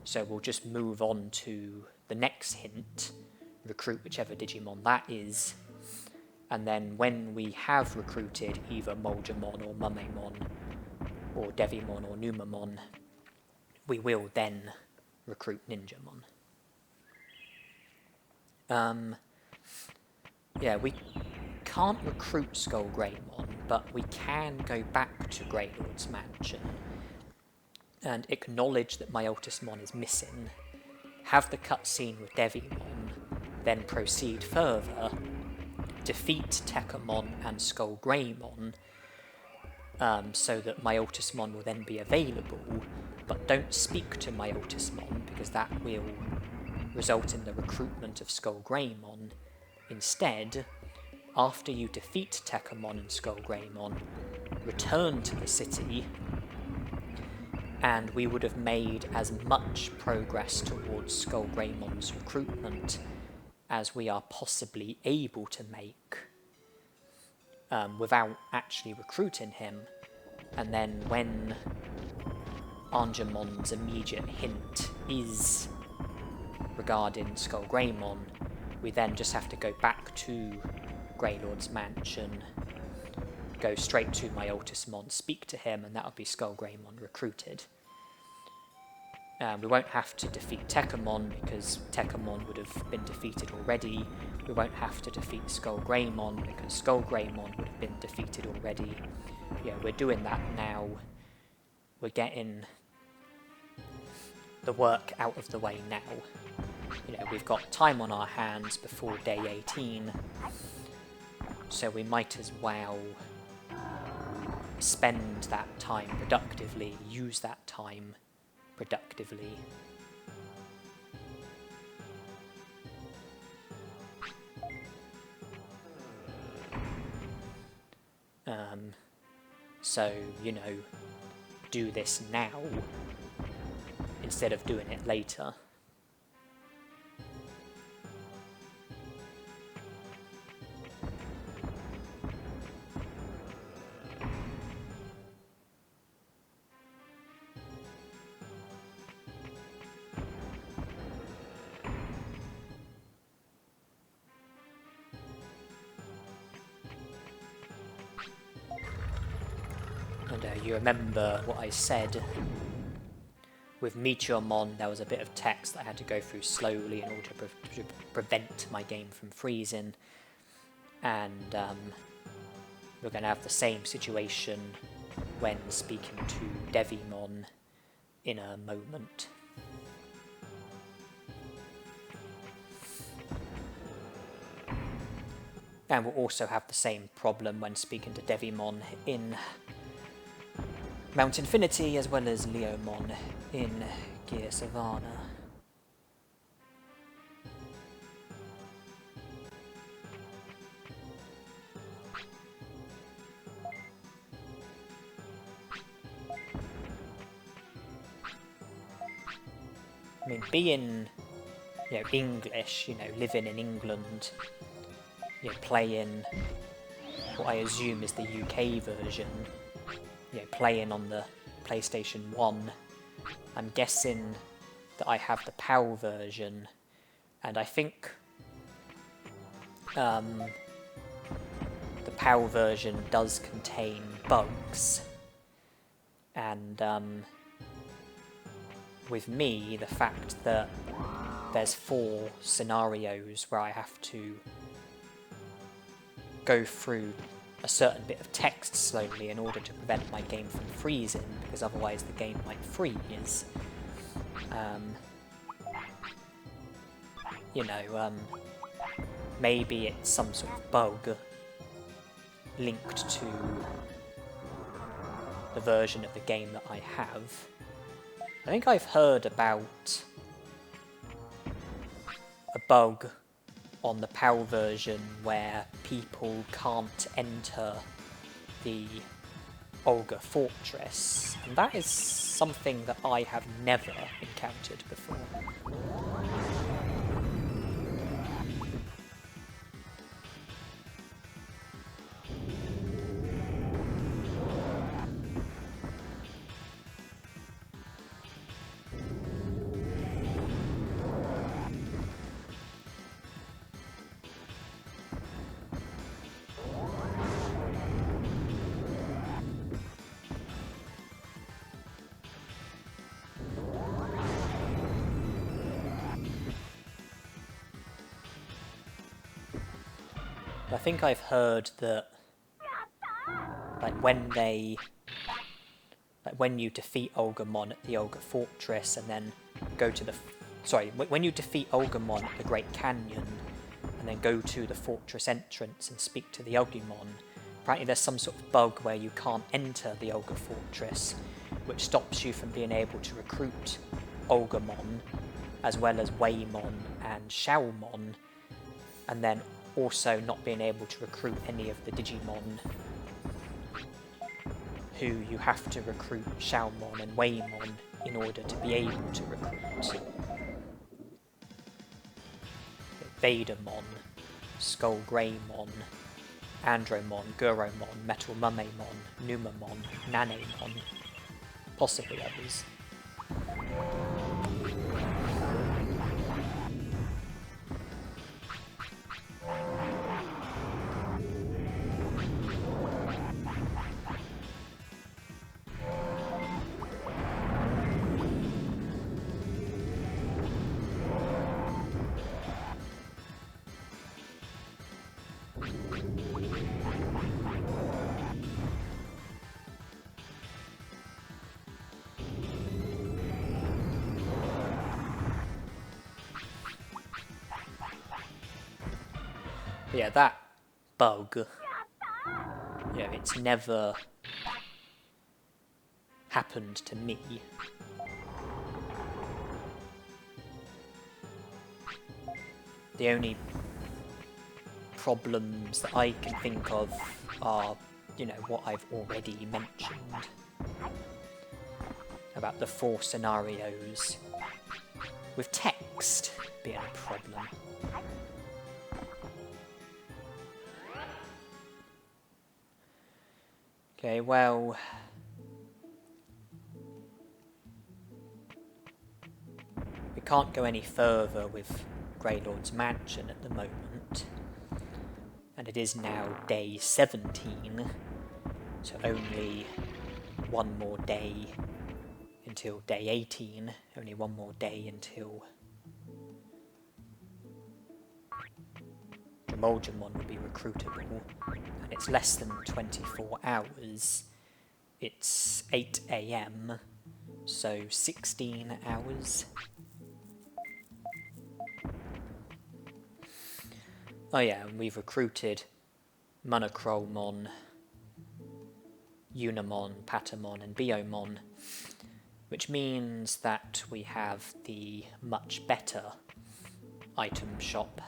Speaker 2: So we'll just move on to the next hint, recruit whichever Digimon that is, and then when we have recruited either Molgemon or Mumemon or Devimon or Numamon, we will then recruit Ninjamon. Yeah, we can't recruit Skull Greymon, but we can go back to Greylord's mansion and acknowledge that Myotismon is missing, have the cutscene with Devimon, then proceed further, defeat Tekamon and Skull Greymon, so that Myotismon will then be available, but don't speak to Myotismon because that will result in the recruitment of Skull Greymon. Instead, after you defeat Tekamon and Skull Greymon, return to the city, and we would have made as much progress towards Skull Greymon's recruitment as we are possibly able to make without actually recruiting him. And then when Angemon's immediate hint is regarding Skull Greymon, we then just have to go back to Greylord's mansion, go straight to Myotismon, speak to him, and that'll be Skull Greymon recruited. We won't have to defeat Tekamon because Tekamon would have been defeated already. We won't have to defeat Skull Greymon because Skull Greymon would have been defeated already. Yeah, we're doing that now. We're getting the work out of the way now. You know, we've got time on our hands before day 18, so we might as well spend that time productively, use that time productively. So, you know, do this now instead of doing it later. And you remember what I said? With Meteormon, there was a bit of text that I had to go through slowly in order to prevent my game from freezing. And we're going to have the same situation when speaking to Digimon in a moment. And we'll also have the same problem when speaking to Digimon in Mount Infinity, as well as Leomon in Gear Savannah. I mean, being, English, living in England, playing what I assume is the UK version, playing on the PlayStation 1, I'm guessing that I have the PAL version, and I think the PAL version does contain bugs, and with me, the fact that there's 4 scenarios where I have to go through a certain bit of text slowly in order to prevent my game from freezing, because otherwise the game might freeze. Maybe it's some sort of bug linked to the version of the game that I have. I think I've heard about a bug on the PAL version where people can't enter the Olga Fortress, and that is something that I have never encountered before. I think I've heard that, when you defeat Agumon at the Olga Fortress and then go to when you defeat Agumon at the Great Canyon and then go to the fortress entrance and speak to the Agumon, apparently there's some sort of bug where you can't enter the Olga Fortress, which stops you from being able to recruit Agumon, as well as Waymon and Xiaomon, and then also not being able to recruit any of the Digimon who you have to recruit Xiaomon and Waymon in order to be able to recruit. Vadermon, Skull Greymon, Andromon, Guromon, Metal Mumemon, Numamon, Nanemon, possibly others. Yeah, that bug, it's never happened to me. The only problems that I can think of are, what I've already mentioned about the 4 scenarios, with text being a problem. Okay, well, we can't go any further with Greylord's Mansion at the moment, and it is now day 17, so only one more day until day 18, only one more day until Agumon will be recruitable, and it's less than 24 hours. It's 8 AM, so 16 hours. Oh yeah, and we've recruited Monochromon, Unimon, Patamon and Biomon, which means that we have the much better item shop.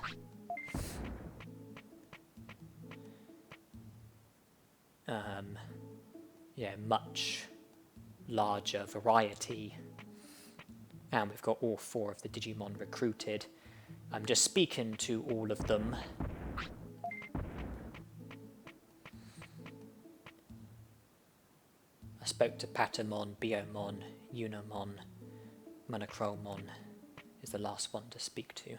Speaker 2: Yeah, much larger variety, and we've got all 4 of the Digimon recruited. I'm just speaking to all of them. I spoke to Patamon, Biomon, Unimon, Monochromon is the last one to speak to.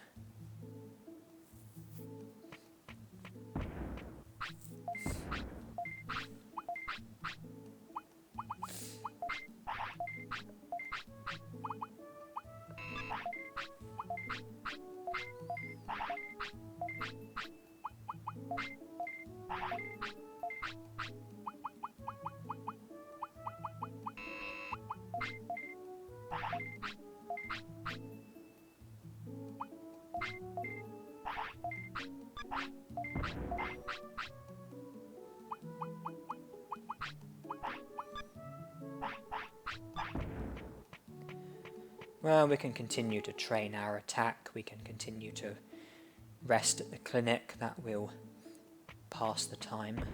Speaker 2: Well, we can continue to train our attack, we can continue to rest at the clinic, that will pass the time.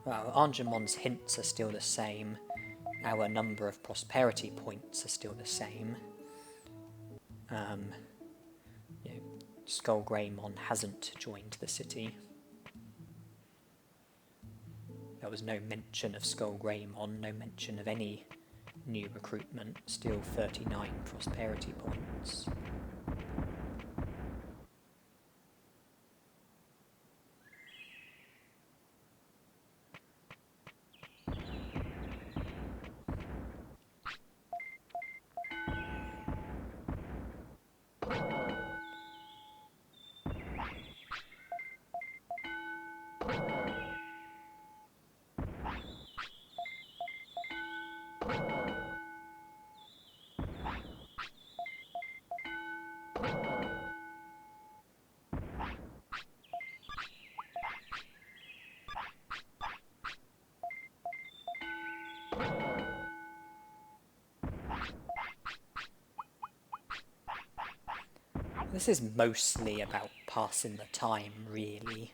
Speaker 2: Well, Angemon's hints are still the same. Our number of prosperity points are still the same. Skullgreymon hasn't joined the city. There was no mention of Skullgreymon, no mention of any new recruitment, still 39 prosperity points. This is mostly about passing the time, really.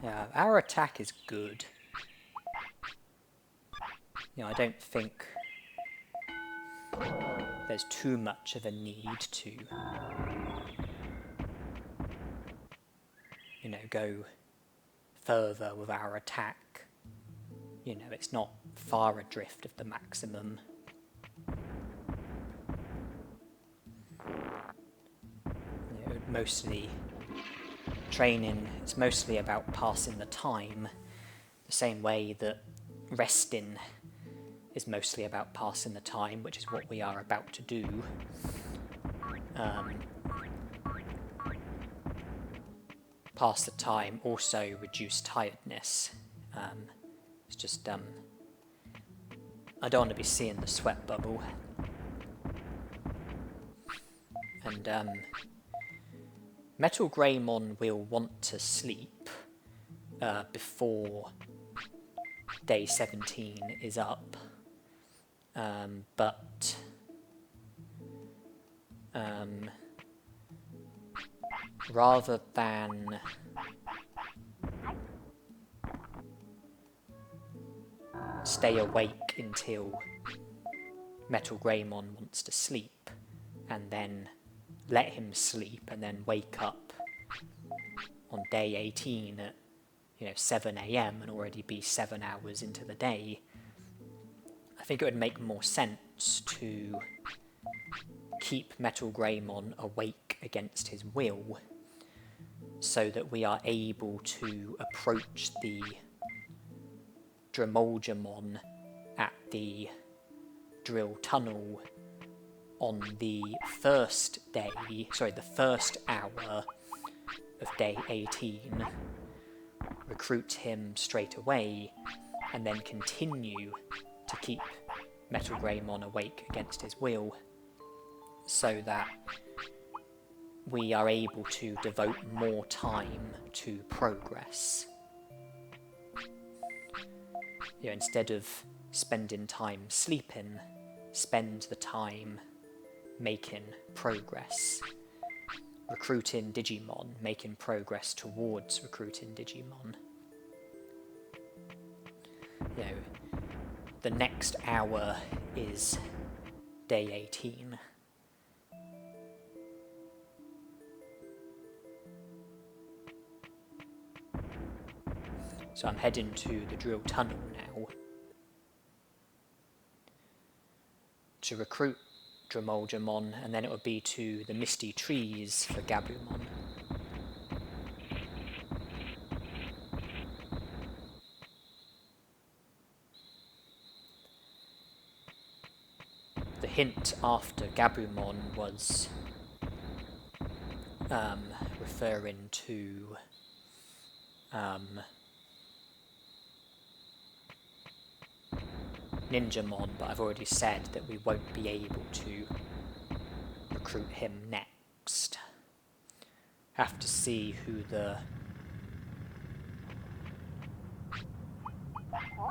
Speaker 2: Yeah, our attack is good. I don't think there's too much of a need to, go further with our attack. It's not far adrift of the maximum. Mostly training, it's mostly about passing the time, the same way that resting is mostly about passing the time, which is what we are about to do. pass the time, also reduce tiredness. It's just, I don't want to be seeing the sweat bubble. And Metal Greymon will want to sleep before day 17 is up, but rather than stay awake until Metal Greymon wants to sleep and then let him sleep and then wake up on day 18 at 7 AM and already be 7 hours into the day, I think it would make more sense to keep Metal Greymon awake against his will so that we are able to approach the Dremolgemon at the drill tunnel on the first hour of day 18, recruit him straight away, and then continue to keep Metal Greymon awake against his will, so that we are able to devote more time to progress. Instead of spending time sleeping, spend the time making progress. Recruiting Digimon, making progress towards recruiting Digimon. The next hour is day 18. So I'm heading to the drill tunnel now to recruit Dremolgemon, and then it would be to the Misty Trees for Gabumon. The hint after Gabumon was referring to Ninjamon, but I've already said that we won't be able to recruit him next. Have to see who the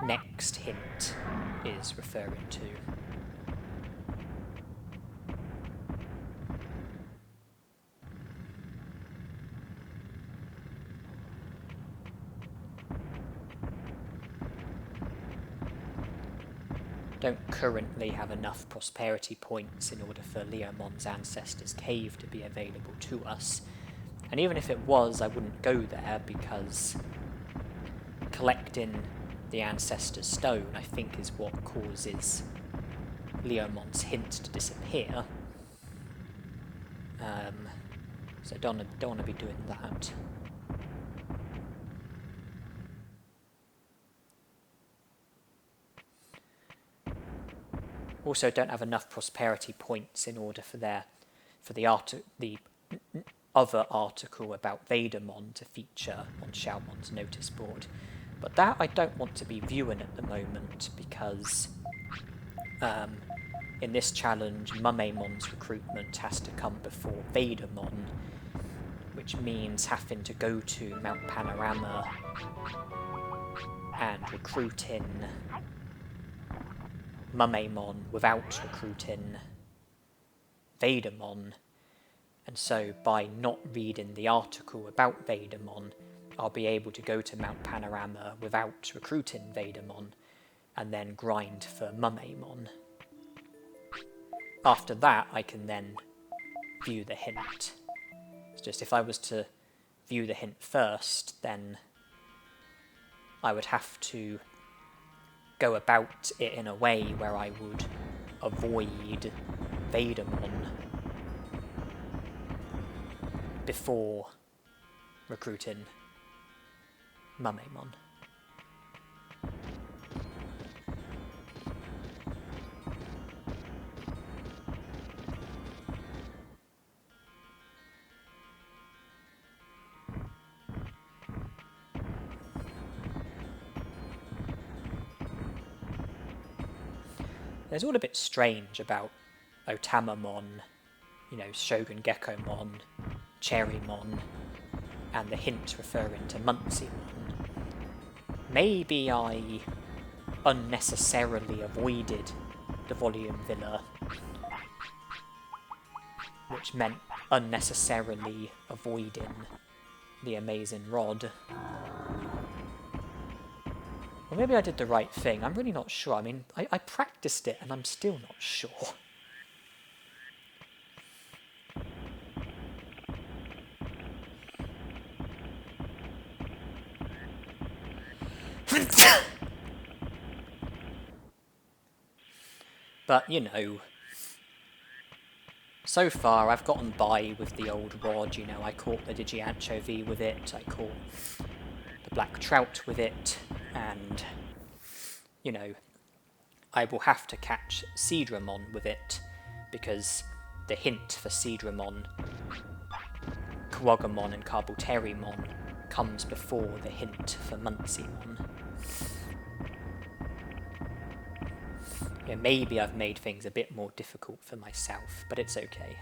Speaker 2: next hint is referring to. Don't currently have enough prosperity points in order for Leomon's Ancestor's Cave to be available to us. And even if it was, I wouldn't go there because collecting the Ancestor's Stone, I think, is what causes Leomon's hint to disappear. So I don't want to be doing that. Also, don't have enough prosperity points in order for the other article about Vadermon to feature on Xiaomon's notice board. But that I don't want to be viewing at the moment because in this challenge, Mumemon's recruitment has to come before Vadermon, which means having to go to Mount Panorama and recruiting Mumemon without recruiting Vadermon, and so by not reading the article about Vadermon, I'll be able to go to Mount Panorama without recruiting Vadermon, and then grind for Mumemon. After that, I can then view the hint. It's just if I was to view the hint first, then I would have to go about it in a way where I would avoid Vadermon before recruiting Mumemon. There's all a bit strange about Otamamon, you know, Shogun Gekomon, Cherrymon, and the hint referring to Munceymon. Maybe I unnecessarily avoided the Volume Villa, which meant unnecessarily avoiding the Amazing Rod. Or maybe I did the right thing. I'm really not sure. I mean, I practiced it and I'm still not sure. But, you know, so far I've gotten by with the old rod. You know, I caught the Digi-Anchovy with it, I caught the black trout with it, and, you know, I will have to catch Seadramon with it, because the hint for Seadramon, Agumon and Carboterimon comes before the hint for Munceymon. Yeah, maybe I've made things a bit more difficult for myself, but it's okay.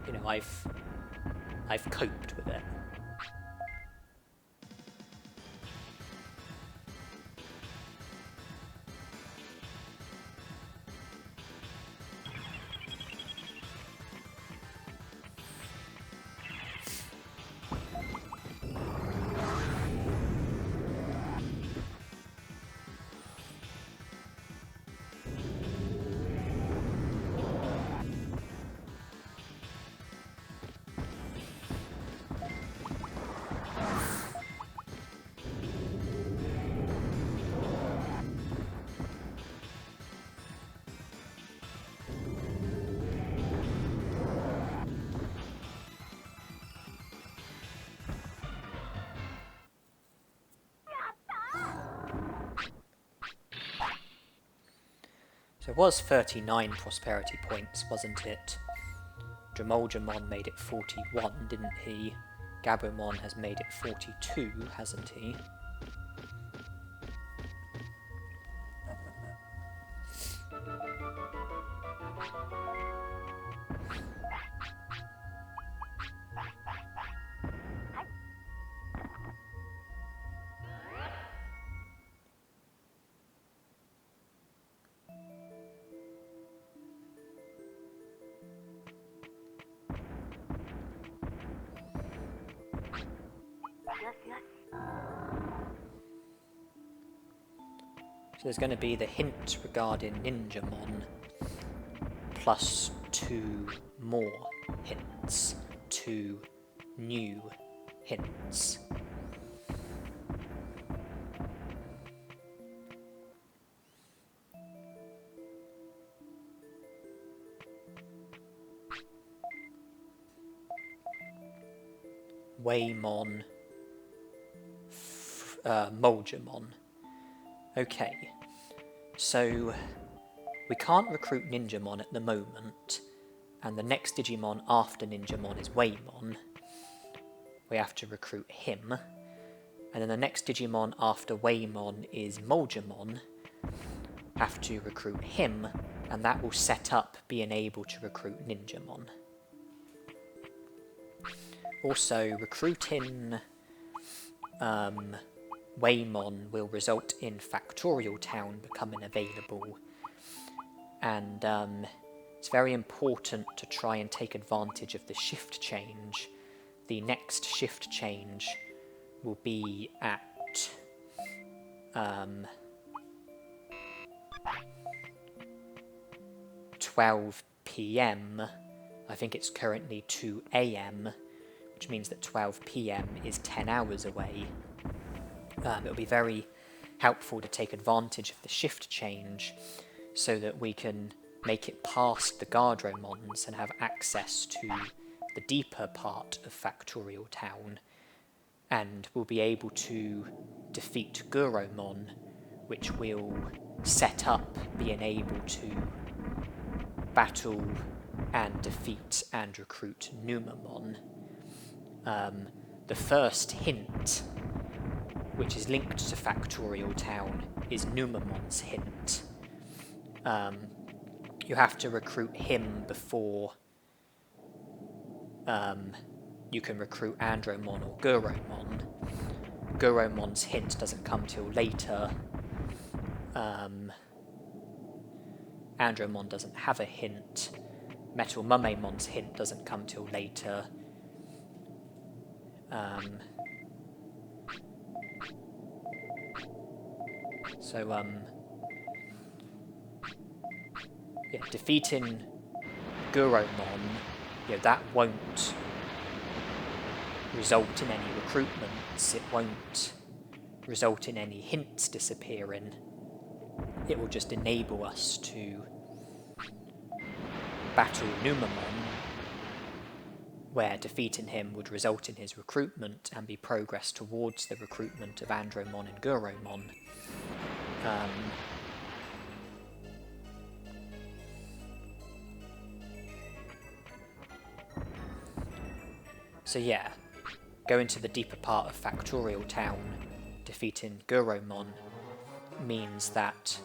Speaker 2: You know, I've coped with it. So it was 39 prosperity points, wasn't it? Dramoljamon made it 41, didn't he? Gabumon has made it 42, hasn't he? So there's going to be the hint regarding Ninjamon, plus 2 more hints, 2 new hints. Waymon, Moljamon. Okay, so we can't recruit Ninjamon at the moment, and the next Digimon after Ninjamon is Waymon. We have to recruit him, and then the next Digimon after Waymon is Moljamon. Have to recruit him, and that will set up being able to recruit Ninjamon. Also, recruiting Waymon will result in Factorial Town becoming available, and it's very important to try and take advantage of the shift change. The next shift change will be at 12 PM. I think it's currently 2 AM, which means that 12 PM is 10 hours away. It'll be very helpful to take advantage of the shift change so that we can make it past the Guardromons and have access to the deeper part of Factorial Town, and we'll be able to defeat Guromon, which will set up being able to battle and defeat and recruit Numamon. The first hint which is linked to Factorial Town, is Numamon's hint. You have to recruit him before you can recruit Andromon or Guromon. Guromon's hint doesn't come till later. Andromon doesn't have a hint. Metal Mumemon's hint doesn't come till later. Yeah, defeating Guromon, that won't result in any recruitments, it won't result in any hints disappearing. It will just enable us to battle Numamon, where defeating him would result in his recruitment and be progress towards the recruitment of Andromon and Guromon. So yeah, going to the deeper part of Factorial Town, defeating Guromon, means that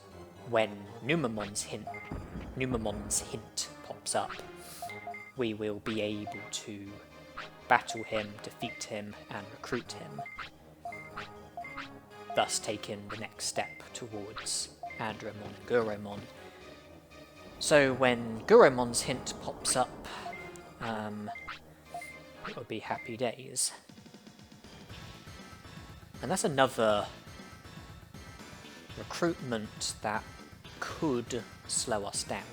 Speaker 2: when Numamon's hint pops up, we will be able to battle him, defeat him, and recruit him, thus taking the next step towards Andromon and Guromon. So when Guromon's hint pops up, it will be happy days. And that's another recruitment that could slow us down.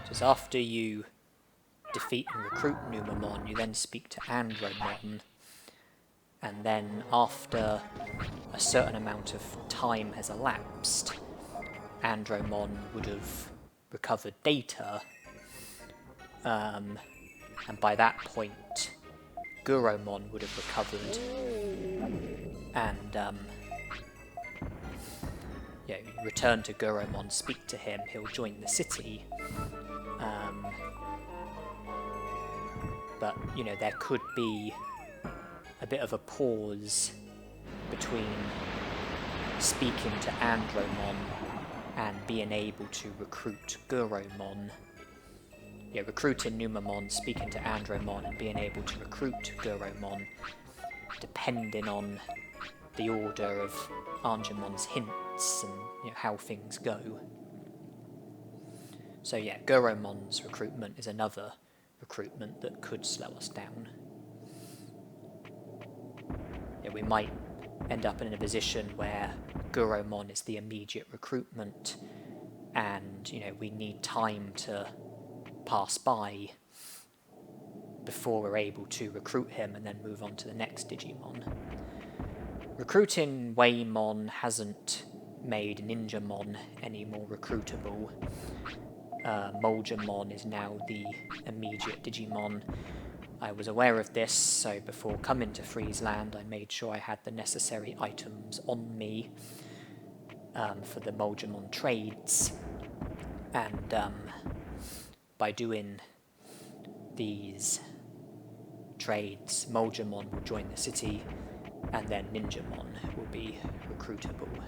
Speaker 2: Just after you defeat and recruit Numamon, you then speak to Andromon, and then after a certain amount of time has elapsed, Andromon would have recovered data, and by that point, Guromon would have recovered, and you return to Guromon, speak to him, he'll join the city. But, there could be a bit of a pause between speaking to Andromon and being able to recruit Guromon. Recruiting Numamon, speaking to Andromon, and being able to recruit Guromon, depending on the order of Angemon's hints and how things go. So yeah, Guromon's recruitment is another recruitment that could slow us down. We might end up in a position where Guromon is the immediate recruitment, and we need time to pass by before we're able to recruit him and then move on to the next Digimon. Recruiting Waymon hasn't made Ninjamon any more recruitable. Molgemon is now the immediate Digimon. I was aware of this, so before coming to Friesland I made sure I had the necessary items on me for the Molgemon trades, and by doing these trades, Molgemon will join the city, and then Ninjamon will be recruitable.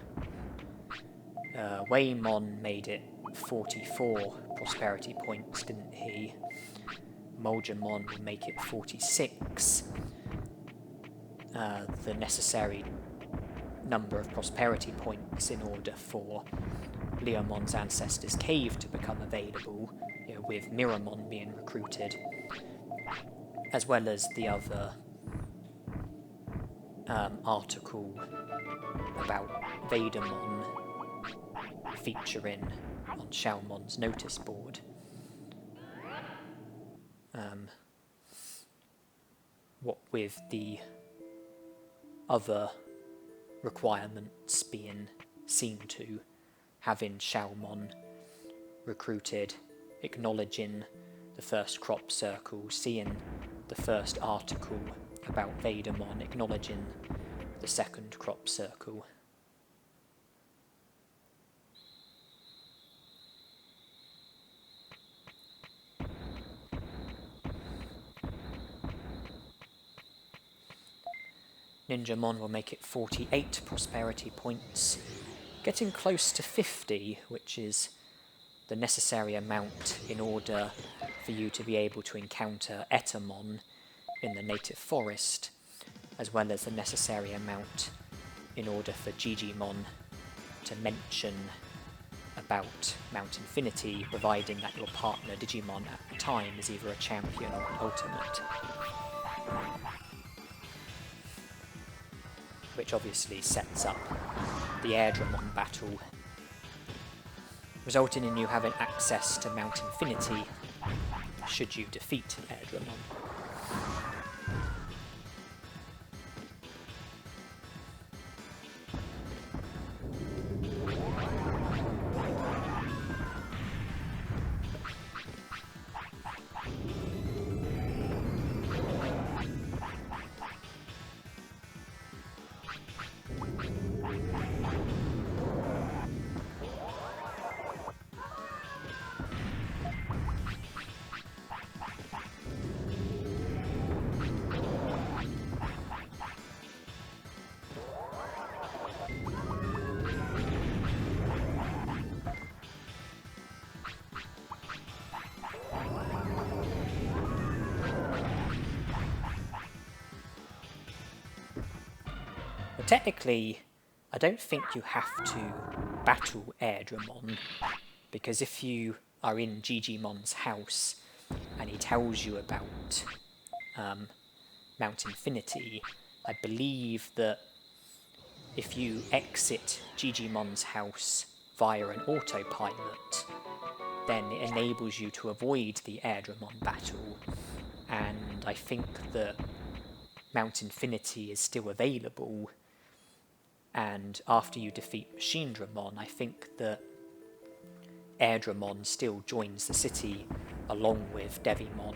Speaker 2: Waymon made it 44 prosperity points, didn't he? Molgemon will make it 46. The necessary number of prosperity points in order for Leomon's Ancestor's Cave to become available, with Miramon being recruited, as well as the other article about Vadermon featuring on Xiaomon's notice board. What with the other requirements being seen to, having Xiaomon recruited, acknowledging the first crop circle, seeing the first article about Vadermon, acknowledging the second crop circle. Ninjamon will make it 48 prosperity points, getting close to 50, which is the necessary amount in order for you to be able to encounter Etamon in the native forest, as well as the necessary amount in order for Digimon to mention about Mount Infinity, providing that your partner Digimon at the time is either a champion or an ultimate. Which obviously sets up the Agumon battle, resulting in you having access to Mount Infinity should you defeat Agumon. Technically, I don't think you have to battle Agumon, because if you are in Digimon's house and he tells you about Mount Infinity, I believe that if you exit Digimon's house via an autopilot, then it enables you to avoid the Agumon battle, and I think that Mount Infinity is still available. And after you defeat Machinedramon, I think that Airdramon still joins the city along with Devimon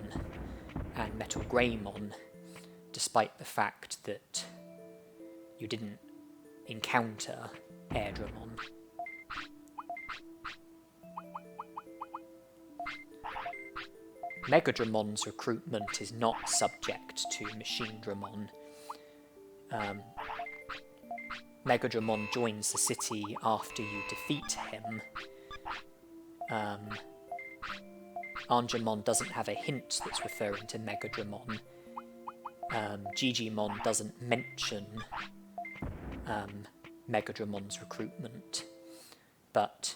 Speaker 2: and Metal Greymon, despite the fact that you didn't encounter Airdramon. Megadramon's recruitment is not subject to Machinedramon. Megadramon joins the city after you defeat him. Angemon doesn't have a hint that's referring to Megadramon. Digimon doesn't mention Megadramon's recruitment. But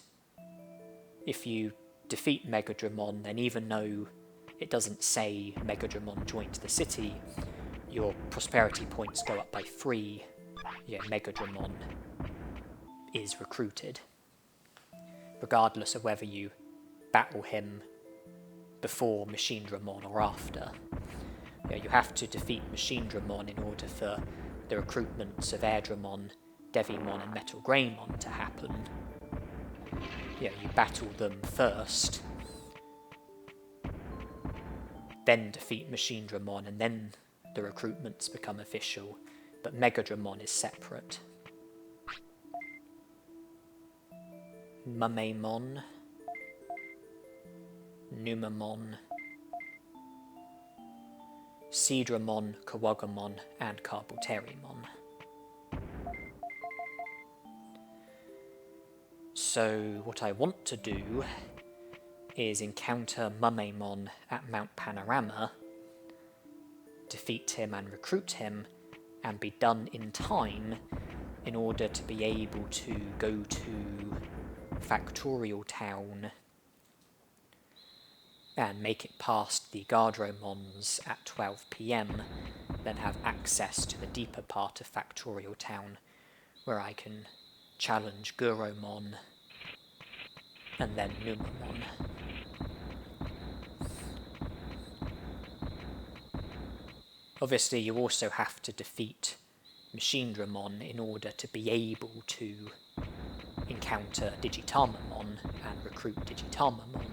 Speaker 2: if you defeat Megadramon, then even though it doesn't say Megadramon joined the city, your prosperity points go up by 3. Megadramon is recruited, regardless of whether you battle him before Machinedramon or after. You have to defeat Machinedramon in order for the recruitments of Airdramon, Devimon and Metal Greymon to happen. You battle them first, then defeat Machinedramon, and then the recruitments become official. But Megadramon is separate. Mumemon, Numamon, Seedramon, Kawagamon, and Carboterimon. So what I want to do is encounter Mumemon at Mount Panorama, defeat him and recruit him, and be done in time in order to be able to go to Factorial Town and make it past the Guardromons at 12 PM, then have access to the deeper part of Factorial Town, where I can challenge Guromon and then Numamon. Obviously, you also have to defeat Machinedramon in order to be able to encounter Digitamamon and recruit Digitamamon.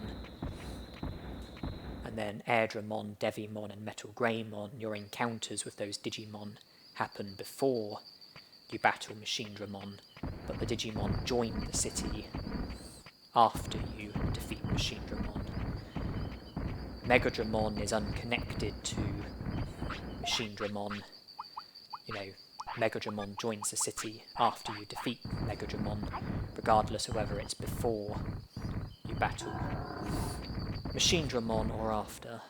Speaker 2: And then Airdramon, Devimon and Metal Greymon, your encounters with those Digimon happen before you battle Machinedramon, but the Digimon join the city after you defeat Machinedramon. Megadramon is unconnected to Machinedramon. You know, Megadramon joins the city after you defeat Megadramon, regardless of whether it's before you battle Machinedramon or after.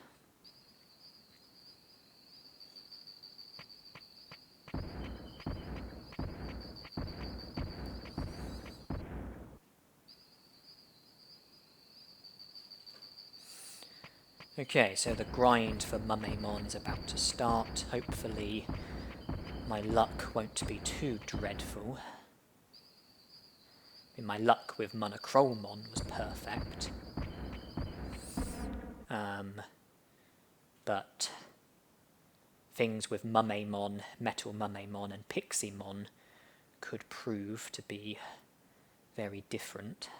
Speaker 2: Okay, so the grind for Mumemon is about to start. Hopefully my luck won't be too dreadful. I mean, my luck with Monochromon was perfect. But things with Mumemon, Metal Mumemon and Pixiemon could prove to be very different.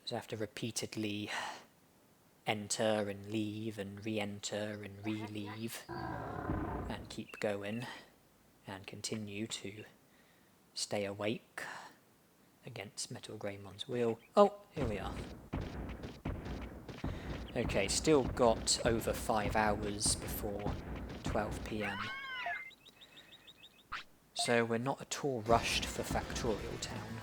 Speaker 2: Just have to repeatedly enter and leave and re-enter and re-leave and keep going and continue to stay awake against Metal Greymon's will. Oh, here we are. Okay, still got over 5 hours before 12 PM. So we're not at all rushed for Factorial Town.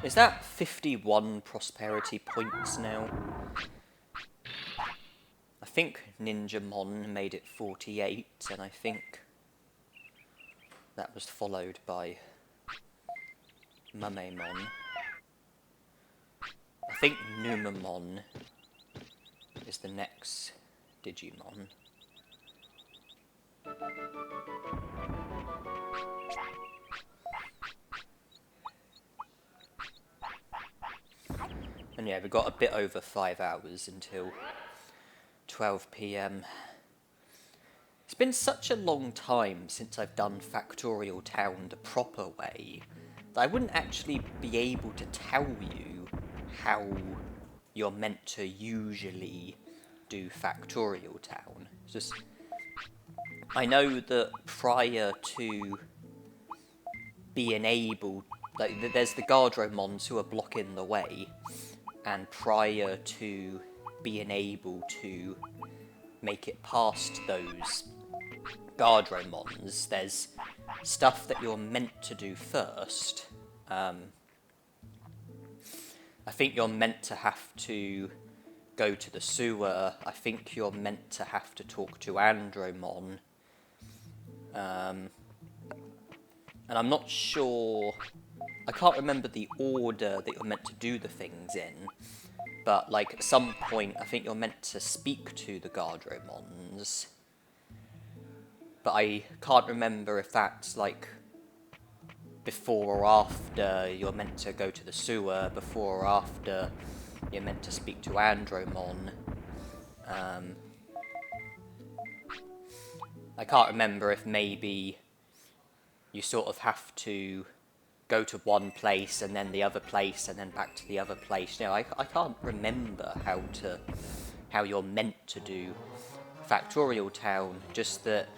Speaker 2: Is that 51 prosperity points now? I think Ninjamon made it 48, and I think that was followed by Mumemon. I think Numamon is the next Digimon. And yeah, we've got a bit over 5 hours until 12 PM. It's been such a long time since I've done Factorial Town the proper way that I wouldn't actually be able to tell you how
Speaker 1: you're meant to usually do Factorial Town. It's just, I know that prior to being able, like, there's the Guardromons who are blocking the way, and prior to being able to make it past those Guardromons, there's stuff that you're meant to do first. I think you're meant to have to go to the sewer. I think you're meant to have to talk to Andromon. And I'm not sure, I can't remember the order that you're meant to do the things in, but like at some point I think you're meant to speak to the Guardromons, but I can't remember if that's like before or after you're meant to go to the sewer, before or after you're meant to speak to Andromon. I can't remember if maybe you sort of have to go to one place and then the other place and then back to the other place. You know, I can't remember how you're meant to do Factorial Town, just that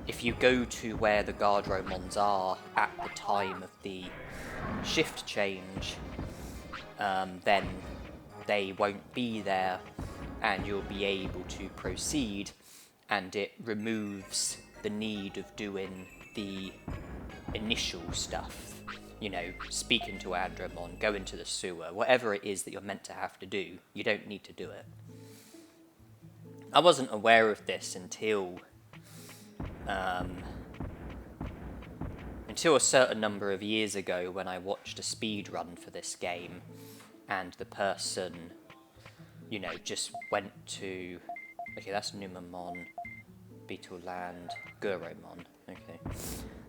Speaker 1: if you go to where the Guardromons are at the time of the shift change, then they won't be there and you'll be able to proceed, and it removes the need of doing the initial stuff. You know, speaking to Andromon, going to the sewer, whatever it is that you're meant to have to do, you don't need to do it. I wasn't aware of this until a certain number of years ago when I watched a speed run for this game, and the person, you know, just went to, okay, that's Numamon, Beetle Land, Guromon, okay.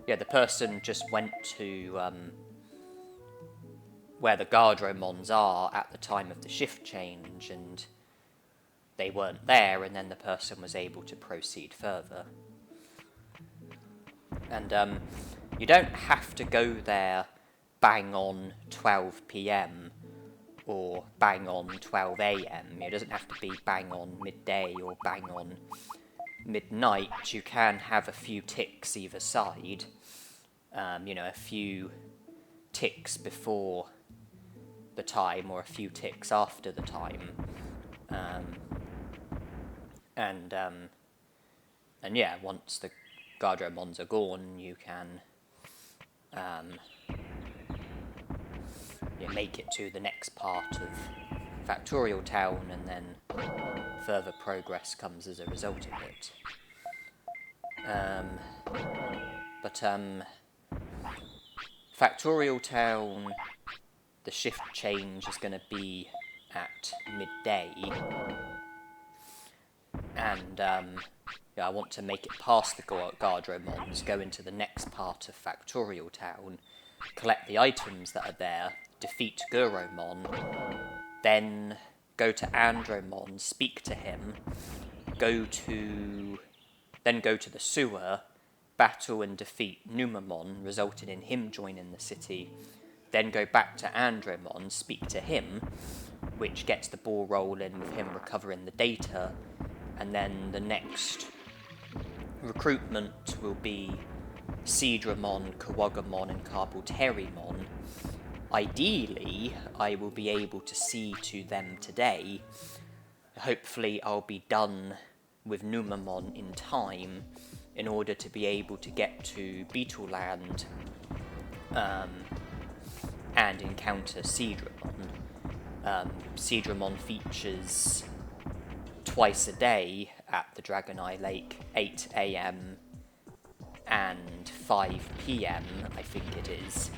Speaker 1: Yeah, the person just went to where the Guardromons are at the time of the shift change, and they weren't there, and then the person was able to proceed further. And you don't have to go there bang on 12 PM or bang on 12 AM. It doesn't have to be bang on midday or bang on midnight. You can have a few ticks either side. You know, a few ticks before the time or a few ticks after the time. And yeah, once the Guardromons are gone, you can make it to the next part of Factorial Town, and then further progress comes as a result of it. But Factorial Town, the shift change is going to be at midday, and I want to make it past the Guardromons, go into the next part of Factorial Town, collect the items that are there, defeat Guromon, then go to Andromon, speak to him, then go to the sewer, battle and defeat Numamon, resulting in him joining the city, then go back to Andromon, speak to him, which gets the ball rolling with him recovering the data, and then the next recruitment will be Seedramon, Kawagamon, and Carpalterimon. Ideally, I will be able to see to them today. Hopefully, I'll be done with Numamon in time in order to be able to get to Beetle Land and encounter Seedramon. Seedramon features twice a day at the Dragon Eye Lake, 8 AM and 5 PM, I think it is.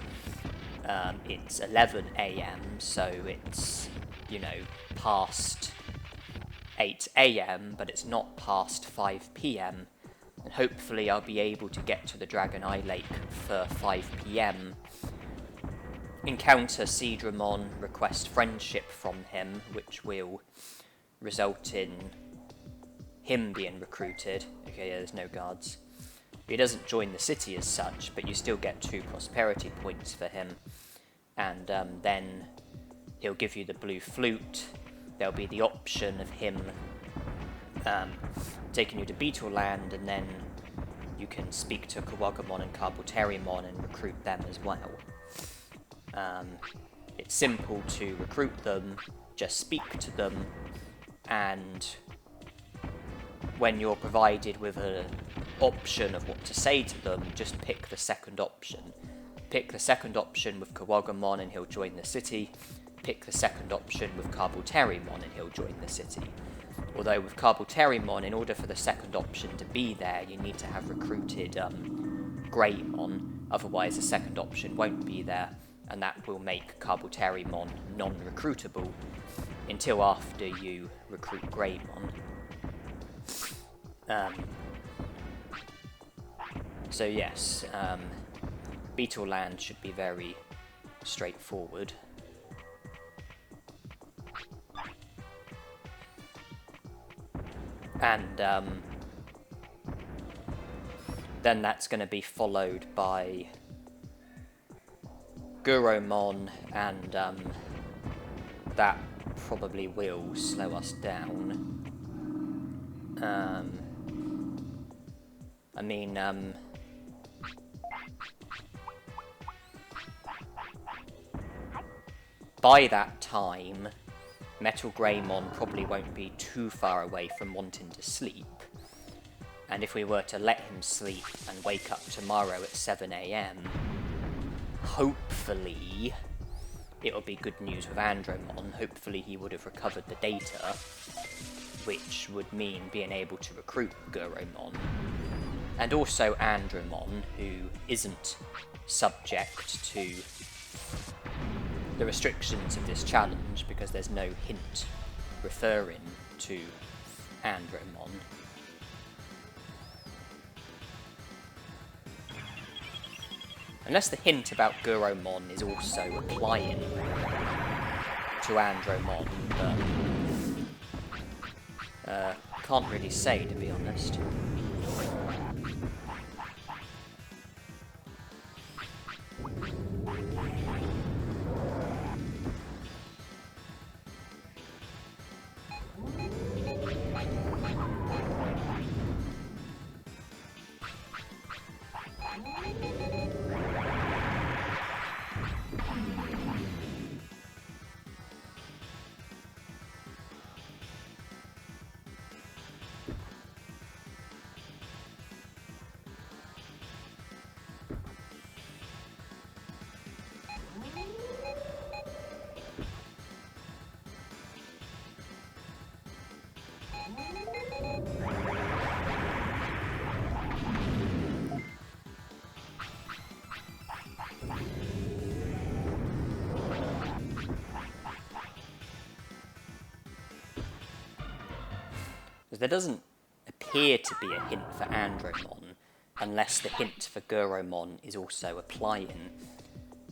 Speaker 1: It's 11 AM, so it's, you know, past 8 AM, but it's not past 5 PM. And hopefully I'll be able to get to the Dragon Eye Lake for 5 PM. Encounter Seedramon, request friendship from him, which will result in him being recruited. Okay, yeah, there's no guards. He doesn't join the city as such, but you still get 2 prosperity points for him. And then he'll give you the blue flute,
Speaker 2: there'll be the option of him taking you to Beetle Land, and then you can speak to Agumon and Carboterimon and recruit them as well. It's simple to recruit them, just speak to them, and when you're provided with an option of what to say to them, just pick the second option. Pick the second option with Agumon and he'll join the city. Pick the second option with Carboterimon and he'll join the city. Although with Carboterimon, in order for the second option to be there, you need to have recruited Greymon, otherwise the second option won't be there, and that will make Carboterimon non-recruitable until after you recruit Greymon. So yes, Beetle Land should be very straightforward. And then that's going to be followed by Guromon, and that probably will slow us down. By that time, Metal Greymon probably won't be too far away from wanting to sleep, and if we were to let him sleep and wake up tomorrow at 7 AM, hopefully it'll be good news with Angemon. Hopefully he would have recovered the data, which would mean being able to recruit Guromon, and also Angemon, who isn't subject to the restrictions of this challenge because there's no hint referring to Angemon. Unless the hint about Guromon is also applying to Angemon, but can't really say, to be honest. There doesn't appear to be a hint for Angemon, unless the hint for Guromon is also applying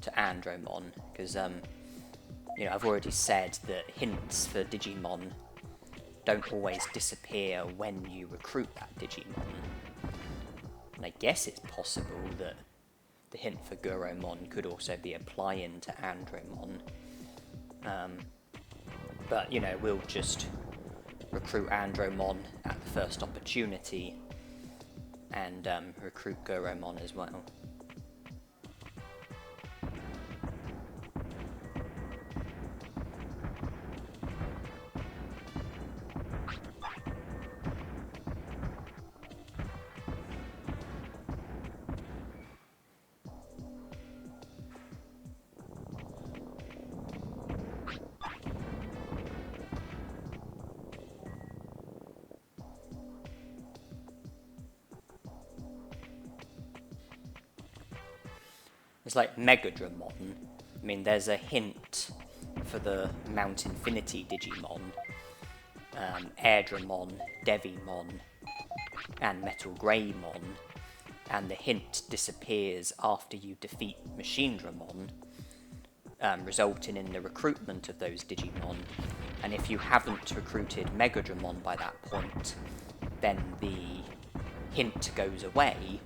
Speaker 2: to Angemon, because, I've already said that hints for Digimon don't always disappear when you recruit that Digimon. And I guess it's possible that the hint for Guromon could also be applying to Angemon. But, we'll just recruit Angemon at the first opportunity, and recruit Guromon as well. It's like Megadramon. There's a hint for the Mount Infinity Digimon, Airdramon, Devimon, and Metal Greymon, and the hint disappears after you defeat Machinedramon, resulting in the recruitment of those Digimon. And if you haven't recruited Megadramon by that point, then the hint goes away,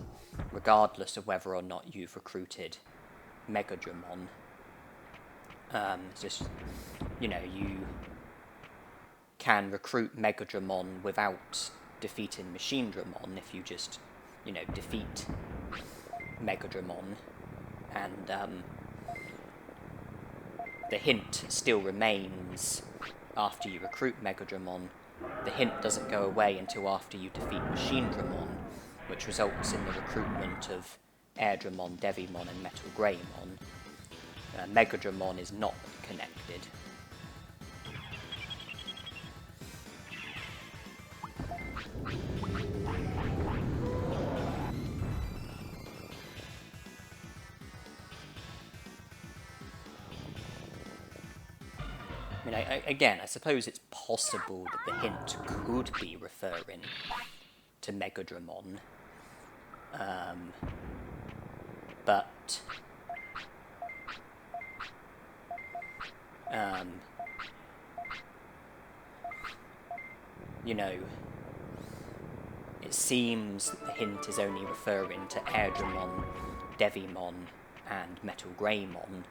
Speaker 2: regardless of whether or not you've recruited Megadramon. It's just, you
Speaker 1: can recruit Megadramon without defeating Machinedramon if you just, defeat Megadramon. And the hint still remains after you recruit Megadramon. The hint doesn't go away until after you defeat Machinedramon, which results in the recruitment of Airdramon, Devimon, and Metal Greymon. Megadramon is not connected. Again, I suppose it's possible that the hint could be referring to Megadramon, but it seems that the hint is only referring to Airdramon, Devimon, and Metal Greymon.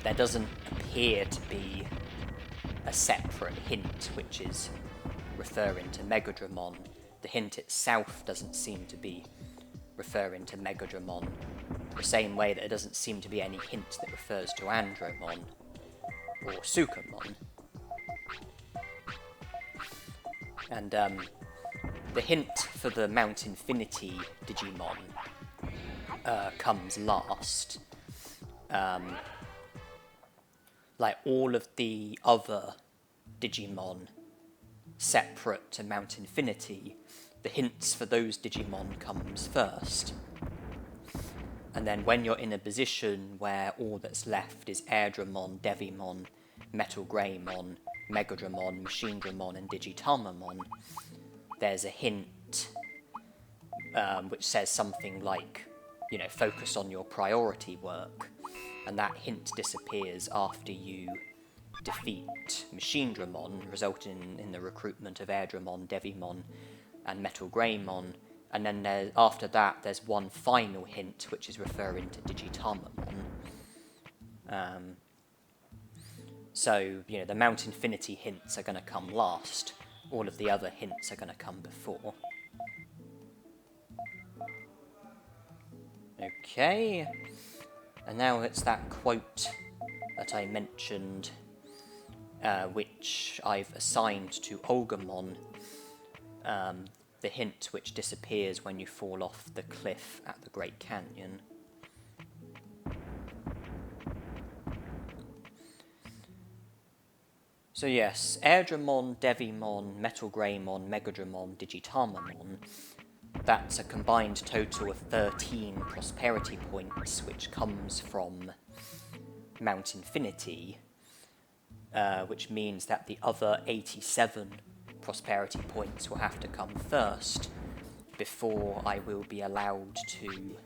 Speaker 1: There doesn't appear to be a separate hint which is referring to Megadramon. The hint itself doesn't seem to be referring to Megadramon, the same way that there doesn't seem to be any hint that refers to Andromon or Sukamon. And the hint for the Mount Infinity Digimon comes last. Like all of the other Digimon separate to Mount Infinity, the hints for those Digimon comes first. And then when you're in a position where all that's left is Airdramon, Devimon, Metal Greymon, Megadramon, Machinedramon, and Digitamamon, there's a hint which says something like, focus on your priority work. And that hint disappears after you defeat Machinedramon, resulting in the recruitment of Airdramon, Devimon, and Metal Greymon. And then after that, there's one final hint, which is referring to Digitamamon. So, the Mount Infinity hints are going to come last. All of the other hints are going to come before. Okay. And now it's that quote that I mentioned, which I've assigned to Agumon, the hint which disappears when you fall off the cliff at the Great Canyon. So yes, Airdramon, Devimon, Metal Greymon, Megadramon, Digitamamon. That's a combined total of 13 prosperity points, which comes from Mount Infinity, which means that the other 87 prosperity points will have to come first before I will be allowed to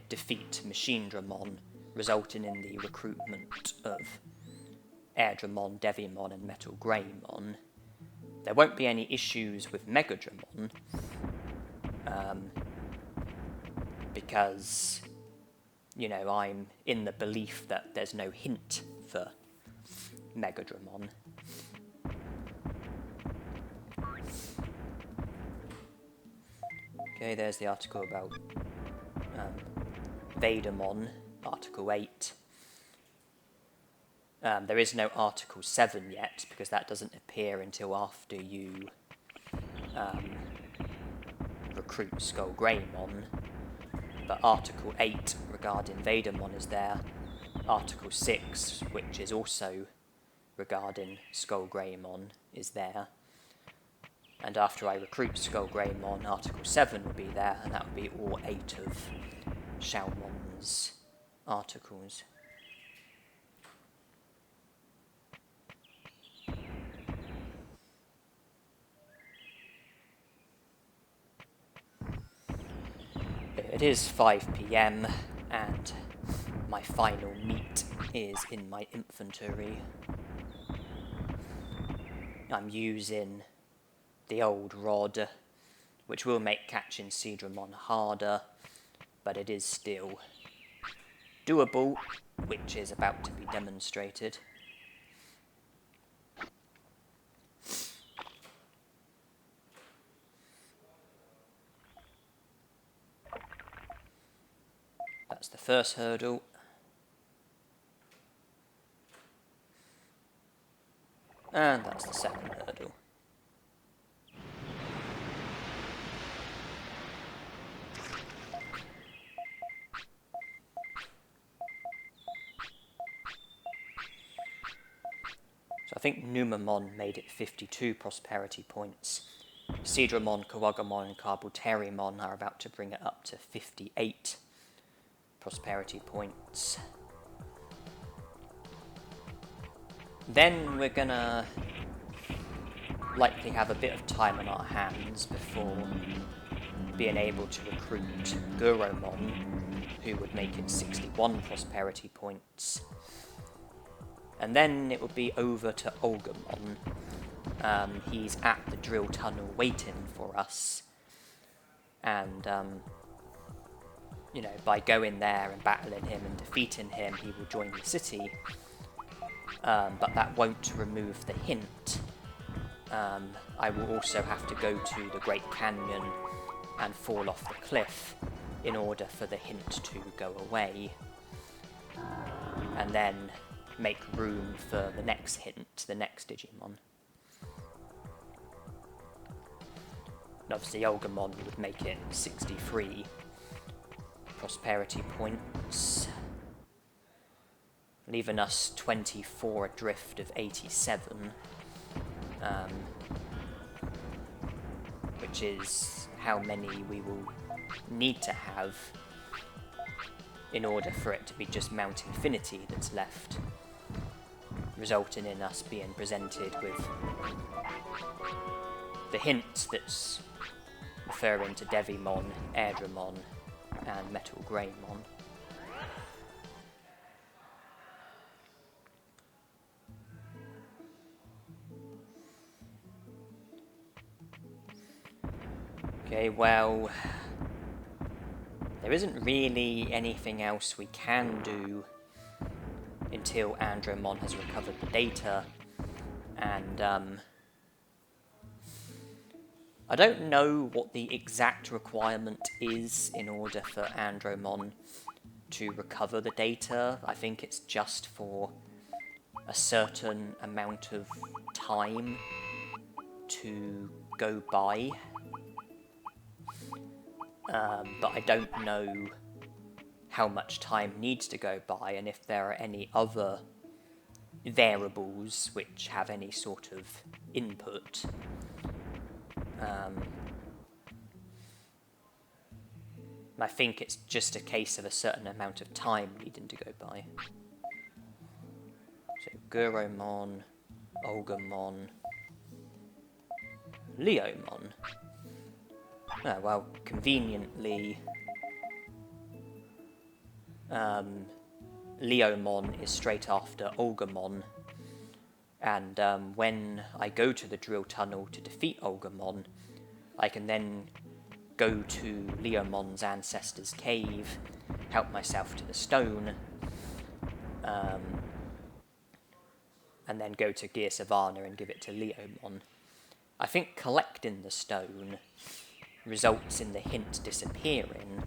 Speaker 1: defeat Machinedramon, resulting in the recruitment of Airdramon, Devimon, and Metal Greymon. There won't be any issues with Megadramon, because, I'm in the belief that there's no hint for Megadramon. Okay, there's the article about Vadermon, Article 8. There is no Article 7 yet, because that doesn't appear until after you recruit Skull Greymon. But Article 8 regarding Vadermon is there. Article 6, which is also regarding Skull Greymon, is there. And after I recruit Skull Greymon, Article 7 will be there, and that will be all 8 of Xiaomon's articles. It is 5 PM, and my final meet
Speaker 2: is in my inventory. I'm using the old rod, which will make catching Seadramon harder, but it is still doable, which is about to be demonstrated. That's the first hurdle. And that's the second hurdle. So I think Numamon made it 52 prosperity points. Seadramon, Agumon and Carbuterimon are about to bring it up to 58 prosperity points. Then we're gonna likely have a bit of time on our hands before being able to recruit Guromon, who would make it 61 prosperity points. And then it would be over to Agumon. He's at the drill tunnel waiting for us. And, you know, by going there and battling him and defeating him, he will join the city. But that won't remove the hint. I will also have to go to the Great Canyon and fall off the cliff in order for the hint to go away. And then make room for the next hint, the next Digimon. And obviously Agumon would make it 63 prosperity points, leaving us 24 adrift of 87, which is how many we will need to have in order for it to be just Mount Infinity that's left, resulting in us being presented with the hint that's referring to Devimon, Airdramon and Metal Greymon. Okay, well, there isn't really anything else we can do until Angemon has recovered the data, and I don't know what the exact requirement is in order for Angemon to recover the data. I think it's just for a certain amount of time to go by. But I don't know how much time needs to go by and if there are any other variables which have any sort of input. I think it's just a case of a certain amount of time needing to go by. So Guromon, Agumon, Leomon. Oh, well, conveniently, Leomon is straight after Agumon, and when I go to the drill tunnel to defeat Agumon, I can then go to Leomon's ancestor's cave, help myself to the stone, and then go to Gear Savannah and give it to Leomon. I think collecting the stone results in the hint disappearing,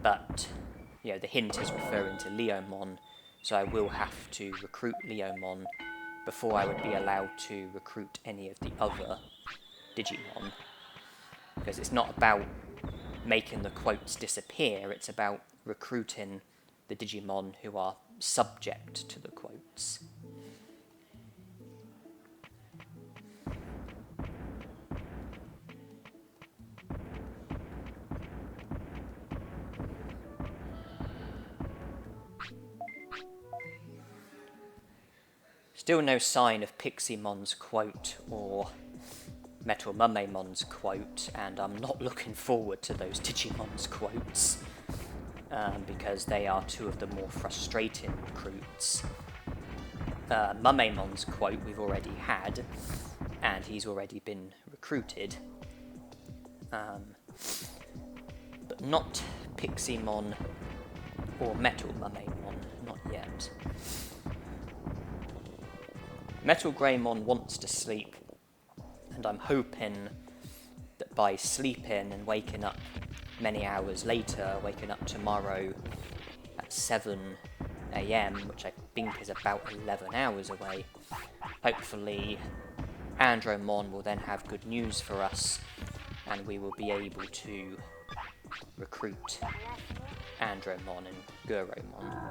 Speaker 2: but you know, the hint is referring to Leomon, so I will have to recruit Leomon before I would be allowed to recruit any of the other Digimon, because it's not about making the quotes disappear, it's about recruiting the Digimon who are subject to the quotes. Still no sign of Pixiemon's quote or Metal Mumemon's quote, and I'm not looking forward to those Digimon's quotes. because they are two of the more frustrating recruits. Mumemon's quote we've already had, and he's already been recruited. But not Pixiemon or Metal Mumemon, not yet. Metal Greymon wants to sleep, and I'm hoping that by sleeping and waking up many hours later, waking up tomorrow at 7 AM, which I think is about 11 hours away, hopefully Andromon will then have good news for us, and we will be able to recruit Andromon and Guromon.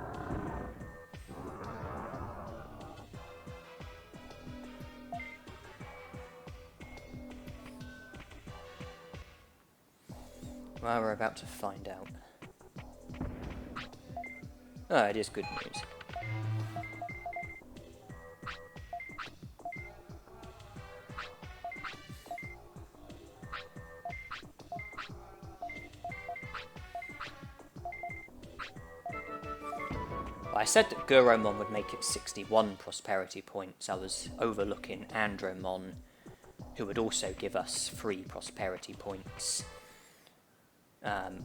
Speaker 2: Well, we're about to find out. Oh, it is good news. I said that Guromon would make it 61 prosperity points. I was overlooking Andromon, who would also give us 3 prosperity points.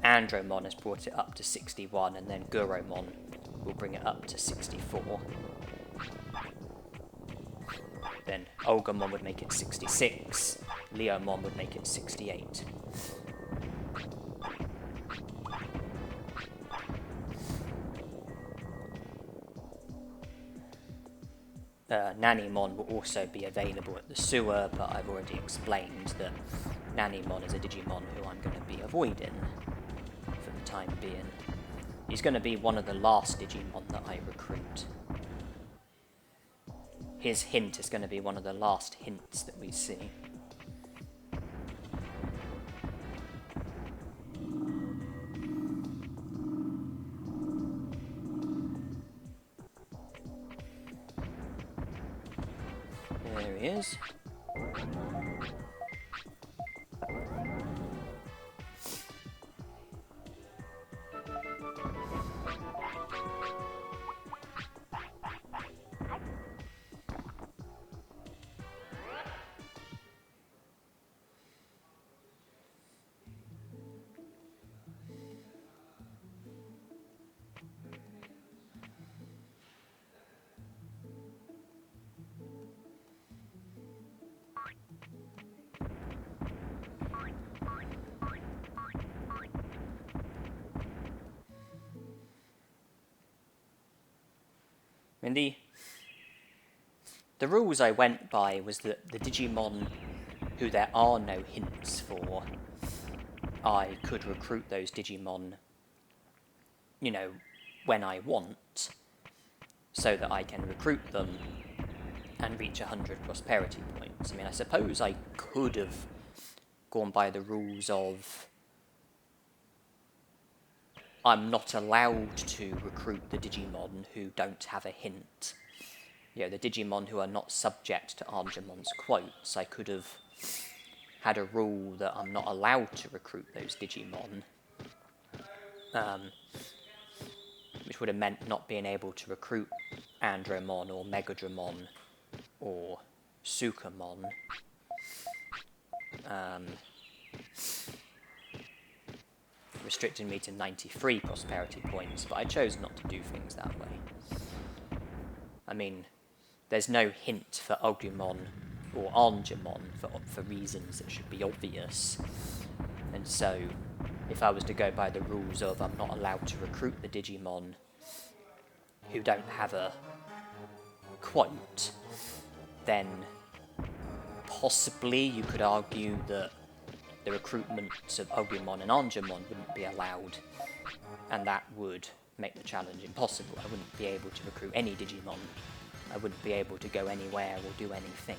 Speaker 2: Andromon has brought it up to 61, and then Guromon will bring it up to 64. Then Agumon would make it 66, Leomon would make it 68. Nannymon will also be available at the sewer, but I've already explained that Nannymon is a Digimon who I'm going to be avoiding for the time being. He's going to be one of the last Digimon that I recruit. His hint is going to be one of the last hints that we see. There he is. I mean, the rules I went by was that the Digimon who there are no hints for, I could recruit those Digimon, you know, when I want, so that I can recruit them and reach 100 prosperity points. I mean, I suppose I could have gone by the rules of I'm not allowed to recruit the Digimon who don't have a hint. You know, the Digimon who are not subject to Angemon's quotes. I could have had a rule that I'm not allowed to recruit those Digimon, which would have meant not being able to recruit Andromon or Megadramon or Sukamon. Restricting me to 93 prosperity points, but I chose not to do things that way. I mean, there's no hint for Agumon or Angemon for reasons that should be obvious, and so if I was to go by the rules of I'm not allowed to recruit the Digimon who don't have a quote, then possibly you could argue that the recruitments of Agumon and Angemon wouldn't be allowed, and that would make the challenge impossible. I wouldn't be able to recruit any Digimon. I wouldn't be able to go anywhere or do anything.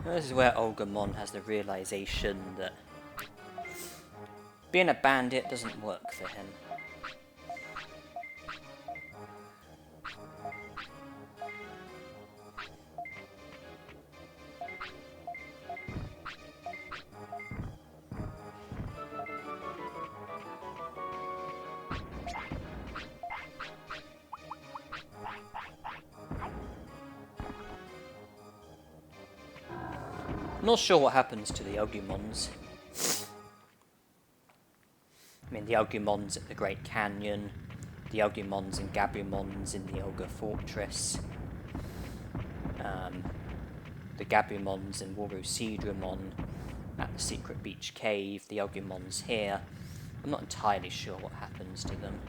Speaker 1: This is where Agumon has the realization that being a bandit doesn't work for him. Not sure what happens to the Agumons. I mean, the Agumons at the Great Canyon, the Agumons and Gabumons in the Ogre Fortress, the Gabumons and Warusidramon at the Secret Beach Cave, the Agumons here. I'm not entirely sure what happens to them.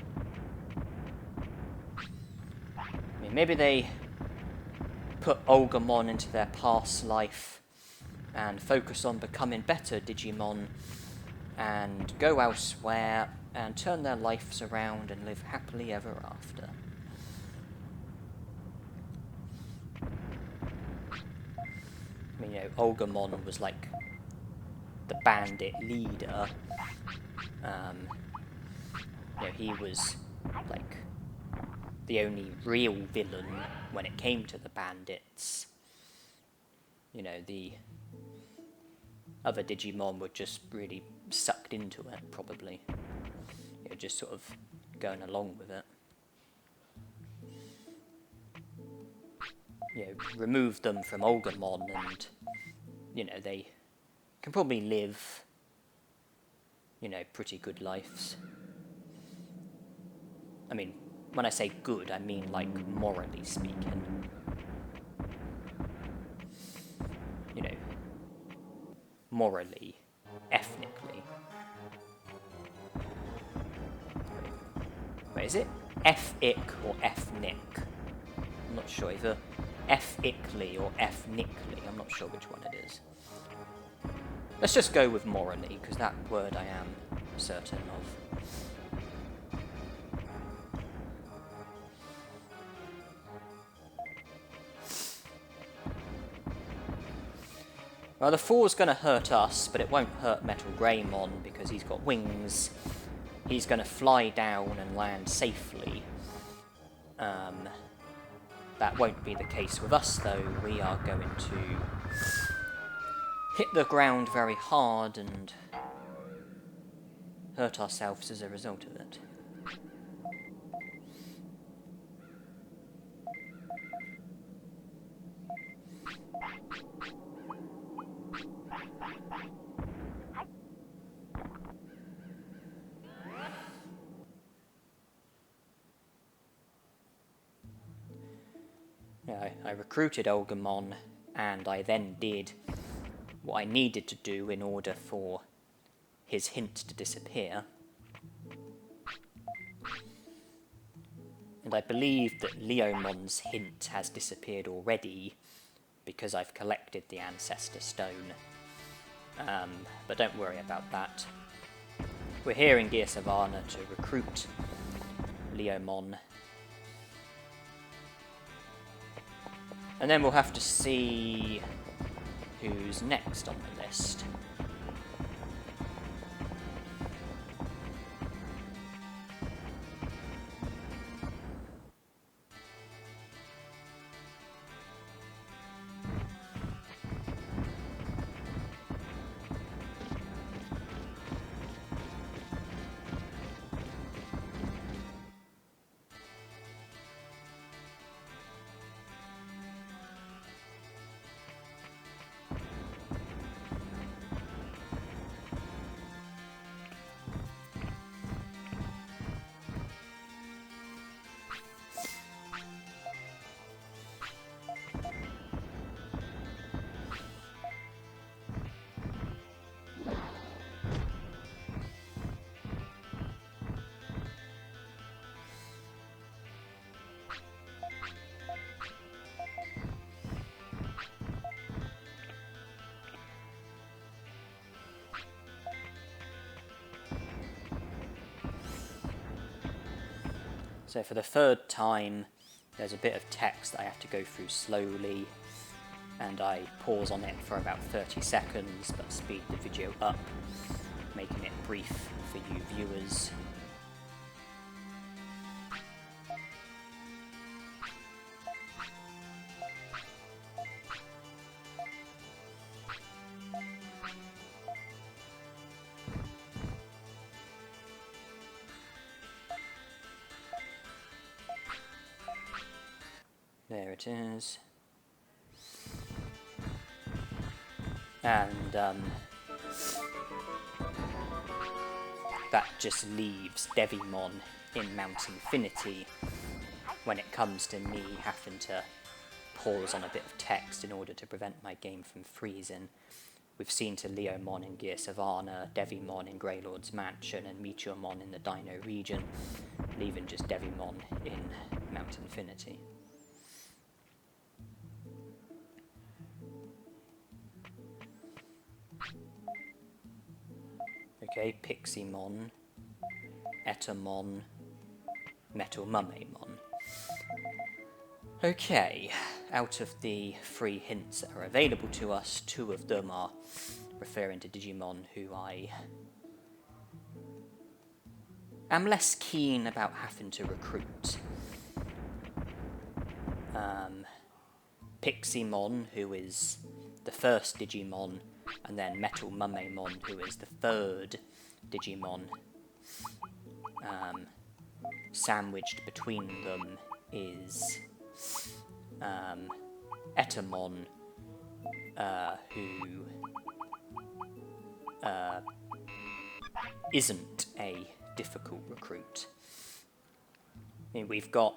Speaker 1: I mean, maybe they put Agumon into their past life and focus on becoming better Digimon and go elsewhere and turn their lives around and live happily ever after. I mean, you know, Agumon was like the bandit leader. You know, he was like the only real villain when it came to the bandits. You know, the other Digimon were just really sucked into it, probably. You know, just sort of going along with it. You know, remove them from Agumon and, you know, they can probably live, you know, pretty good lives. I mean, when I say good, I mean like morally speaking. You know, morally, ethnically. Wait, is it ethic or ethnic? I'm not sure, either ethically or ethnically, I'm not sure which one it is. Let's just go with morally, because that word I am certain of. Well, the fall's going to hurt us, but it won't hurt Metal Greymon because he's got wings. He's going to fly down and land safely. That won't be the case with us, though. We are going to hit the ground very hard and hurt ourselves as a result of it. Yeah, I recruited Agumon, and I then did what I needed to do in order for his hint to disappear. And I believe that Leomon's hint has disappeared already because I've collected the Ancestor Stone. But don't worry about that. We're here in Gear Savannah to recruit Leomon. And then we'll have to see who's next on the list. So for the third time, there's a bit of text that I have to go through slowly.
Speaker 2: and I pause on it for about 30 seconds but speed the video up, making it brief for you viewers. There it is. And that just leaves Digimon in Mount Infinity when it comes to me having to pause on a bit of text in order to prevent my game from freezing. We've seen to Leomon in Gear Savannah, Digimon in Greylord's Mansion, and Meteormon in the Dino region, leaving just Digimon in Mount Infinity. Okay, Piximon, Etamon, Metal Mummemon. Okay, out of the 3 hints that are available to us, 2 of them are referring to Digimon who I am less keen about having to recruit. Piximon, who is the first Digimon, and then Metal Mummemon, who is the 3rd Digimon. Sandwiched between them is Etamon, who isn't a difficult recruit. I mean, we've got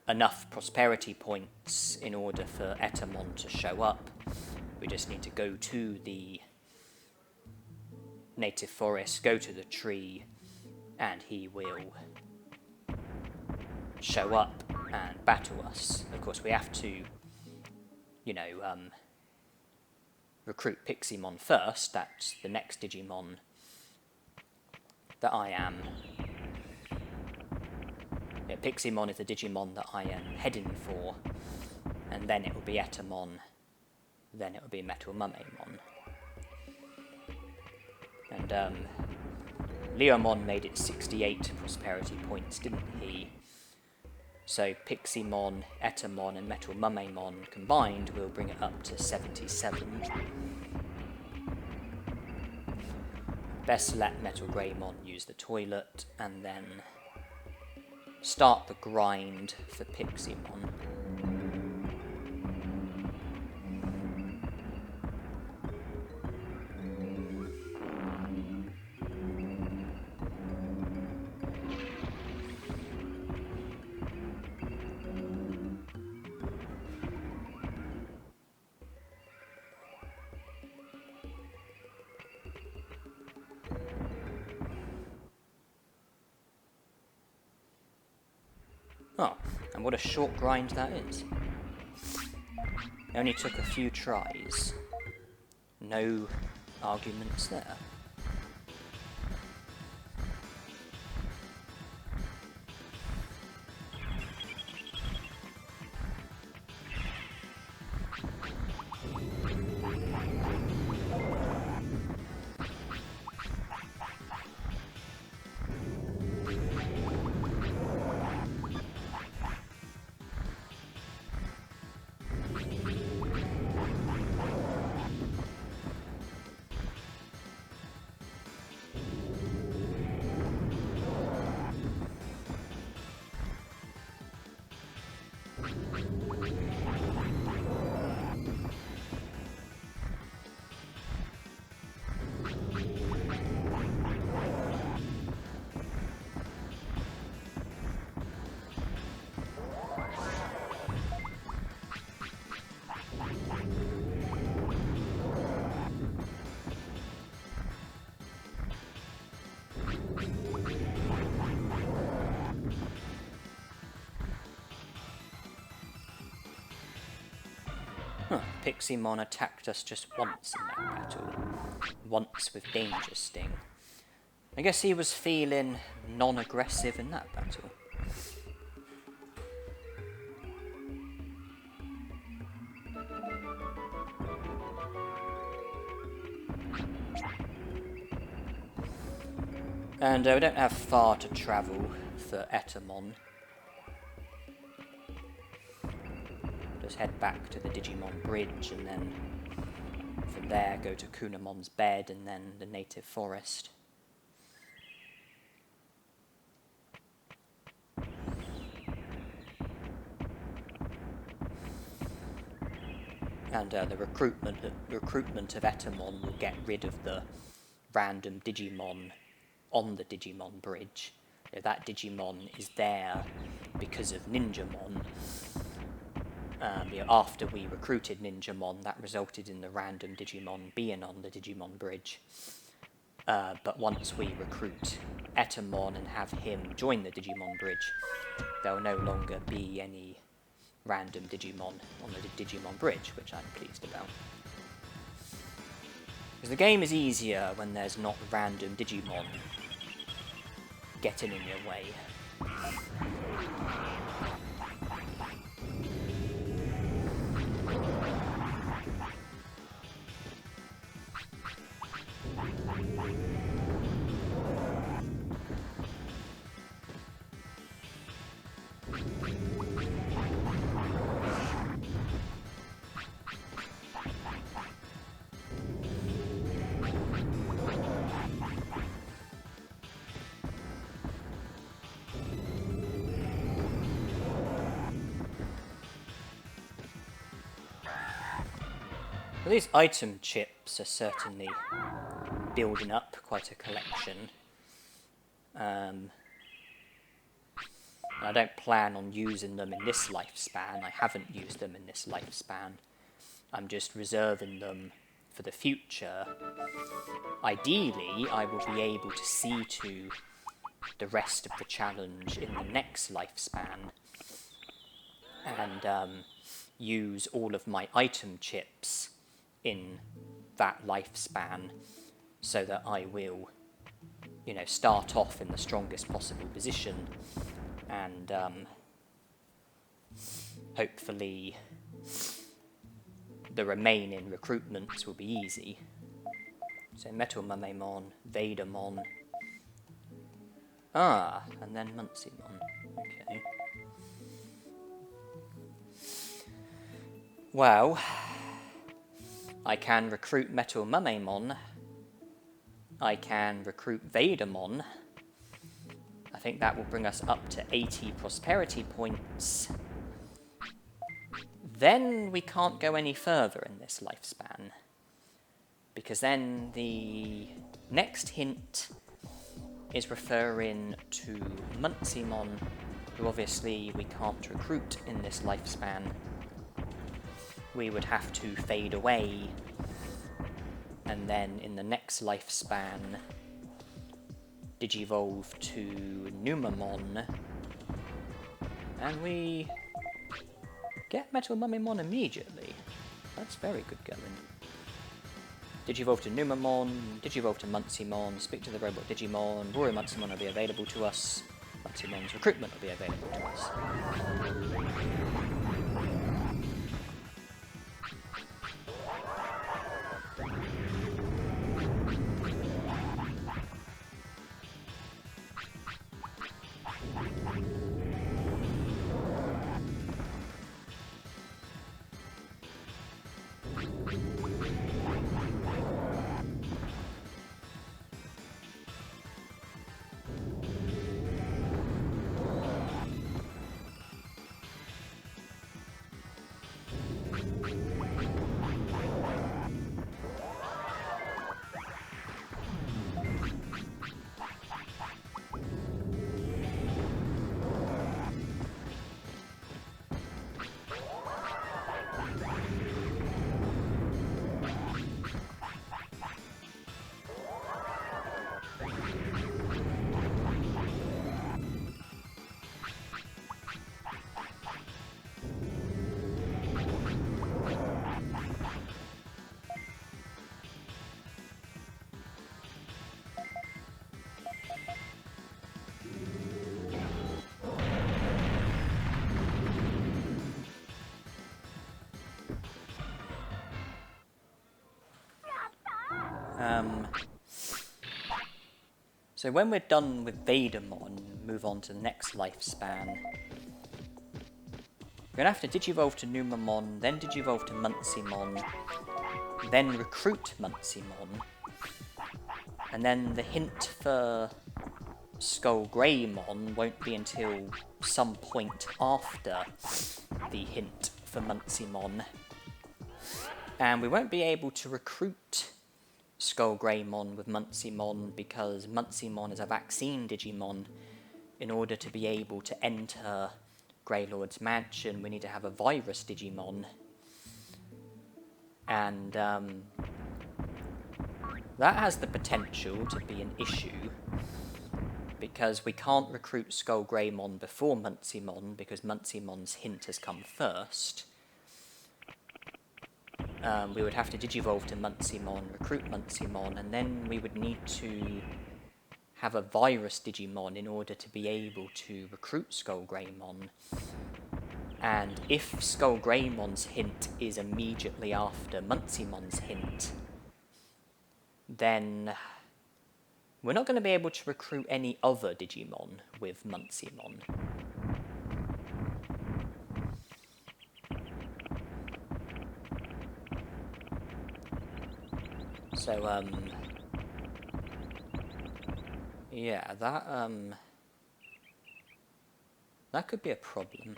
Speaker 2: enough prosperity points in order for Etamon to show up. We just need to go to the native forest, go to the tree, and he will show up and battle us. Of course, we have to, recruit Piximon first. That's the next Digimon that I am. Yeah, Piximon is the Digimon that I am heading for, and then it will be Etamon, then it will be Metal Mummemon. And Leomon made it 68 prosperity points, didn't he? So Piximon, Etamon, and Metal Mummemon combined will bring it up to 77. Best let Metal Greymon use the toilet, and then start the grind for Piximon. Oh, and what a short grind that is. It only took a few tries. No arguments there. Huh, Piximon attacked us just once in that battle. Once with Danger Sting. I guess he was feeling non-aggressive in that battle.
Speaker 1: And we don't have far to travel for Agumon. Just head back to the Digimon Bridge and then from there go to Kunamon's bed and then the native forest. And the recruitment of Agumon will get rid of the random Digimon on the Digimon Bridge. That Digimon is there because of Ninjamon. After we recruited Ninjamon, that resulted in the random Digimon being on the Digimon Bridge. But once we recruit Agumon and have him join the Digimon Bridge, there will no longer be any random Digimon on the Digimon Bridge, which I'm pleased about. Because the game is easier when there's not random Digimon getting in your way. Well, these item chips are certainly building up quite a collection. I don't plan on using them in this lifespan. I haven't used them in this lifespan. I'm just reserving them for the future. Ideally, I will be able to see to the rest of the challenge in the next lifespan and use all of my item chips in that lifespan so that I will, start off in the strongest possible position and hopefully the remaining recruitments will be easy. So Metal Mumemon, Vadermon, and then Muncymon. Okay. Well, I can recruit Metal Mumemon. I can recruit Vadermon. I think that will bring us up to 80 prosperity points. Then we can't go any further in this lifespan. Because then the next hint is referring to Muncymon, who obviously we can't recruit in this lifespan. We would have to fade away, and then in the next lifespan, digivolve to Numamon, and we get Metal Mumemon immediately. That's very good going. Digivolve to Numamon, digivolve to Muncymon, speak to the robot Digimon, Royal Muncymon will be available to us, Muncymon's recruitment will be available to us. So when we're done with Vadermon, move on to the next lifespan. We're going to have to Digivolve to Numamon, then Digivolve to Muncymon, then recruit Muncymon, and then the hint for Skullgreymon won't be until some point after the hint for Muncymon. And we won't be able to recruit Skullgreymon with Muncymon because Muncymon is a vaccine Digimon. In order to be able to enter Greylord's mansion, we need to have a virus Digimon. And that has the potential to be an issue, because we can't recruit Skullgreymon before Muncymon, because Munceymon's hint has come first. We would have to Digivolve to Muncymon, recruit Muncymon, and then we would need to have a virus Digimon in order to be able to recruit Skullgreymon. And if Skullgreymon's hint is immediately after Munceymon's hint, then we're not going to be able to recruit any other Digimon with Muncymon. So, yeah, that could be a problem.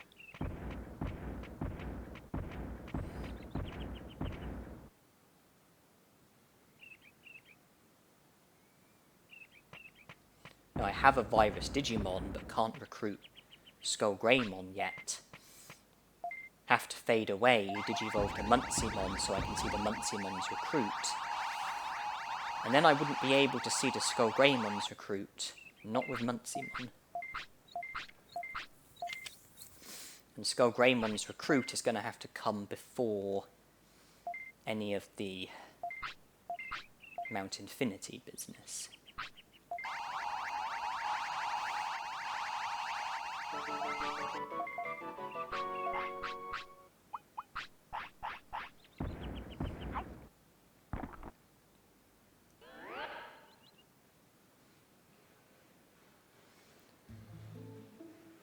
Speaker 1: Now, I have a virus Digimon, but can't recruit Skullgreymon yet. Have to fade away, Digivolve to Muncymon so I can see the Munceymon's recruit. And then I wouldn't be able to see the Skullgreymon's recruit, not with Muncymon. And Skullgreymon's recruit is going to have to come before any of the Mount Infinity business.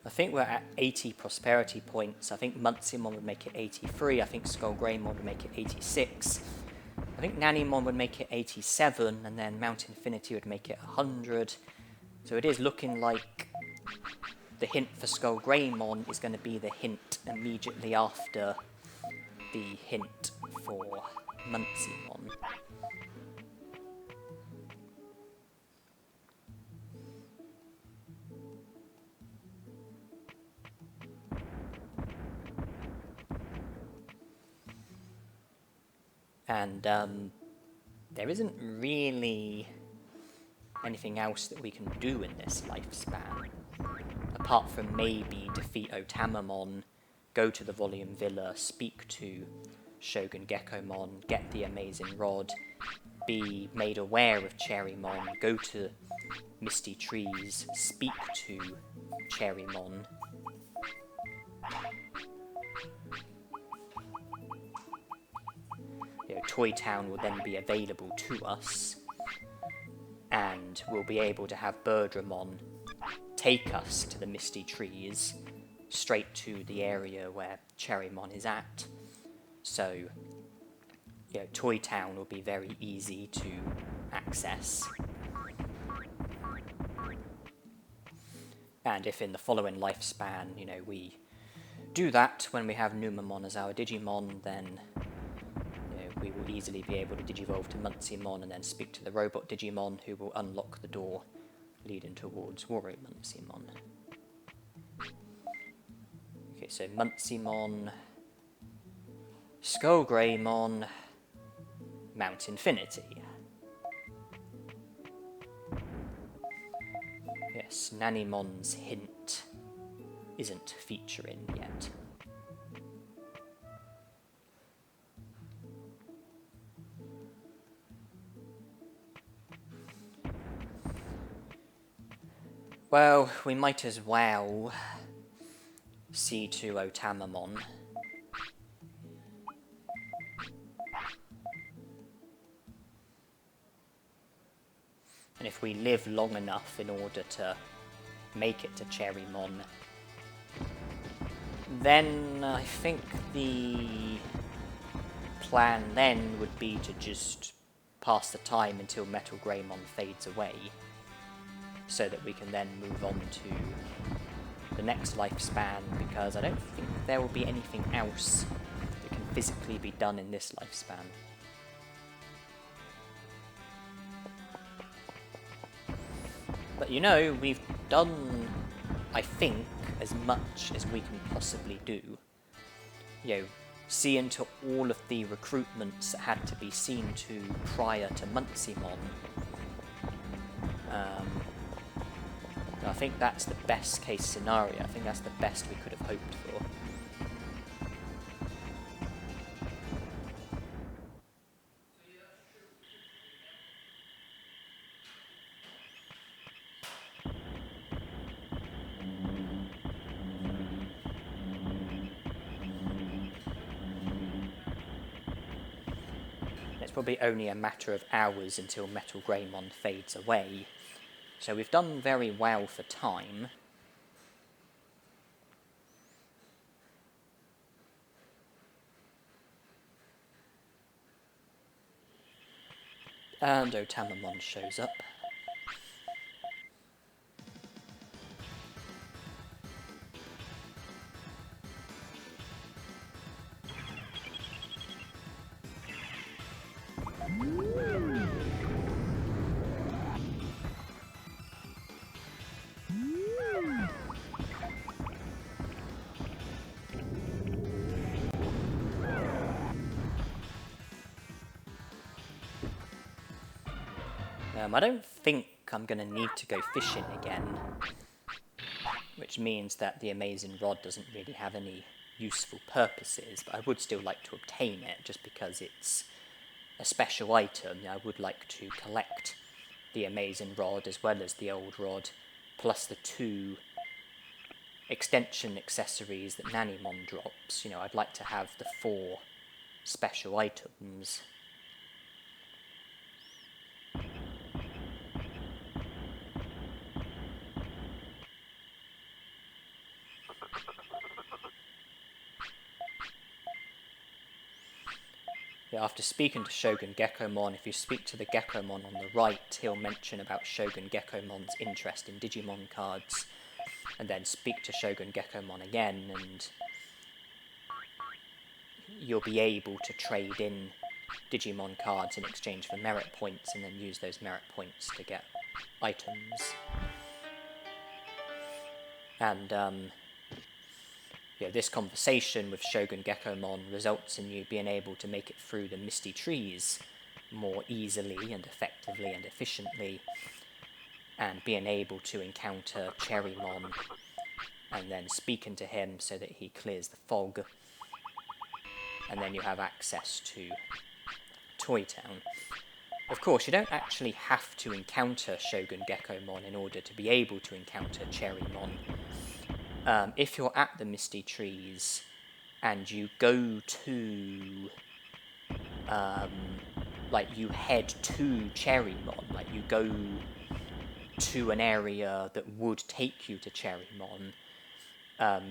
Speaker 1: I think we're at 80 prosperity points. I think Muncymon would make it 83. I think Skullgreymon would make it 86. I think Nannymon would make it 87, and then Mount Infinity would make it 100. So it is looking like the hint for Skullgreymon is going to be the hint immediately after the hint for Muncymon. And there isn't really anything else that we can do in this lifespan, apart from maybe defeat Otamamon, go to the Volume Villa, speak to Shogun Gekomon, get the Amazing Rod, be made aware of Cherrymon, go to Misty Trees, speak to Cherrymon. Toy Town will then be available to us, and we'll be able to have Birdramon take us to the Misty Trees, straight to the area where Cherrymon is at. So, Toy Town will be very easy to access. And if in the following lifespan, we do that when we have Numamon as our Digimon, then we will easily be able to Digivolve to Muncymon and then speak to the Robot Digimon, who will unlock the door leading towards Warrior Muncymon. Okay, so Muncymon, Skullgreymon, Mount Infinity. Yes, Nannymon's hint isn't featuring yet. Well, we might as well see to Otamamon. And
Speaker 2: And if we live long enough in order to make it to Cherrymon, then I think the plan then would be to just pass the time until Metal Greymon fades away, so that we can then move on to the next lifespan, because I don't think there will be anything else that can physically be done in this lifespan. But you know, we've done, I think, as much as we can possibly do. You know, see into all of the recruitments that had to be seen to prior to Muncymon. I think that's the best case scenario. I think that's the best we could have hoped for. It's probably only a matter of hours until Metal Greymon fades away. So we've done very well for time. And Otamamon shows up. I don't think I'm going to need to go fishing again, which means that the Amazing Rod doesn't really have any useful purposes, but I would still like to obtain it just because it's a special item. I would like to collect the Amazing Rod as well as the Old Rod, plus the 2 extension accessories that Nannymon drops. You know, I'd like to have the 4 special items. Yeah, after speaking to Shogun Gekomon, if you speak to the Gekomon on the right, he'll mention about Shogun Gekomon's interest in Digimon cards, and then speak to Shogun Gekomon again, and you'll be able to trade in Digimon cards in exchange for merit points, and then use those merit points to get items. And, yeah, this conversation with Shogun Gekomon results in you being able to make it through the Misty Trees more easily and effectively and efficiently, and being able to encounter Cherrymon and then speaking to him so that he clears the fog, and then you have access to Toy Town. Of course, you don't actually have to encounter Shogun Gekomon in order to be able to encounter Cherrymon. If you're at the Misty Trees and you go to, like, you head to Cherrymon, like, you go to an area that would take you to Cherrymon,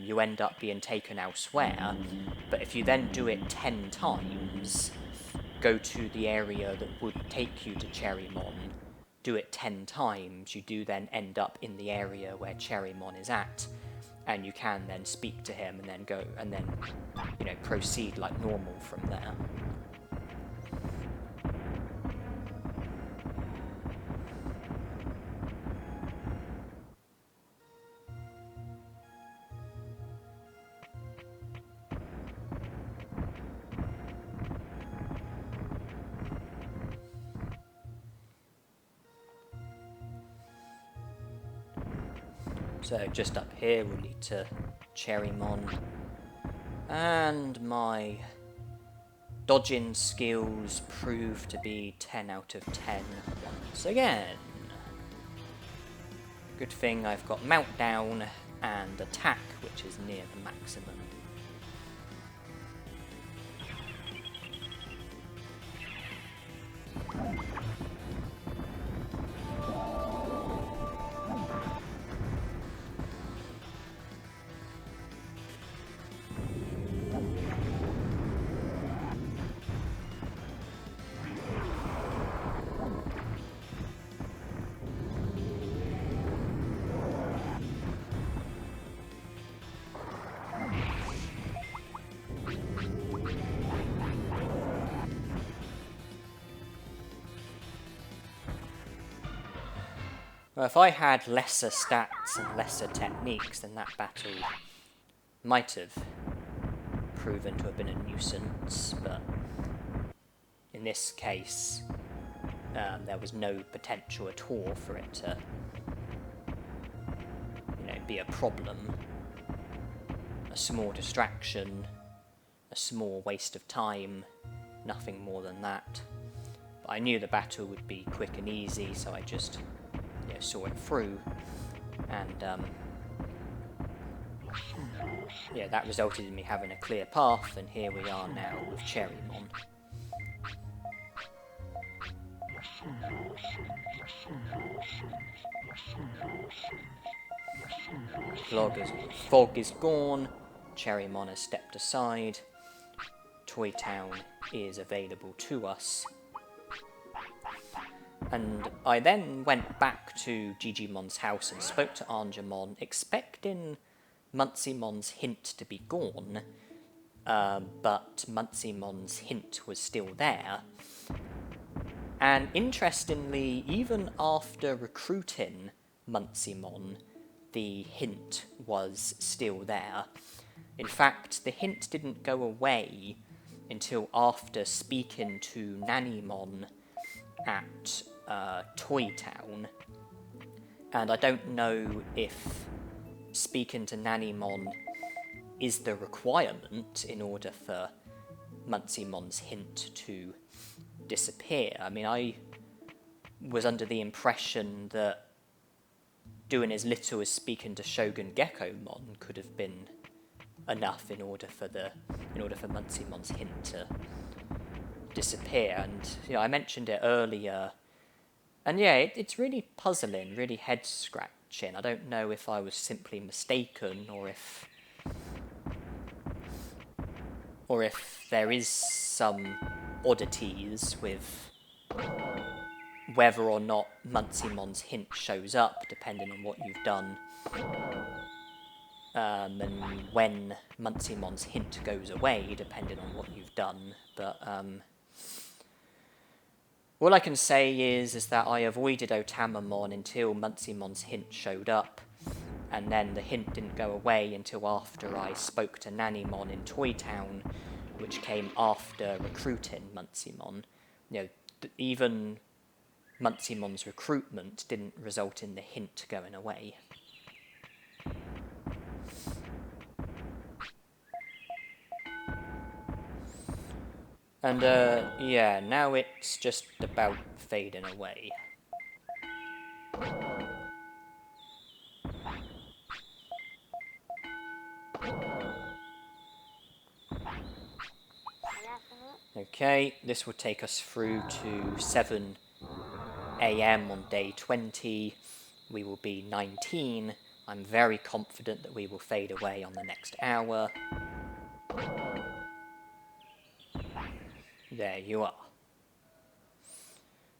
Speaker 2: you end up being taken elsewhere. But if you then do it 10 times, go to the area that would take you to Cherrymon, do it 10 times, you do then end up in the area where Cherrymon is at, and you can then speak to him and then go, and then, you know, proceed like normal from there. So just up here we'll lead to Cherrymon, and my dodging skills prove to be 10 out of 10 once again. Good thing I've got Meltdown and Attack, which is near the maximum. Well, if I had lesser stats and lesser techniques, then that battle might have proven to have been a nuisance, but in this case, there was no potential at all for it to, be a problem. A small distraction, a small waste of time, nothing more than that. But I knew the battle would be quick and easy, so I just saw it through, and that resulted in me having a clear path, and here we are now with Cherrymon. Fog is gone, Cherrymon has stepped aside, Toy Town is available to us. And I then went back to Digimon's house and spoke to Angemon, expecting Munciemon's hint to be gone, but Munciemon's hint was still there. And interestingly, even after recruiting Munciemon, the hint was still there. In fact, the hint didn't go away until after speaking to Nannymon at Toy Town. And I don't know if speaking to Nannymon is the requirement in order for Munciemon's hint to disappear. I mean, I was under the impression that doing as little as speaking to Shogun Geckomon could have been enough in order for Munciemon's hint to disappear. And I mentioned it earlier, and it's really puzzling, really head scratching. I don't know if I was simply mistaken, or if there is some oddities with whether or not Munciemon's hint shows up, depending on what you've done, and when Munciemon's hint goes away, depending on what you've done. But all I can say is that I avoided Otamamon until Munciemon's hint showed up, and then the hint didn't go away until after I spoke to Nannymon in Toy Town, which came after recruiting Munciemon. Even Munciemon's recruitment didn't result in the hint going away. And now it's just about fading away. Okay, this will take us through to 7 AM on day 20. We will be 19. I'm very confident that we will fade away on the next hour. There you are.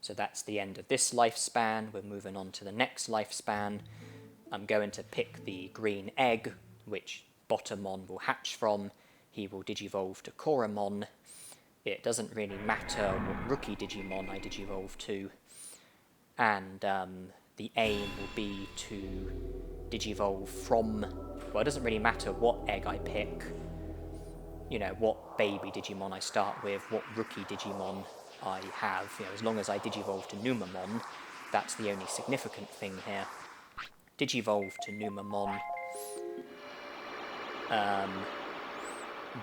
Speaker 2: So that's the end of this lifespan. We're moving on to the next lifespan. I'm going to pick the green egg, which Bottomon will hatch from. He will digivolve to Koromon. It doesn't really matter what rookie Digimon I digivolve to. And the aim will be to digivolve from... Well, it doesn't really matter what egg I pick. What baby Digimon I start with, what rookie Digimon I have. As long as I digivolve to Numamon, that's the only significant thing here. Digivolve to Numamon.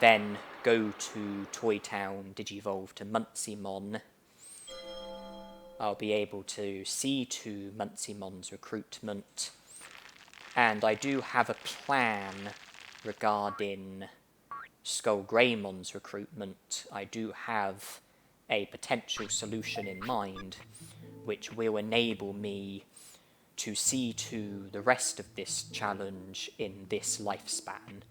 Speaker 2: Then go to Toy Town, digivolve to Munciemon. I'll be able to see to Munciemon's recruitment. And I do have a plan regarding Skullgreymon's recruitment. I do have a potential solution in mind, which will enable me to see to the rest of this challenge in this lifespan,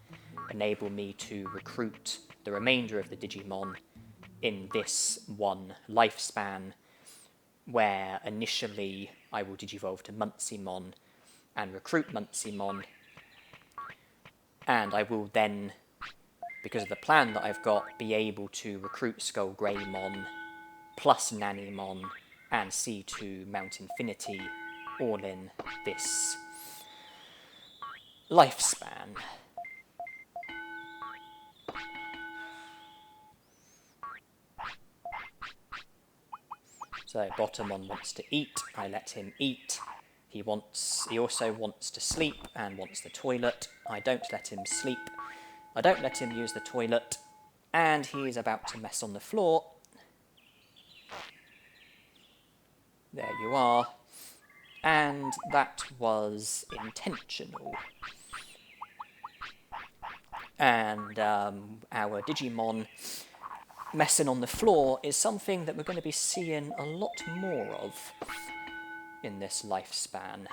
Speaker 2: enable me to recruit the remainder of the Digimon in this one lifespan, where initially I will digivolve to Munciemon and recruit Munciemon, and I will then, because of the plan that I've got, be able to recruit Skullgreymon plus Nannymon and see to Mount Infinity
Speaker 1: all in this lifespan. So Bottomon wants to eat, I let him eat. He also wants to sleep and wants the toilet. I don't let him sleep. I don't let him use the toilet. And he is about to mess on the floor. There you are. And that was intentional. And our Digimon messing on the floor is something that we're going to be seeing a lot more of in this lifespan.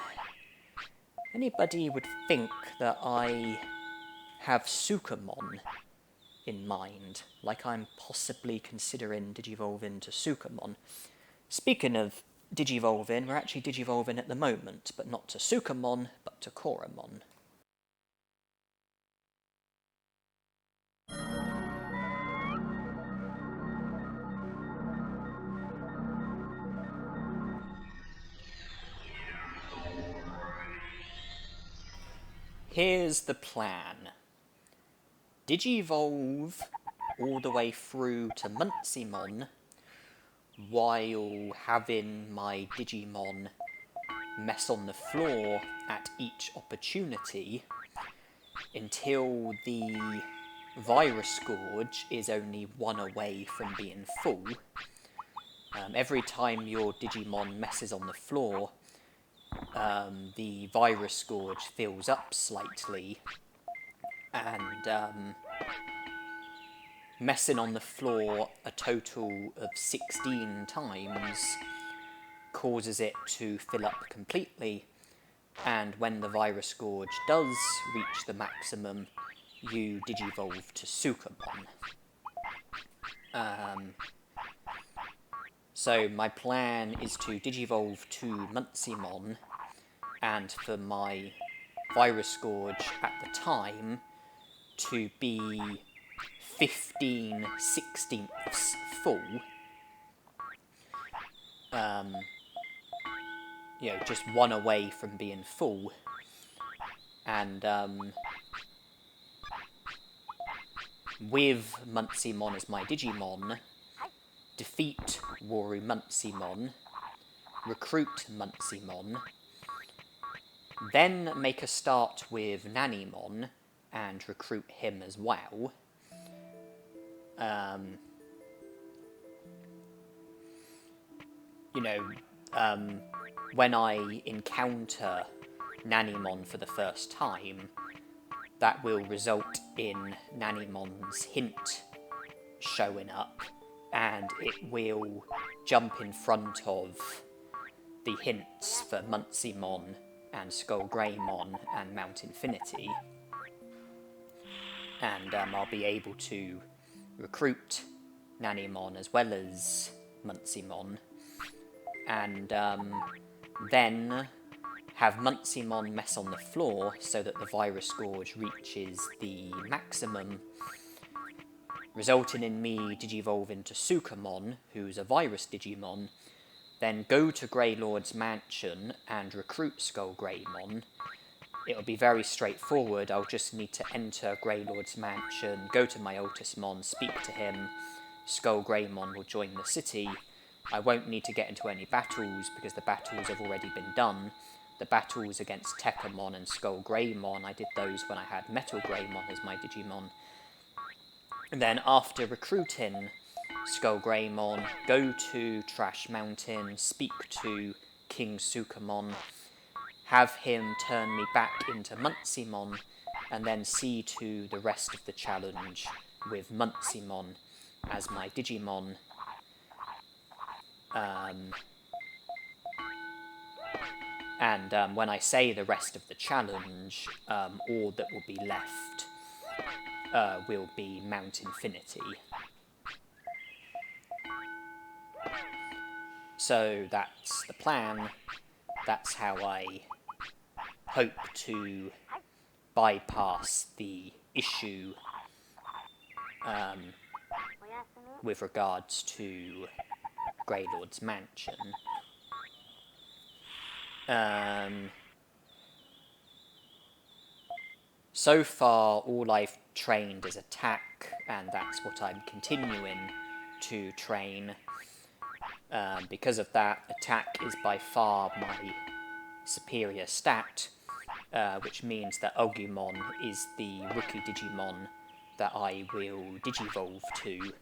Speaker 1: Anybody would think that I have Sukamon in mind, like I'm possibly considering Digivolving to Sukamon. Speaking of Digivolving, we're actually Digivolving at the moment, but not to Sukamon, but to Koromon. Here's the plan. Digivolve all the way through to Muncymon while having my Digimon mess on the floor at each opportunity until the Virus Gorge is only one away from being full. Every time your Digimon messes on the floor, the Virus Gorge fills up slightly, and messing on the floor a total of 16 times causes it to fill up completely, and when the Virus Gorge does reach the maximum, you Digivolve to Sukamon. So my plan is to Digivolve to Muncymon, and for my Virus Gorge at the time to be 15/16 full. Just one away from being full. And with Muncymon as my Digimon, defeat Waru Muncymon, recruit Muncymon, then make a start with Nanimon and recruit him as well. When I encounter Nanimon for the first time, that will result in Nanimon's hint showing up, and it will jump in front of the hints for Muncymon and Skullgreymon and Mount Infinity. And I'll be able to recruit Nanimon as well as Muncymon, and then have Muncymon mess on the floor so that the Virus Gorge reaches the maximum, resulting in me Digivolve into Sukamon, who's a Virus Digimon, then go to Greylord's mansion and recruit Skullgreymon. It'll be very straightforward. I'll just need to enter Greylord's mansion, go to my Altusmon, speak to him. Skullgreymon will join the city. I won't need to get into any battles because the battles have already been done. The battles against Tekamon and Skullgreymon, I did those when I had Metal Greymon as my Digimon. And then after recruiting Skullgreymon, go to Trash Mountain, speak to King Sukamon, have him turn me back into Muncymon, and then see to the rest of the challenge with Muncymon as my Digimon. And when I say the rest of the challenge, all that will be left will be Mount Infinity. So that's the plan. That's how I hope to bypass the issue with regards to Greylord's mansion. So far, all I've trained is attack, and that's what I'm continuing to train. Because of that, attack is by far my superior stat, which means that Agumon is the rookie Digimon that I will Digivolve to.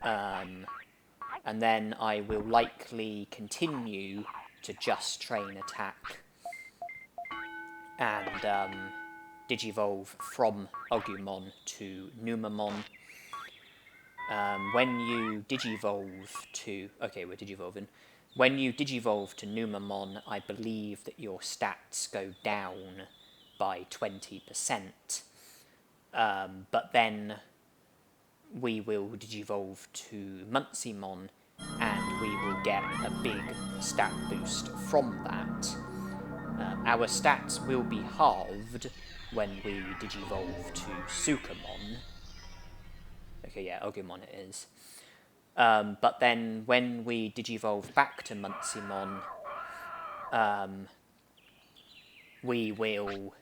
Speaker 1: And then I will likely continue to just train attack and Digivolve from Agumon to Numamon. When you Digivolve to... Okay, we're Digivolving. When you Digivolve to Numamon, I believe that your stats go down by 20%. But then we will Digivolve to Muncymon, and we will get a big stat boost from that. Our stats will be halved when we Digivolve to Sukamon. Okay, yeah, Agumon it is. But then when we Digivolve back to Muncymon, we will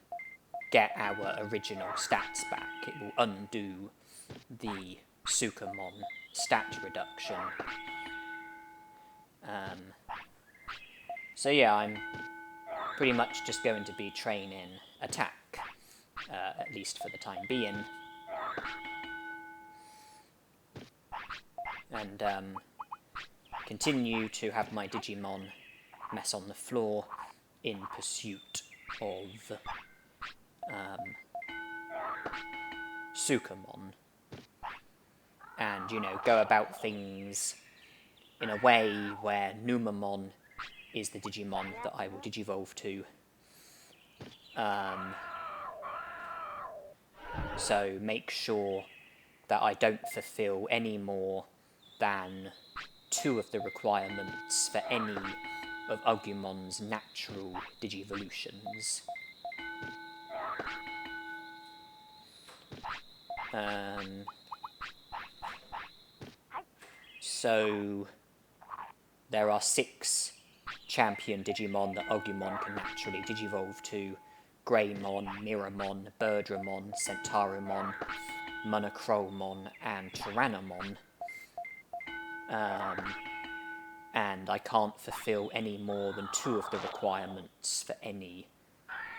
Speaker 1: get our original stats back. It will undo the Sukamon stat reduction. So yeah, I'm pretty much just going to be training attack, at least for the time being. And continue to have my Digimon mess on the floor in pursuit of Sukamon. And, you know, go about things in a way where Numamon is the Digimon that I will Digivolve to. So make sure that I don't fulfill any more than 2 of the requirements for any of Agumon's natural Digivolutions. So there are 6 champion Digimon that Agumon can naturally Digivolve to: Greymon, Miramon, Birdramon, Centauromon, Monochromon, and Tyrannomon. And I can't fulfill any more than 2 of the requirements for any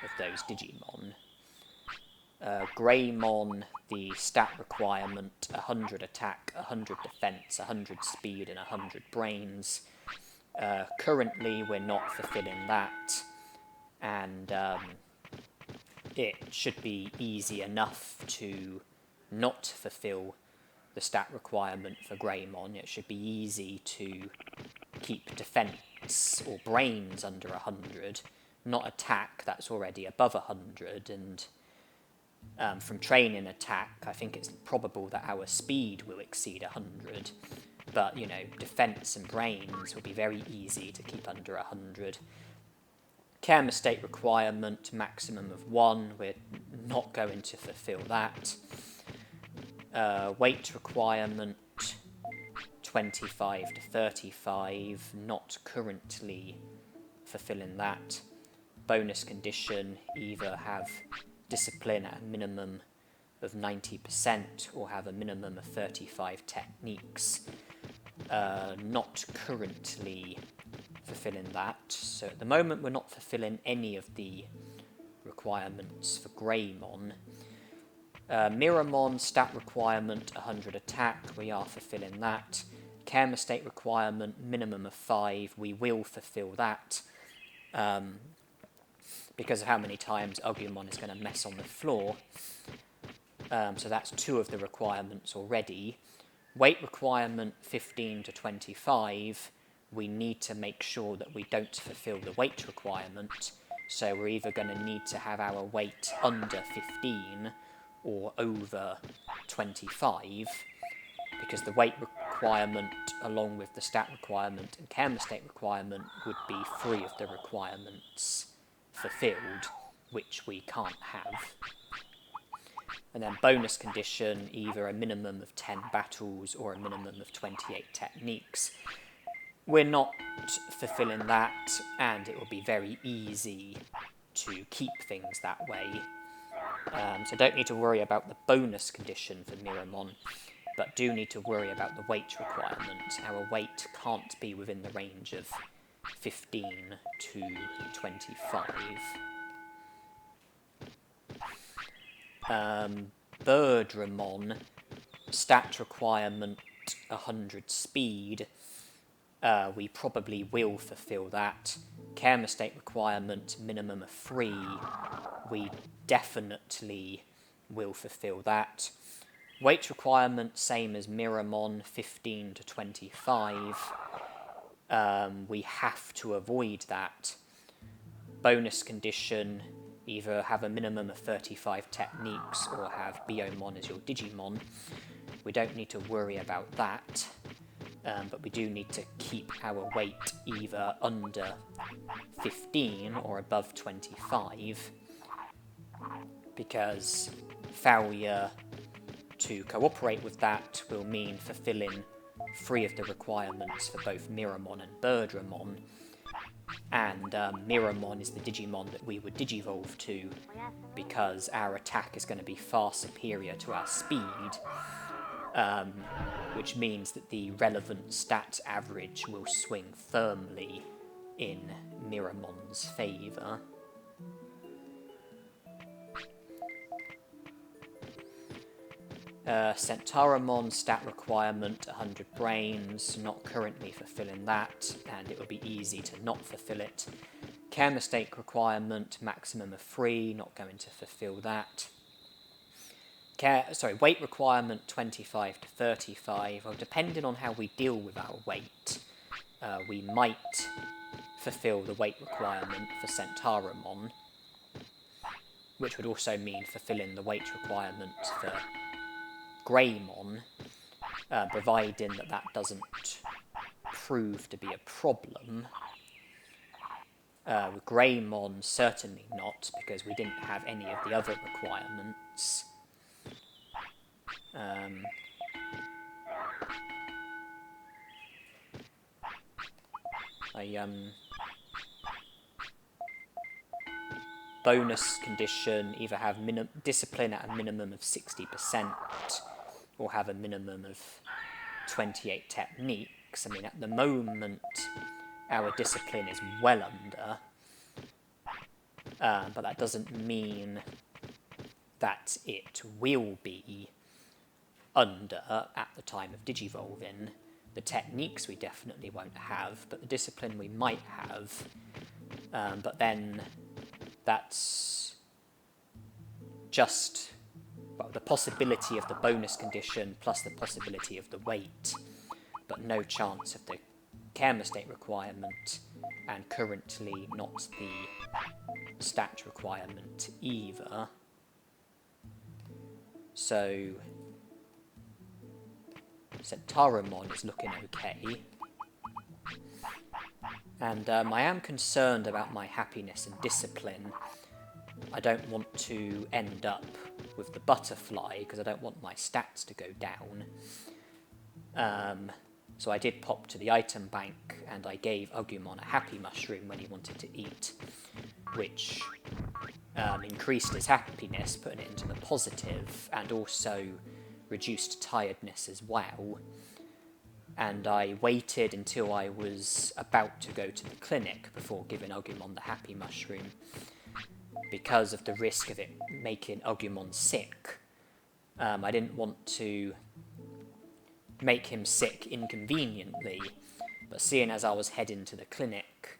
Speaker 1: of those Digimon. Greymon, the stat requirement, 100 attack, 100 defense, 100 speed, and 100 brains. Currently, we're not fulfilling that, and it should be easy enough to not fulfill the stat requirement for Greymon. It should be easy to keep defense or brains under 100, not attack, that's already above 100, and from training attack, I think it's probable that our speed will exceed 100, but, you know, defense and brains will be very easy to keep under 100. Care mistake requirement, maximum of 1, we're not going to fulfill that. Weight requirement, 25 to 35, not currently fulfilling that. Bonus condition, either have discipline at a minimum of 90% or have a minimum of 35 techniques. Not currently fulfilling that. So at the moment we're not fulfilling any of the requirements for Greymon. Miramon, stat requirement, 100 attack, we are fulfilling that. Care mistake requirement, minimum of 5, we will fulfill that. Because of how many times Agumon is going to mess on the floor. So that's 2 of the requirements already. Weight requirement, 15 to 25, we need to make sure that we don't fulfill the weight requirement. So we're either going to need to have our weight under 15 or over 25, because the weight requirement, along with the stat requirement and care mistake requirement, would be 3 of the requirements fulfilled, which we can't have. And then bonus condition, either a minimum of 10 battles or a minimum of 28 techniques.
Speaker 2: we're not fulfilling that, and it will be very easy to keep things that way. So don't need to worry about the bonus condition for Miramon, but do need to worry about the weight requirement. Our weight can't be within the range of 15 to 25. Birdramon, stat requirement 100 speed. We probably will fulfill that. Care mistake requirement minimum of 3. We definitely will fulfill that. Weight requirement same as Miramon, 15 to 25. We have to avoid that. Bonus condition, either have a minimum of 35 techniques or have Biomon as your Digimon. We don't need to worry about that. But we do need to keep our weight either under 15 or above 25, because failure to cooperate with that will mean fulfilling 3 of the requirements for both Miramon and Birdramon, and Miramon is the Digimon that we would Digivolve to, because our attack is going to be far superior to our speed, which means that the relevant stats average will swing firmly in Miramon's favour. Centauramon stat requirement 100 brains, not currently fulfilling that, and it will be easy to not fulfill it. Care mistake requirement maximum of 3, not going to fulfill that. Weight requirement 25 to 35. Well, depending on how we deal with our weight, we might fulfill the weight requirement for Centauramon, which would also mean fulfilling the weight requirement for Greymon, providing that doesn't prove to be a problem. With Greymon, certainly not, because we didn't have any of the other requirements. Bonus condition, either have discipline at a minimum of 60% or have a minimum of 28 techniques. I mean, at the moment, our discipline is well under, but that doesn't mean that it will be under at the time of Digivolving. The techniques we definitely won't have, but the discipline we might have. But then that's just the possibility of the bonus condition plus the possibility of the weight, but no chance of the care mistake requirement, and currently not the stat requirement either. So Centauramon is looking okay. And I am concerned about my happiness and discipline. I don't want to end up with the butterfly, because I don't want my stats to go down. So I did pop to the item bank, and I gave Agumon a happy mushroom when he wanted to eat, which increased his happiness, putting it into the positive, and also reduced tiredness as well. And I waited until I was about to go to the clinic before giving Agumon the happy mushroom, because of the risk of it making Agumon sick. I didn't want to make him sick inconveniently, but seeing as I was heading to the clinic,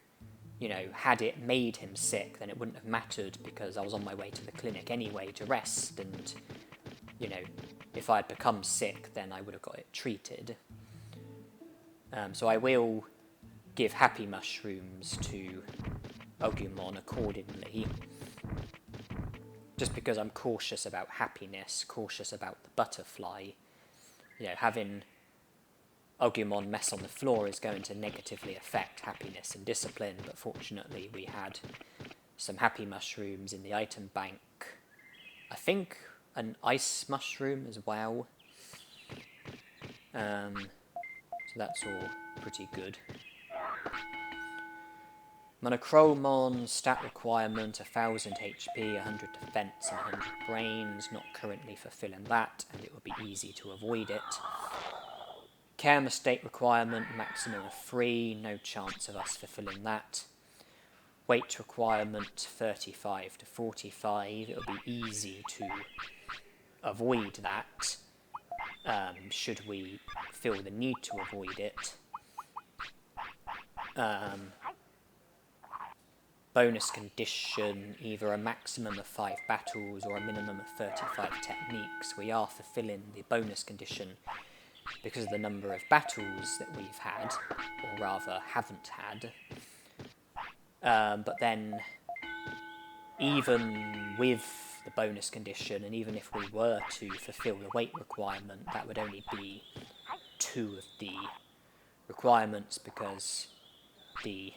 Speaker 2: had it made him sick, then it wouldn't have mattered, because I was on my way to the clinic anyway to rest, and, if I had become sick, then I would have got it treated. So I will give happy mushrooms to Agumon accordingly, just because I'm cautious about happiness, cautious about the butterfly. Having Agumon mess on the floor is going to negatively affect happiness and discipline, but fortunately we had some happy mushrooms in the item bank. I think an ice mushroom as well. So that's all pretty good. Monochromon, stat requirement, 1000 HP, 100 defense and 100 brains, not currently fulfilling that, and it would be easy to avoid it. Care mistake requirement, maximum of 3, no chance of us fulfilling that. Weight requirement, 35 to 45, it would be easy to avoid that, should we feel the need to avoid it. Bonus condition, either a maximum of 5 battles or a minimum of 35 techniques. We are fulfilling the bonus condition because of the number of battles that we've had, or rather haven't had. But then, even with the bonus condition, and even if we were to fulfill the weight requirement, that would only be 2 of the requirements, because the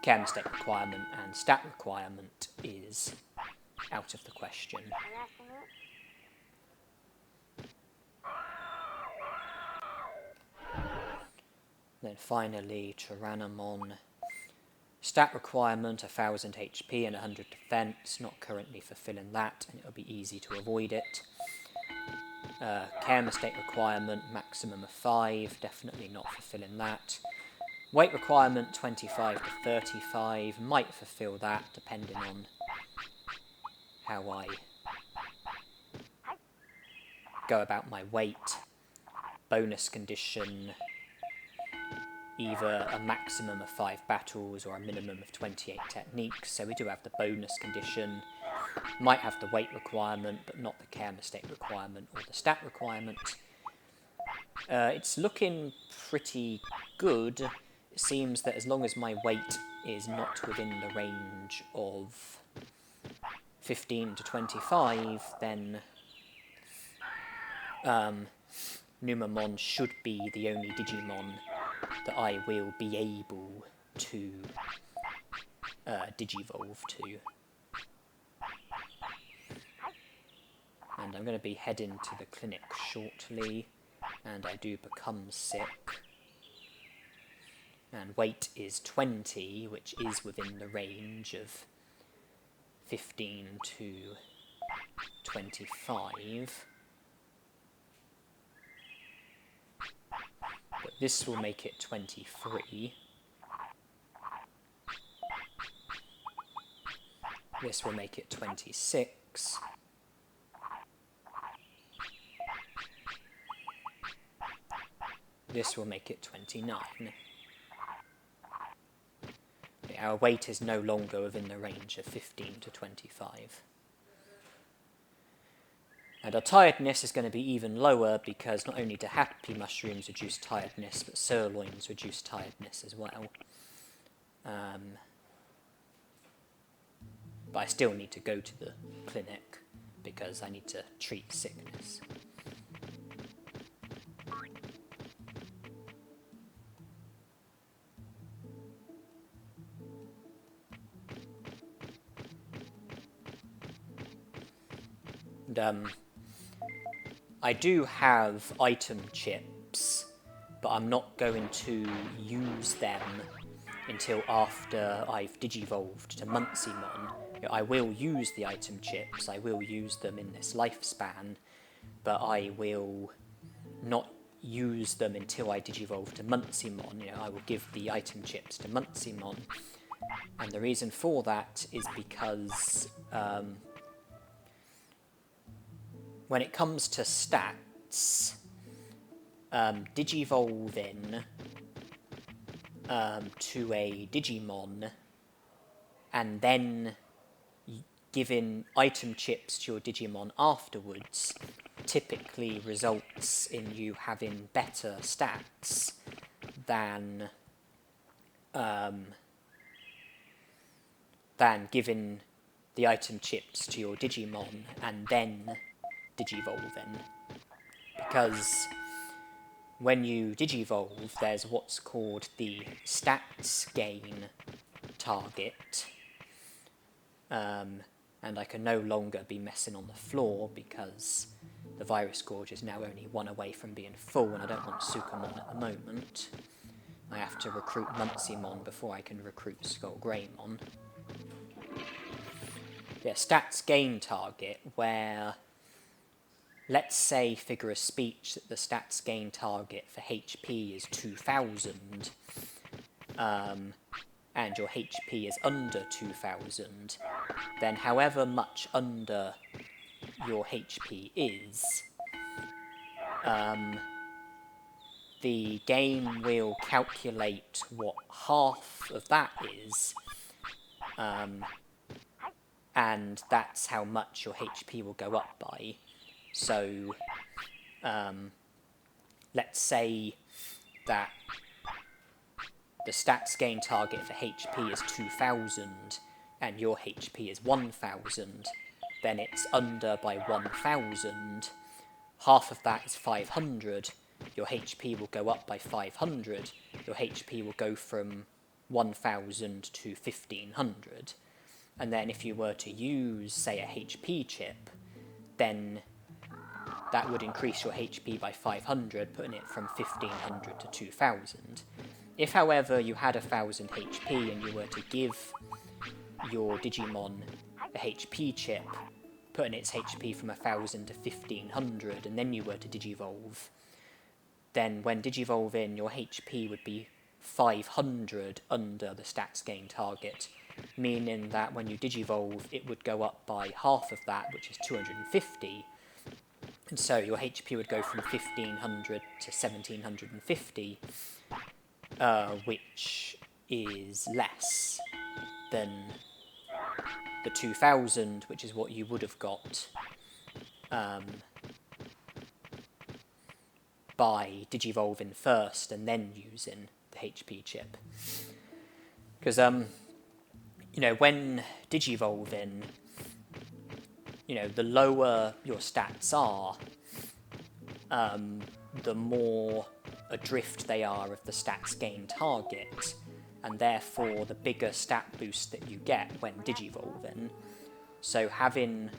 Speaker 2: care mistake requirement and stat requirement is out of the question. Then finally, Tyrannomon. Stat requirement, 1000 HP and 100 defense, not currently fulfilling that, and it'll be easy to avoid it. Care mistake requirement, maximum of 5, definitely not fulfilling that. Weight requirement, 25 to 35, might fulfill that, depending on how I go about my weight. Bonus condition, either a maximum of 5 battles or a minimum of 28 techniques, so we do have the bonus condition. Might have the weight requirement, but not the care mistake requirement or the stat requirement. It's looking pretty good. It seems that as long as my weight is not within the range of 15 to 25, then Numamon should be the only Digimon that I will be able to Digivolve to. And I'm going to be heading to the clinic shortly, and I do become sick. And weight is 20, which is within the range of 15 to 25. But this will make it 23. This will make it 26. This will make it 29. Our weight is no longer within the range of 15 to 25. And our tiredness is going to be even lower, because not only do happy mushrooms reduce tiredness, but sirloins reduce tiredness as well. But I still need to go to the clinic, because I need to treat sickness. And, I do have item chips, but I'm not going to use them until after I've Digivolved to Muncymon. I will use the item chips, I will use them in this lifespan, but I will not use them until I Digivolve to Muncymon. I will give the item chips to Muncymon, and the reason for that is because when it comes to stats, Digivolving to a Digimon and then giving item chips to your Digimon afterwards typically results in you having better stats than giving the item chips to your Digimon and then Digivolving. Because when you Digivolve, there's what's called the stats gain target, and I can no longer be messing on the floor because the Virus Gorge is now only 1 away from being full, and I don't want Sukamon at the moment. I have to recruit Muncymon before I can recruit Skullgreymon. Yeah, stats gain target, where, let's say, figure of speech, that the stats gain target for HP is 2000, and your HP is under 2000, then however much under your HP is, the game will calculate what half of that is, and that's how much your HP will go up by. So, let's say that the stats gain target for HP is 2000 and your HP is 1000, then it's under by 1000. Half of that is 500. Your HP will go up by 500. Your HP will go from 1000 to 1500. And then if you were to use, say, a HP chip, then that would increase your HP by 500, putting it from 1500 to 2000. If, however, you had 1000 HP and you were to give your Digimon a HP chip, putting its HP from 1000 to 1500, and then you were to Digivolve, then when Digivolving, your HP would be 500 under the stats gain target, meaning that when you Digivolve, it would go up by half of that, which is 250, and so your HP would go from 1500 to 1750, which is less than the 2000, which is what you would have got by Digivolving first and then using the HP chip. Because, you know, when Digivolving, you know, the lower your stats are, the more adrift they are of the stats gain target, and therefore the bigger stat boost that you get when Digivolving. So having,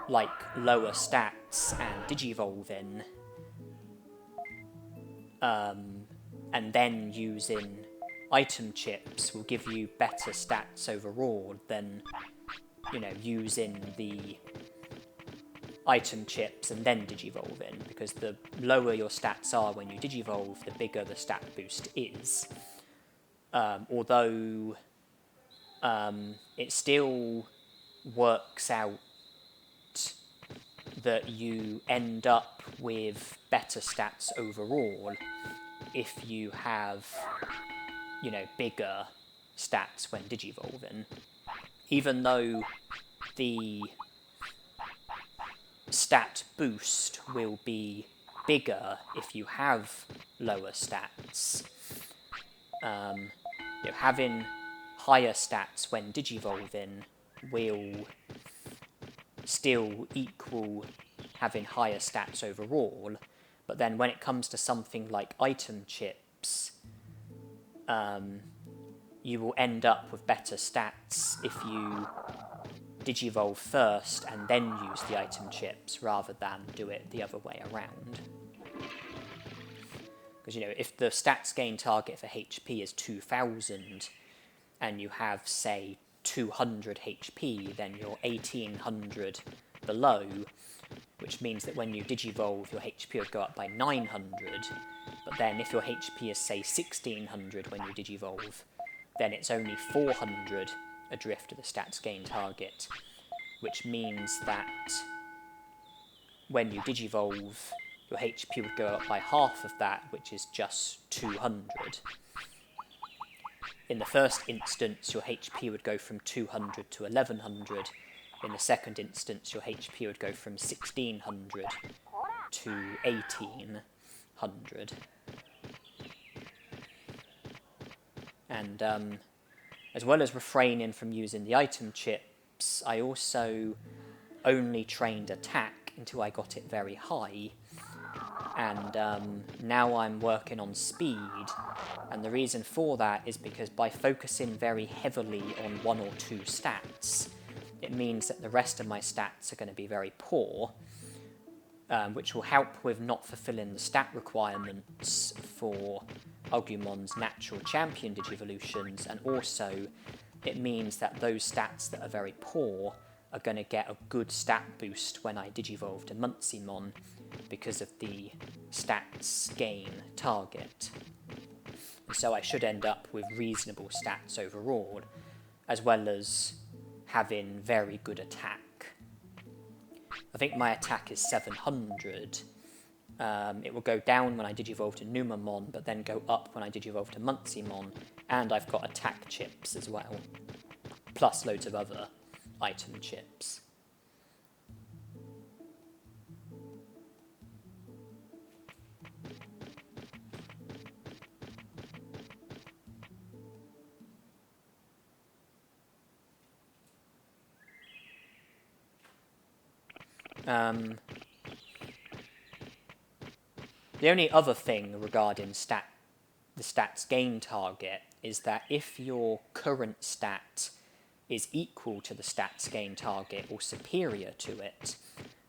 Speaker 2: like, lower stats and Digivolving, and then using item chips will give you better stats overall than, you know, using the item chips and then Digivolving, because the lower your stats are when you Digivolve, the bigger the stat boost is. Although it still works out that you end up with better stats overall if you have, you know, bigger stats when Digivolving, even though the stat boost will be bigger if you have lower stats. You know, having higher stats when Digivolving will still equal having higher stats overall, but then when it comes to something like item chips, you will end up with better stats if you Digivolve first and then use the item chips rather than do it the other way around. Because, you know, if the stats gain target for HP is 2000 and you have, say, 200 HP, then you're 1800 below, which means that when you Digivolve, your HP would go up by 900, but then if your HP is, say, 1600 when you Digivolve, then it's only 400 adrift of the stats gain target, which means that when you Digivolve, your HP would go up by half of that, which is just 200. In the first instance, your HP would go from 200 to 1100. In the second instance, your HP would go from 1600 to 1800. And as well as refraining from using the item chips, I also only trained attack until I got it very high. And now I'm working on speed, and the reason for that is because by focusing very heavily on one or two stats, it means that the rest of my stats are going to be very poor, which will help with not fulfilling the stat requirements for Agumon's natural champion Digivolutions, and also it means that those stats that are very poor are going to get a good stat boost when I Digivolve to Muncymon because of the stats gain target. And so I should end up with reasonable stats overall, as well as having very good attack. I think my attack is 700. It will go down when I Digivolve to Numamon, but then go up when I Digivolve to Muncymon, and I've got attack chips as well, plus loads of other item chips. The only other thing regarding the stats gain target is that if your current stat is equal to the stats gain target or superior to it,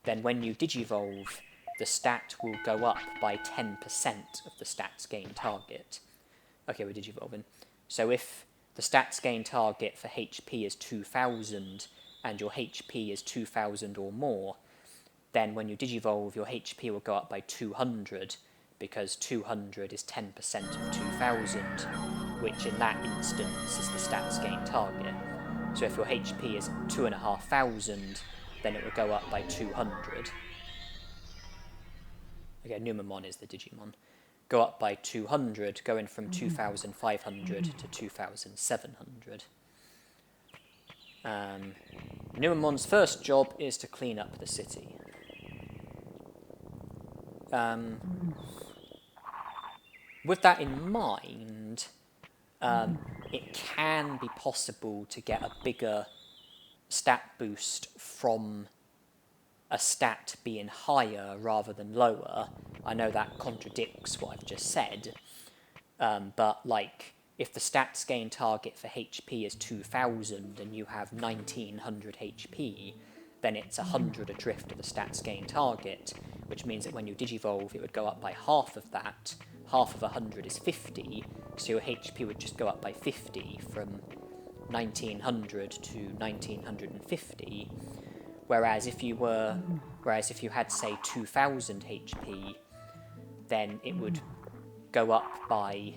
Speaker 2: then when you Digivolve, the stat will go up by 10% of the stats gain target. Okay, we're Digivolving. So if the stats gain target for HP is 2000 and your HP is 2000 or more, then when you Digivolve, your HP will go up by 200, because 200 is 10% of 2000, which in that instance is the stats gain target. So if your HP is 2500, then it will go up by 200. Okay, Numamon is the Digimon. Go up by 200, going from 2500 to 2700. Numamon's first job is to clean up the city. With that in mind, it can be possible to get a bigger stat boost from a stat being higher rather than lower. I know that contradicts what I've just said, but like, if the stats gain target for HP is 2000 and you have 1900 HP, then it's 100 adrift of the stats gain target, which means that when you Digivolve, it would go up by half of that. Half of 100 is 50, so your HP would just go up by 50 from 1900 to 1950. Whereas if you had, say, 2000 HP, then it would go up by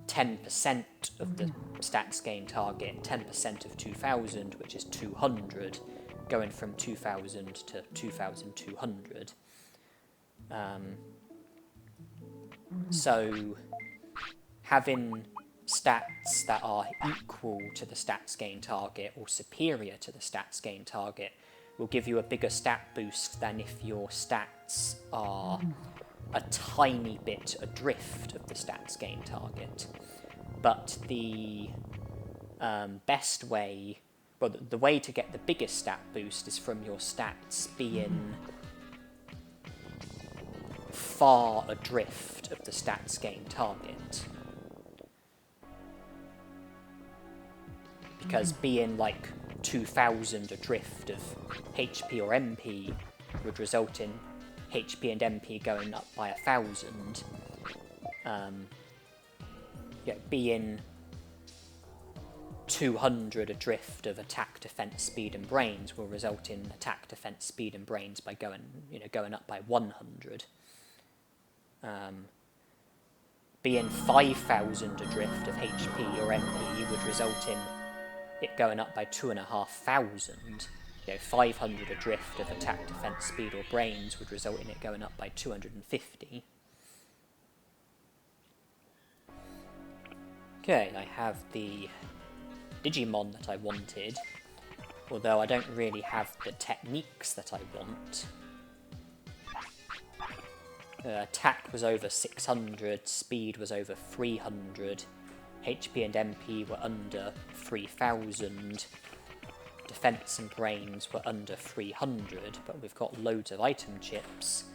Speaker 2: 10% of the stats gain target, 10% of 2000, which is 200, going from 2000 to 2200. So having stats that are equal to the stats gain target or superior to the stats gain target will give you a bigger stat boost than if your stats are a tiny bit adrift of the stats gain target. But the best way, well, the way to get the biggest stat boost is from your stats being far adrift of the stats gain target. Because being like 2000 adrift of HP or MP would result in HP and MP going up by 1000. Being 200 adrift of attack, defense, speed, and brains will result in attack, defense, speed, and brains by going up by 100. Being 5000 adrift of HP or MP would result in it going up by 2500. 500 adrift of attack, defense, speed, or brains would result in it going up by 250. Okay, I have the Digimon that I wanted, although I don't really have the techniques that I want. Attack was over 600, speed was over 300, HP and MP were under 3000, defense and brains were under 300, but we've got loads of item chips,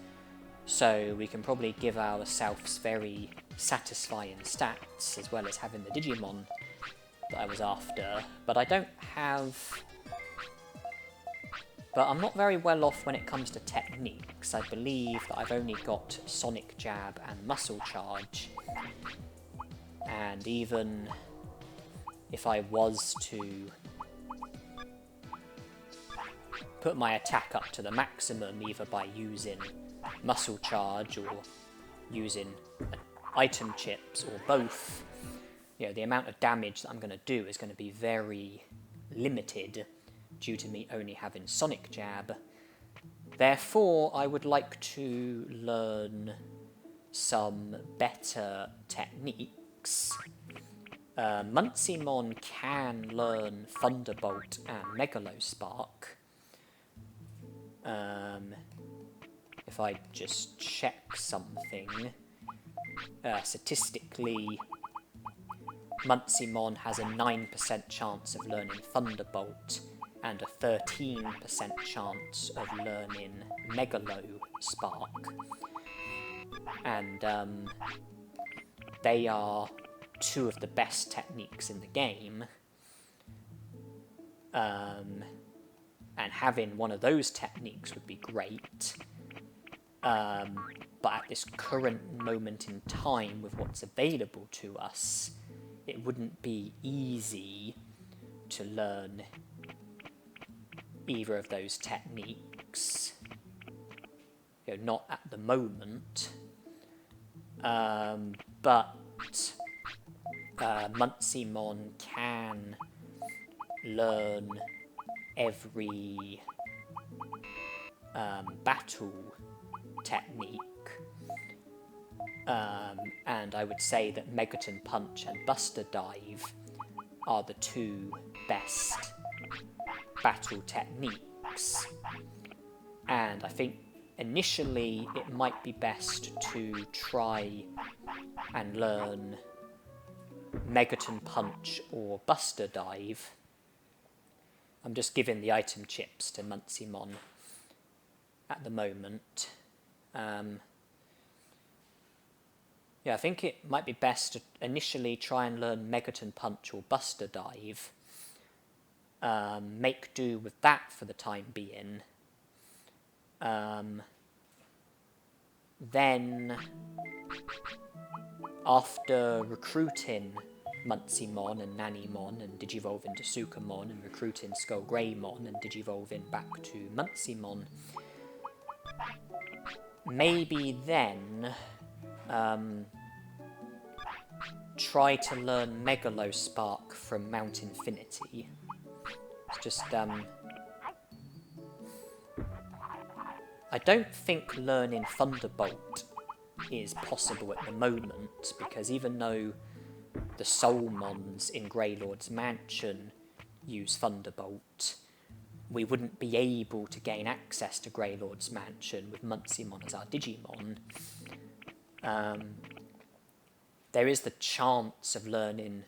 Speaker 2: so we can probably give ourselves very satisfying stats, as well as having the Digimon that I was after, but I don't have But I'm not very well off when it comes to techniques. I believe that I've only got Sonic Jab and Muscle Charge. And even if I was to put my attack up to the maximum, either by using Muscle Charge or using item chips or both, you know, the amount of damage that I'm going to do is going to be very limited due to me only having Sonic Jab. Therefore, I would like to learn some better techniques. Muncymon can learn Thunderbolt and Megalospark. If I just check something, statistically, Muncymon has a 9% chance of learning Thunderbolt and a 13% chance of learning Megalospark. And they are two of the best techniques in the game. And having one of those techniques would be great. But at this current moment in time, with what's available to us, it wouldn't be easy to learn either of those techniques. You know, not at the moment. But Muncymon can learn every battle technique. And I would say that Megaton Punch and Buster Dive are the two best battle techniques. And I think initially it might be best to try and learn Megaton Punch or Buster Dive. I'm just giving the item chips to Muncymon at the moment. Yeah, I think it might be best to initially try and learn Megaton Punch or Buster Dive. Make do with that for the time being. Then, after recruiting Muncymon and Nannymon and digivolving to Sukamon and recruiting Skullgreymon and digivolving back to Muncymon, maybe then try to learn Megalospark from Mount Infinity. It's just I don't think learning Thunderbolt is possible at the moment, because even though the Soulmons in Greylord's Mansion use Thunderbolt, we wouldn't be able to gain access to Greylord's Mansion with Muncymon as our Digimon. There is the chance of learning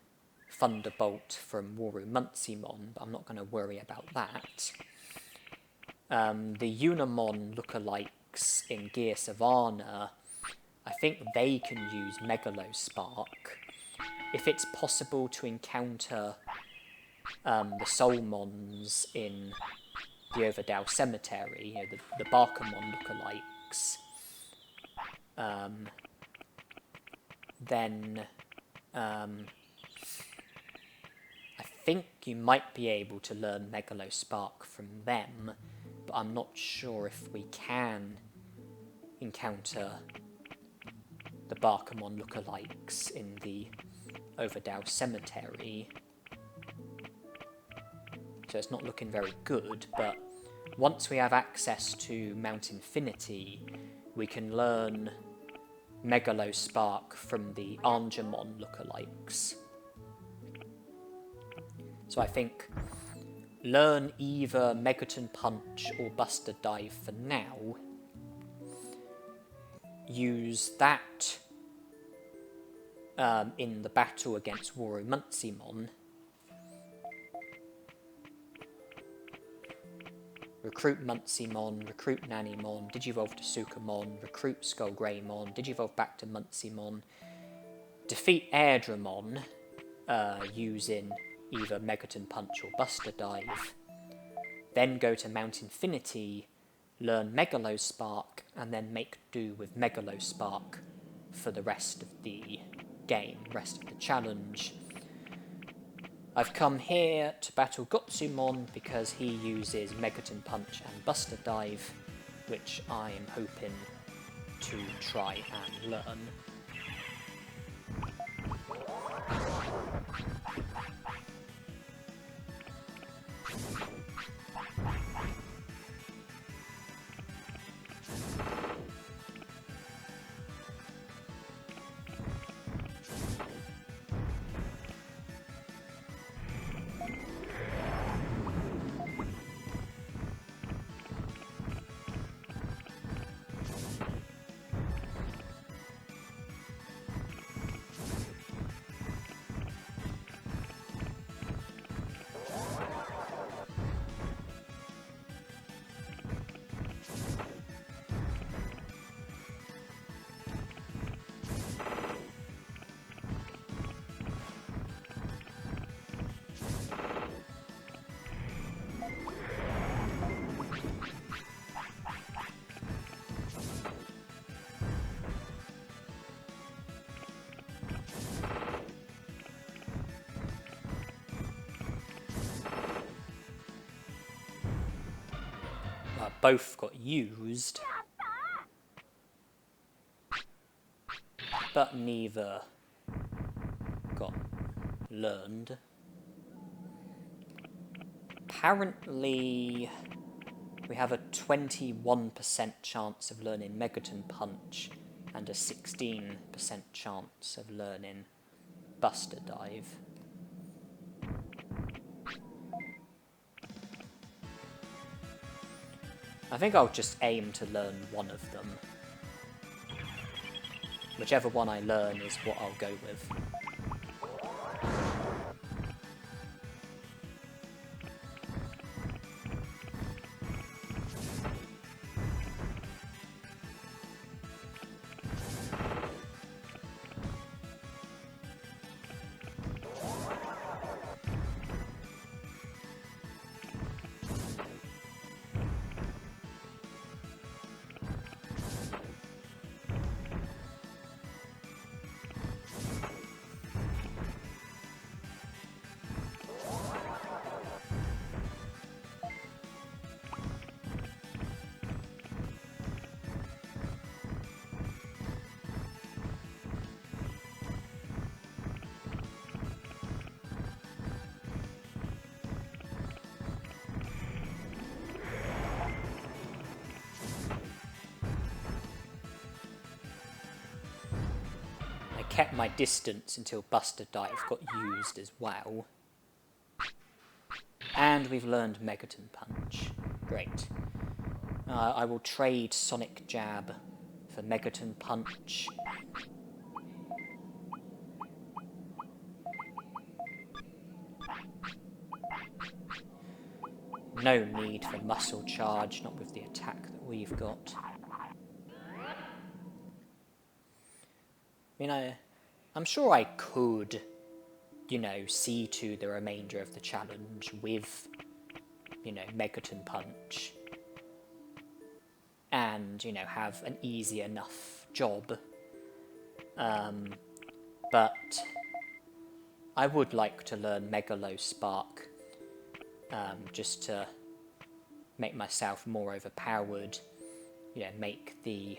Speaker 2: Thunderbolt from Woru Muncymon, but I'm not going to worry about that. The Unimon lookalikes in Gear Savannah, I think they can use Megalospark. If it's possible to encounter the Soulmons in the Overdale Cemetery, you know, the Barkamon lookalikes, then I think you might be able to learn Megalospark from them, but I'm not sure if we can encounter the Barkamon lookalikes in the Overdale Cemetery. So it's not looking very good, but once we have access to Mount Infinity, we can learn Megalospark from the Angemon lookalikes. So I think learn either Megaton Punch or Buster Dive for now. Use that in the battle against Woru Muncymon. Recruit Muncymon, recruit Nannymon, digivolve to Sukamon, recruit Skullgreymon, digivolve back to Muncymon, defeat Airdramon using either Megaton Punch or Buster Dive, then go to Mount Infinity, learn Megalospark, and then make do with Megalospark for the rest of the game, rest of the challenge. I've come here to battle Gotsumon because he uses Megaton Punch and Buster Dive, which I'm hoping to try and learn. Both got used, but neither got learned. Apparently, we have a 21% chance of learning Megaton Punch and a 16% chance of learning Buster Dive. I think I'll just aim to learn one of them. Whichever one I learn is what I'll go with. Kept my distance until Buster Dive got used as well. And we've learned Megaton Punch. Great. I will trade Sonic Jab for Megaton Punch. No need for Muscle Charge, not with the attack that we've got. I mean, I'm sure I could, you know, see to the remainder of the challenge with, you know, Megaton Punch. And, you know, have an easy enough job. But I would like to learn Megalospark, just to make myself more overpowered, you know, make the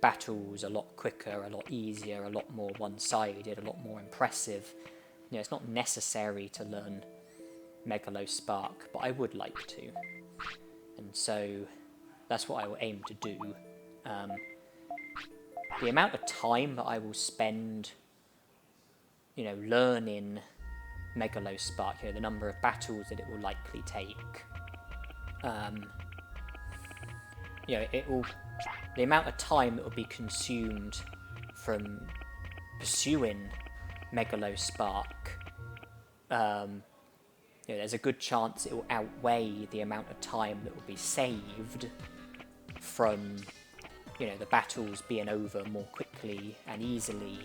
Speaker 2: battles a lot quicker, a lot easier, a lot more one-sided, a lot more impressive. You know, it's not necessary to learn Megalospark, but I would like to. And so that's what I will aim to do. The amount of time that I will spend, you know, learning Megalospark, you know, the number of battles that it will likely take, you know, the amount of time that will be consumed from pursuing Megalospark, you know, there's a good chance it will outweigh the amount of time that will be saved from, you know, the battles being over more quickly and easily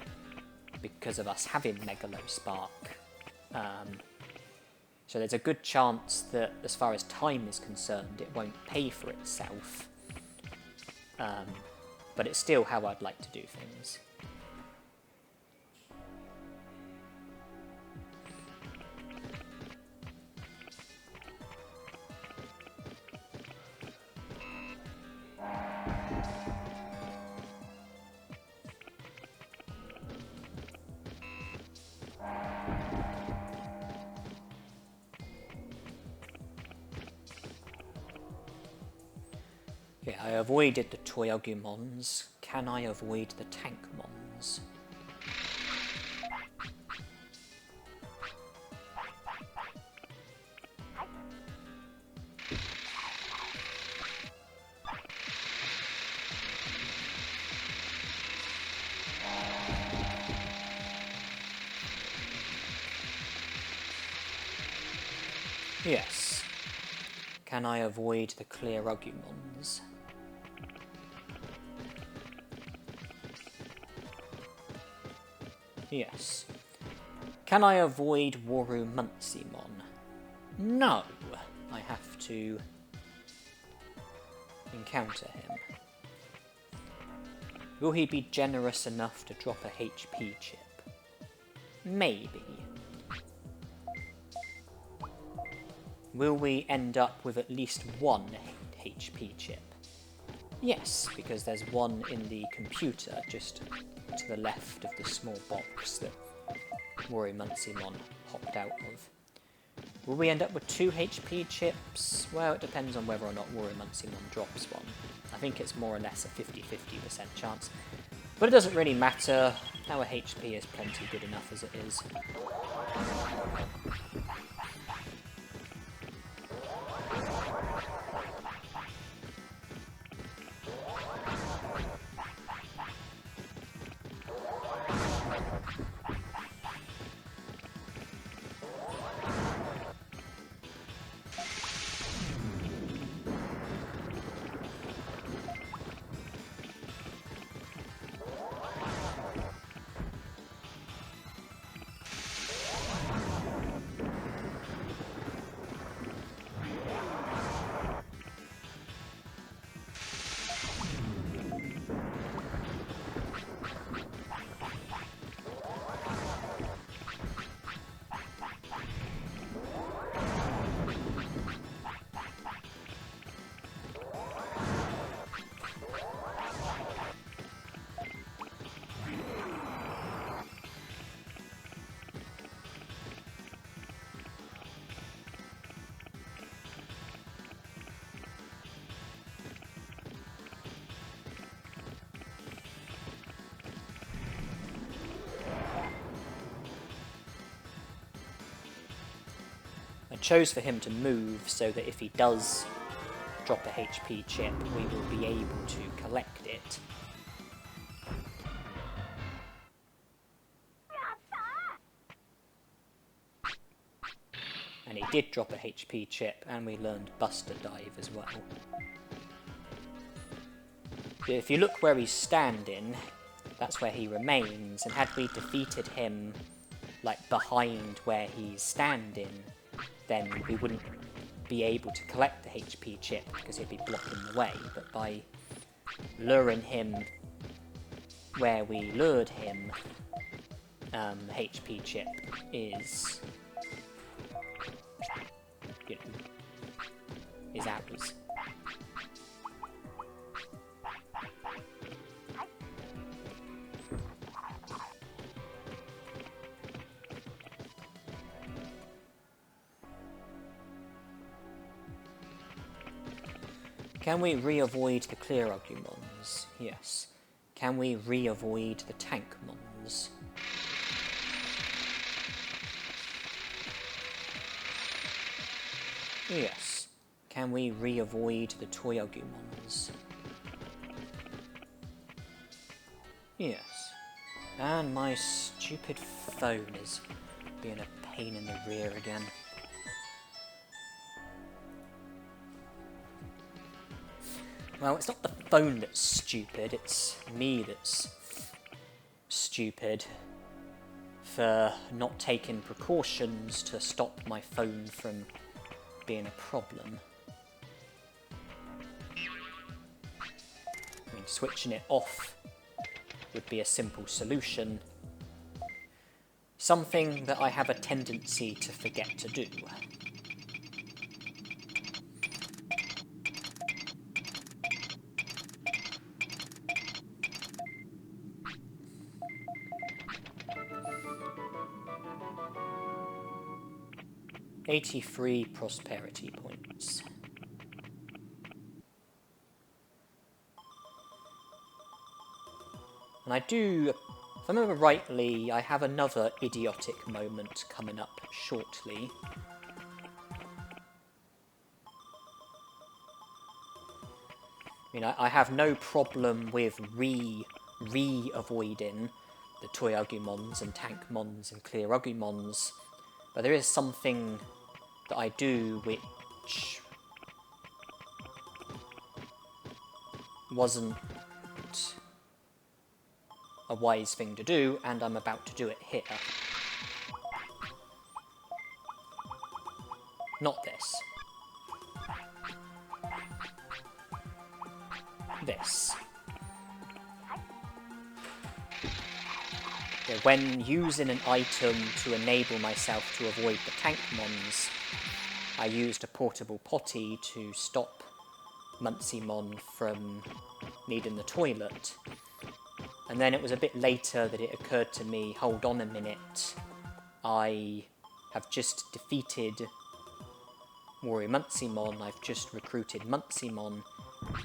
Speaker 2: because of us having Megalospark. It's So there's a good chance that, as far as time is concerned, it won't pay for itself. But it's still how I'd like to do things. Okay, I avoided the toy Agumons. Can I avoid the Tankmons? Yes. Can I avoid the clear Agumons? Yes. Can I avoid Recruitments? No. I have to encounter him. Will he be generous enough to drop a HP chip? Maybe. Will we end up with at least one HP chip? Yes, because there's one in the computer just to the left of the small box that Recruitments hopped out of. Will we end up with 2 HP chips? Well, it depends on whether or not Recruitments drops one. I think it's more or less a 50-50% chance. But it doesn't really matter. Our HP is plenty good enough as it is. I chose for him to move so that if he does drop a HP chip, we will be able to collect it. And he did drop a HP chip, and we learned Buster Dive as well. If you look where he's standing, that's where he remains, and had we defeated him, like, behind where he's standing, then we wouldn't be able to collect the HP chip because he'd be blocking the way. But by luring him where we lured him, the HP chip is, you know, is ours. Can we re-avoid the clear Agumons? Yes. Can we re-avoid the Tankmons? Yes. Can we re-avoid the toy Agumons? Yes. And my stupid phone is being a pain in the rear again. Well, it's not the phone that's stupid, it's me that's stupid for not taking precautions to stop my phone from being a problem. I mean, switching it off would be a simple solution. Something that I have a tendency to forget to do. $83 prosperity points. And I do, if I remember rightly, I have another idiotic moment coming up shortly. I mean, I have no problem with re-avoiding the Toy Agumons and Tankmons and Clear Agumons, but there is something that I do which wasn't a wise thing to do, and I'm about to do it here. Not this. This. Yeah, when using an item to enable myself to avoid the Tankmons, I used a portable potty to stop Muncymon from needing the toilet. And then it was a bit later that it occurred to me, hold on a minute, I have just defeated Warrior Muncymon, I've just recruited Muncymon,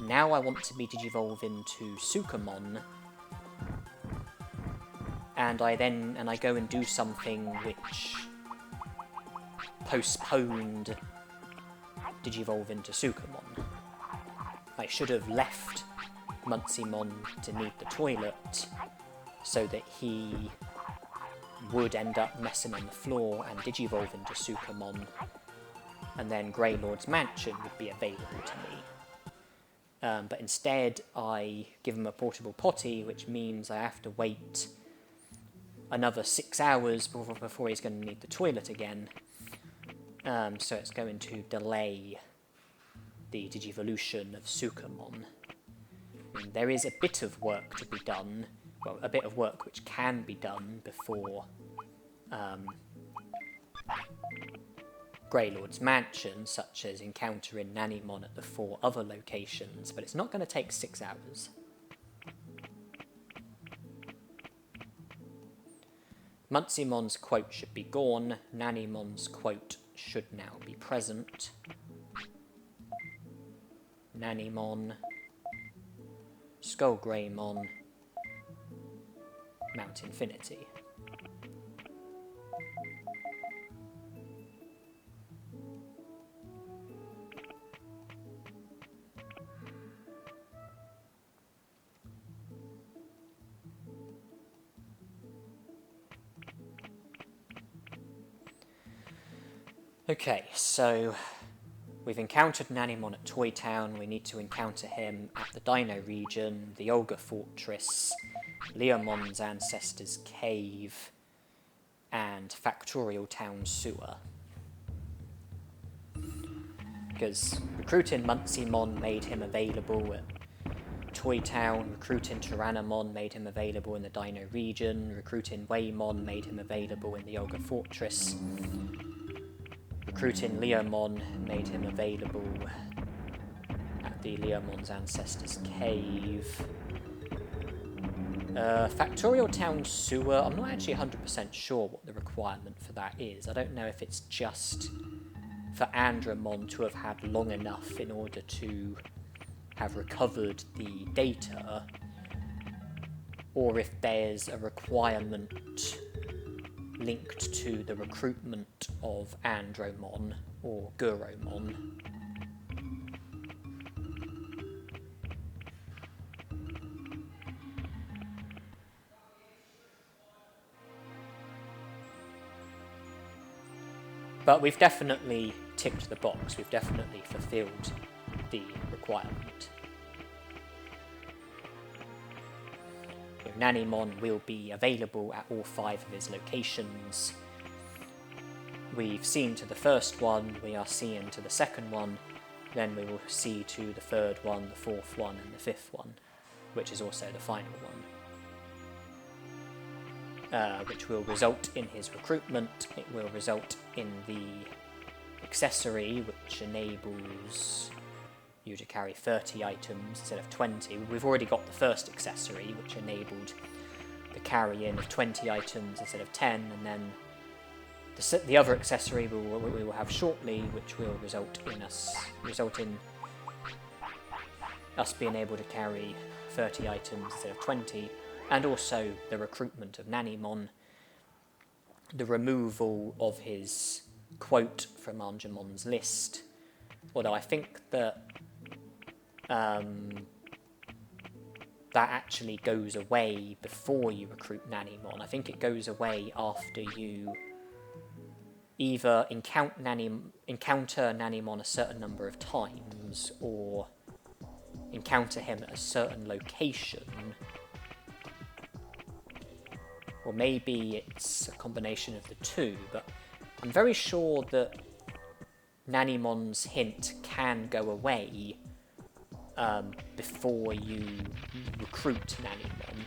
Speaker 2: now I want to be Digivolve into Sukamon, and I go and do something which postponed Digivolve into Sukamon. I should have left Muncymon to need the toilet so that he would end up messing on the floor and Digivolve into Sukamon, and then Greylord's Mansion would be available to me. But instead I give him a portable potty, which means I have to wait another 6 hours before he's going to need the toilet again. So it's going to delay the Digivolution of Sukamon. There is a bit of work to be done, well, a bit of work which can be done before Greylord's Mansion, such as encountering Nannymon at the 4 other locations, but it's not going to take 6 hours. Munceymon's quote should be gone, Nannymon's quote should now be present. Nannymon, Skullgreymon, Mount Infinity. Okay, so we've encountered Nannymon at Toy Town, we need to encounter him at the Dino region, the Olga Fortress, Leomon's Ancestors Cave, and Factorial Town Sewer. Because recruiting Muncymon made him available at Toy Town, recruiting Tyrannomon made him available in the Dino region, recruiting Waymon made him available in the Olga Fortress. Recruiting Leomon made him available at the Leomon's Ancestors Cave. Factorial Town Sewer, I'm not actually 100% sure what the requirement for that is. I don't know if it's just for Andromon to have had long enough in order to have recovered the data, or if there's a requirement linked to the recruitment of Andromon or Guromon. But we've definitely ticked the box, we've definitely fulfilled the requirement. Nannymon will be available at all 5 of his locations. We've seen to the first one, we are seeing to the second one, then we will see to the third one, the fourth one, and the fifth one, which is also the final one. Which will result in his recruitment. It will result in the accessory, which enables you to carry 30 items instead of 20. We've already got the first accessory, which enabled the carrying of 20 items instead of 10, and then the other accessory we will have shortly, which will result in us being able to carry 30 items instead of 20, and also the recruitment of Nannymon, the removal of his quote from Angemon's list, although I think that that actually goes away before you recruit Nannymon. I think it goes away after you either encounter Nannymon a certain number of times, or encounter him at a certain location. Or maybe it's a combination of the two, but I'm very sure that Nannymon's hint can go away before you recruit Nannymon.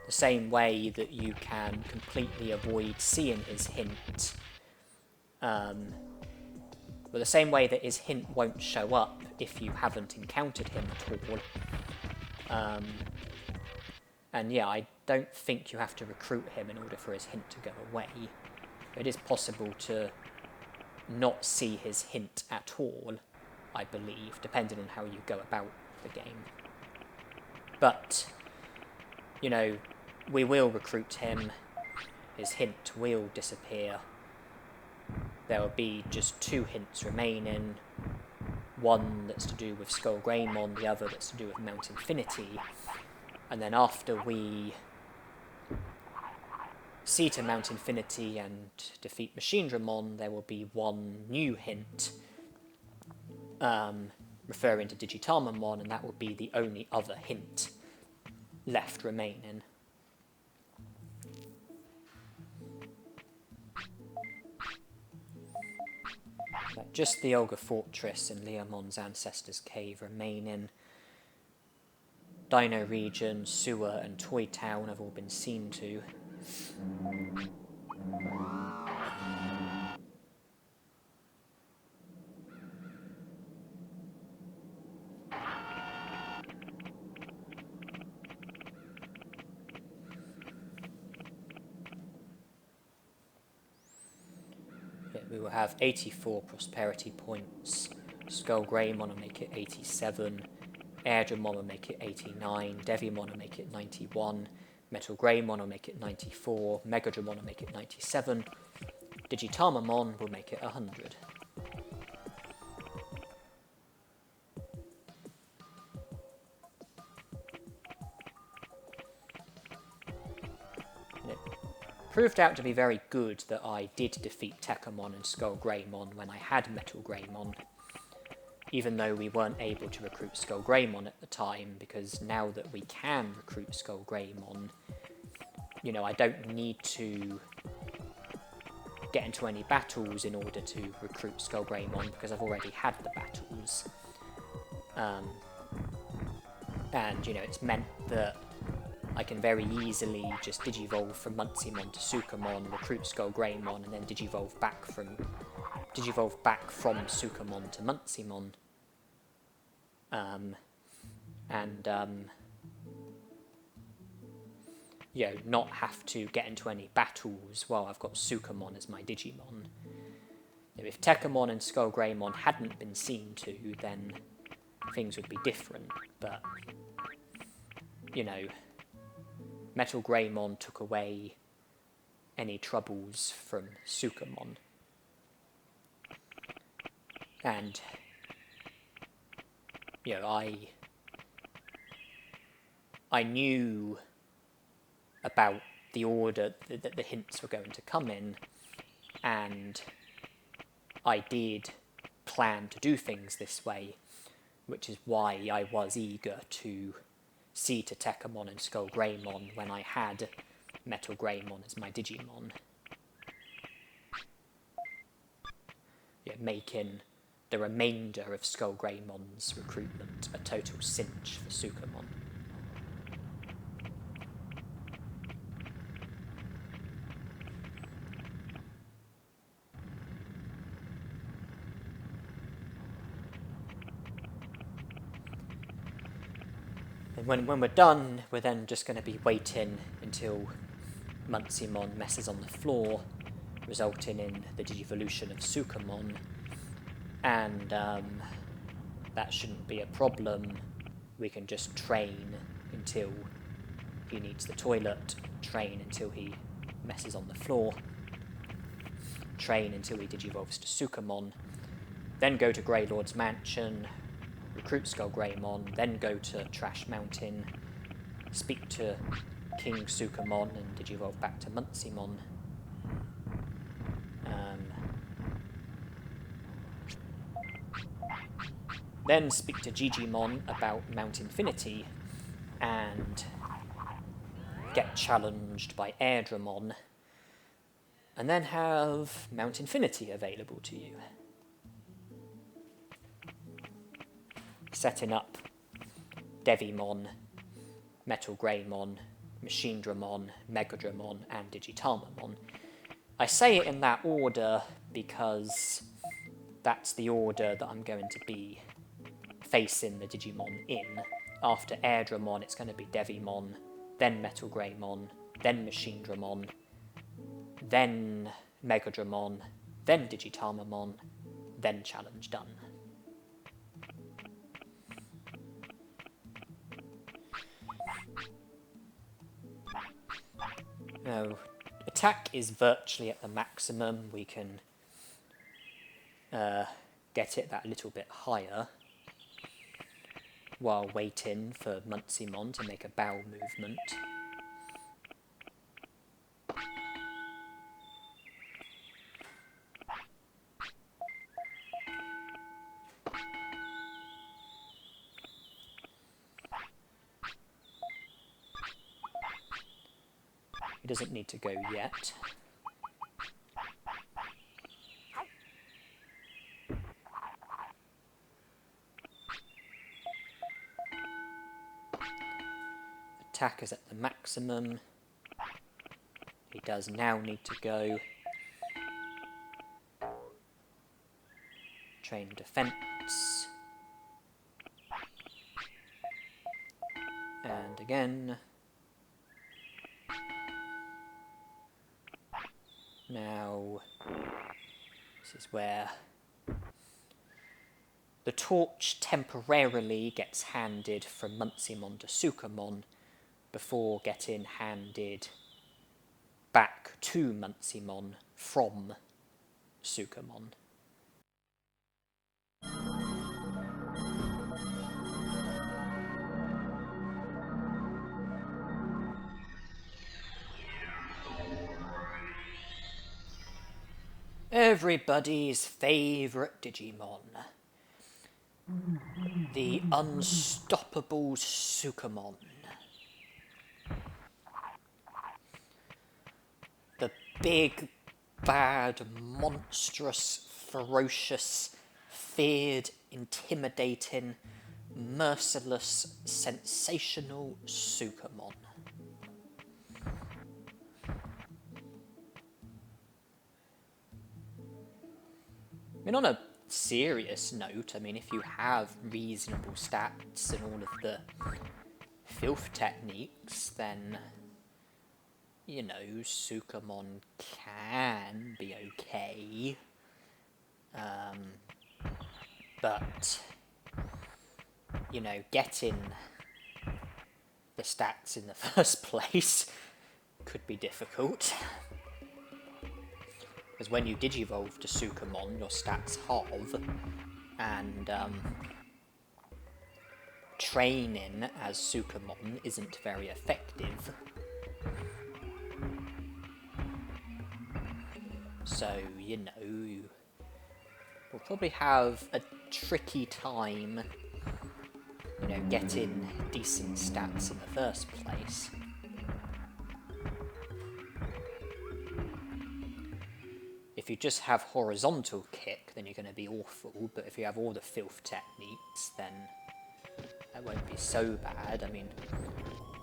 Speaker 2: The same way that you can completely avoid seeing his hint. Well, the same way that his hint won't show up if you haven't encountered him at all. And yeah, I don't think you have to recruit him in order for his hint to go away. It is possible to not see his hint at all, I believe, depending on how you go about the game. But, you know, we will recruit him, his hint will disappear. There will be just 2 hints remaining, one that's to do with Skullgreymon, the other that's to do with Mount Infinity, and then after we see to Mount Infinity and defeat Machinedramon, there will be 1 new hint referring to Digitamamon, and that will be the only other hint left remaining. Just the Olga Fortress and Leomon's Ancestor's Cave remaining. Dino Region, Sewer and Toy Town have all been seen to. We will have 84 prosperity points. Skullgreymon will make it 87. Agumon will make it 89. Devimon will make it 91. Metal Greymon will make it 94. Megadramon will make it 97. Digitamamon will make it 100. Proved out to be very good that I did defeat Tekamon and Skullgreymon when I had Metal Greymon, even though we weren't able to recruit Skullgreymon at the time, because now that we can recruit Skullgreymon, you know, I don't need to get into any battles in order to recruit Skullgreymon, because I've already had the battles. And, you know, it's meant that I can very easily just digivolve from Muncymon to Sukamon, recruit Skullgreymon, and then digivolve back from Sukamon to Muncymon. You know, not have to get into any battles while I've got Sukamon as my Digimon. You know, if Tekamon and Skullgreymon hadn't been seen to, then things would be different, but, you know, Metal Greymon took away any troubles from Sukamon. And, you know, I knew about the order that the hints were going to come in, and I did plan to do things this way, which is why I was eager to C to Tekamon and Skull Greymon when I had Metal Greymon as my Digimon. Yeah, making the remainder of Skull Greymon's recruitment a total cinch for Sukamon. And when we're done, we're then just going to be waiting until Muncymon messes on the floor, resulting in the Digivolution of Sukamon. And that shouldn't be a problem. We can just train until he needs the toilet, train until he messes on the floor, train until he digivolves to Sukamon, then go to Greylord's mansion, recruit Skull Greymon, then go to Trash Mountain, speak to King Sukamon and digivolve back to Muncymon. Then speak to Digimon about Mount Infinity and get challenged by Agumon, and then have Mount Infinity available to you. Setting up Devimon, Metal Greymon, Machinedramon, Megadramon, and Digitamamon. I say it in that order because that's the order that I'm going to be facing the Digimon in. After Airdramon, it's going to be Devimon, then Metal Greymon, then Machinedramon, then Megadramon, then Digitamamon, then challenge done. Now, attack is virtually at the maximum. We can get it that little bit higher while waiting for Muncymon to make a bow movement. He doesn't need to go yet. Attack is at the maximum. He does now need to go. Train defense. And again. Now, this is where the torch temporarily gets handed from Muncymon to Sukamon before getting handed back to Muncymon from Sukamon. Everybody's favourite Digimon. The unstoppable Sukamon. The big, bad, monstrous, ferocious, feared, intimidating, merciless, sensational Sukamon. I mean, on a serious note, if you have reasonable stats and all of the filth techniques, then, Sukamon can be okay. But, getting the stats in the first place could be difficult. Because when you digivolve to Sukamon, your stats halve, and training as Sukamon isn't very effective. So, you'll probably have a tricky time you know, getting decent stats in the first place. If you just have horizontal kick, then you're going to be awful, but if you have all the filth techniques, then that won't be so bad. I mean,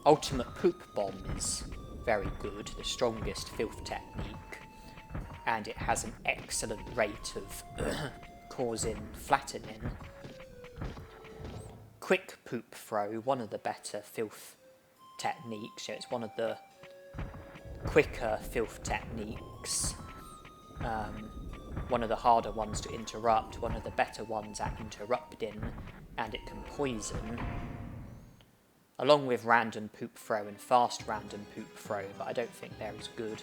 Speaker 2: ultimate poop bomb is very good, the strongest filth technique, and it has an excellent rate of causing flattening. Quick poop throw, one of the better filth techniques, so it's one of the quicker filth techniques. One of the harder ones to interrupt, one of the better ones at interrupting, and it can poison. Along with random poop throw and fast random poop throw, but I don't think they're as good.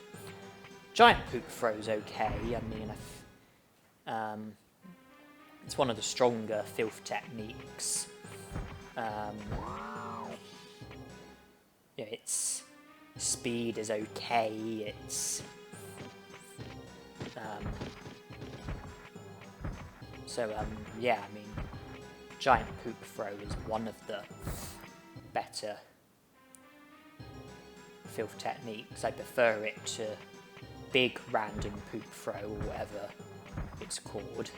Speaker 2: Giant poop throw's okay, I mean, it's one of the stronger filth techniques. Yeah, its speed is okay, it's... yeah, I mean, giant poop throw is one of the better filth techniques. I prefer it to big random poop throw, or whatever it's called.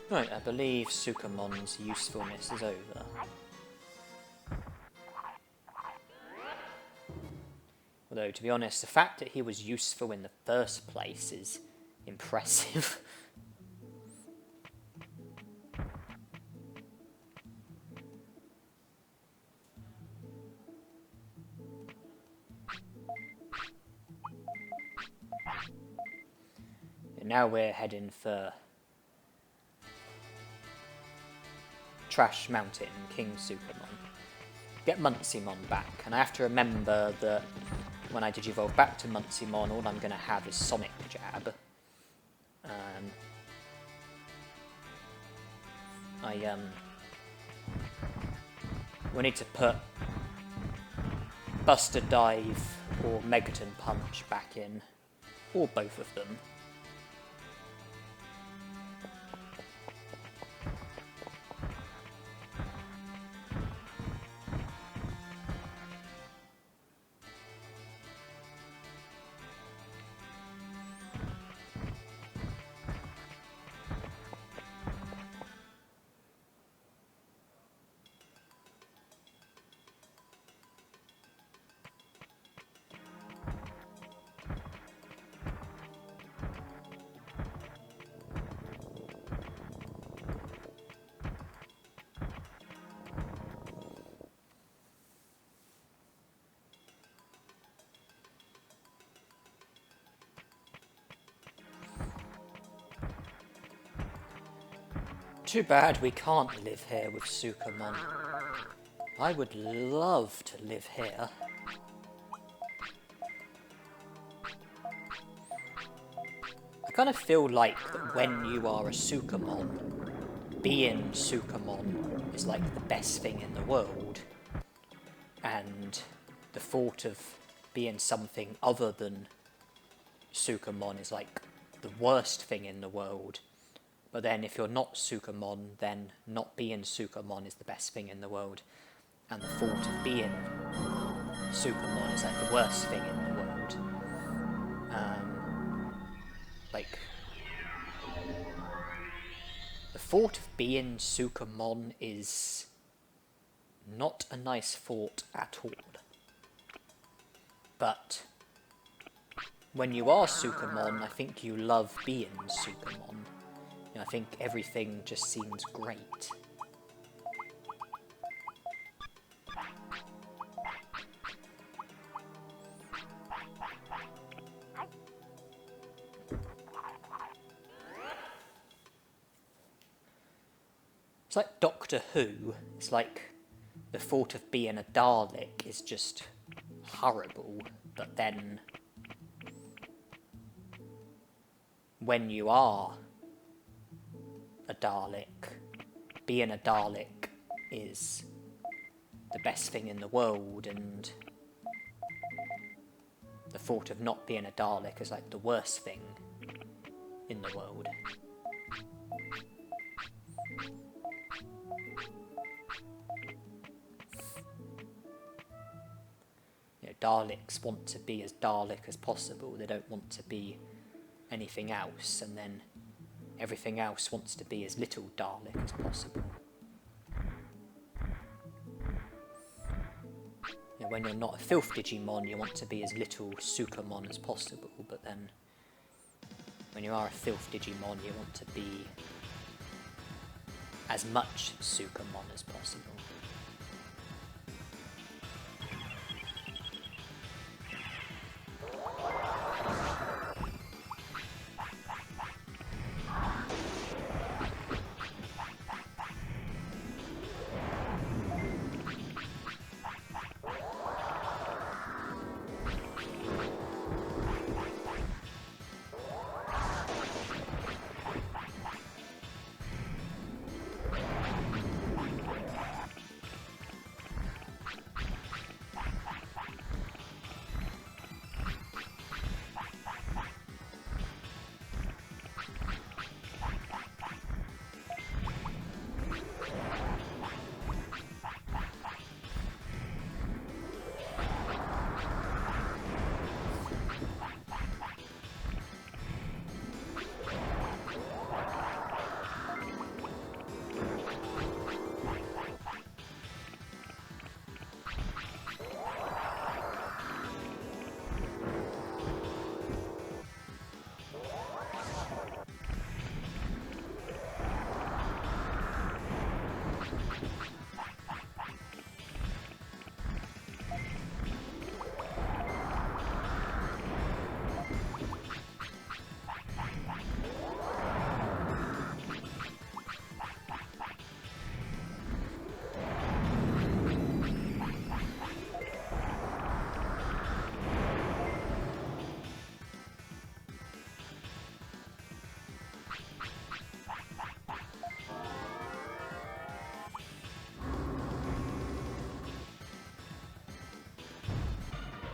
Speaker 2: Right, I believe Sukamon's usefulness is over. Although, to be honest, the fact that he was useful in the first place is impressive. And now we're heading for Trash Mountain, King Sukamon. Get Muncymon back, and I have to remember that when I digivolve back to Muncymon, all I'm going to have is Sonic Jab. We need to put Buster Dive or Megaton Punch back in, or both of them. Too bad we can't live here with Sukamon. I would love to live here. I kind of feel like that when you are a Sukamon, being Sukamon is like the best thing in the world. And the thought of being something other than Sukamon is like the worst thing in the world. But then if you're not Sukamon, then not being Sukamon is the best thing in the world. And the thought of being Sukamon is like the worst thing in the world. The thought of being Sukamon is not a nice thought at all. But when you are Sukamon, I think you love being Sukamon. I think everything just seems great. It's like Doctor Who. It's like the thought of being a Dalek is just horrible, but then when you are a Dalek, being a Dalek
Speaker 1: is the best thing in the world, and the thought of not being a Dalek is like the worst thing in the world. You know, Daleks want to be as Dalek as possible. They don't want to be anything else, and then everything else wants to be as little Dalek as possible. You know, when you're not a filth Digimon, you want to be as little Sukamon as possible, but then when you are a filth Digimon, you want to be as much Sukamon as possible.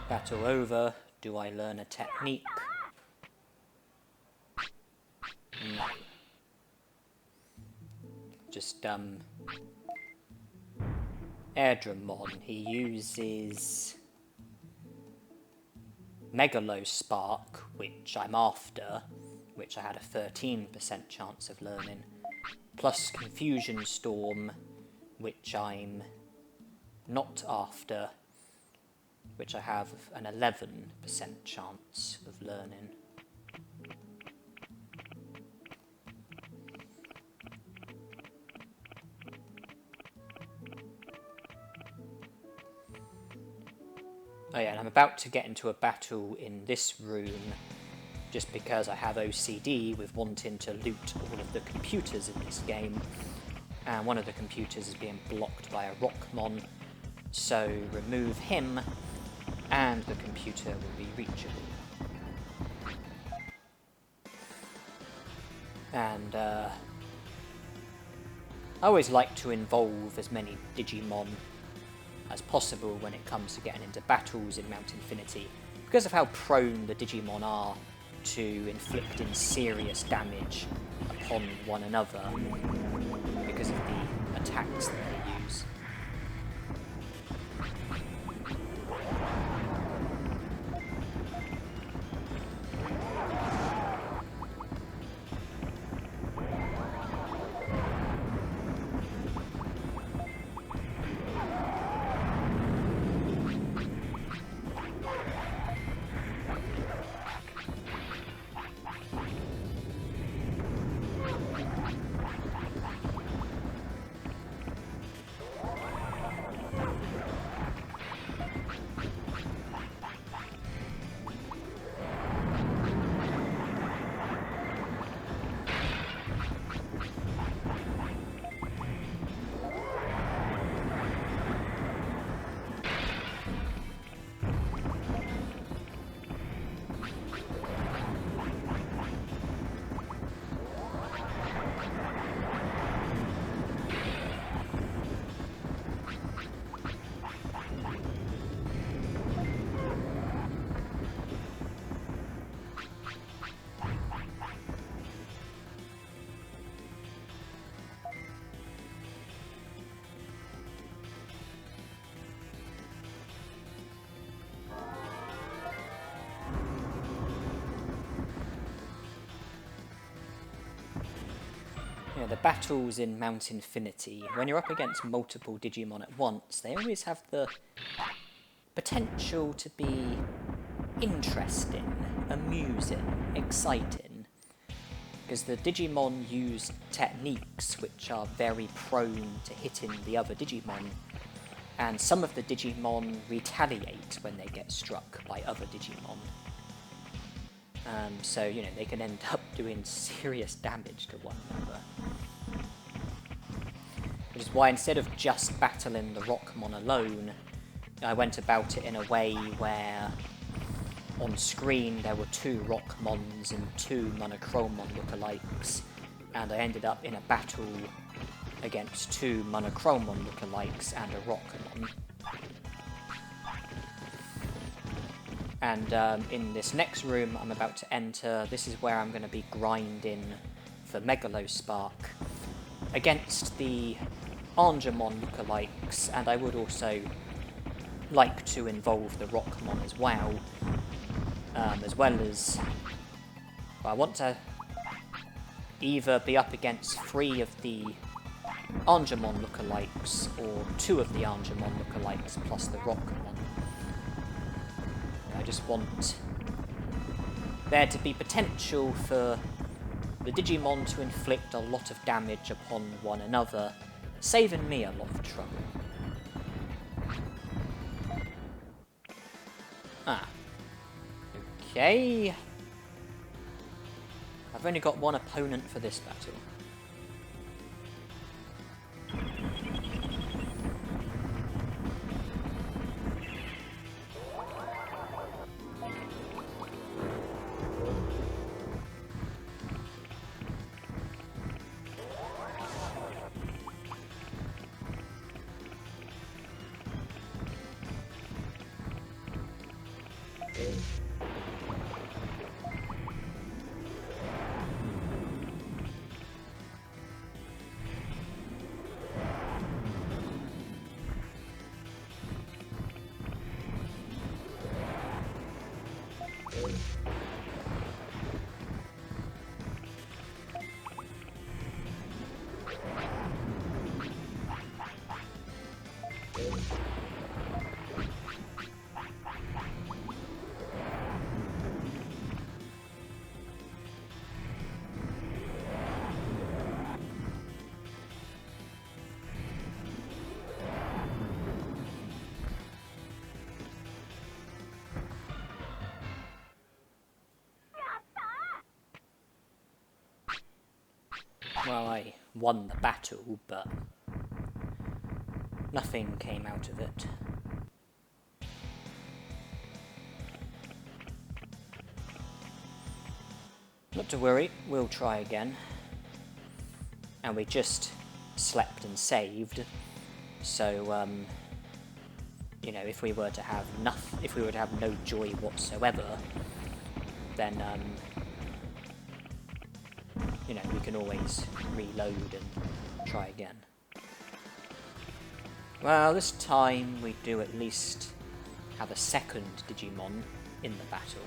Speaker 1: Battle over. Do I learn a technique? No. Just, Agumon, he uses Megalo Spark, which I'm after, which I had a 13% chance of learning, plus Confusion Storm, which I'm not after, which I have an 11% chance of learning. Oh yeah, and I'm about to get into a battle in this room just because I have OCD with wanting to loot all of the computers in this game, and one of the computers is being blocked by a Rockmon, so remove him and the computer will be reachable. And I always like to involve as many Digimon as possible when it comes to getting into battles in Mount Infinity, because of how prone the Digimon are to inflicting serious damage upon one another because of the attacks that they use.
Speaker 2: Yeah, the battles in Mount Infinity, when you're up against multiple Digimon at once, they always have the potential to be interesting, amusing, exciting. Because the Digimon use techniques which are very prone to hitting the other Digimon, and some of the Digimon retaliate when they get struck by other Digimon. So, you know, they can end up doing serious damage to one another. Which is why instead of just battling the Rockmon alone, I went about it in a way where on screen there were 2 Rockmons and 2 Monochromon lookalikes, and I ended up in a battle against 2 Monochromon lookalikes and a Rockmon. And in this next room I'm about to enter, this is where I'm going to be grinding for Megalospark against the Angemon lookalikes, and I would also like to involve the Rockmon as well. Well, I want to either be up against 3 of the Angemon lookalikes or 2 of the Angemon lookalikes plus the Rockmon. I just want there to be potential for the Digimon to inflict a lot of damage upon one another, saving me a lot of trouble. Okay. I've only got one opponent for this battle. Well, I won the battle, but nothing came out of it. Not to worry, we'll try again. And we just slept and saved, so you know, if we were to have no joy whatsoever, then you know, we can always reload and try again. Well, this time we do at least have a second Digimon in the battle.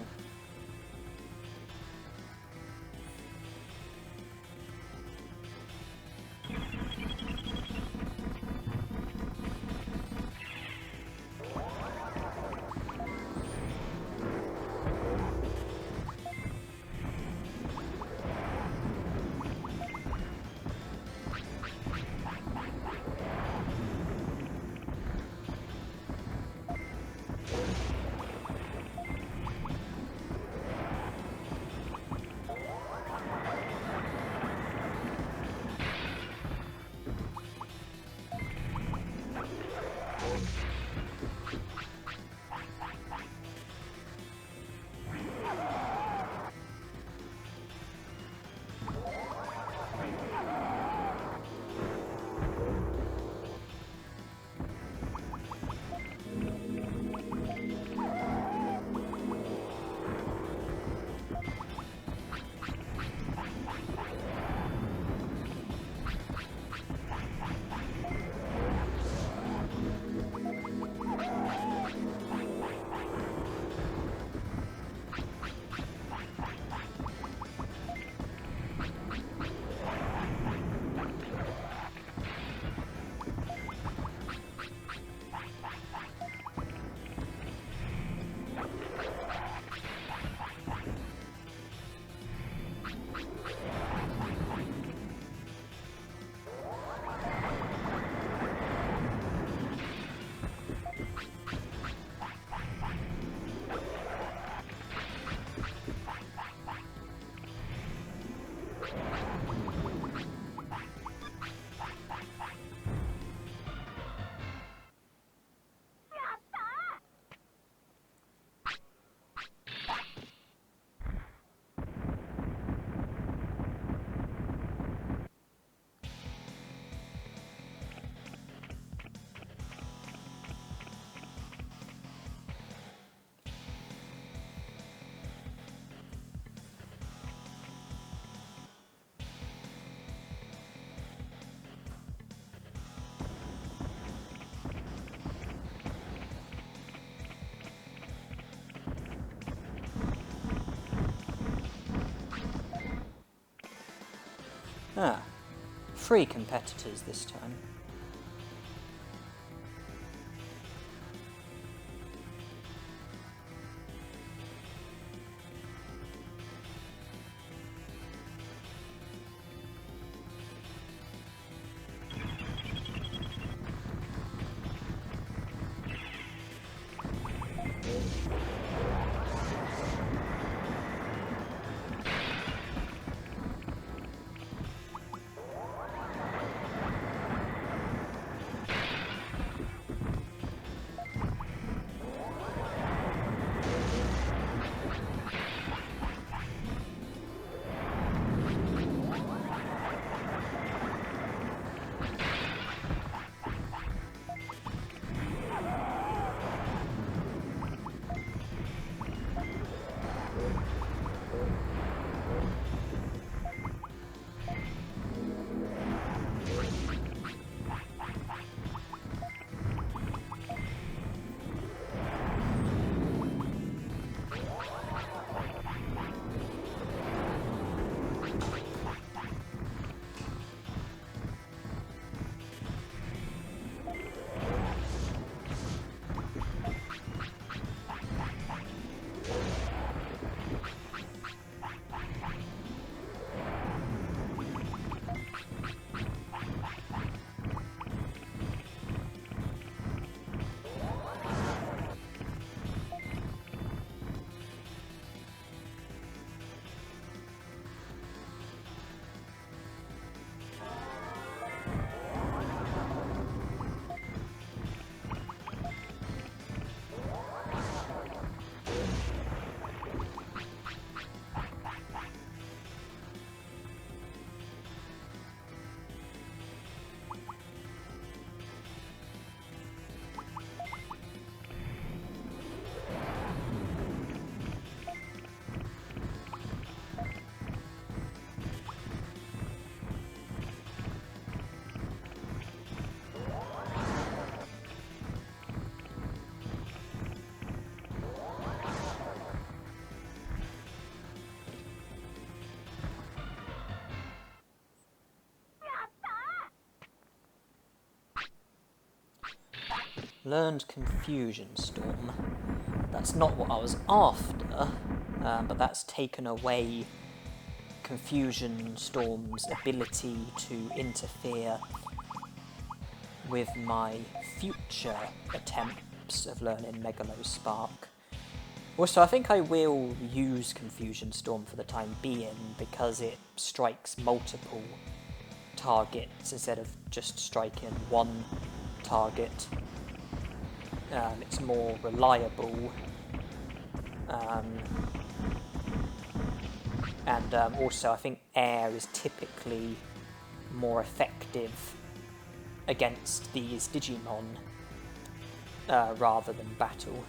Speaker 2: Ah, 3 competitors this time. Learned Confusion Storm. That's not what I was after, but that's taken away Confusion Storm's ability to interfere with my future attempts of learning Megalospark. Also, I think I will use Confusion Storm for the time being because it strikes multiple targets instead of just striking one target. It's more reliable, and also I think air is typically more effective against these Digimon rather than battle.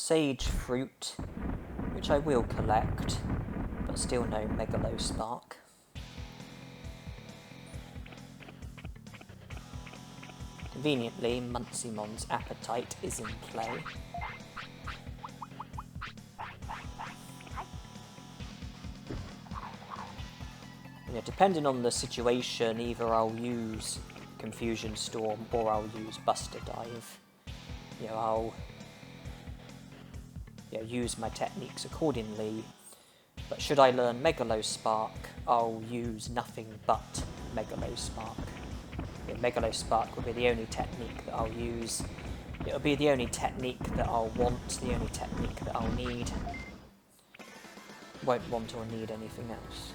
Speaker 2: sage fruit, which I will collect, but still no Megalospark. Conveniently, Muncimon's appetite is in play. You know, depending on the situation, either I'll use Confusion Storm or I'll use Buster Dive. You know, I'll use my techniques accordingly, but should I learn Megalospark, I'll use nothing but Megalospark. You know, Megalospark will be the only technique that I'll use. It'll be the only technique that I'll want, the only technique that I'll need. Won't want or need anything else.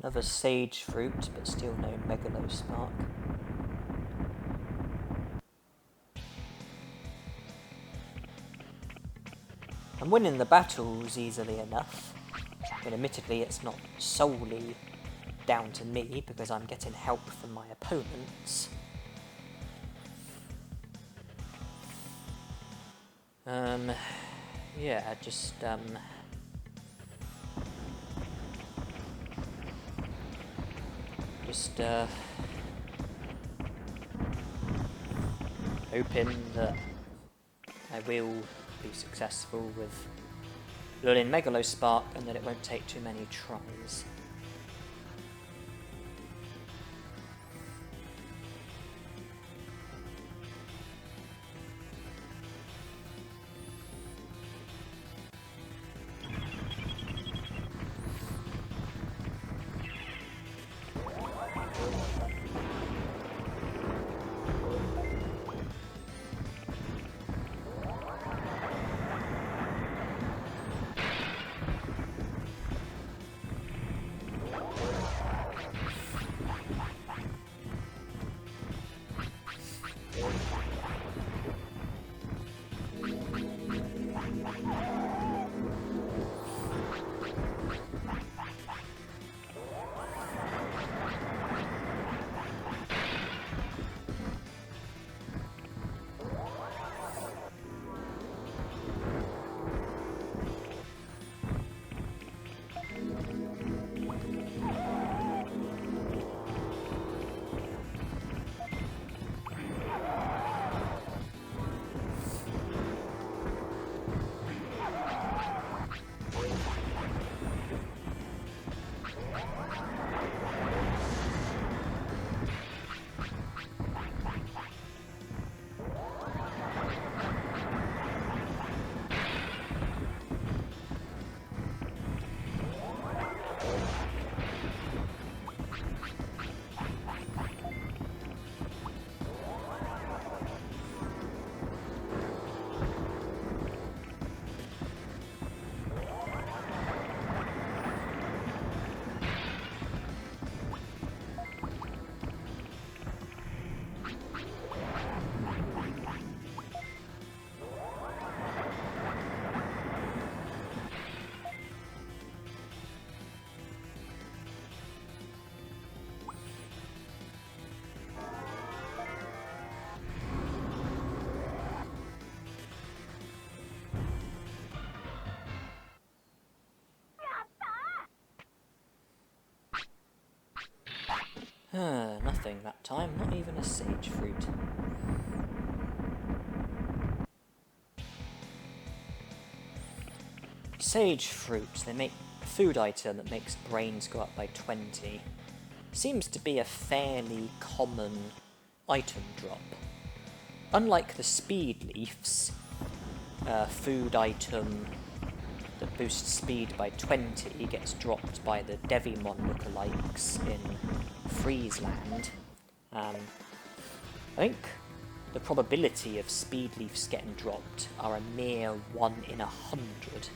Speaker 2: Another sage fruit, but still no Megalospark. I'm winning the battles easily enough, but admittedly it's not solely down to me because I'm getting help from my opponents. Yeah, just hoping that I will be successful with learning Megalospark and that it won't take too many tries. Nothing that time, not even a sage fruit. Sage fruit, they make a food item that makes brains go up by 20. Seems to be a fairly common item drop. Unlike the speed leaves, food item that boosts speed by 20 gets dropped by the Digimon lookalikes in Friesland. I think the probability of speed leaves getting dropped are a mere 1 in 100.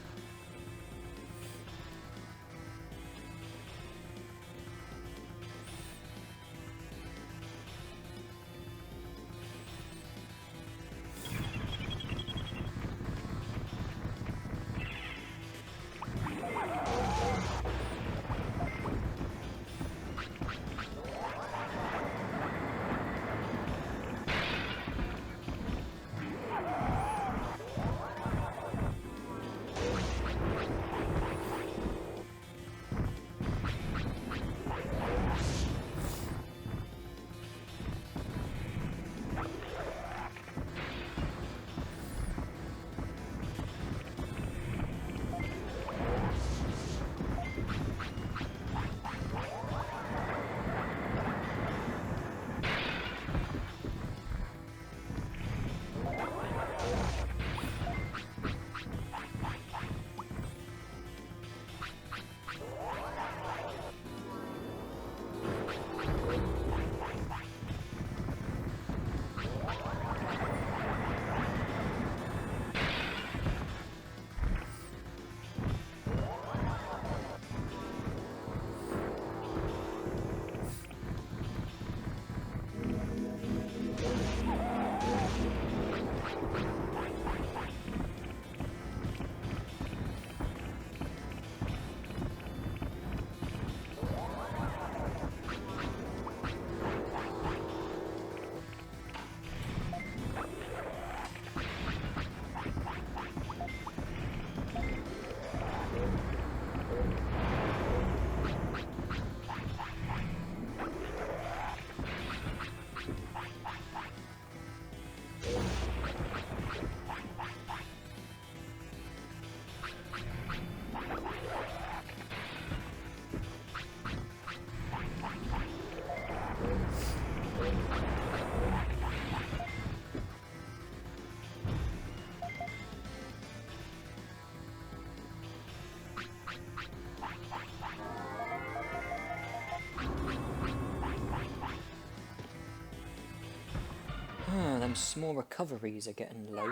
Speaker 2: Them small recoveries are getting low.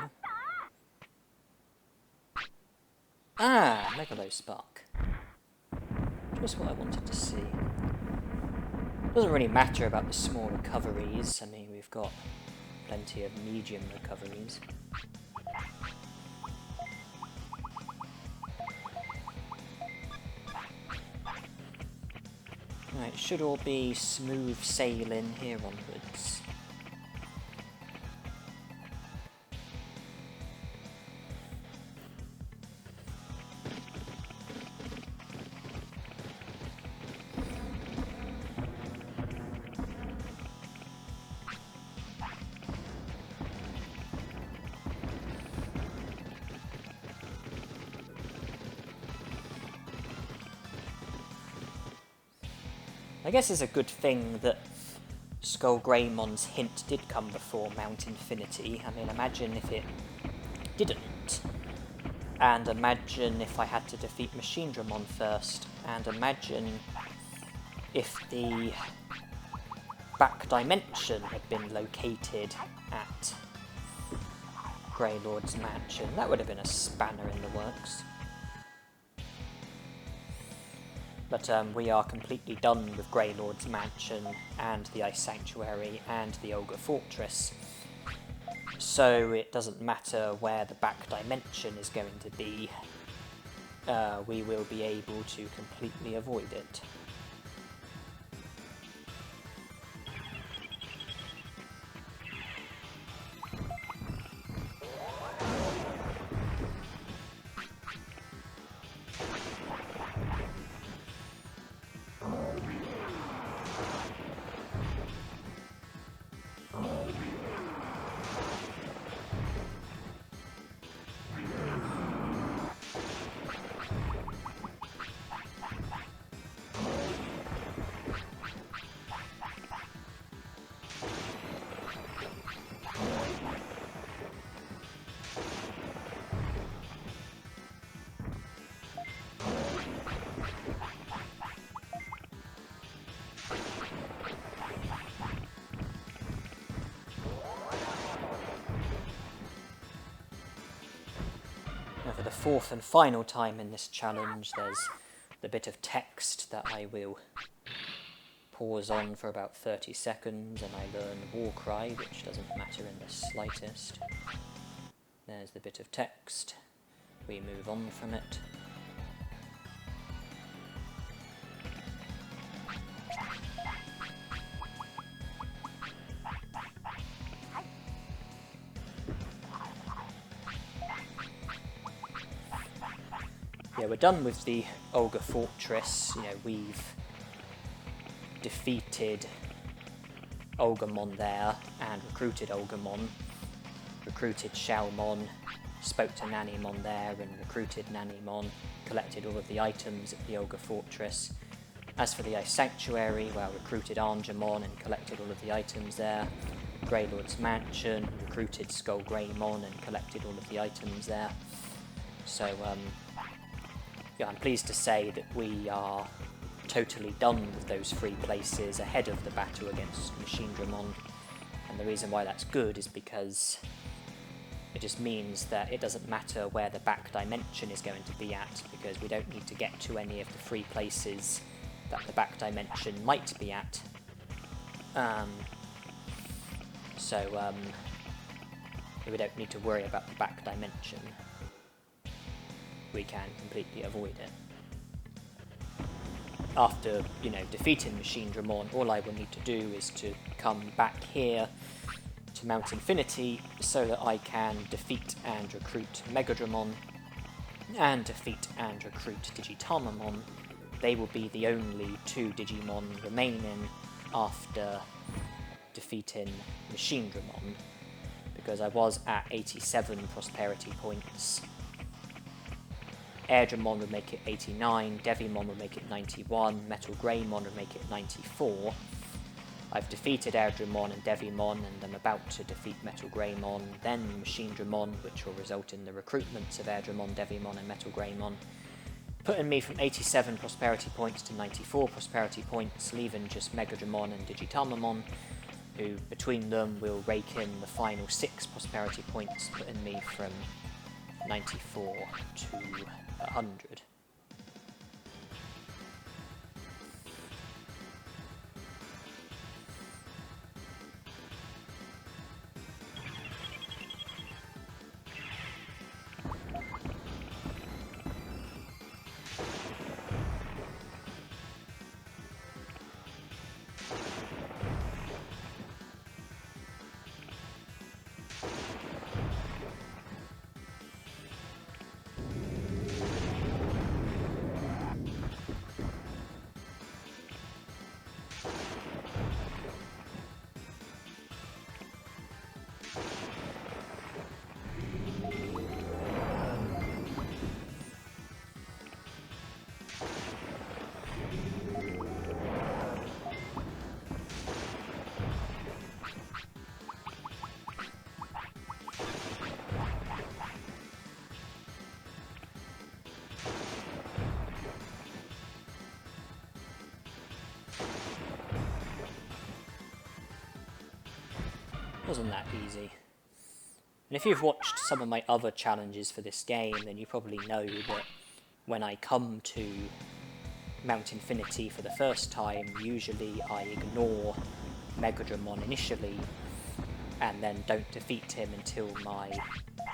Speaker 2: Ah, Megalo Spark. Just what I wanted to see. Doesn't really matter about the small recoveries. I mean, we've got plenty of medium recoveries. Right, should all be smooth sailing here onwards. I guess it's a good thing that Skullgreymon's hint did come before Mount Infinity. I mean, imagine if it didn't. And imagine if I had to defeat Machinedramon first. And imagine if the back dimension had been located at Greylord's mansion. That would have been a spanner in the works. But we are completely done with Greylord's mansion and the Ice Sanctuary and the Ogre Fortress. So it doesn't matter where the back dimension is going to be. We will be able to completely avoid it. the fourth and final time in this challenge, there's the bit of text that I will pause on for about 30 seconds, and I learn Warcry, which doesn't matter in the slightest. There's the bit of text. We move on from it. Yeah, we're done with the Olga Fortress. You know, we've defeated Agumon there and recruited Agumon, recruited Xiaomon, spoke to Nanimon there and recruited Nanimon, collected all of the items at the Olga Fortress. As for the Ice Sanctuary, well, recruited Angemon and collected all of the items there. Greylord's Mansion, recruited Skull Greymon and collected all of the items there. So, yeah, I'm pleased to say that we are totally done with those 3 places ahead of the battle against Machinedramon. And the reason why that's good is because it just means that it doesn't matter where the back dimension is going to be at, because we don't need to get to any of the 3 places that the back dimension might be at. So we don't need to worry about the back dimension. We can completely avoid it. After, you know, defeating Machinedramon, all I will need to do is to come back here to Mount Infinity so that I can defeat and recruit Megadramon and defeat and recruit Digitamamon. They will be the only 2 Digimon remaining after defeating Machinedramon, because I was at 87 prosperity points. Airdramon would make it 89, Devimon would make it 91, Metal Greymon would make it 94. I've defeated Airdramon and Devimon, and I'm about to defeat Metal Greymon, then Machinedramon, which will result in the recruitments of Airdramon, Devimon and Metal Greymon, putting me from 87 prosperity points to 94 prosperity points, leaving just Megadramon and Digitamamon, who between them will rake in the final 6 prosperity points, putting me from 94 to 100. Wasn't that easy. And if you've watched some of my other challenges for this game, then you probably know that when I come to Mount Infinity for the first time, usually I ignore Megadramon initially, and then don't defeat him until my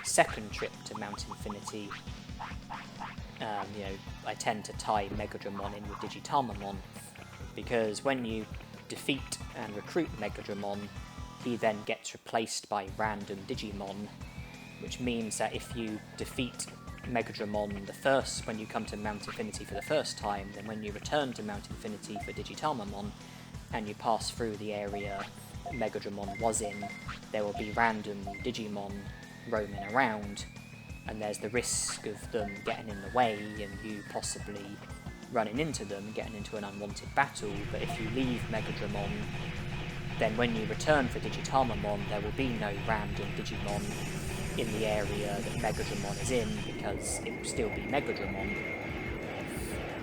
Speaker 2: second trip to Mount Infinity. You know, I tend to tie Megadramon in with Digitamamon, because when you defeat and recruit Megadramon, he then gets replaced by random Digimon, which means that if you defeat Megadramon when you come to Mount Infinity for the first time, then when you return to Mount Infinity for Digitamamon, and you pass through the area that Megadramon was in, there will be random Digimon roaming around, and there's the risk of them getting in the way and you possibly running into them, getting into an unwanted battle. But if you leave Megadramon, then when you return for Digitamamon, there will be no random Digimon in the area that Megadramon is in, because it will still be Megadramon.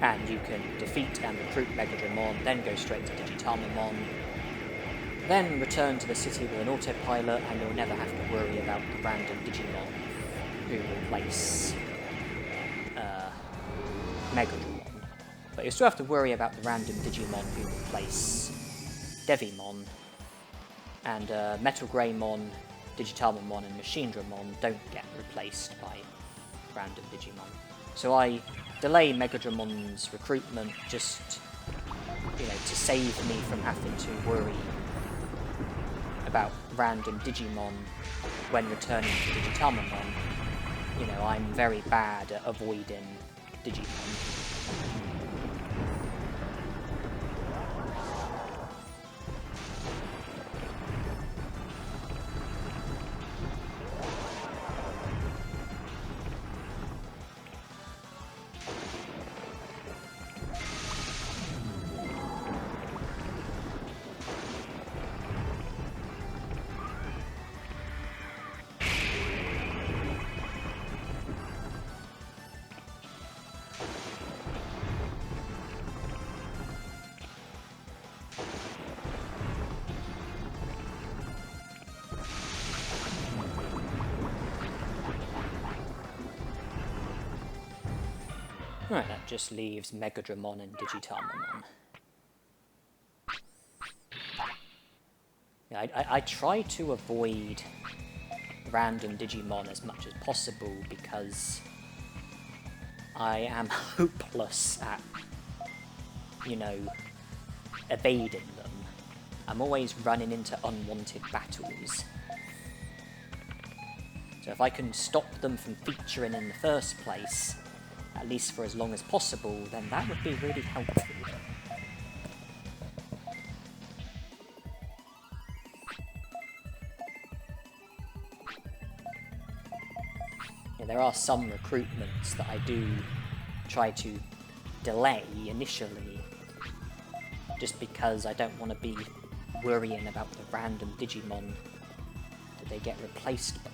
Speaker 2: And you can defeat and recruit Megadramon, then go straight to Digitamamon, then return to the city with an autopilot, and you'll never have to worry about the random Digimon who will place Megadramon. But you still have to worry about the random Digimon who replace Devimon, and Metal Greymon, Digitalmamon and Machinedramon don't get replaced by random Digimon. So I delay Megadramon's recruitment just, to save me from having to worry about random Digimon when returning to Digitalmamon. I'm very bad at avoiding Digimon. Right, that just leaves Megadramon and Digitalmamon. Yeah, I try to avoid random Digimon as much as possible because I am hopeless at, evading them. I'm always running into unwanted battles. So if I can stop them from featuring in the first place, at least for as long as possible, then that would be really helpful. Yeah, there are some recruitments that I do try to delay initially, just because I don't want to be worrying about the random Digimon that they get replaced by.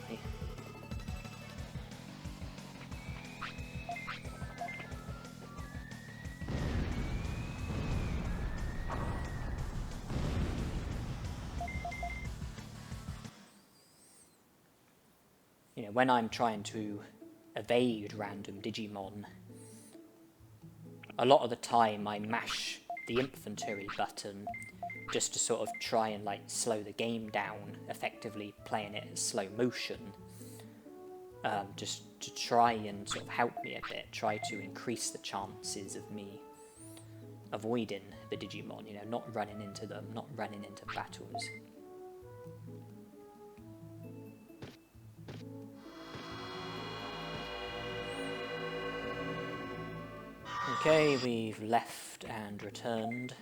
Speaker 2: When I'm trying to evade random Digimon, a lot of the time I mash the infantry button just to sort of try and slow the game down, effectively playing it in slow motion, just to try and sort of help me a bit, try to increase the chances of me avoiding the Digimon, not running into them, not running into battles. Okay, we've left and returned.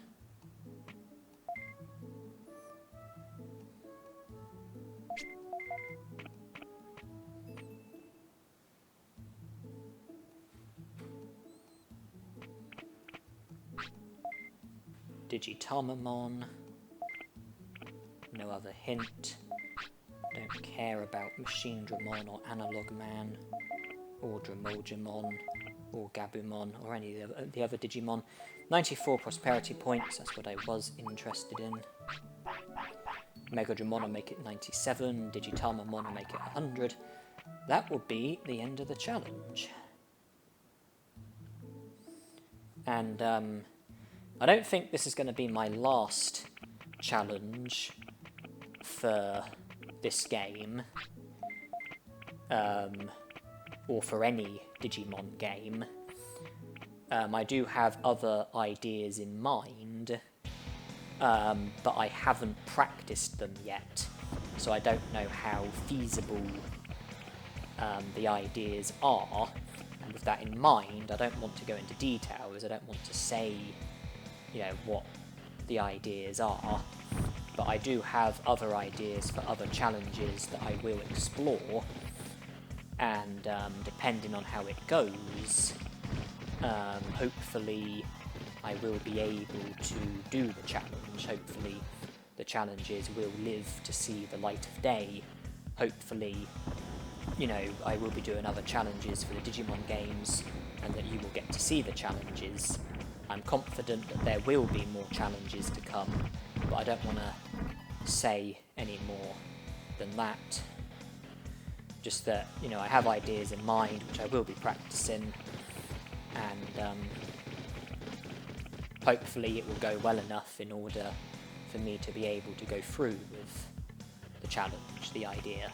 Speaker 2: Digitalmamon. No other hint. Don't care about Machinedramon or Analog Man, or Dramogemon, or Gabumon, or any of the other Digimon. 94 prosperity points, that's what I was interested in. Megadramon will make it 97, Digitalmamon will make it 100. That would be the end of the challenge. And I don't think this is going to be my last challenge for this game, or for any Digimon game. I do have other ideas in mind, but I haven't practiced them yet, so I don't know how feasible the ideas are. And with that in mind, I don't want to go into details, I don't want to say, what the ideas are, but I do have other ideas for other challenges that I will explore, and depending on how it goes, hopefully I will be able to do the challenge. Hopefully the challenges will live to see the light of day. Hopefully, I will be doing other challenges for the Digimon games, and that you will get to see the challenges. I'm confident that there will be more challenges to come, but I don't want to say any more than that. Just that, I have ideas in mind which I will be practicing, and hopefully it will go well enough in order for me to be able to go through with the challenge, the idea.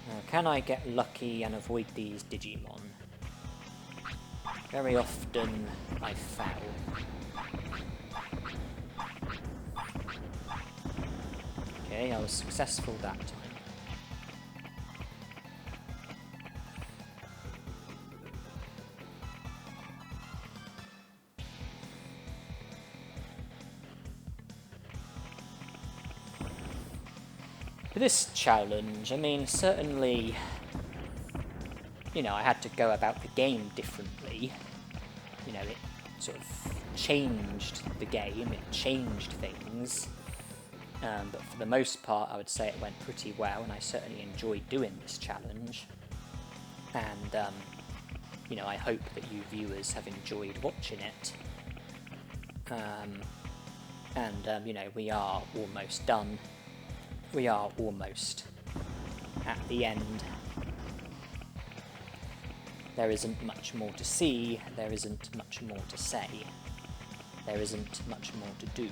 Speaker 2: Now, can I get lucky and avoid these Digimon? Very often I fail. Okay, I was successful that time. For this challenge, I mean, certainly, you know, I had to go about the game differently. You know, it sort of changed the game, it changed things. But for the most part, I would say it went pretty well, and I certainly enjoyed doing this challenge. And, you know, I hope that you viewers have enjoyed watching it. You know, we are almost done. We are almost at the end. There isn't much more to see, there isn't much more to say, there isn't much more to do.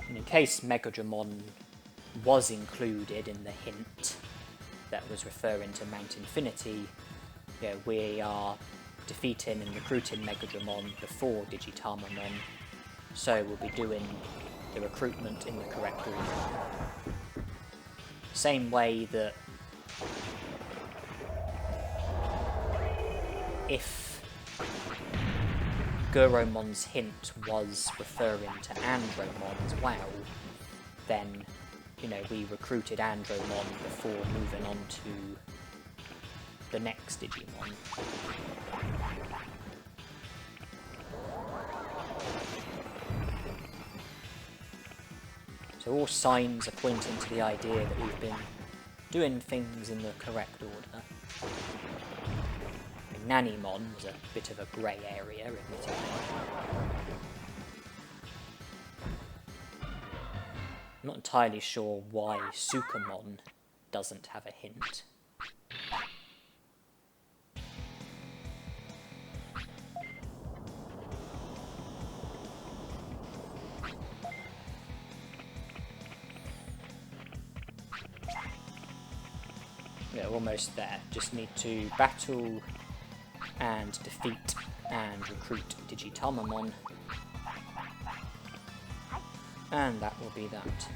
Speaker 2: And in case Megadramon was included in the hint that was referring to Mount Infinity, you know, we are defeating and recruiting Megadramon before Digitamamon, so we'll be doing the recruitment in the correct order. Same way that if Guromon's hint was referring to Andromon as well, then, you know, we recruited Andromon before moving on to the next Digimon. So all signs are pointing to the idea that we've been doing things in the correct order. Nanimon was a bit of a grey area, admittedly. I'm not entirely sure why Sukamon doesn't have a hint. Yeah, almost there. Just need to battle and defeat and recruit Digitamamon. And that will be that.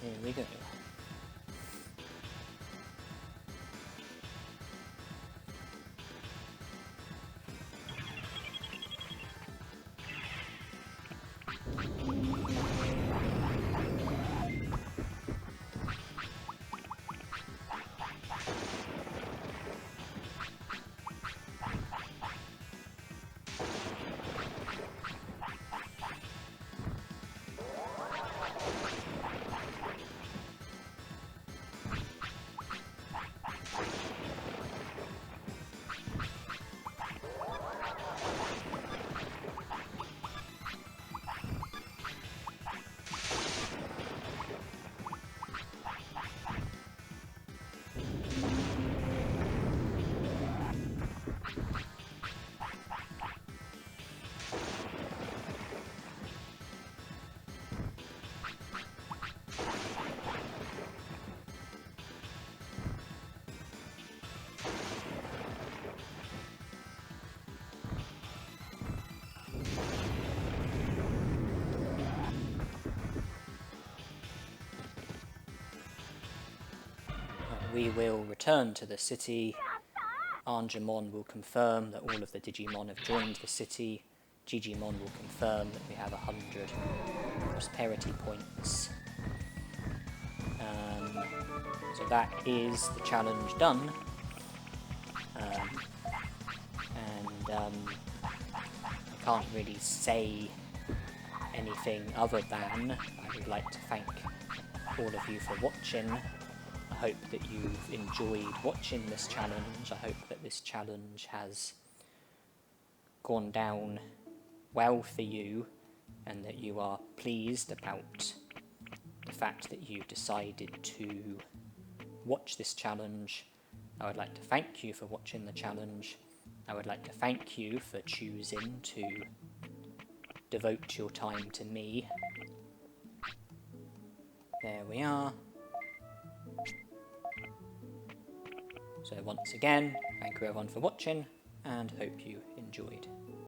Speaker 2: Here we go. we will return to the city. Angemon will confirm that all of the Digimon have joined the city. Digimon will confirm that we have 100 prosperity points. So that is the challenge done. I can't really say anything other than I would like to thank all of you for watching. I hope that you've enjoyed watching this challenge. I hope that this challenge has gone down well for you and that you are pleased about the fact that you decided to watch this challenge. I would like to thank you for watching the challenge. I would like to thank you for choosing to devote your time to me. There we are. So once again, thank you everyone for watching, and hope you enjoyed.